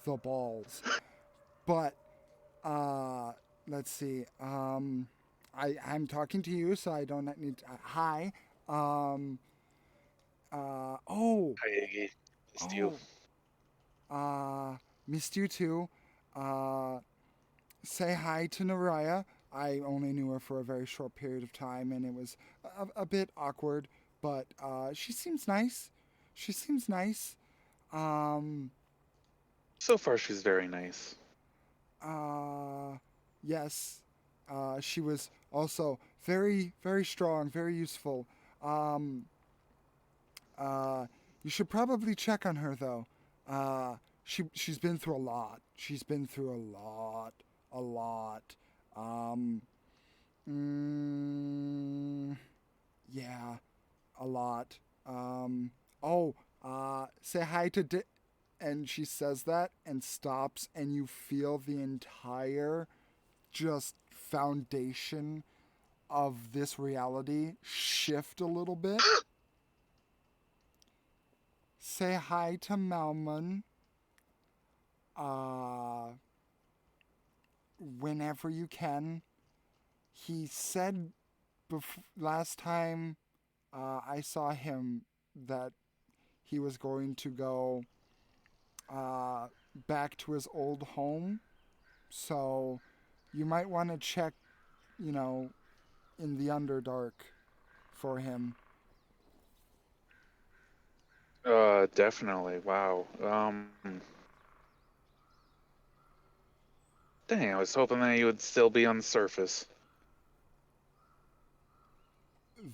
the balls. But let's see. I'm talking to you, so I don't need. Hi. Um, oh, Hi, Iggy. It's you. oh. Missed you too. Uh, say hi to Naraya. I only knew her for a very short period of time, and it was a bit awkward. But she seems nice. She seems nice. Um, So far, she's very nice. Uh, yes. She was also very, very strong, very useful. Um, you should probably check on her though. She's been through a lot. She's been through a lot. Um, mm, yeah, a lot. Oh, say hi to And she says that and stops, and you feel the entire just foundation of this reality shift a little bit. Say hi to Malman whenever you can. He said last time I saw him that he was going to go back to his old home. So you might want to check, in the Underdark for him. Definitely. Wow. Dang, I was hoping that you would still be on the surface.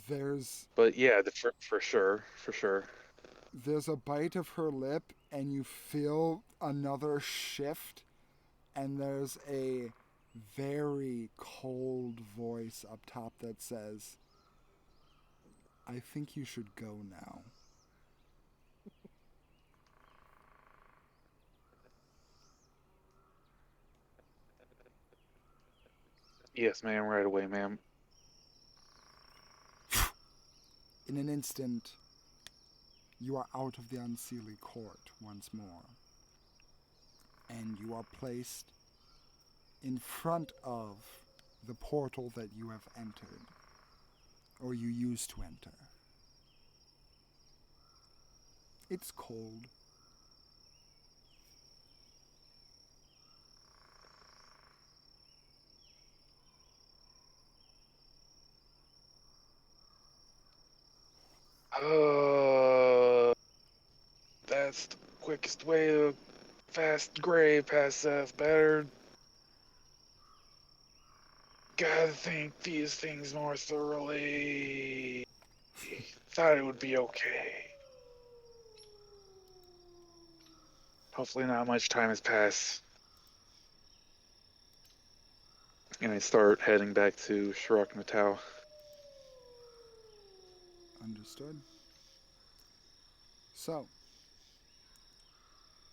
There's But yeah, for sure, for sure. there's a bite of her lip, and you feel another shift, and there's a very cold voice up top that says, I think you should go now. Yes, ma'am. Right away, ma'am. In an instant, you are out of the Unseelie court once more, and you are placed in front of the portal that you have entered, or you used to enter. It's cold. That's the quickest way to fast grave past Seth. Better. Gotta think these things more thoroughly. Thought it would be okay. Hopefully, not much time has passed. And I start heading back to Shirok Matau. Understood. So,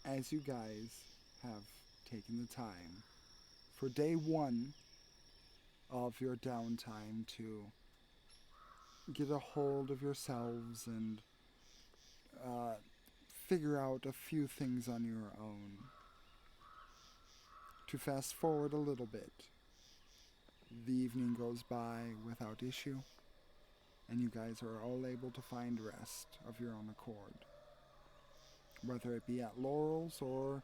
as you guys have taken the time for day one of your downtime to get a hold of yourselves and figure out a few things on your own, to fast forward a little bit, the evening goes by without issue, and you guys are all able to find rest of your own accord, whether it be at Laurel's or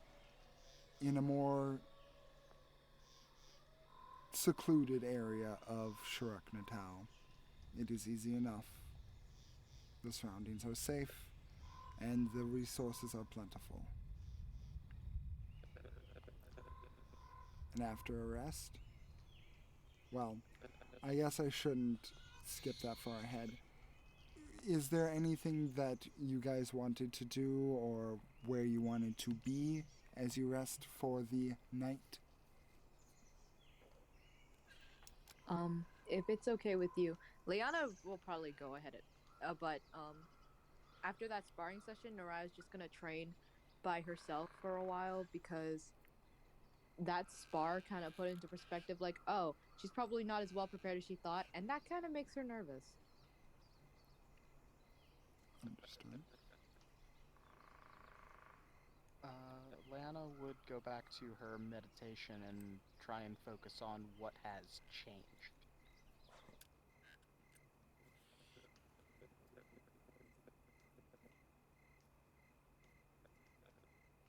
in a more secluded area of Shirok Natal. It is easy enough. The surroundings are safe, and the resources are plentiful. And after a rest, well, I guess I shouldn't skip that far ahead. Is there anything that you guys wanted to do or where you wanted to be as you rest for the night? If it's okay with you, Liana will probably go ahead. But after that sparring session, Naraya's just gonna train by herself for a while because that spar kind of put into perspective, like, oh, she's probably not as well prepared as she thought, and that kind of makes her nervous. Understood. Lana would go back to her meditation and try and focus on what has changed.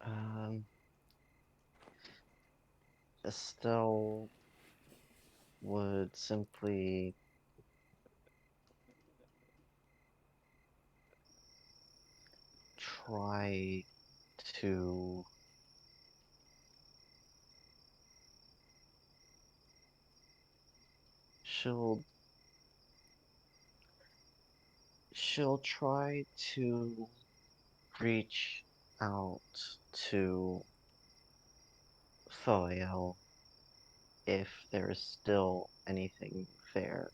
Um, Estelle would simply try to she'll she'll try to reach out to Foel if there is still anything there,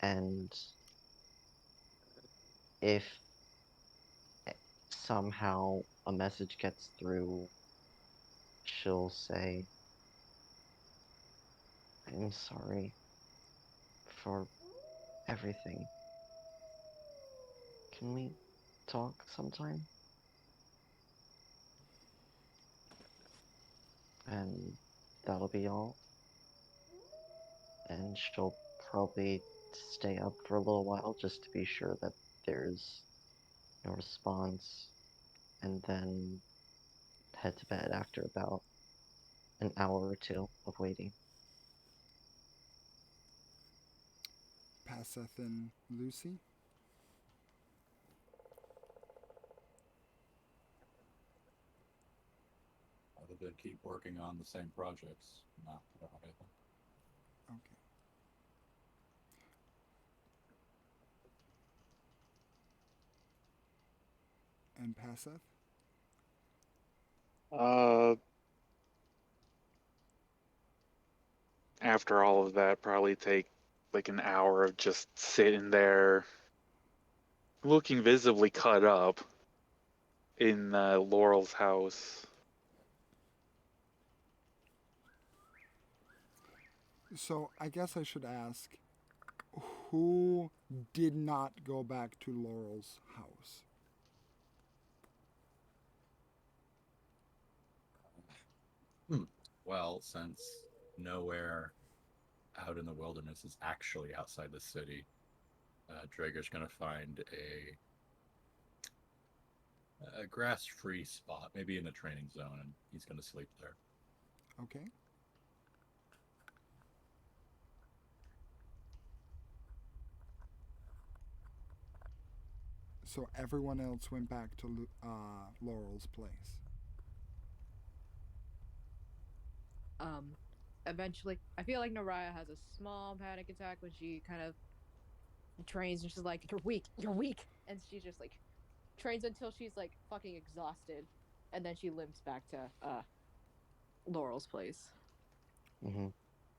and if somehow a message gets through, she'll say, I'm sorry for everything. Can we talk sometime? And that'll be all. And she'll probably stay up for a little while just to be sure that there's no response, and then head to bed after about an hour or two of waiting. Paseth and Lucy? Other than keep working on the same projects. No, I don't have anything. Okay. And Paseth? After all of that, probably take like an hour of just sitting there, looking visibly cut up in Laurel's house. So I guess I should ask, who did not go back to Laurel's house? Well, since nowhere out in the wilderness is actually outside the city, Drager's going to find a grass-free spot, maybe in a training zone, and he's going to sleep there. Okay. So everyone else went back to Laurel's place. Eventually, I feel like Naraya has a small panic attack when she kind of trains and she's like, you're weak. And she just like trains until she's like fucking exhausted. And then she limps back to Laurel's place. Mm-hmm.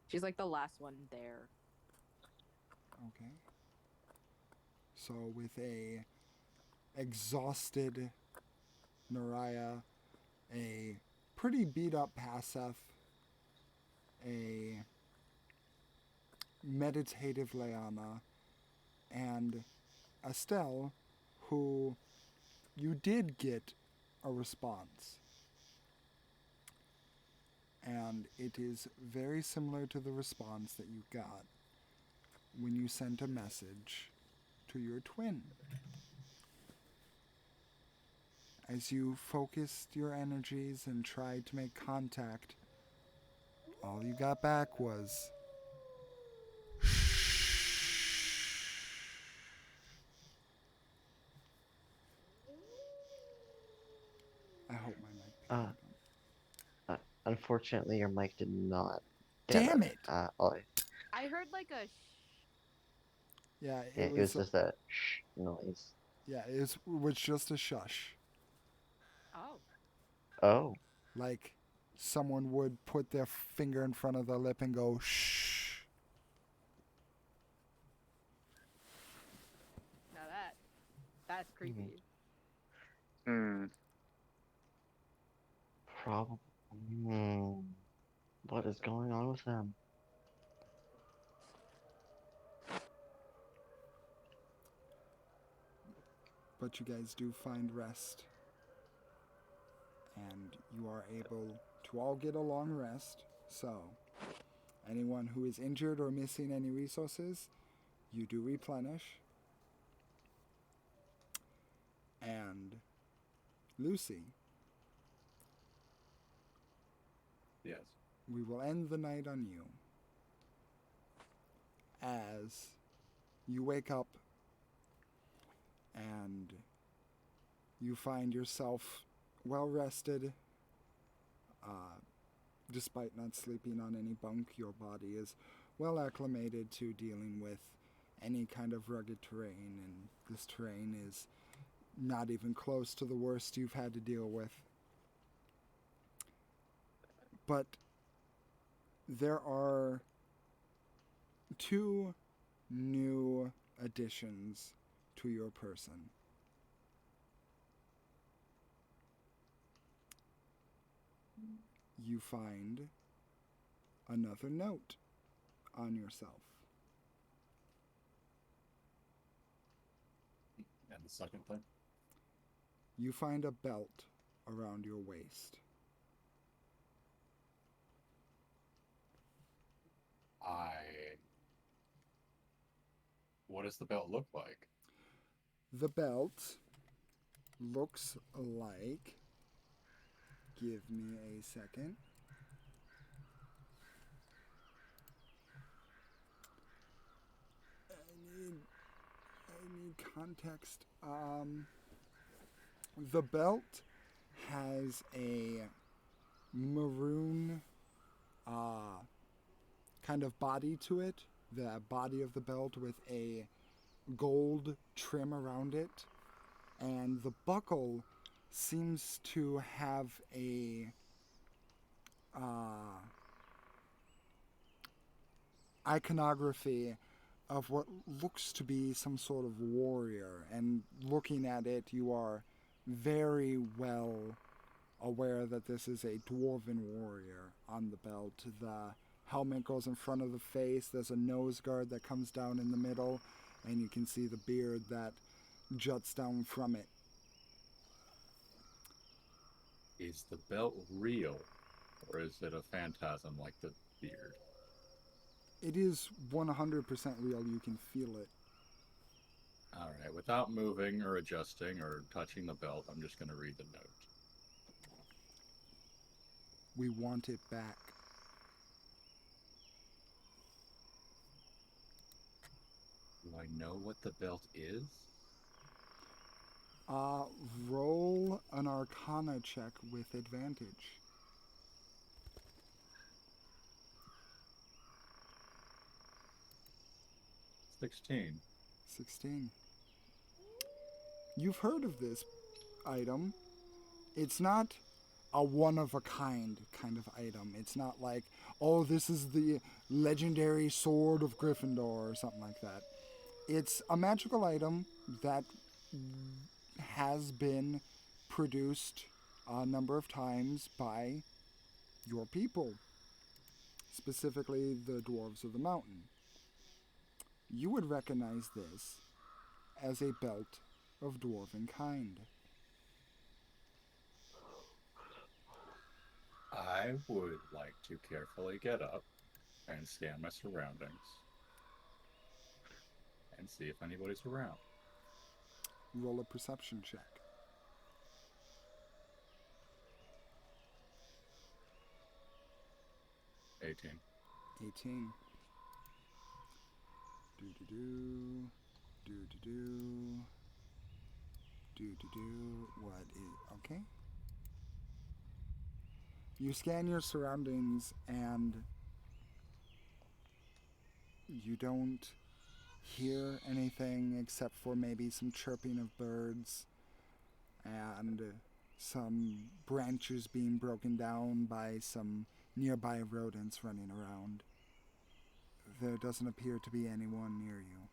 She's like the last one there. Okay. So with a exhausted Naraya, a pretty beat up Paseth, a meditative Leanna, and Estelle, who you did get a response. And it is very similar to the response that you got when you sent a message to your twin. As you focused your energies and tried to make contact, all you got back was I hope my mic picked Uh, that up. Unfortunately, your mic did not get Damn it! I heard like a Yeah, it was just a shh noise. Yeah, it was just a shush. Oh. Oh. Like someone would put their finger in front of their lip and go shh. Now that's creepy. Probably. What is going on with them? But you guys do find rest. And you are able to all get a long rest. So, anyone who is injured or missing any resources, you do replenish. And Lucy. Yes. We will end the night on you. As you wake up and you find yourself well rested. Despite not sleeping on any bunk, your body is well acclimated to dealing with any kind of rugged terrain, and this terrain is not even close to the worst you've had to deal with. But there are two new additions to your person. you find another note on yourself. And the second thing? You find a belt around your waist. What does the belt look like? The belt looks like. Give me a second. I need context. The belt has a maroon kind of body to it. The body of the belt with a gold trim around it. And the buckle seems to have a iconography of what looks to be some sort of warrior. And looking at it, you are very well aware that this is a dwarven warrior on the belt. The helmet goes in front of the face. There's a nose guard that comes down in the middle, and you can see the beard that juts down from it. Is the belt real, or is it a phantasm like the beard? It is 100% real. You can feel it. All right, without moving or adjusting or touching the belt, I'm just going to read the note. We want it back. Do I know what the belt is? Roll an Arcana check with advantage. 16. 16. You've heard of this item. It's not a one-of-a-kind kind of item. It's not like, oh, this is the legendary sword of Gryffindor or something like that. It's a magical item that has been produced a number of times by your people, specifically the dwarves of the mountain. You would recognize this as a belt of dwarven kind. I would like to carefully get up and scan my surroundings and see if anybody's around. Roll a perception check. 18. 18. Do-do-do. Do-do-do. Do-do-do. What is... Okay. You scan your surroundings and you don't hear anything except for maybe some chirping of birds and some branches being broken down by some nearby rodents running around. There doesn't appear to be anyone near you.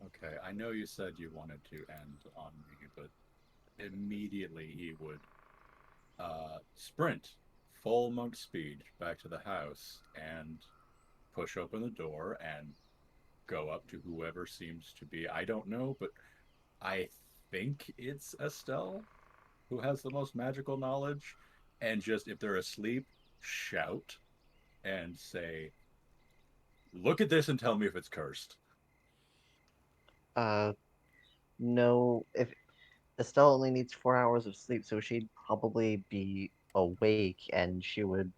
Okay, I know you said you wanted to end on me, but immediately he would sprint full monk speed back to the house and push open the door and go up to whoever seems to be, I don't know, but I think it's Estelle who has the most magical knowledge, and just, if they're asleep, shout and say, look at this and tell me if it's cursed. No, if Estelle only needs 4 hours of sleep, so she'd probably be awake and she would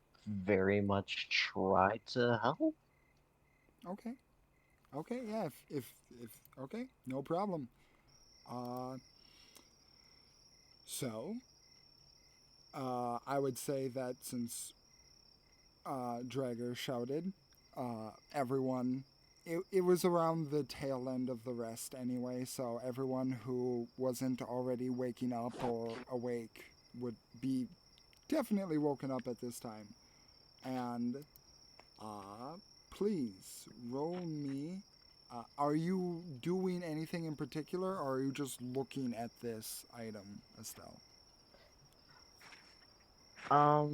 very much try to help. Okay. Okay, yeah, if okay, no problem. So, I would say that since Drager shouted, everyone, it was around the tail end of the rest anyway, so everyone who wasn't already waking up or awake would be definitely woken up at this time. And, please, roll me. Are you doing anything in particular, or are you just looking at this item, Estelle? Let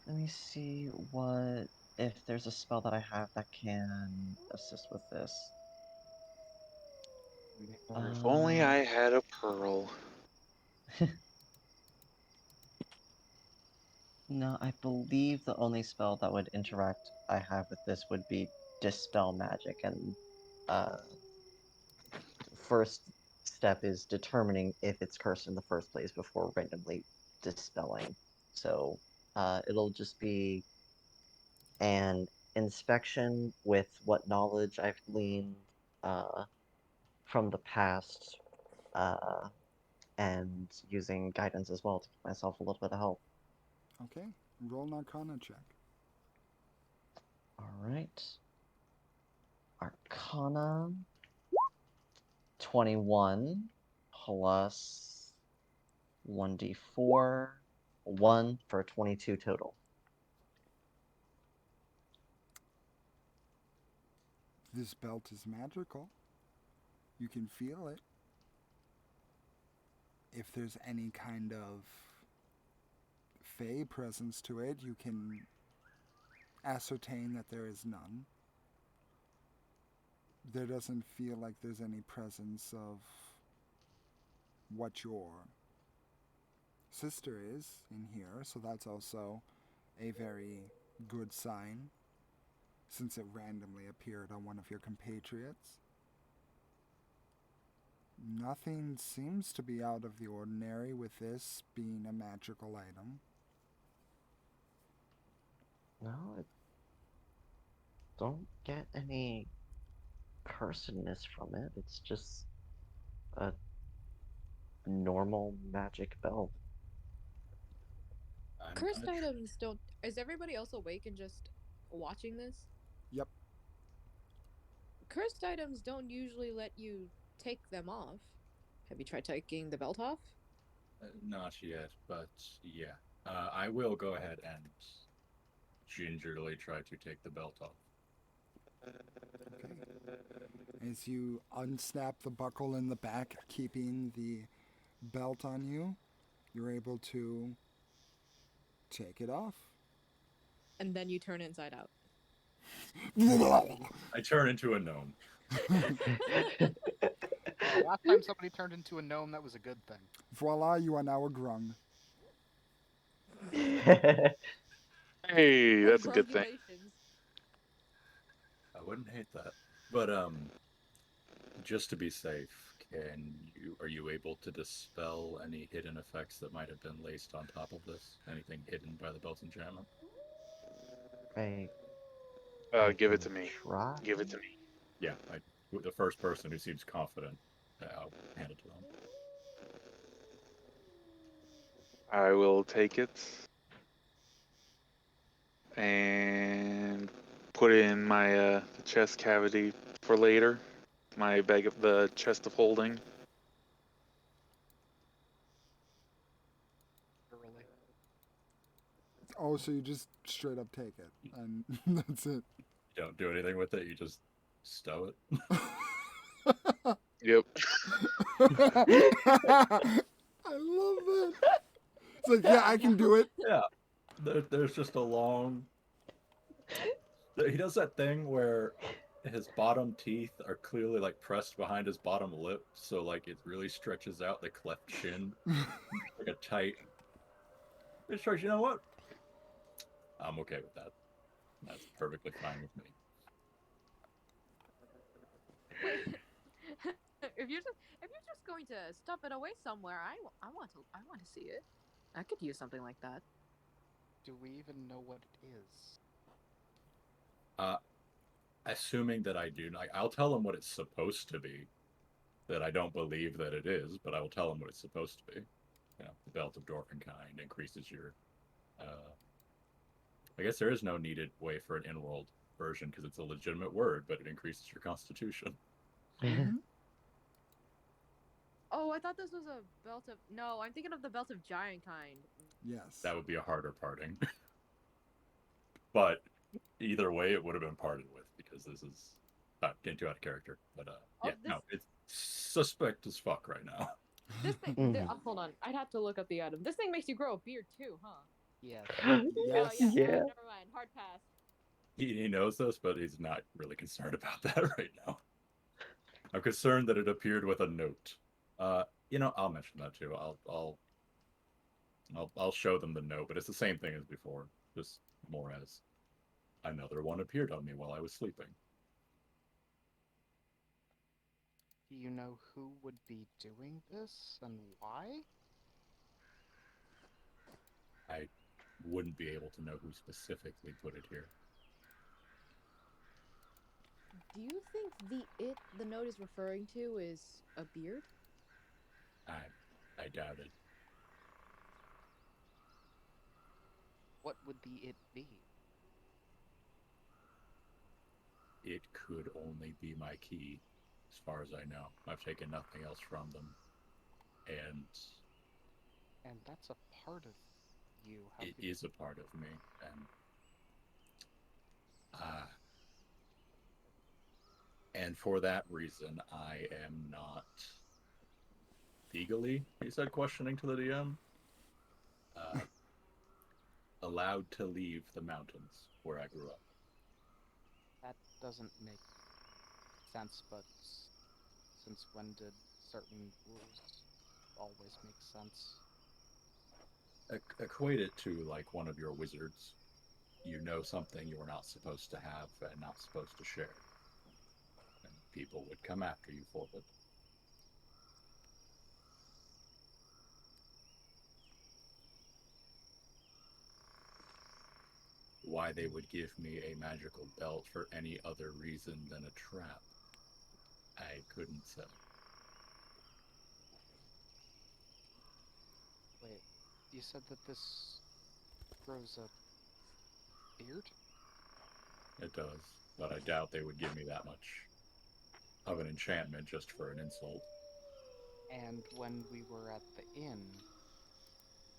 me see if there's a spell that I have that can assist with this. If only I had a pearl. No, I believe the only spell that would interact I have with this would be Dispel Magic, and uh, first step is determining if it's cursed in the first place before randomly dispelling. So it'll just be an inspection with what knowledge I've gleaned uh, from the past, uh, and using guidance as well to give myself a little bit of help. Okay, roll an Arcana check. All right. Arcana 21 plus 1d4, 1 for 22 total. This belt is magical. You can feel it. If there's any kind of fey presence to it, you can ascertain that there is none. There doesn't feel like there's any presence of what your sister is in here, so that's also a very good sign, since it randomly appeared on one of your compatriots. Nothing seems to be out of the ordinary with this being a magical item. No, I don't get any cursedness from it. It's just a normal magic belt. I'm Cursed gonna items don't. Is everybody else awake and just watching this? Yep. Cursed items don't usually let you take them off. Have you tried taking the belt off? not yet, but yeah. I will go ahead and gingerly try to take the belt off. Okay. As you unsnap the buckle in the back, keeping the belt on you, you're able to take it off. And then you turn inside out. I turn into a gnome. Last time somebody turned into a gnome, that was a good thing. Voila, you are now a grung. Hey, that's a good thing. Congratulations. I wouldn't hate that. But just to be safe, are you able to dispel any hidden effects that might have been laced on top of this? Anything hidden by the belt's enchantment? I Give it can to me. try. Give it to me. Yeah, the first person who seems confident, I'll hand it to them. I will take it and put it in my chest cavity for later. My bag of the chest of holding. Literally. Oh, so you just straight up take it, and that's it. You don't do anything with it, you just stow it. Yep. I love it. It's like, yeah, I can do it. Yeah. There's just a long. He does that thing where his bottom teeth are clearly like pressed behind his bottom lip, so like it really stretches out the cleft chin, like a tight. It's like, you know what? I'm okay with that. That's perfectly fine with me. Wait. if you're just going to stuff it away somewhere, I want to see it. I could use something like that. Do we even know what it is? Assuming that I do, like, I'll tell him what it's supposed to be. That I don't believe that it is, but I will tell him what it's supposed to be. You know, the belt of Dwarfenkind increases your. I guess there is no needed way for an in-world version because it's a legitimate word, but it increases your constitution. Mhm. Oh, I thought this was a belt of. No, I'm thinking of the belt of giant kind. Yes. That would be a harder parting. But either way, it would have been parted with because this is not getting too out of character. But Oh, yeah, no, it's suspect as fuck right now. This thing. Mhm. Hold on. I'd have to look up the item. This thing makes you grow a beard too, huh? Yes. Oh Yes. yeah. Yeah. Never mind. Hard pass. He knows this, but he's not really concerned about that right now. I'm concerned that it appeared with a note. I'll mention that too. I'll show them the note, but it's the same thing as before, just more as another one appeared on me while I was sleeping. Do you know who would be doing this and why? I wouldn't be able to know who specifically put it here. Do you think the note is referring to is a beard? I doubt it. What would the it be? It could only be my key, as far as I know. I've taken nothing else from them. And that's a part of you. How it could is a part of me. And for that reason, I am not legally, he said, questioning to the DM, allowed to leave the mountains where I grew up. That doesn't make sense, but since when did certain rules always make sense? Equate it to like one of your wizards. You know something you're not supposed to have and not supposed to share. And people would come after you for it. Why they would give me a magical belt for any other reason than a trap, I couldn't say. Wait, you said that this grows a beard? It does, but I doubt they would give me that much of an enchantment just for an insult. And when we were at the inn,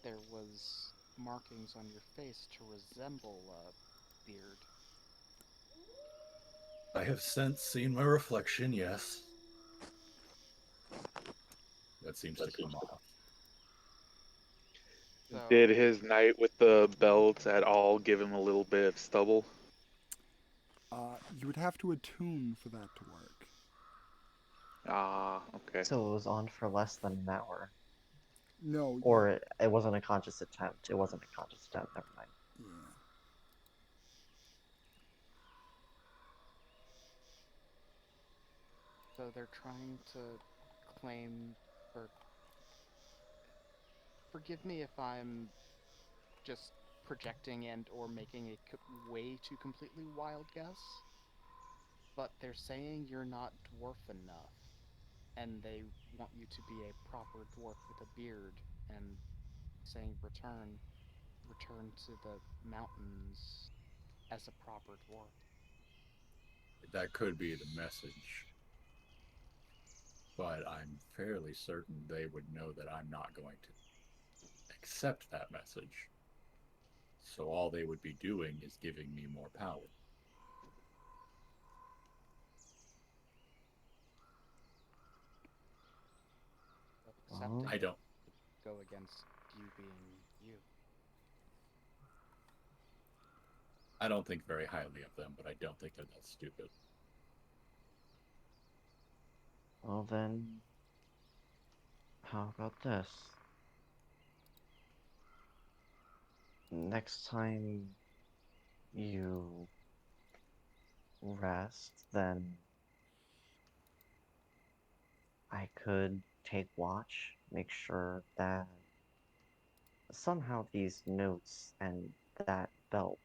there was markings on your face to resemble a beard. I have since seen my reflection, yes. That seems to come off. So, Did his knight with the belt at all give him a little bit of stubble? You would have to attune for that to work. Ah, okay. So it was on for less than an hour. No. Or it wasn't a conscious attempt. It wasn't a conscious attempt. Never mind. Yeah. so they're trying to claim for. Forgive me if I'm just projecting and or making a way too completely wild guess, but they're saying you're not dwarf enough, and they want you to be a proper dwarf with a beard, and saying return to the mountains as a proper dwarf. That could be the message. But I'm fairly certain they would know that I'm not going to accept that message. So all they would be doing is giving me more power. But accepting I don't. go against you being you. I don't think very highly of them, but I don't think they're that stupid. Well then, how about this? Next time you rest, then I could take watch, make sure that somehow these notes and that belt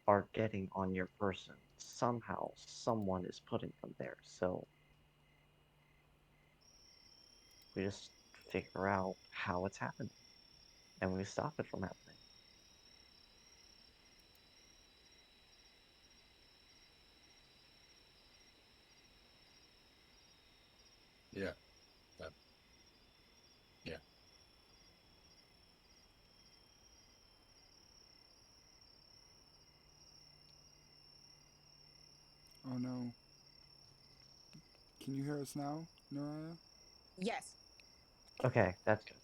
are getting on your person. Somehow, someone is putting them there. So we just figure out how it's happening, and we stop it from happening. Yeah. That. Yeah. Oh no. Can you hear us now, Naraya? Yes. Okay, that's good.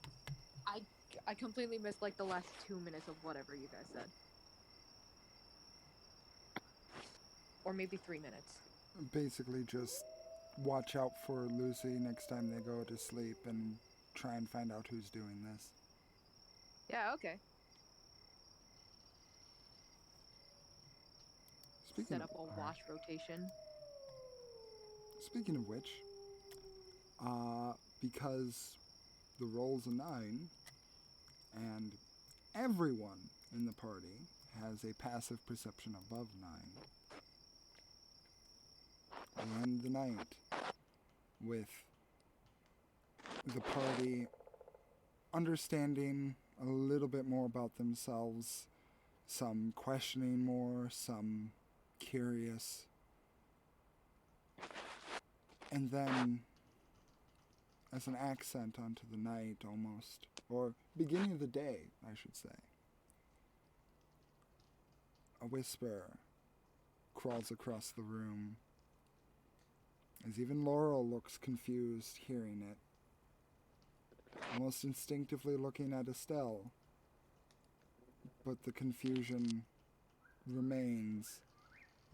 I completely missed like the last 2 minutes of whatever you guys said. Or maybe 3 minutes. Basically, just watch out for Lucy next time they go to sleep and try and find out who's doing this. Yeah, okay. Speaking Set up of, a wash rotation. speaking of which, because the roll's a 9, and everyone in the party has a passive perception above 9, we end the night with the party understanding a little bit more about themselves, some questioning more, some curious, and then as an accent onto the night almost, or beginning of the day, I should say, a whisper crawls across the room as even Laurel looks confused hearing it, almost instinctively looking at Estelle, but the confusion remains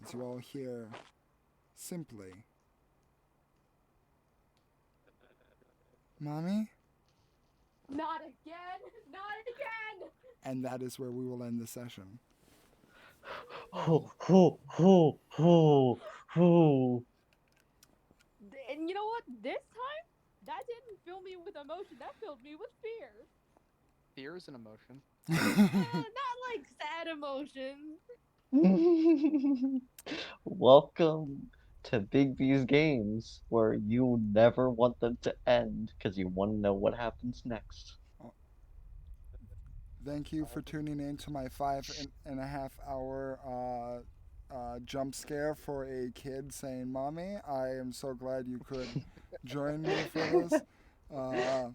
as you all hear simply, "Mommy?" Not again! Not again! And that is where we will end the session. Ho, ho, ho, ho, ho. And you know what? This time, that didn't fill me with emotion. That filled me with fear. Fear is an emotion. Not like sad emotions. Welcome to Big B's games, where you never want them to end because you want to know what happens next. Thank you for tuning in to my 5.5 hour jump scare for a kid saying "mommy." I am so glad you could join me for this. Uh,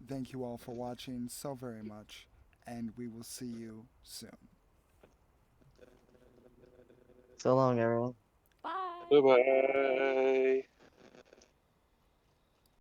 Thank you all for watching so very much, and we will see you soon. So long, everyone. Bye. Bye bye.